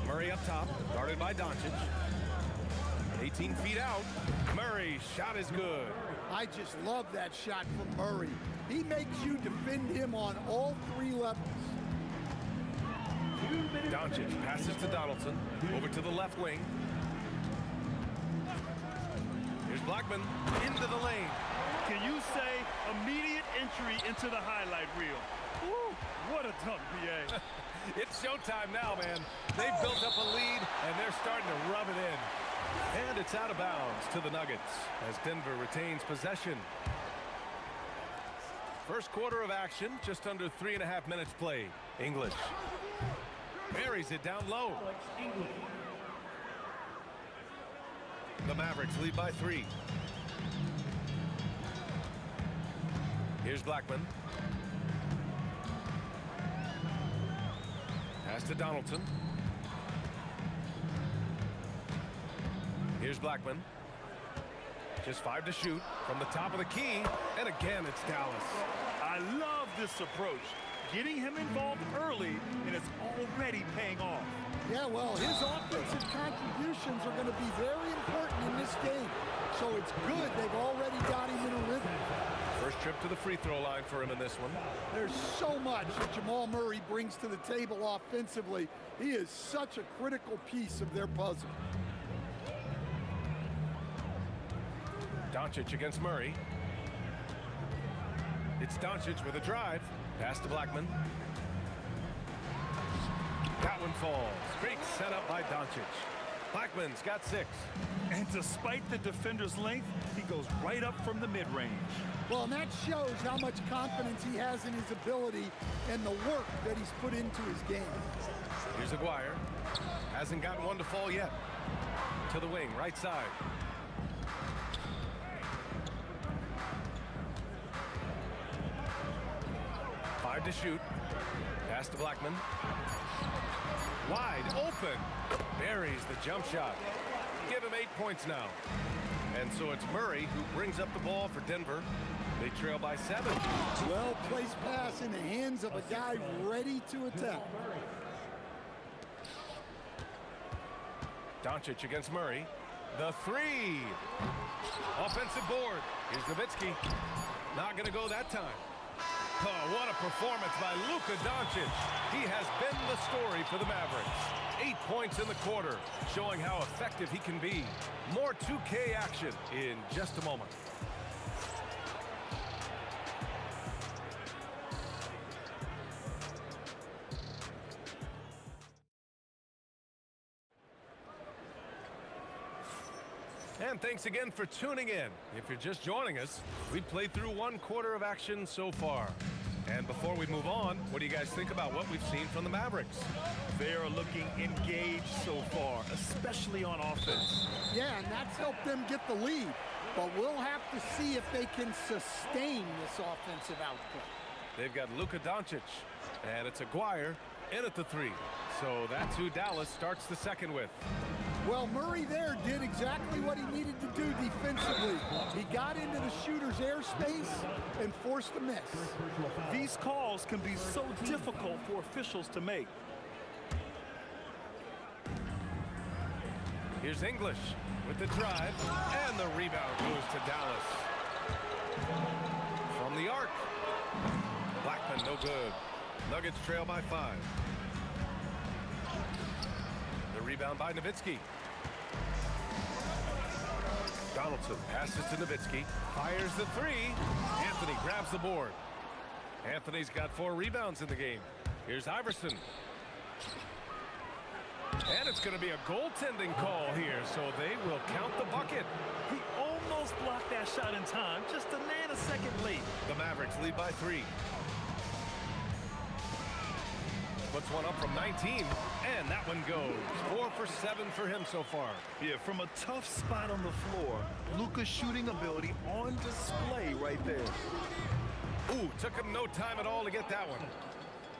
Murray up top, guarded by Doncic. 18 feet out. Murray, shot is good. I just love that shot from Murray. He makes you defend him on all three levels. Doncic passes to Donaldson. Over to the left wing. Here's Blackman into the lane. Can you say immediate entry into the highlight reel? Woo, what a dunk, BA. It's showtime now, man. They've built up a lead, and they're starting to rub it in. And it's out of bounds to the Nuggets as Denver retains possession. First quarter of action, just under 3.5 minutes played. English buries it down low. The Mavericks lead by 3. Here's Blackman. Pass to Donaldson. Here's Blackman. Just 5 to shoot from the top of the key. And again, it's Dallas. I love this approach. Getting him involved early, and it's already paying off. Yeah, well, his offensive contributions are going to be very important in this game. So it's good they've already got him in a rhythm. First trip to the free throw line for him in this one. There's so much that Jamal Murray brings to the table offensively. He is such a critical piece of their puzzle. Doncic against Murray. It's Doncic with a drive. Pass to Blackman. That one falls. Great setup by Doncic. Blackman's got 6. And despite the defender's length, he goes right up from the mid-range. Well, and that shows how much confidence he has in his ability and the work that he's put into his game. Here's Aguirre. Hasn't gotten one to fall yet. To the wing, right side. To shoot. Pass to Blackman. Wide open. Buries the jump shot. Give him 8 points now. And so it's Murray who brings up the ball for Denver. They trail by 7. Well-placed pass in the hands of a guy ready to attack. Doncic against Murray. The 3. Offensive board. Here's Nowitzki. Not going to go that time. Oh, what a performance by Luka Doncic. He has been the story for the Mavericks. 8 points in the quarter, showing how effective he can be. More 2K action in just a moment. And thanks again for tuning in. If you're just joining us, we've played through 1 quarter of action so far. And before we move on, what do you guys think about what we've seen from the Mavericks? They are looking engaged so far, especially on offense. Yeah, and that's helped them get the lead. But we'll have to see if they can sustain this offensive output. They've got Luka Doncic, and it's Aguirre in at the 3. So that's who Dallas starts the second with. Well, Murray there did exactly what he needed to do defensively. He got into the shooter's airspace and forced a miss. These calls can be so difficult for officials to make. Here's English with the drive, and the rebound goes to Dallas. From the arc. Blackman, no good. Nuggets trail by 5. The rebound by Nowitzki. Donaldson passes to Nowitzki. Fires the 3. Anthony grabs the board. Anthony's got 4 rebounds in the game. Here's Iverson. And it's going to be a goaltending call here, so they will count the bucket. He almost blocked that shot in time, just a nanosecond late. The Mavericks lead by 3. Puts one up from 19, and that one goes. 4 for 7 for him so far. Yeah, from a tough spot on the floor, Luka's shooting ability on display right there. Ooh, took him no time at all to get that one.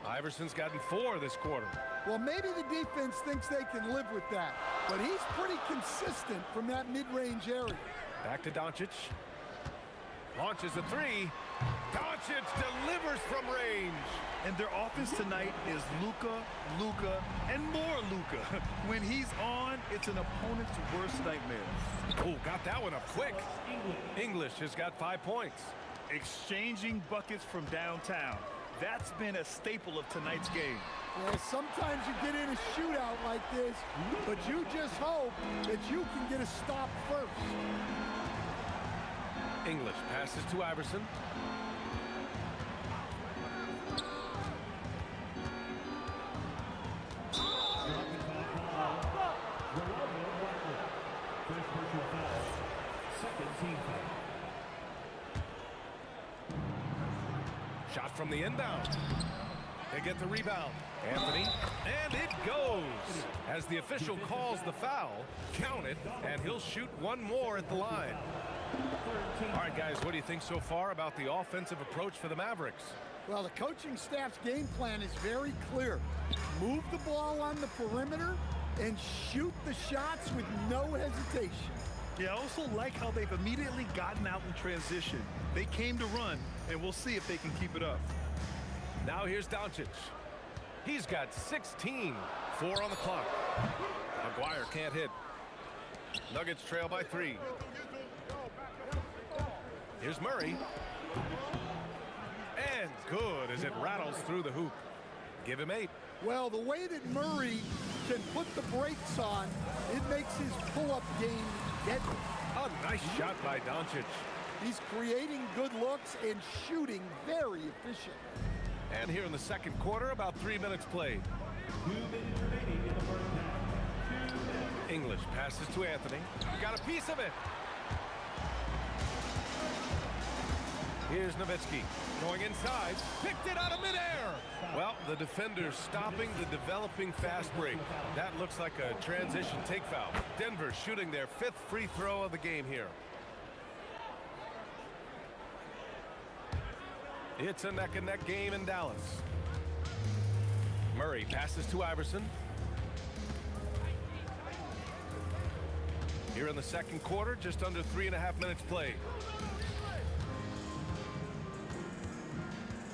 Iverson's gotten 4 this quarter. Well, maybe the defense thinks they can live with that, but he's pretty consistent from that mid-range area. Back to Doncic. Launches a 3. Doncic delivers from range. And their offense tonight is Luka, Luka, and more Luka. When he's on, it's an opponent's worst nightmare. Oh, got that one up quick. English has got 5 points. Exchanging buckets from downtown. That's been a staple of tonight's game. Yeah, sometimes you get in a shootout like this, but you just hope that you can get a stop first. English passes to Iverson. Shot from the inbound. They get the rebound. Anthony, and it goes. As the official calls the foul, count it, and he'll shoot one more at the line. All right, guys, what do you think so far about the offensive approach for the Mavericks? Well, the coaching staff's game plan is very clear. Move the ball on the perimeter and shoot the shots with no hesitation. Yeah, I also like how they've immediately gotten out in transition. They came to run, and we'll see if they can keep it up. Now here's Doncic. He's got 16. 4 on the clock. Maguire can't hit. Nuggets trail by 3. Here's Murray. And good as it rattles through the hoop. Give him 8. Well, the way that Murray can put the brakes on, it makes his pull-up game deadly. A nice shot by Doncic. He's creating good looks and shooting very efficient. And here in the second quarter, about 3 minutes played. 2 minutes remaining in the first half. 2 minutes. English passes to Anthony. Got a piece of it. Here's Nowitzki going inside. Picked it out of midair. Well, the defender's stopping the developing fast break. That looks like a transition take foul. Denver shooting their 5th free throw of the game here. It's a neck-and-neck game in Dallas. Murray passes to Iverson. Here in the second quarter, just under 3.5 minutes played.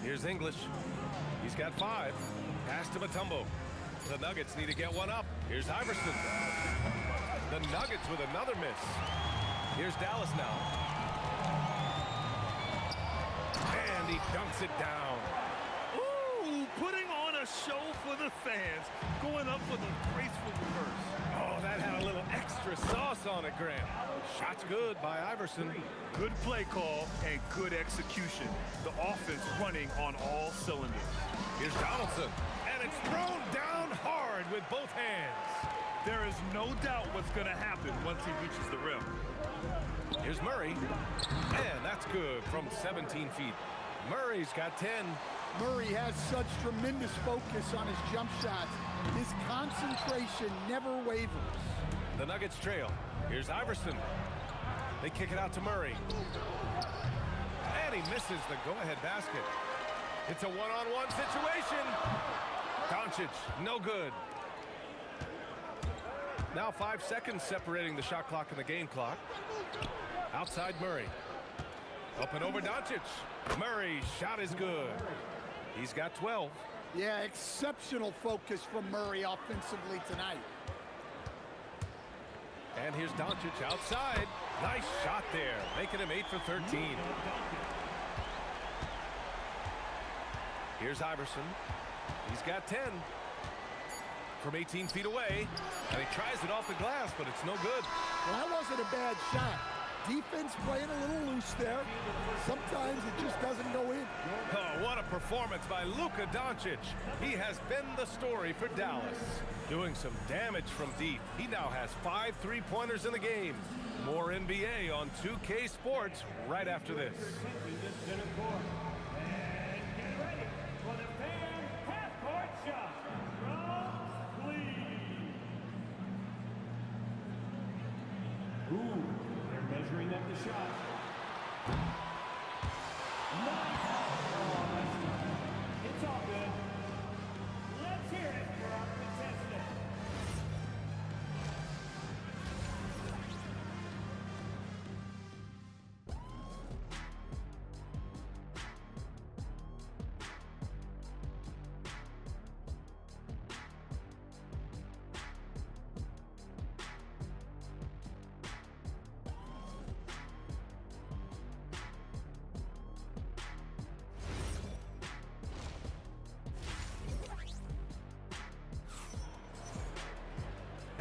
Here's English. He's got 5. Pass to Mutombo. The Nuggets need to get one up. Here's Iverson. The Nuggets with another miss. Here's Dallas now. And he dunks it down. Ooh, putting on a show for the fans. Going up for the graceful reverse. Oh, that had a little extra sauce on it, Graham. Shot's good by Iverson. Good play call and good execution. The offense running on all cylinders. Here's Donaldson. And it's thrown down hard with both hands. There is no doubt what's going to happen once he reaches the rim. Here's Murray. And that's good from 17 feet. Murray's got 10. Murray has such tremendous focus on his jump shots. His concentration never wavers. The Nuggets trail. Here's Iverson. They kick it out to Murray. And he misses the go-ahead basket. It's a one-on-one situation. Doncic, no good. Now 5 seconds separating the shot clock and the game clock. Outside Murray. Up and over Doncic. Murray's shot is good. He's got 12. Yeah, exceptional focus from Murray offensively tonight. And here's Doncic outside. Nice shot there, making him 8 for 13. Here's Iverson. He's got 10. From 18 feet away. And he tries it off the glass, but it's no good. Well, that wasn't a bad shot. Defense playing a little loose there. Sometimes it just doesn't go in. Oh, what a performance by Luka Doncic. He has been the story for Dallas. Doing some damage from deep. He now has 5 3-pointers in the game. More NBA on 2K Sports right after this. Ooh, they're measuring up the shot. Nice. Oh, that's, it's all good. Let's hear it for our contestant.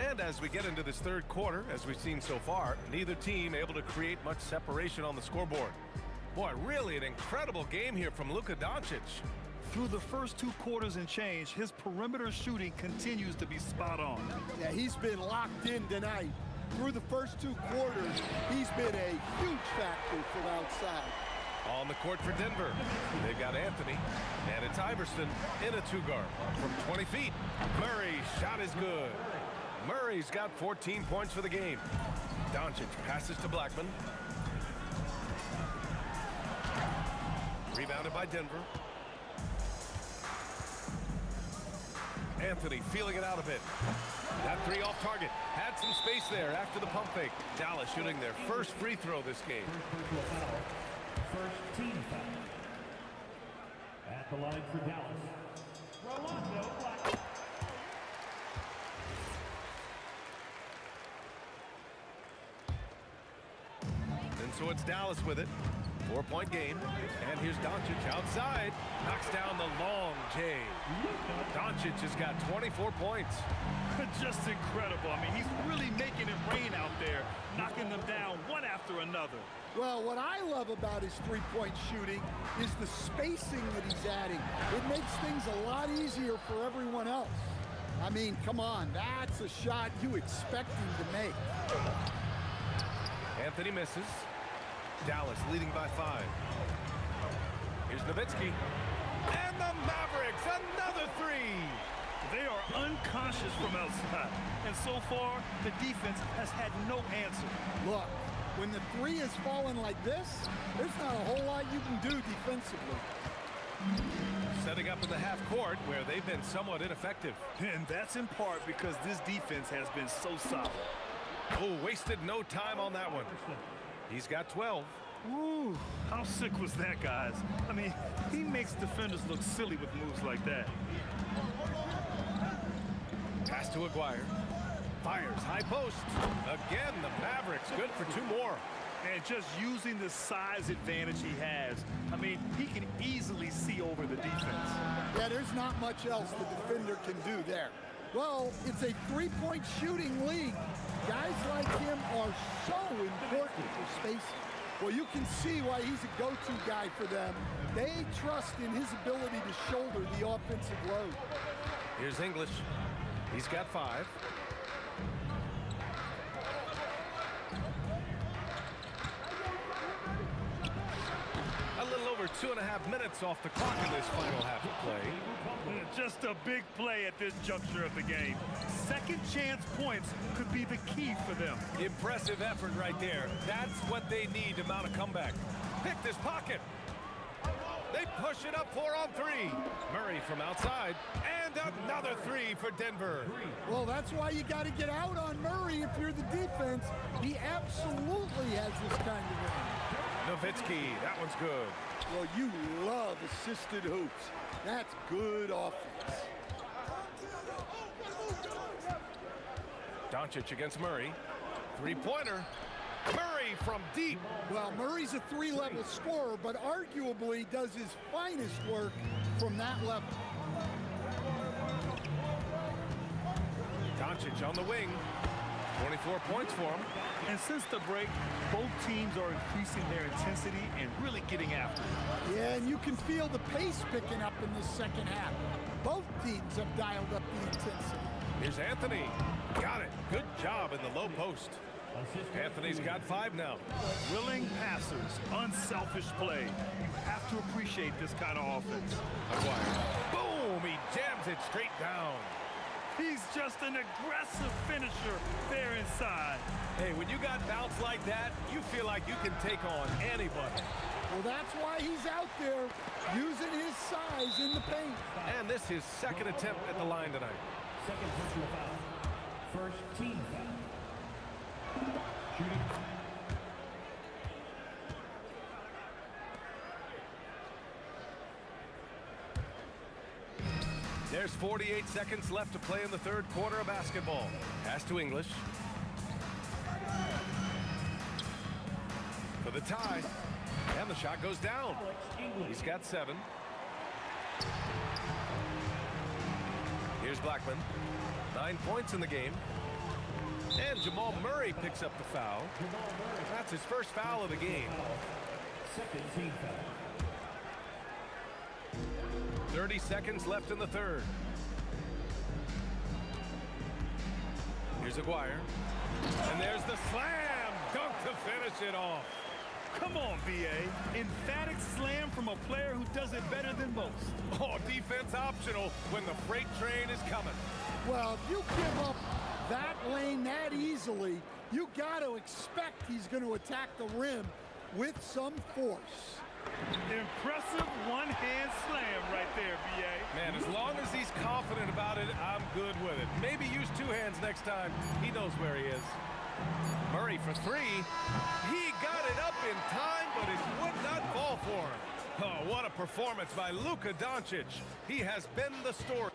And as we get into this third quarter, as we've seen so far, neither team able to create much separation on the scoreboard. Boy, really an incredible game here from Luka Doncic. Through the first 2 quarters and change, his perimeter shooting continues to be spot on. Yeah, he's been locked in tonight. Through the first 2 quarters, he's been a huge factor from outside. On the court for Denver, they've got Anthony, and it's Iverson in a 2-guard. From 20 feet, Murray's shot is good. Murray's got 14 points for the game. Doncic passes to Blackman. Rebounded by Denver. Anthony feeling it out a bit. That 3 off target. Had some space there after the pump fake. Dallas shooting their first free throw this game. First team foul. At the line for Dallas, Rolando Blackman. And so it's Dallas with it. 4-point game. And here's Doncic outside. Knocks down the long J. Doncic has got 24 points. Just incredible. I mean, he's really making it rain out there, knocking them down one after another. Well, what I love about his three-point shooting is the spacing that he's adding. It makes things a lot easier for everyone else. I mean, come on, that's a shot you expect him to make. Anthony misses. Dallas leading by 5. Here's Nowitzki. And the Mavericks, another 3. They are unconscious from outside. And so far, the defense has had no answer. Look, when the 3 is falling like this, there's not a whole lot you can do defensively. Setting up in the half court where they've been somewhat ineffective. And that's in part because this defense has been so solid. Oh, wasted no time on that one. He's got 12. Ooh, how sick was that, guys? I mean, he makes defenders look silly with moves like that. Pass to Aguirre. Fires high post. Again, the Mavericks good for 2 more. And just using the size advantage he has, I mean, he can easily see over the defense. Yeah, there's not much else the defender can do there. Well, it's a three-point shooting league. Guys like him are so important for spacing. Well, you can see why he's a go-to guy for them. They trust in his ability to shoulder the offensive load. Here's English. He's got 5. A little over 2.5 minutes off the clock in this final half of play. Just a big play at this juncture of the game. Second chance points could be the key for them. Impressive effort right there. That's what they need to mount a comeback. Pick this pocket. They push it up 4 on 3. Murray from outside. And another 3 for Denver. Well, that's why you got to get out on Murray if you're the defense. He absolutely has this kind of range. Nowitzki, that one's good. Well, you love assisted hoops. That's good offense. Doncic against Murray. 3-pointer. Murray from deep. Well, Murray's a 3-level scorer, but arguably does his finest work from that level. Doncic on the wing. 24 points for him. And since the break, both teams are increasing their intensity and really getting after it. Yeah, and you can feel the pace picking up in this second half. Both teams have dialed up the intensity. Here's Anthony. Got it. Good job in the low post. Anthony's got 5 now. Willing passers, unselfish play. You have to appreciate this kind of offense. Aguirre. Boom! He jams it straight down. He's just an aggressive finisher there inside. Hey, when you got bounce like that, you feel like you can take on anybody. Well, that's why he's out there using his size in the paint. And this is his second attempt at the line tonight. Second personal foul. First team foul. Shooting. There's 48 seconds left to play in the third quarter of basketball. Pass to English. For the tie. And the shot goes down. He's got 7. Here's Blackman. 9 points in the game. And Jamal Murray picks up the foul. That's his first foul of the game. Second team foul. 30 seconds left in the third. Here's Aguirre. And there's the slam dunk to finish it off. Come on, B.A. Emphatic slam from a player who does it better than most. Oh, defense optional when the freight train is coming. Well, if you give up that lane that easily, you got to expect he's going to attack the rim with some force. Impressive one-hand slam right there, B.A. Man, as long as he's confident about it, I'm good with it. Maybe use two hands next time. He knows where he is. Murray for three. He got it up in time, but it would not fall for him. Oh, what a performance by Luka Doncic. He has been the story.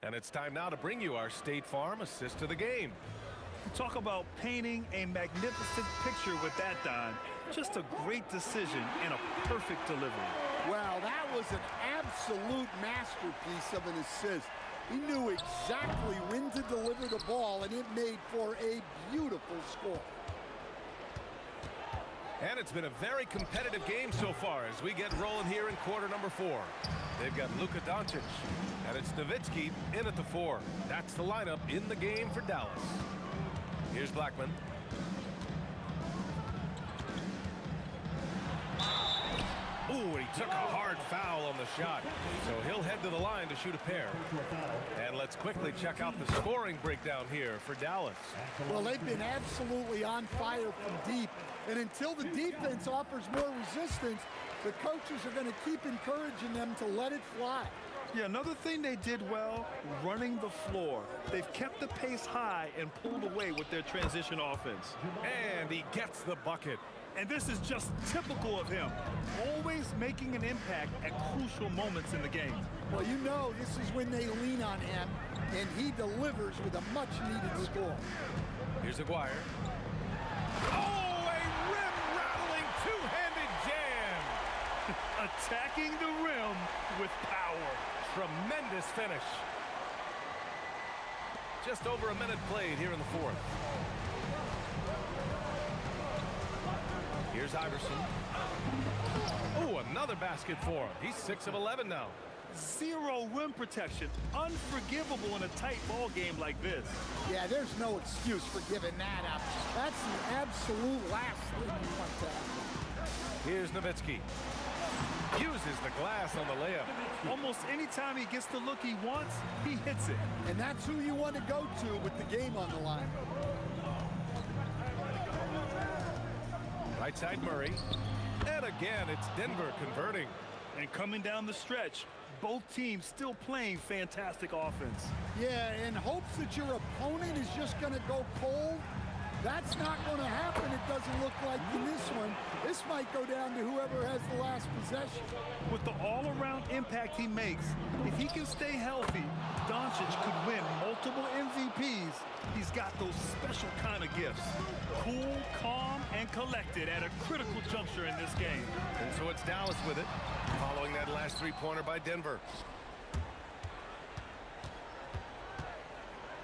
And it's time now to bring you our State Farm assist of the game. Talk about painting a magnificent picture with that, Don. Just a great decision and a perfect delivery. Wow, that was an absolute masterpiece of an assist. He knew exactly when to deliver the ball, and it made for a beautiful score. And it's been a very competitive game so far as we get rolling here in quarter number 4. They've got Luka Doncic, and it's Nowitzki in at the 4. That's the lineup in the game for Dallas. Here's Blackman. Ooh, he took a hard foul on the shot. So he'll head to the line to shoot a pair. And let's quickly check out the scoring breakdown here for Dallas. Well, they've been absolutely on fire from deep. And until the defense offers more resistance, the coaches are going to keep encouraging them to let it fly. Yeah, another thing they did well, running the floor. They've kept the pace high and pulled away with their transition offense. And he gets the bucket. And this is just typical of him, always making an impact at crucial moments in the game. Well, you know this is when they lean on him, and he delivers with a much-needed score. Here's Aguirre. Oh, a rim-rattling two-handed jam! Attacking the rim with power. Tremendous finish. Just over a minute played here in the fourth. Here's Iverson. Oh, another basket for him. He's 6 of 11 now. Zero rim protection. Unforgivable in a tight ball game like this. Yeah, there's no excuse for giving that up. That's the absolute last thing you want to happen. Here's Nowitzki. Uses the glass on the layup. Almost any time he gets the look he wants, he hits it. And that's who you want to go to with the game on the line. Right side Murray. And again, it's Denver converting. And coming down the stretch, both teams still playing fantastic offense. Yeah, in hopes that your opponent is just going to go cold. That's not going to happen, it doesn't look like in this one. This might go down to whoever has the last possession. With the all-around impact he makes, if he can stay healthy, Doncic could win multiple MVPs. He's got those special kind of gifts. Cool, calm, and collected at a critical juncture in this game. And so it's Dallas with it, following that last three-pointer by Denver.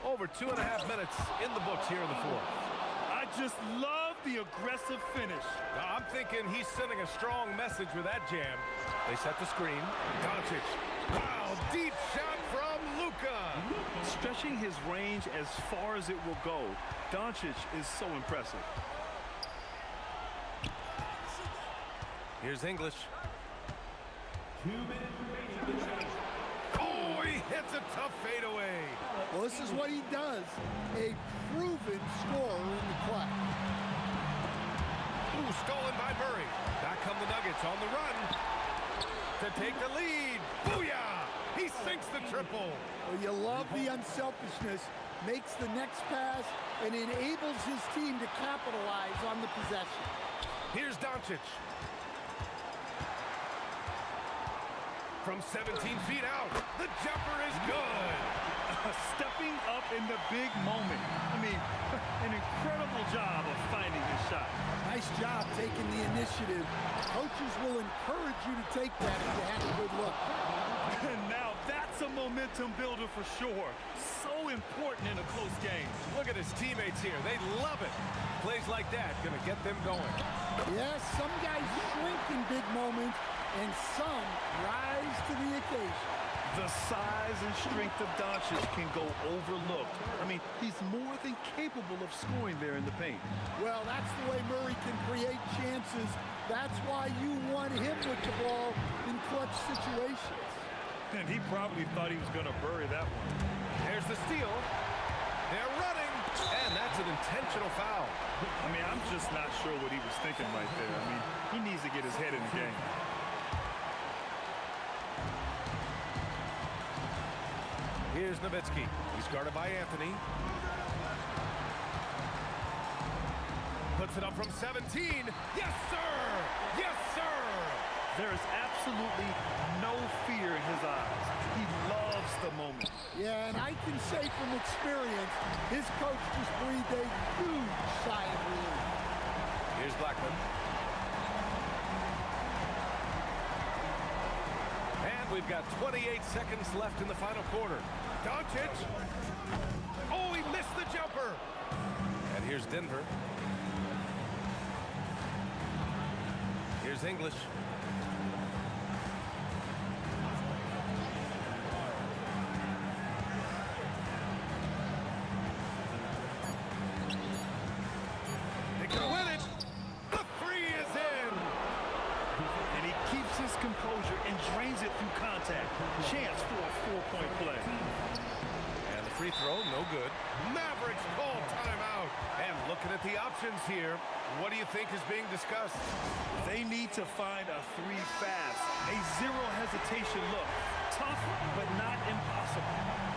Over 2.5 minutes in the books here in the fourth. I just love the aggressive finish. I'm thinking he's sending a strong message with that jam. They set the screen. Doncic. Wow, deep shot from Luka. Stretching his range as far as it will go. Doncic is so impressive. Here's English. 2 minutes remaining. Oh, he hits a tough fadeaway. Well, this is what he does. A proven scorer in the clutch. Ooh, stolen by Murray. Back come the Nuggets on the run to take the lead. Booyah! He sinks the triple. Well, you love the unselfishness. Makes the next pass and enables his team to capitalize on the possession. Here's Doncic. From 17 feet out, the jumper is good. Stepping up in the big moment. I mean, an incredible job of finding his shot. Nice job taking the initiative. Coaches will encourage you to take that if you have a good look. And now that's That's a momentum builder for sure. So important in a close game. Look at his teammates here. They love it. Plays like that gonna get them going. Yes, some guys shrink in big moments, and some rise to the occasion. The size and strength of Doncic can go overlooked. I mean, he's more than capable of scoring there in the paint. Well, that's the way Murray can create chances. That's why you want him with the ball in clutch situations. And he probably thought he was going to bury that one. There's the steal. They're running, and that's an intentional foul. I mean, I'm just not sure what he was thinking right there. I mean, he needs to get his head in the game. Here's Nowitzki. He's guarded by Anthony. Puts it up from 17. Yes, sir! Yes, sir! There is absolutely no fear in his eyes. He loves the moment. Yeah, and I can say from experience, his coach just breathed a huge sigh of relief. Here's Blackman. And we've got 28 seconds left in the final quarter. Doncic. Oh, he missed the jumper. And here's Denver. Here's English. They can win it. The three is in. And he keeps his composure and drains it through contact. Chance for a four-point play. And the free throw, no good. Mavericks call timeout. And looking at the options here, what do you think is being discussed? They need to find a three fast. A zero hesitation look. Tough, but not impossible.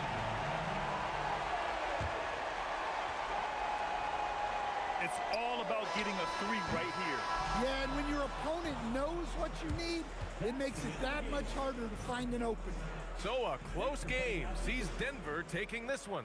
It's all about getting a three right here. Yeah, and when your opponent knows what you need, it makes it that much harder to find an opening. So a close game sees Denver taking this one.